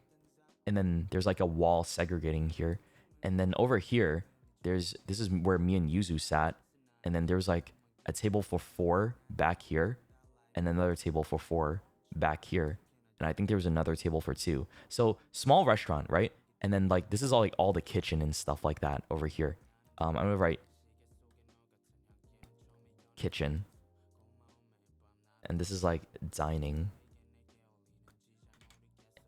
And then there's like a wall segregating here. And then over here, this is where me and Yuzu sat. And then there's like a table for 4 back here, and another table for 4 back here. And I think there was another table for 2. So small restaurant, right? And then like this is all like all the kitchen and stuff like that over here. I'm gonna write kitchen. And this is like dining.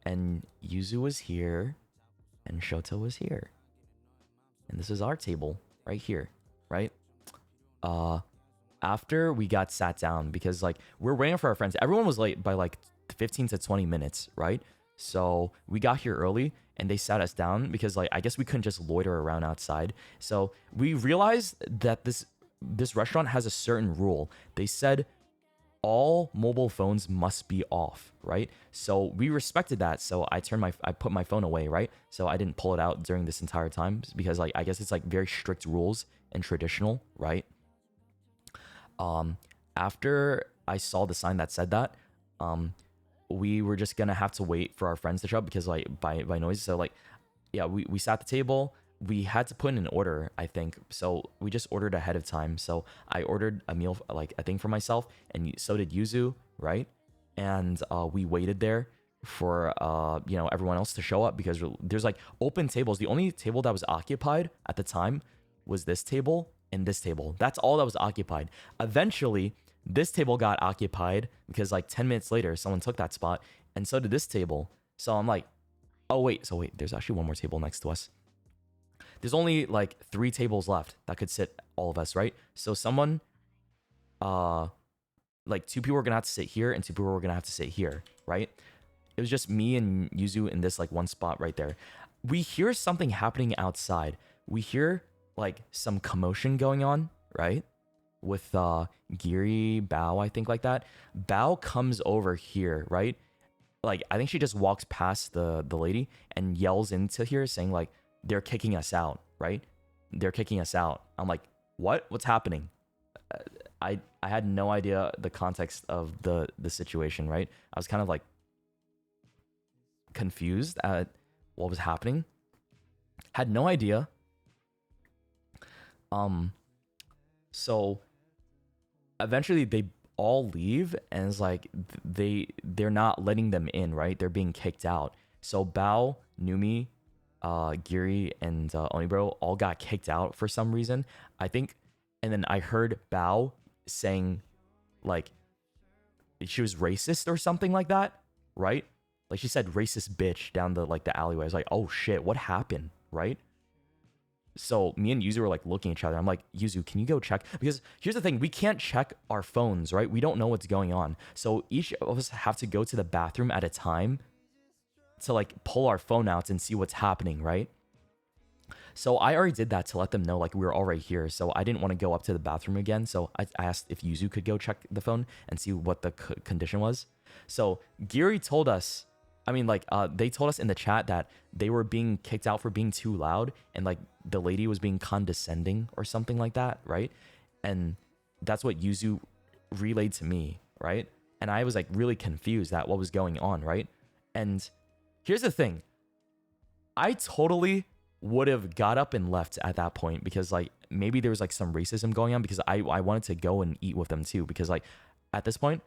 And Yuzu was here, and Shoto was here. And this is our table right here, right? After we got sat down, because like we're waiting for our friends. Everyone was late by like 15 to 20 minutes, right? So we got here early and they sat us down because like I guess we couldn't just loiter around outside. So we realized that this restaurant has a certain rule. They said all mobile phones must be off, right? So we respected that. So I put my phone away, right? So I didn't pull it out during this entire time because like I guess it's like very strict rules and traditional, right? After I saw the sign that said that, we were just gonna have to wait for our friends to show up because like by noise. So like, yeah, we sat at the table. We had to put in an order, I think. So we just ordered ahead of time. So I ordered a meal, like a thing for myself, and so did Yuzu, right? And we waited there for everyone else to show up because there's like open tables. The only table that was occupied at the time was this table and this table. That's all that was occupied. Eventually, this table got occupied because like 10 minutes later, someone took that spot, and so did this table. So I'm like, oh wait, there's actually one more table next to us. There's only like 3 tables left that could sit all of us, right? So someone, like 2 people were gonna have to sit here and 2 people were gonna have to sit here, right? It was just me and Yuzu in this like one spot right there. We hear something happening outside. We hear like some commotion going on, right? With Giri, Bao, I think like that. Bao comes over here, right? Like I think she just walks past the lady and yells into here saying like, they're kicking us out, right? They're kicking us out. I'm like, what? What's happening? I had no idea the context of the situation, right? I was kind of like confused at what was happening. Had no idea. So eventually they all leave, and it's like they're not letting them in, right? They're being kicked out. So Bao, Numi, Giri, and Onibro all got kicked out for some reason, I think. And then I heard Bao saying like she was racist or something like that, right? Like she said racist bitch down the alleyway. I was like, oh shit, what happened, right? So me and Yuzu were like looking at each other. I'm like, Yuzu, can you go check? Because here's the thing, we can't check our phones, right? We don't know what's going on. So each of us have to go to the bathroom at a time to like pull our phone out and see what's happening, right? So I already did that to let them know like we were all right here. So I didn't want to go up to the bathroom again. So I asked if Yuzu could go check the phone and see what the condition was. So Giri told us, they told us in the chat that they were being kicked out for being too loud, and like the lady was being condescending or something like that, right? And that's what Yuzu relayed to me, right? And I was like really confused at what was going on, right? And here's the thing. I totally would have got up and left at that point because like maybe there was like some racism going on, because I wanted to go and eat with them too, because like at this point,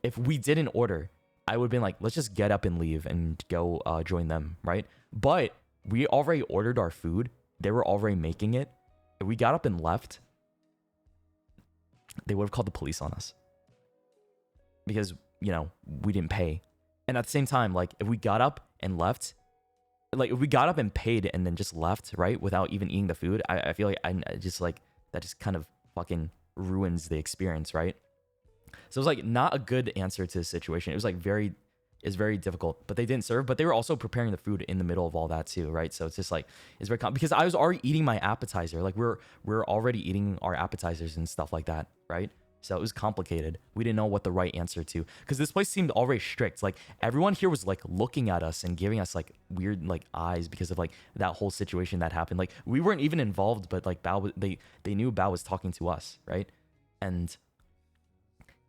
if we didn't order, I would have been like, let's just get up and leave and go join them, right? But we already ordered our food. They were already making it. If we got up and left, they would have called the police on us because, we didn't pay. And at the same time, like if we got up and left, like if we got up and paid and then just left, right, without even eating the food, I feel like I just like that just kind of fucking ruins the experience, right? So it was like not a good answer to the situation. It was like very difficult, but they didn't serve, but they were also preparing the food in the middle of all that too, right? So it's just like, it's very because I was already eating my appetizer. Like we're already eating our appetizers and stuff like that, right? So it was complicated. We didn't know what the right answer to, because this place seemed already strict. Like everyone here was like looking at us and giving us like weird like eyes because of like that whole situation that happened. Like we weren't even involved, but like Bao, they knew Bao was talking to us, right? And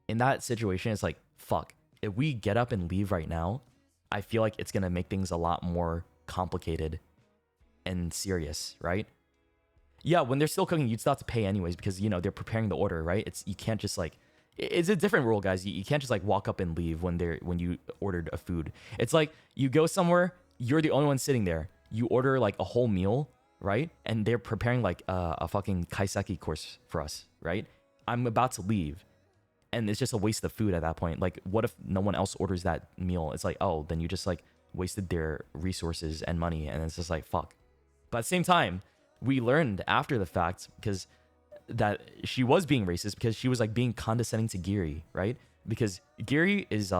in that situation, it's like, fuck, if we get up and leave right now, I feel like it's gonna make things a lot more complicated and serious, right? Yeah, when they're still cooking, you'd still have to pay anyways because you know they're preparing the order, right? You can't just like it's a different rule, guys. You can't just like walk up and leave when you ordered a food. It's like you go somewhere, you're the only one sitting there. You order like a whole meal, right? And they're preparing like a fucking kaiseki course for us, right? I'm about to leave, and it's just a waste of food at that point. Like, what if no one else orders that meal? It's like, oh, then you just like wasted their resources and money, and it's just like fuck. But at the same time, we learned after the fact because that she was being racist because she was like being condescending to Giri, right? Because Giri is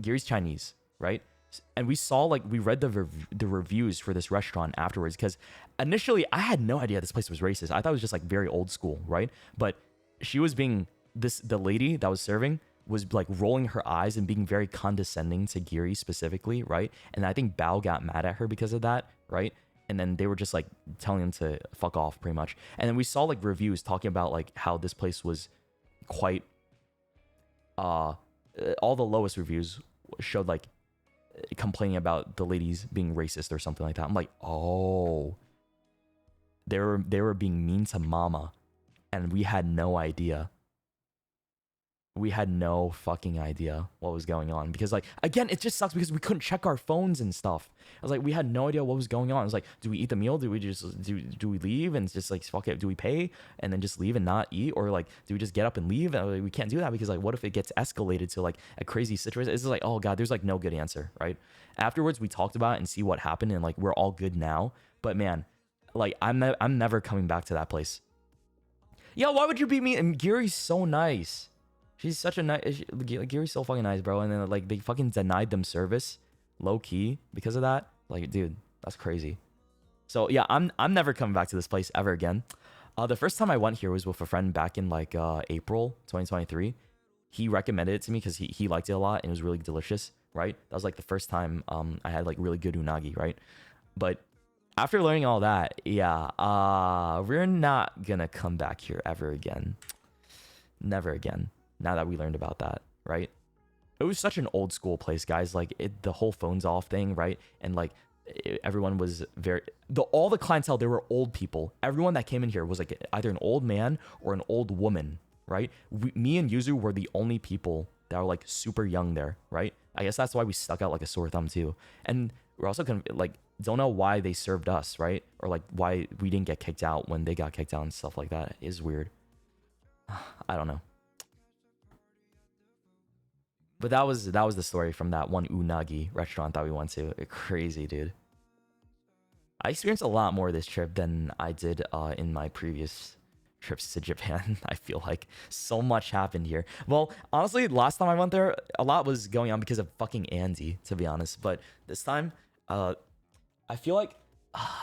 Giri's Chinese, right? And we saw like we read the reviews for this restaurant afterwards because initially I had no idea this place was racist. I thought it was just like very old school, right? But she was being the lady that was serving was like rolling her eyes and being very condescending to Giri specifically, right? And I think Bao got mad at her because of that, right? And then they were just like telling him to fuck off pretty much. And then we saw like reviews talking about like how this place was quite all the lowest reviews showed like complaining about the ladies being racist or something like that. I'm like, oh, they were being mean to mama and we had no idea. We had no fucking idea what was going on because like again it just sucks because we couldn't check our phones and stuff. I was like we had no idea what was going on. I was like, do we eat the meal? Do we just do we leave and just like fuck it? Do we pay and then just leave and not eat, or like do we just get up and leave? And we can't do that because like what if it gets escalated to like a crazy situation? It's like, oh god, there's like no good answer, right? Afterwards we talked about it and see what happened and like we're all good now. But man, like I'm never coming back to that place. Yeah, why would you beat me? And Giri's so nice. She's such a nice. Gary's so fucking nice, bro. And then like they fucking denied them service, low key because of that. Like, dude, that's crazy. So yeah, I'm never coming back to this place ever again. The first time I went here was with a friend back in like April 2023. He recommended it to me because he liked it a lot and it was really delicious. Right, that was like the first time I had like really good unagi. Right, but after learning all that, yeah, we're not gonna come back here ever again. Never again. Now that we learned about that, right? It was such an old school place, guys. Like the whole phones off thing, right? And like everyone was all the clientele, they were old people. Everyone that came in here was like either an old man or an old woman, right? Me and Yuzu were the only people that were like super young there, right? I guess that's why we stuck out like a sore thumb too. And we're also like don't know why they served us, right? Or like why we didn't get kicked out when they got kicked out and stuff like that. It is weird. I don't know. But that was the story from that one unagi restaurant that we went to. Crazy, dude. I experienced a lot more this trip than I did in my previous trips to Japan. I feel like so much happened here. Well, honestly, last time I went there, a lot was going on because of fucking Andy, to be honest. But this time, I feel like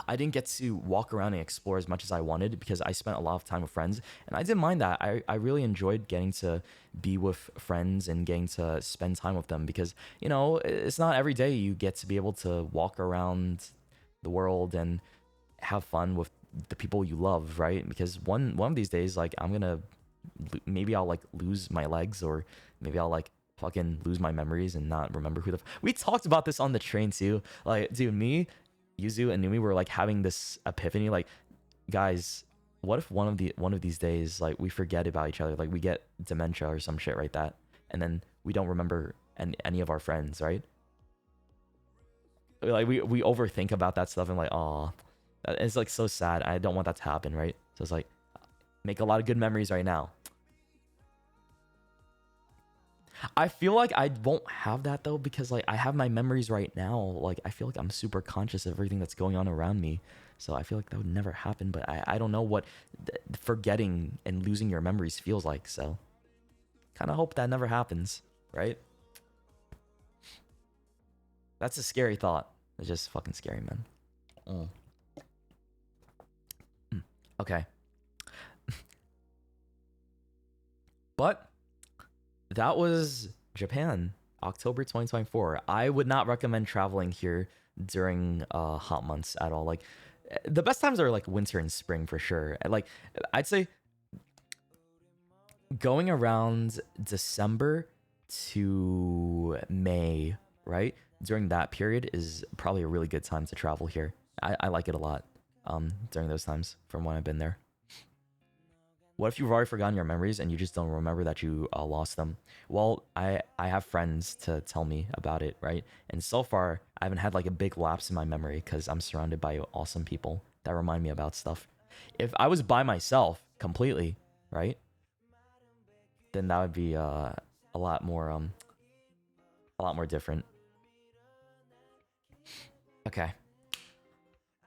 I didn't get to walk around and explore as much as I wanted because I spent a lot of time with friends, and I didn't mind that. I really enjoyed getting to be with friends and getting to spend time with them because, you know, it's not every day you get to be able to walk around the world and have fun with the people you love, right? Because one of these days, like maybe I'll like lose my legs, or maybe I'll like fucking lose my memories and not remember who we talked about this on the train too. Like, dude, me, Yuzu and Numi were like having this epiphany, like, guys, what if one of these days like we forget about each other, like we get dementia or some shit like that, and then we don't remember any of our friends, right? Like we overthink about that stuff and like, oh, it's like so sad. I don't want that to happen, right? So it's like make a lot of good memories right now. I feel like I won't have that though, because like I have my memories right now. Like I feel like I'm super conscious of everything that's going on around me. So I feel like that would never happen, but I don't know what forgetting and losing your memories feels like. So kind of hope that never happens, right? That's a scary thought. It's just fucking scary, man. Okay. But that was Japan, October 2024. I would not recommend traveling here during hot months at all. Like the best times are like winter and spring for sure. Like I'd say going around December to May right? During that period is probably a really good time to travel here. I like it a lot during those times from when I've been there. What if you've already forgotten your memories and you just don't remember that you lost them? Well, I have friends to tell me about it, right? And so far, I haven't had like a big lapse in my memory because I'm surrounded by awesome people that remind me about stuff. If I was by myself completely, right? Then that would be a lot more different. Okay.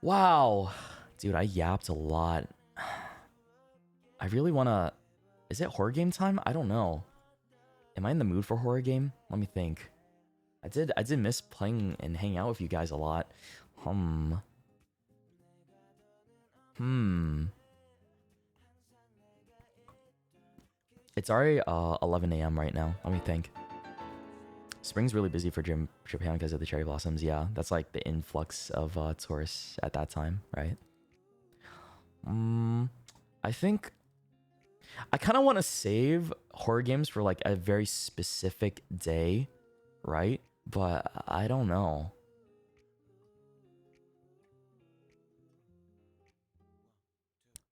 Wow. Dude, I yapped a lot. I really want to... Is it horror game time? I don't know. Am I in the mood for horror game? Let me think. I did miss playing and hanging out with you guys a lot. It's already 11 a.m. right now. Let me think. Spring's really busy for Japan because of the cherry blossoms. Yeah, that's like the influx of tourists at that time, right? I think I kind of want to save horror games for like a very specific day, right? But I don't know.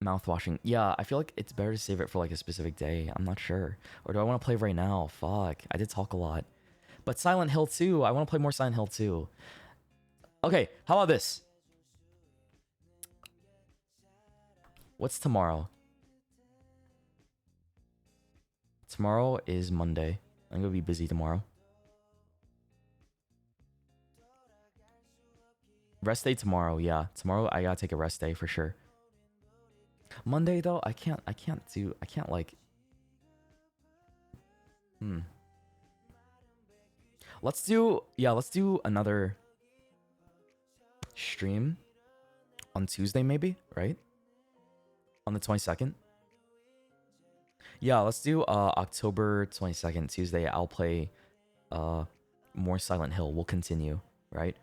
Mouthwashing. Yeah, I feel like it's better to save it for like a specific day. I'm not sure. Or do I want to play right now? Fuck. I did talk a lot. But Silent Hill 2. I want to play more Silent Hill 2. Okay, how about this? What's tomorrow? Tomorrow is Monday. I'm going to be busy tomorrow. Rest day tomorrow, yeah. Tomorrow I gotta take a rest day for sure. Monday though, I can't like... Let's do another stream on Tuesday maybe, right? On the 22nd. Yeah, let's do October 22nd, Tuesday. I'll play more Silent Hill. We'll continue, right?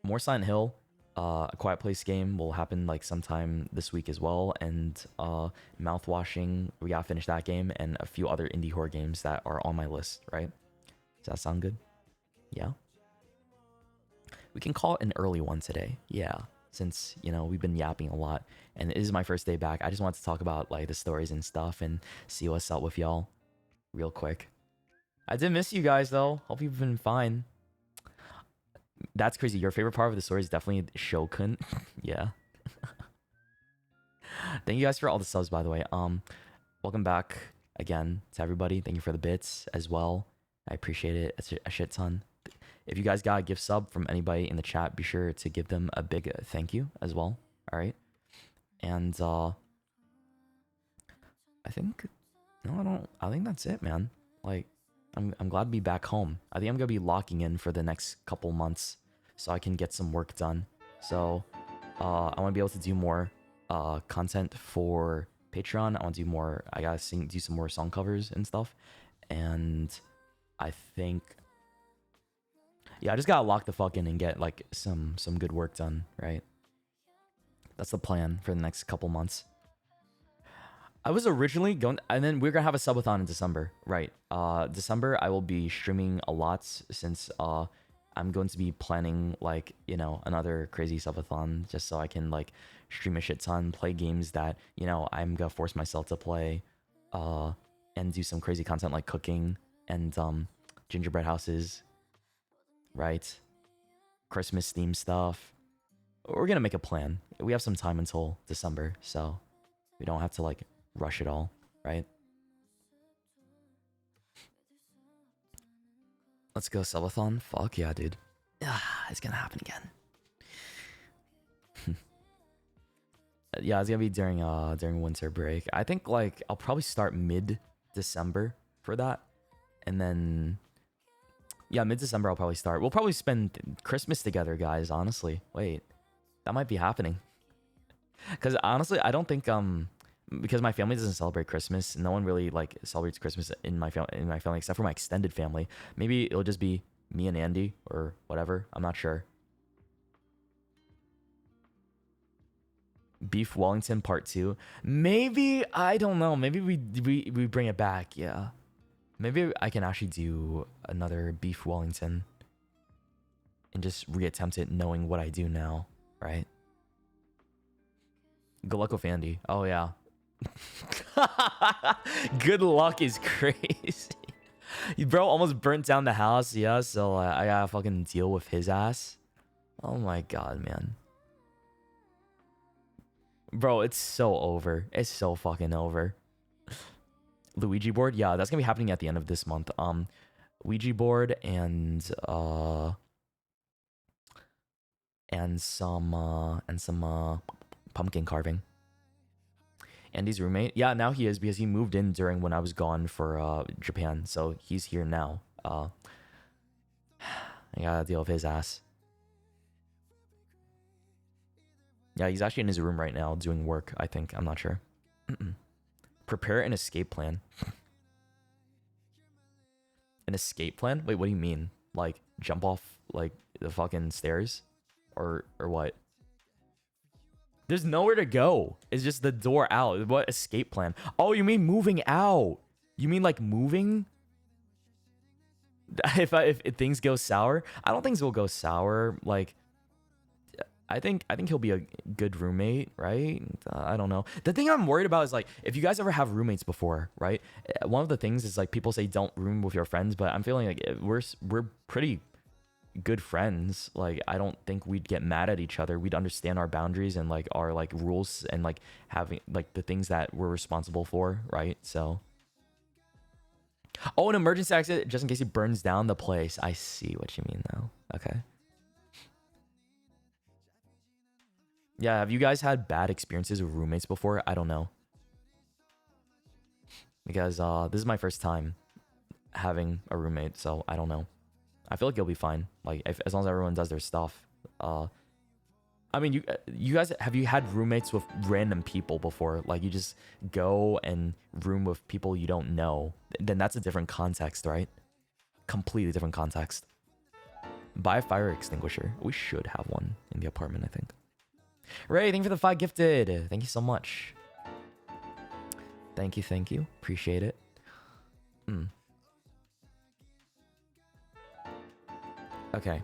More Silent Hill. A Quiet Place game will happen like sometime this week as well. And Mouthwashing, we gotta finish that game. And a few other indie horror games that are on my list, right? Does that sound good? Yeah. We can call it an early one today. Yeah. Since, you know, we've been yapping a lot. And it is my first day back. I just wanted to talk about like the stories and stuff and see what's up with y'all real quick. I did miss you guys though. Hope you've been fine. That's crazy. Your favorite part of the story is definitely Shokun. Yeah. Thank you guys for all the subs, by the way. Welcome back again to everybody. Thank you for the bits as well. I appreciate it a shit ton. If you guys got a gift sub from anybody in the chat, be sure to give them a big thank you as well. All right. And I think I think that's it, man. Like I'm glad to be back home. I think I'm gonna be locking in for the next couple months so I can get some work done. So I want to be able to do more content for Patreon. I want to do more. I gotta do some more song covers and stuff. And I think, yeah, I just gotta lock the fuck in and get like some good work done, right? That's the plan for the next couple months. I was originally going, and then we're gonna have a subathon in December, right? December I will be streaming a lot since I'm going to be planning like, you know, another crazy subathon just so I can like stream a shit ton, play games that, you know, I'm gonna force myself to play, and do some crazy content like cooking and gingerbread houses, right? Christmas theme stuff. We're gonna make a plan. We have some time until December, so we don't have to like rush it all, right? Let's go subathon. Fuck yeah, dude. It's gonna happen again. Yeah, it's gonna be during winter break. I think like I'll probably start mid-December for that, and then yeah, mid-December I'll probably start. We'll probably spend Christmas together, guys. Honestly, wait, that might be happening. Because honestly, I don't think because my family doesn't celebrate Christmas. No one really like celebrates Christmas in my family except for my extended family. Maybe it'll just be me and Andy or whatever. I'm not sure. Beef Wellington Part 2. Maybe, I don't know. Maybe we bring it back. Yeah. Maybe I can actually do another Beef Wellington. and just reattempt it knowing what I do now, right? Good luck with Andy. Oh yeah. Good luck is crazy. Bro almost burnt down the house, yeah, so I gotta fucking deal with his ass. Oh my god, man. Bro, it's so over. It's so fucking over. Luigi board? Yeah, that's gonna be happening at the end of this month. Ouija board and some pumpkin carving. Andy's roommate? Yeah, now he is because he moved in during when I was gone for Japan. So he's here now. I gotta deal with his ass. Yeah, he's actually in his room right now doing work, I think. I'm not sure. Prepare an escape plan. An escape plan? Wait, what do you mean? Like, jump off, like, the fucking stairs? Or what? There's nowhere to go. It's just the door out. What escape plan? Oh, you mean moving out? You mean like moving? If things go sour, I don't think things will go sour. Like, I think he'll be a good roommate, right? I don't know. The thing I'm worried about is like if you guys ever have roommates before, right? One of the things is like people say don't room with your friends, but I'm feeling like we're pretty good friends. Like I don't think we'd get mad at each other. We'd understand our boundaries and like our like rules and like having like the things that we're responsible for, right? So oh, an emergency exit just in case he burns down the place. I see what you mean though. Okay. Yeah, have you guys had bad experiences with roommates before? I don't know. Because this is my first time having a roommate, so I don't know. I feel like you'll be fine. Like as long as everyone does their stuff. I mean, you guys, have you had roommates with random people before? Like you just go and room with people you don't know. Then that's a different context, right? Completely different context. Buy a fire extinguisher. We should have one in the apartment, I think. Ray, thank you for the 5 gifted. Thank you so much. Thank you. Appreciate it. Okay.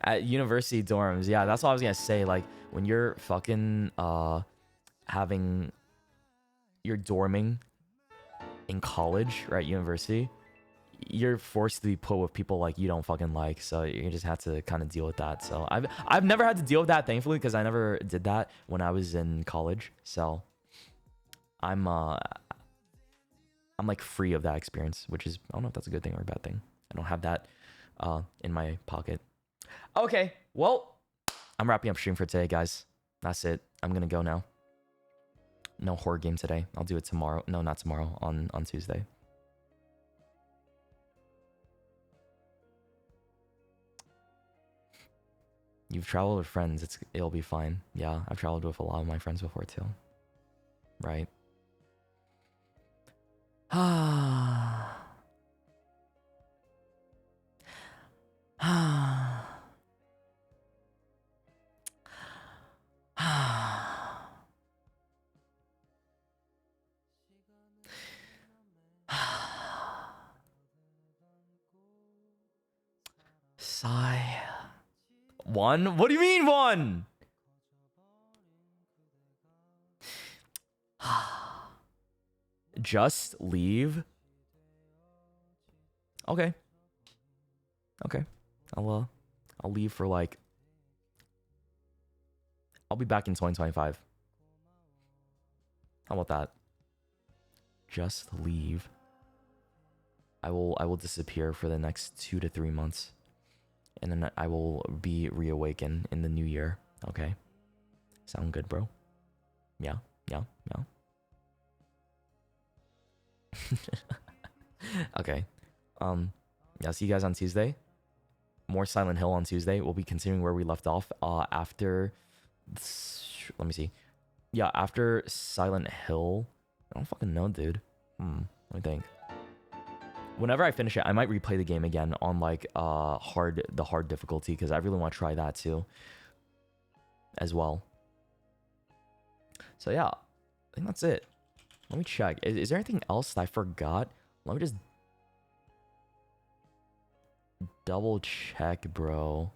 At university dorms, yeah, that's what I was gonna say. Like when you're fucking you're dorming in college, right? University, you're forced to be put with people like you don't fucking like, so you just have to kind of deal with that. So I've never had to deal with that, thankfully, because I never did that when I was in college. So I'm like free of that experience, which is, I don't know if that's a good thing or a bad thing. I don't have that in my pocket. Okay, well, I'm wrapping up stream for today, guys. That's it. I'm gonna go now. No horror game today. I'll do it tomorrow. No, not tomorrow. On Tuesday. You've traveled with friends. It'll be fine. Yeah, I've traveled with a lot of my friends before too. Right. Sigh. One? What do you mean one? Just leave? Okay. I'll leave for like, I'll be back in 2025. How about that? Just leave. I will disappear for the next 2 to 3 months. And then I will be reawakened in the new year. Okay. Sound good, bro? Yeah. Okay. Yeah, see you guys on Tuesday. More Silent Hill on Tuesday. We'll be continuing where we left off. After, let me see. Yeah, after Silent Hill. I don't fucking know, dude. Let me think. Whenever I finish it, I might replay the game again on like the hard difficulty, because I really want to try that too as well. So yeah, I think that's it. Let me check. Is there anything else that I forgot? Let me just double check, bro.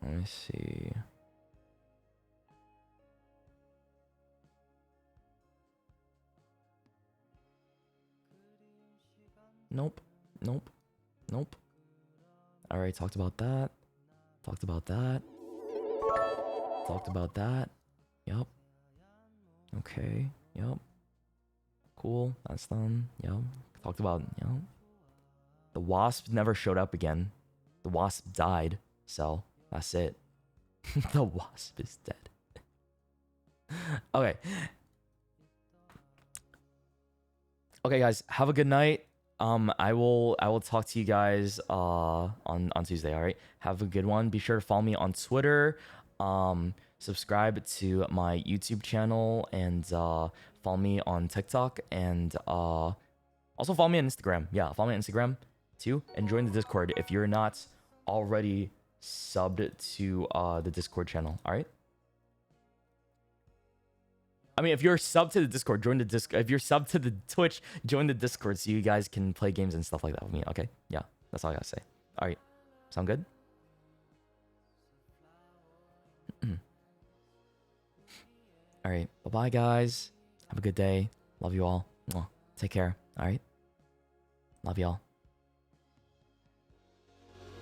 Let me see. Nope. Nope. Nope. Alright, talked about that. Talked about that. Talked about that. Yup. Okay. Yup. Cool. That's done. Yup. Talked about, the wasp never showed up again. The wasp died. So, that's it. The wasp is dead. Okay. Okay, guys. Have a good night. I will talk to you guys on Tuesday. All right. Have a good one. Be sure to follow me on Twitter. Subscribe to my YouTube channel and follow me on TikTok and also follow me on Instagram. Yeah, follow me on Instagram too and join the Discord if you're not already subbed to the Discord channel. All right. I mean, if you're subbed to the Discord, join the Discord. If you're subbed to the Twitch, join the Discord so you guys can play games and stuff like that with me. Okay? Yeah, that's all I gotta say. All right. Sound good? All right. Bye-bye, guys. Have a good day. Love you all. Mwah. Take care. All right? Love y'all.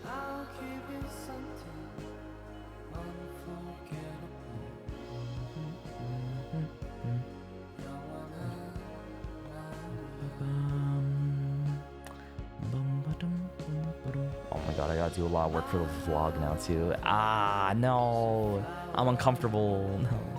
I'll give you something unforgettable. Oh my god, I gotta do a lot of work for the vlog now too. Ah, no. I'm uncomfortable. No.